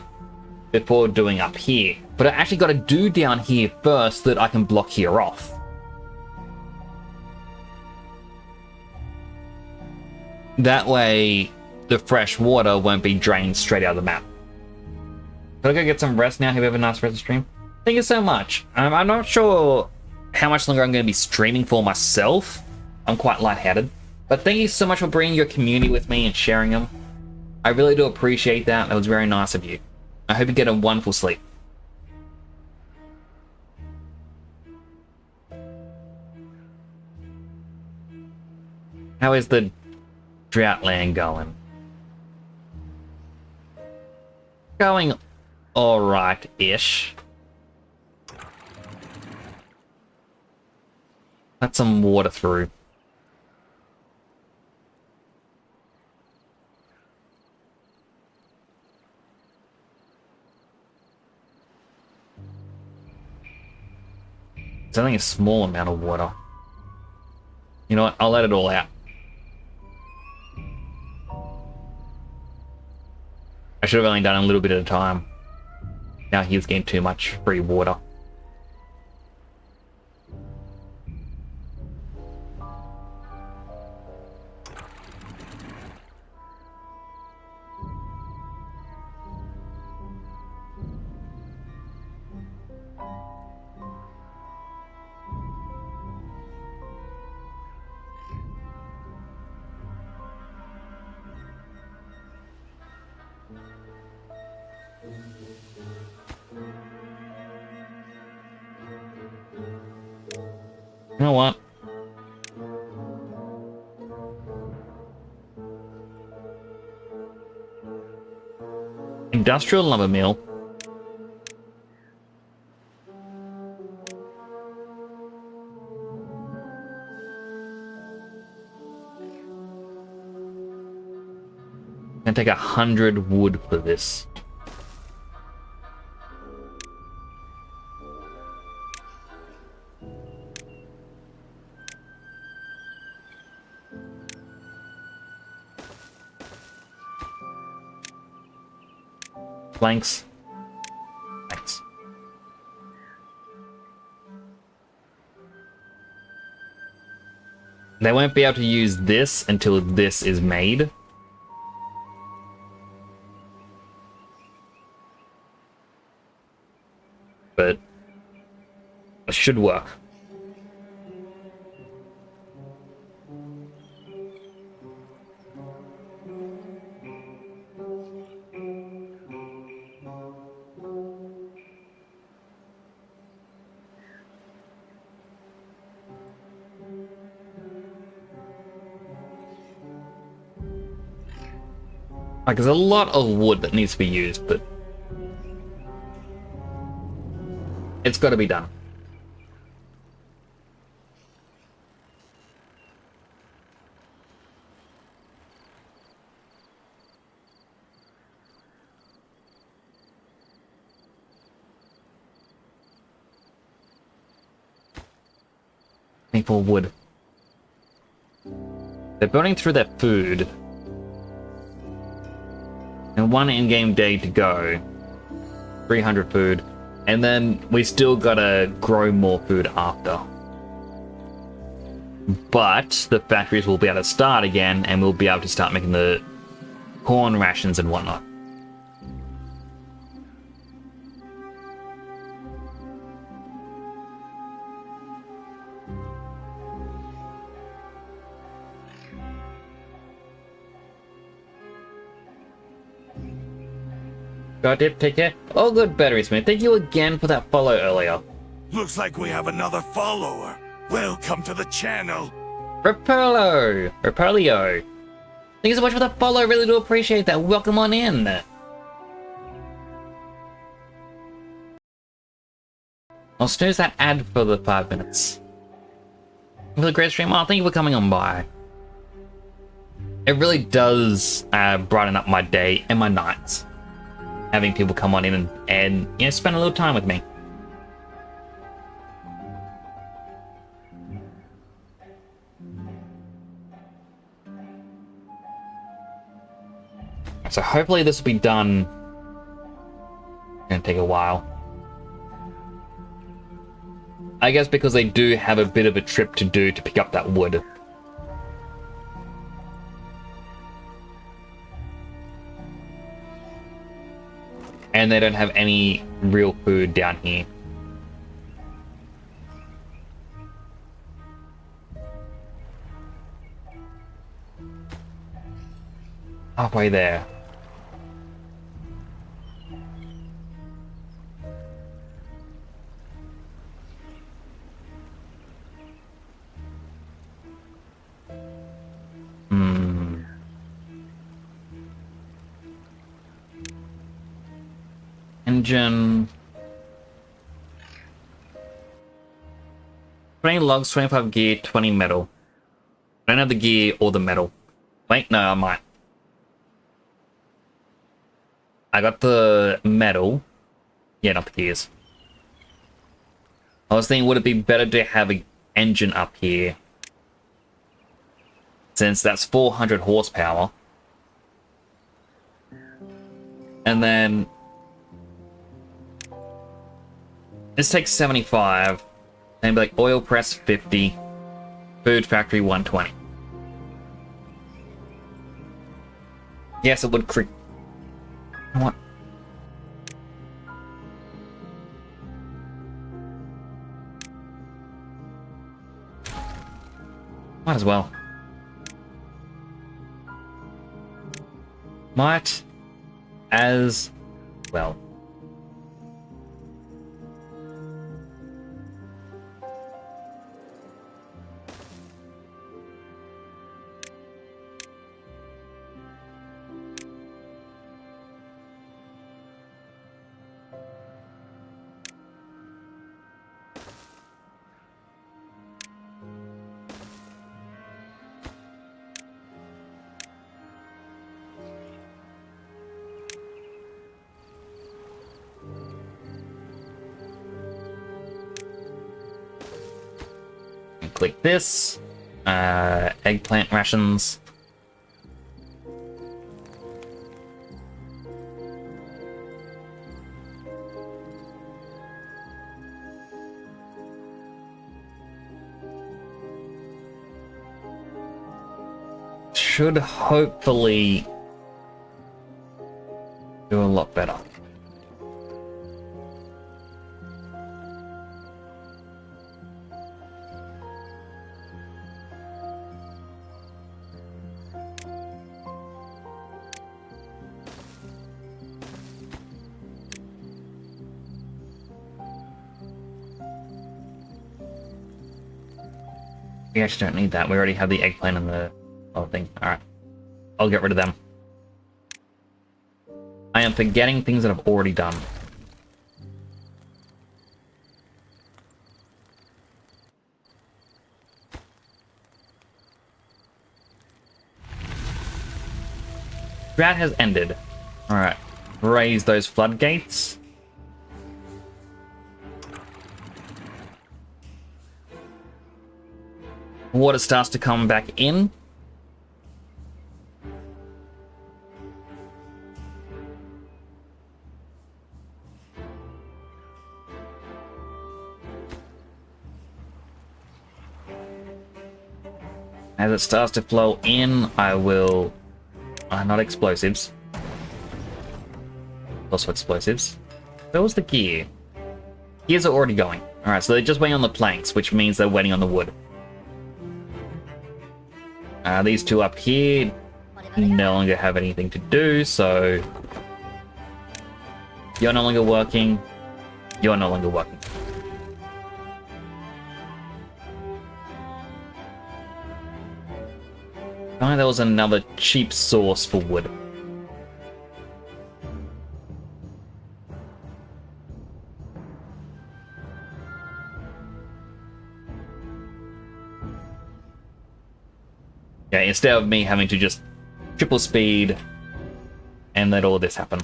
before doing up here. But I actually got to do down here first so that I can block here off. That way, the fresh water won't be drained straight out of the map. Can I go get some rest now? Have you have a nice rest of stream? Thank you so much. I'm not sure how much longer I'm going to be streaming for myself. I'm quite lightheaded. But thank you so much for bringing your community with me and sharing them. I really do appreciate that. That was very nice of you. I hope you get a wonderful sleep. How is the drought land going? Going alright-ish. Let some water through. It's only a small amount of water. You know what? I'll let it all out. I should have only done a little bit at a time. Now he's getting too much free water. You know what? Industrial lumber mill. Gonna take 100 wood for this. Planks. Thanks. They won't be able to use this until this is made. But it should work. Like, there's a lot of wood that needs to be used, but it's got to be done. Need more wood. They're burning through their food. And one in-game day to go. 300 food. And then we still gotta grow more food after. But the factories will be able to start again, and we'll be able to start making the corn rations and whatnot. Got it, take care. Oh, good, Battery Smith. Thank you again for that follow earlier.
Looks like we have another follower. Welcome to the channel.
Rapolio! Thank you so much for that follow. I really do appreciate that. Welcome on in. I'll snooze that ad for the 5 minutes. For the great stream. Oh, thank you for coming on by. It really does brighten up my day and my nights. Having people come on in and you know, spend a little time with me. So hopefully this will be done. Gonna take a while. I guess because they do have a bit of a trip to do to pick up that wood. And they don't have any real food down here. Halfway there. Engine. 20 logs, 25 gear, 20 metal. I don't have the gear or the metal. Wait, no, I might. I got the metal. Yeah, not the gears. I was thinking, would it be better to have an engine up here? Since that's 400 horsepower. And then this takes 75. And be like oil press 50. Food factory 120. Yes, it would creep. What? Might as well. Might as well. click this. Eggplant rations. Should hopefully do a lot better. We actually don't need that. We already have the eggplant and the other thing. Alright. I'll get rid of them. I am forgetting things that I've already done. Drought has ended. Alright. Raise those floodgates. Water starts to come back in. As it starts to flow in, I will... not explosives. Also explosives. Where was the gear? Gears are already going. Alright, so they're just waiting on the planks, which means they're waiting on the wood. These two up here no longer have anything to do, so... You're no longer working. You're no longer working. Oh, there was another cheap source for wood. Yeah, instead of me having to just triple speed and let all this happen.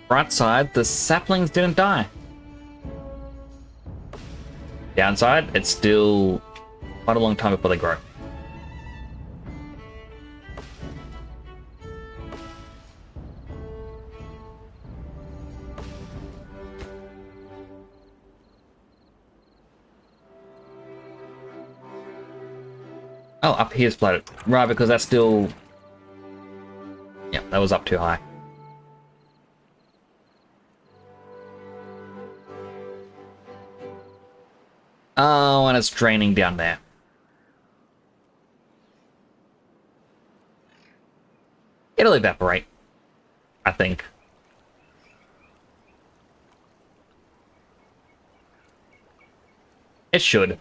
Bright side, the saplings didn't die. Downside, it's still quite a long time before they grow. Oh, up here's flooded. Right, because that's still... Yeah, that was up too high. Oh, and it's draining down there. It'll evaporate, I think. It should.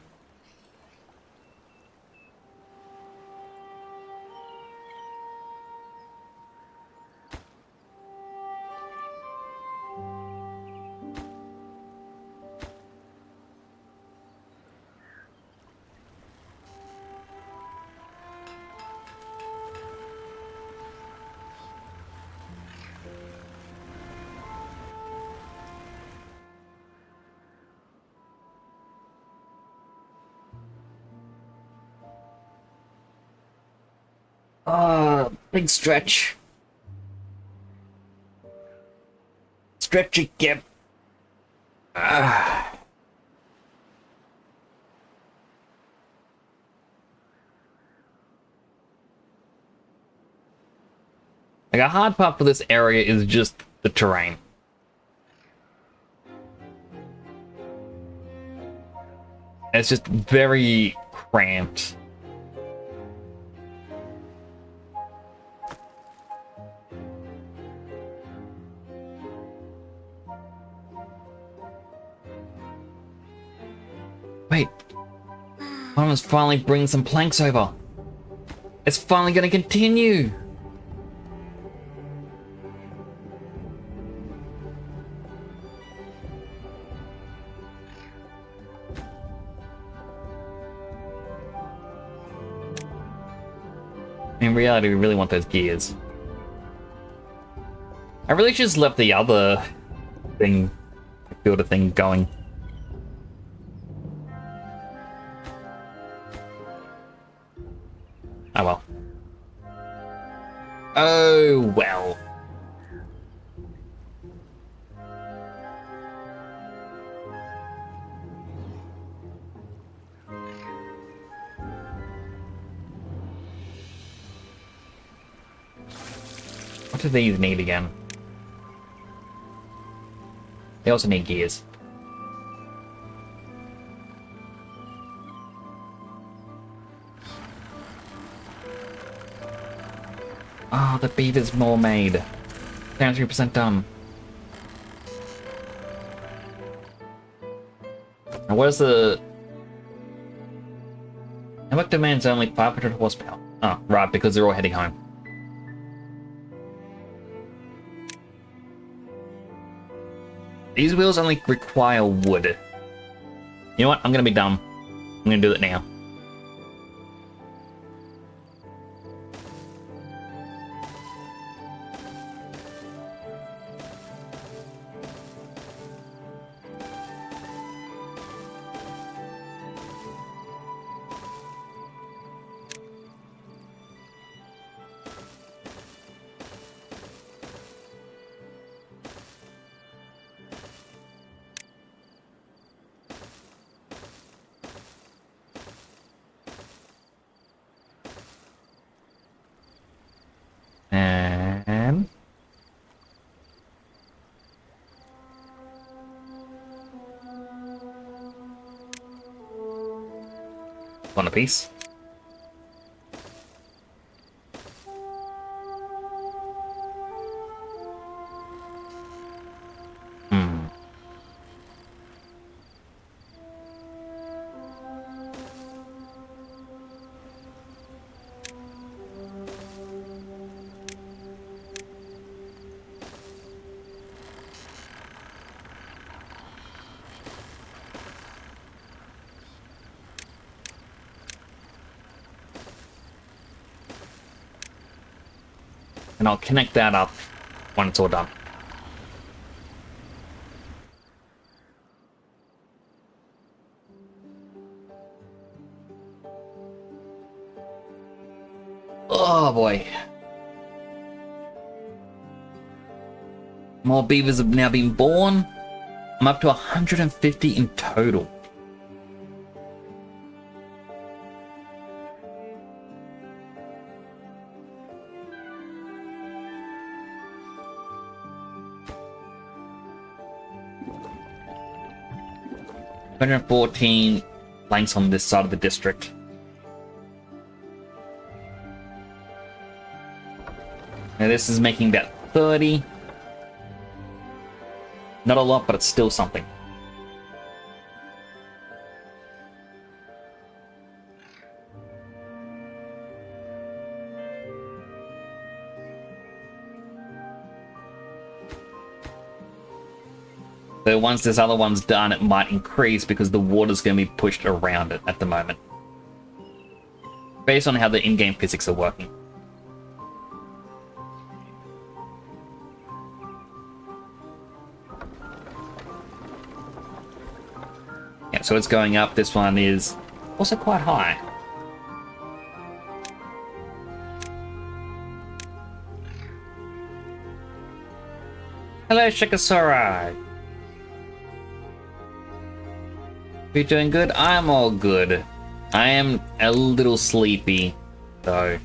Big stretch. Stretchy gap. I Like, a hard part for this area is just the terrain. It's just very cramped. Wait. One was finally bringing some planks over. It's finally going to continue. In reality, we really want those gears. I really just left the other thing, builder thing going. Oh well. Oh well. What do these need again? They also need gears. Oh, the beaver's more made. 73% done. And where's the... Network demands only 500 horsepower. Oh, right, because they're all heading home. These wheels only require wood. You know what? I'm gonna be dumb. I'm gonna do it now. And... one apiece. Hmm. And I'll connect that up when it's all done. Oh boy. More beavers have now been born. I'm up to 150 in total. $114 planks on this side of the district. Now this is making about 30. Not a lot, but it's still something. So once this other one's done, it might increase because the water's going to be pushed around it at the moment. Based on how the in-game physics are working. Yeah, so it's going up. This one is also quite high. Hello, Shikasora. You doing good? I'm all good. I am a little sleepy, though.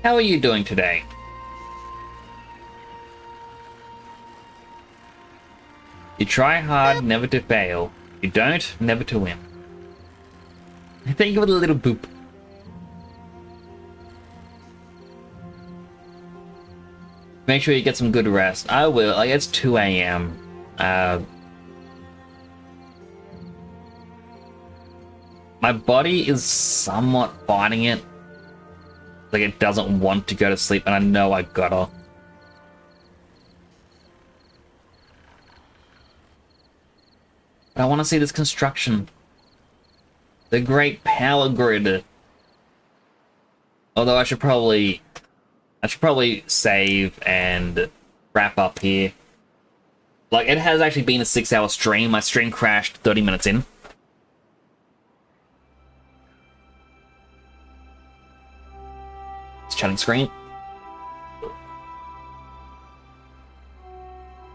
How are you doing today? You try hard, never to fail. You don't, never to win. Thank you for the little boop. Make sure you get some good rest. I will. Like, it's 2 a.m. My body is somewhat fighting it. Like, it doesn't want to go to sleep, and I know I gotta. But I want to see this construction. The great power grid. Although I should probably I should probably save and wrap up here. Like, it has actually been a 6-hour stream. My stream crashed 30 minutes in. It's chatting screen.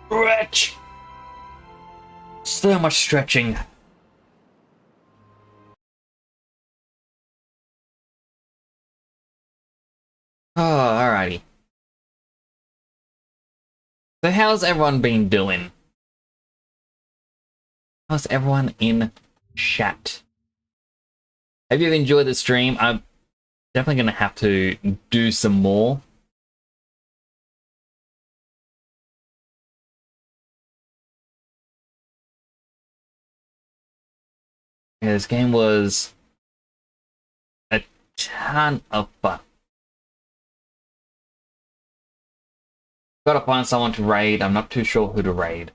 Stretch! So much stretching. Oh, alrighty. So how's everyone been doing? How's everyone in chat? Have you enjoyed the stream? I'm definitely gonna have to do some more. Yeah, this game was a ton of fun. Gotta find someone to raid. I'm not too sure who to raid.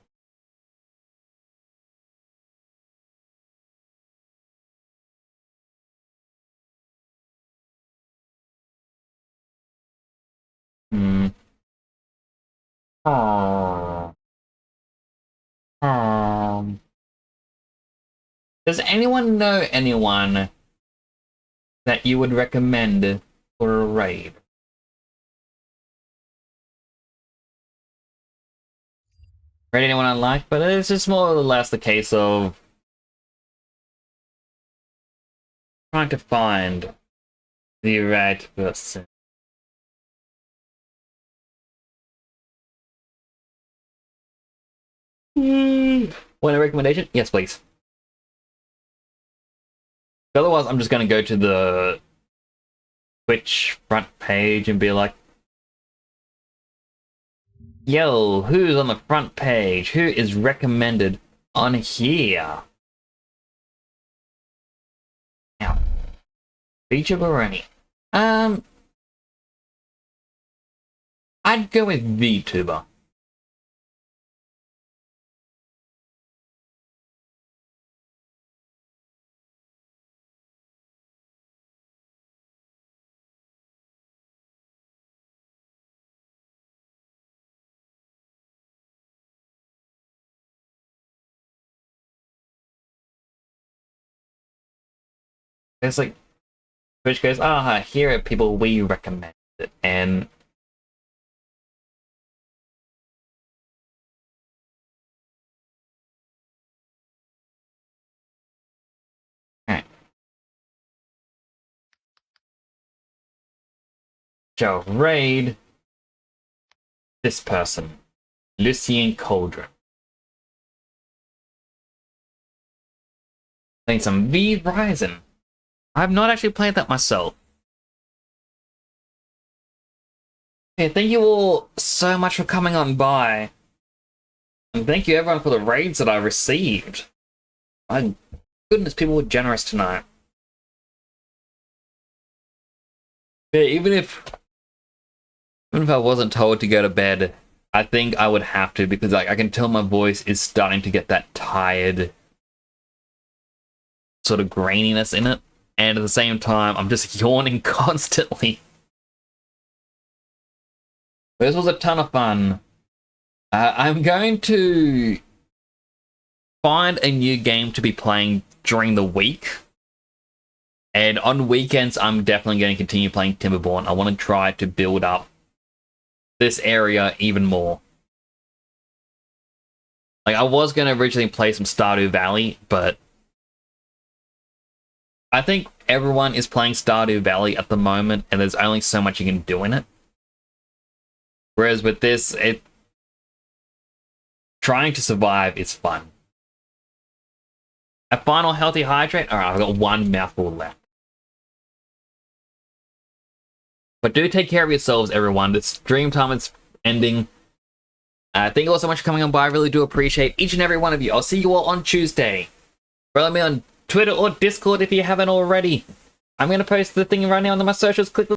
Oh. Does anyone know anyone that you would recommend for a raid? Raid anyone I like, but it's just more or less the case of trying to find the right person. Want a recommendation? Yes, please. Otherwise, I'm just gonna go to the Twitch front page and be like, yo, who's on the front page? Who is recommended on here? Now, feature Baroni. I'd go with VTuber. It's like, Twitch goes, here are people we recommend. And alright. Shall raid this person. Lucien Cauldron. Playing some V Ryzen. I've not actually played that myself. Okay, thank you all so much for coming on by. And thank you everyone for the raids that I received. My goodness, people were generous tonight. Yeah, even if I wasn't told to go to bed, I think I would have to, because like I can tell my voice is starting to get that tired sort of graininess in it. And at the same time, I'm just yawning constantly. This was a ton of fun. I'm going to find a new game to be playing during the week. And on weekends, I'm definitely going to continue playing Timberborn. I want to try to build up this area even more. Like, I was going to originally play some Stardew Valley, but I think everyone is playing Stardew Valley at the moment, and there's only so much you can do in it. Whereas with this, trying to survive is fun. A final healthy hydrate? Alright, I've got one mouthful left. But do take care of yourselves, everyone. The stream time is ending. Thank you all so much for coming on by. I really do appreciate each and every one of you. I'll see you all on Tuesday. Follow me on Twitter or Discord if you haven't already. I'm going to post the thing right now on my socials. Click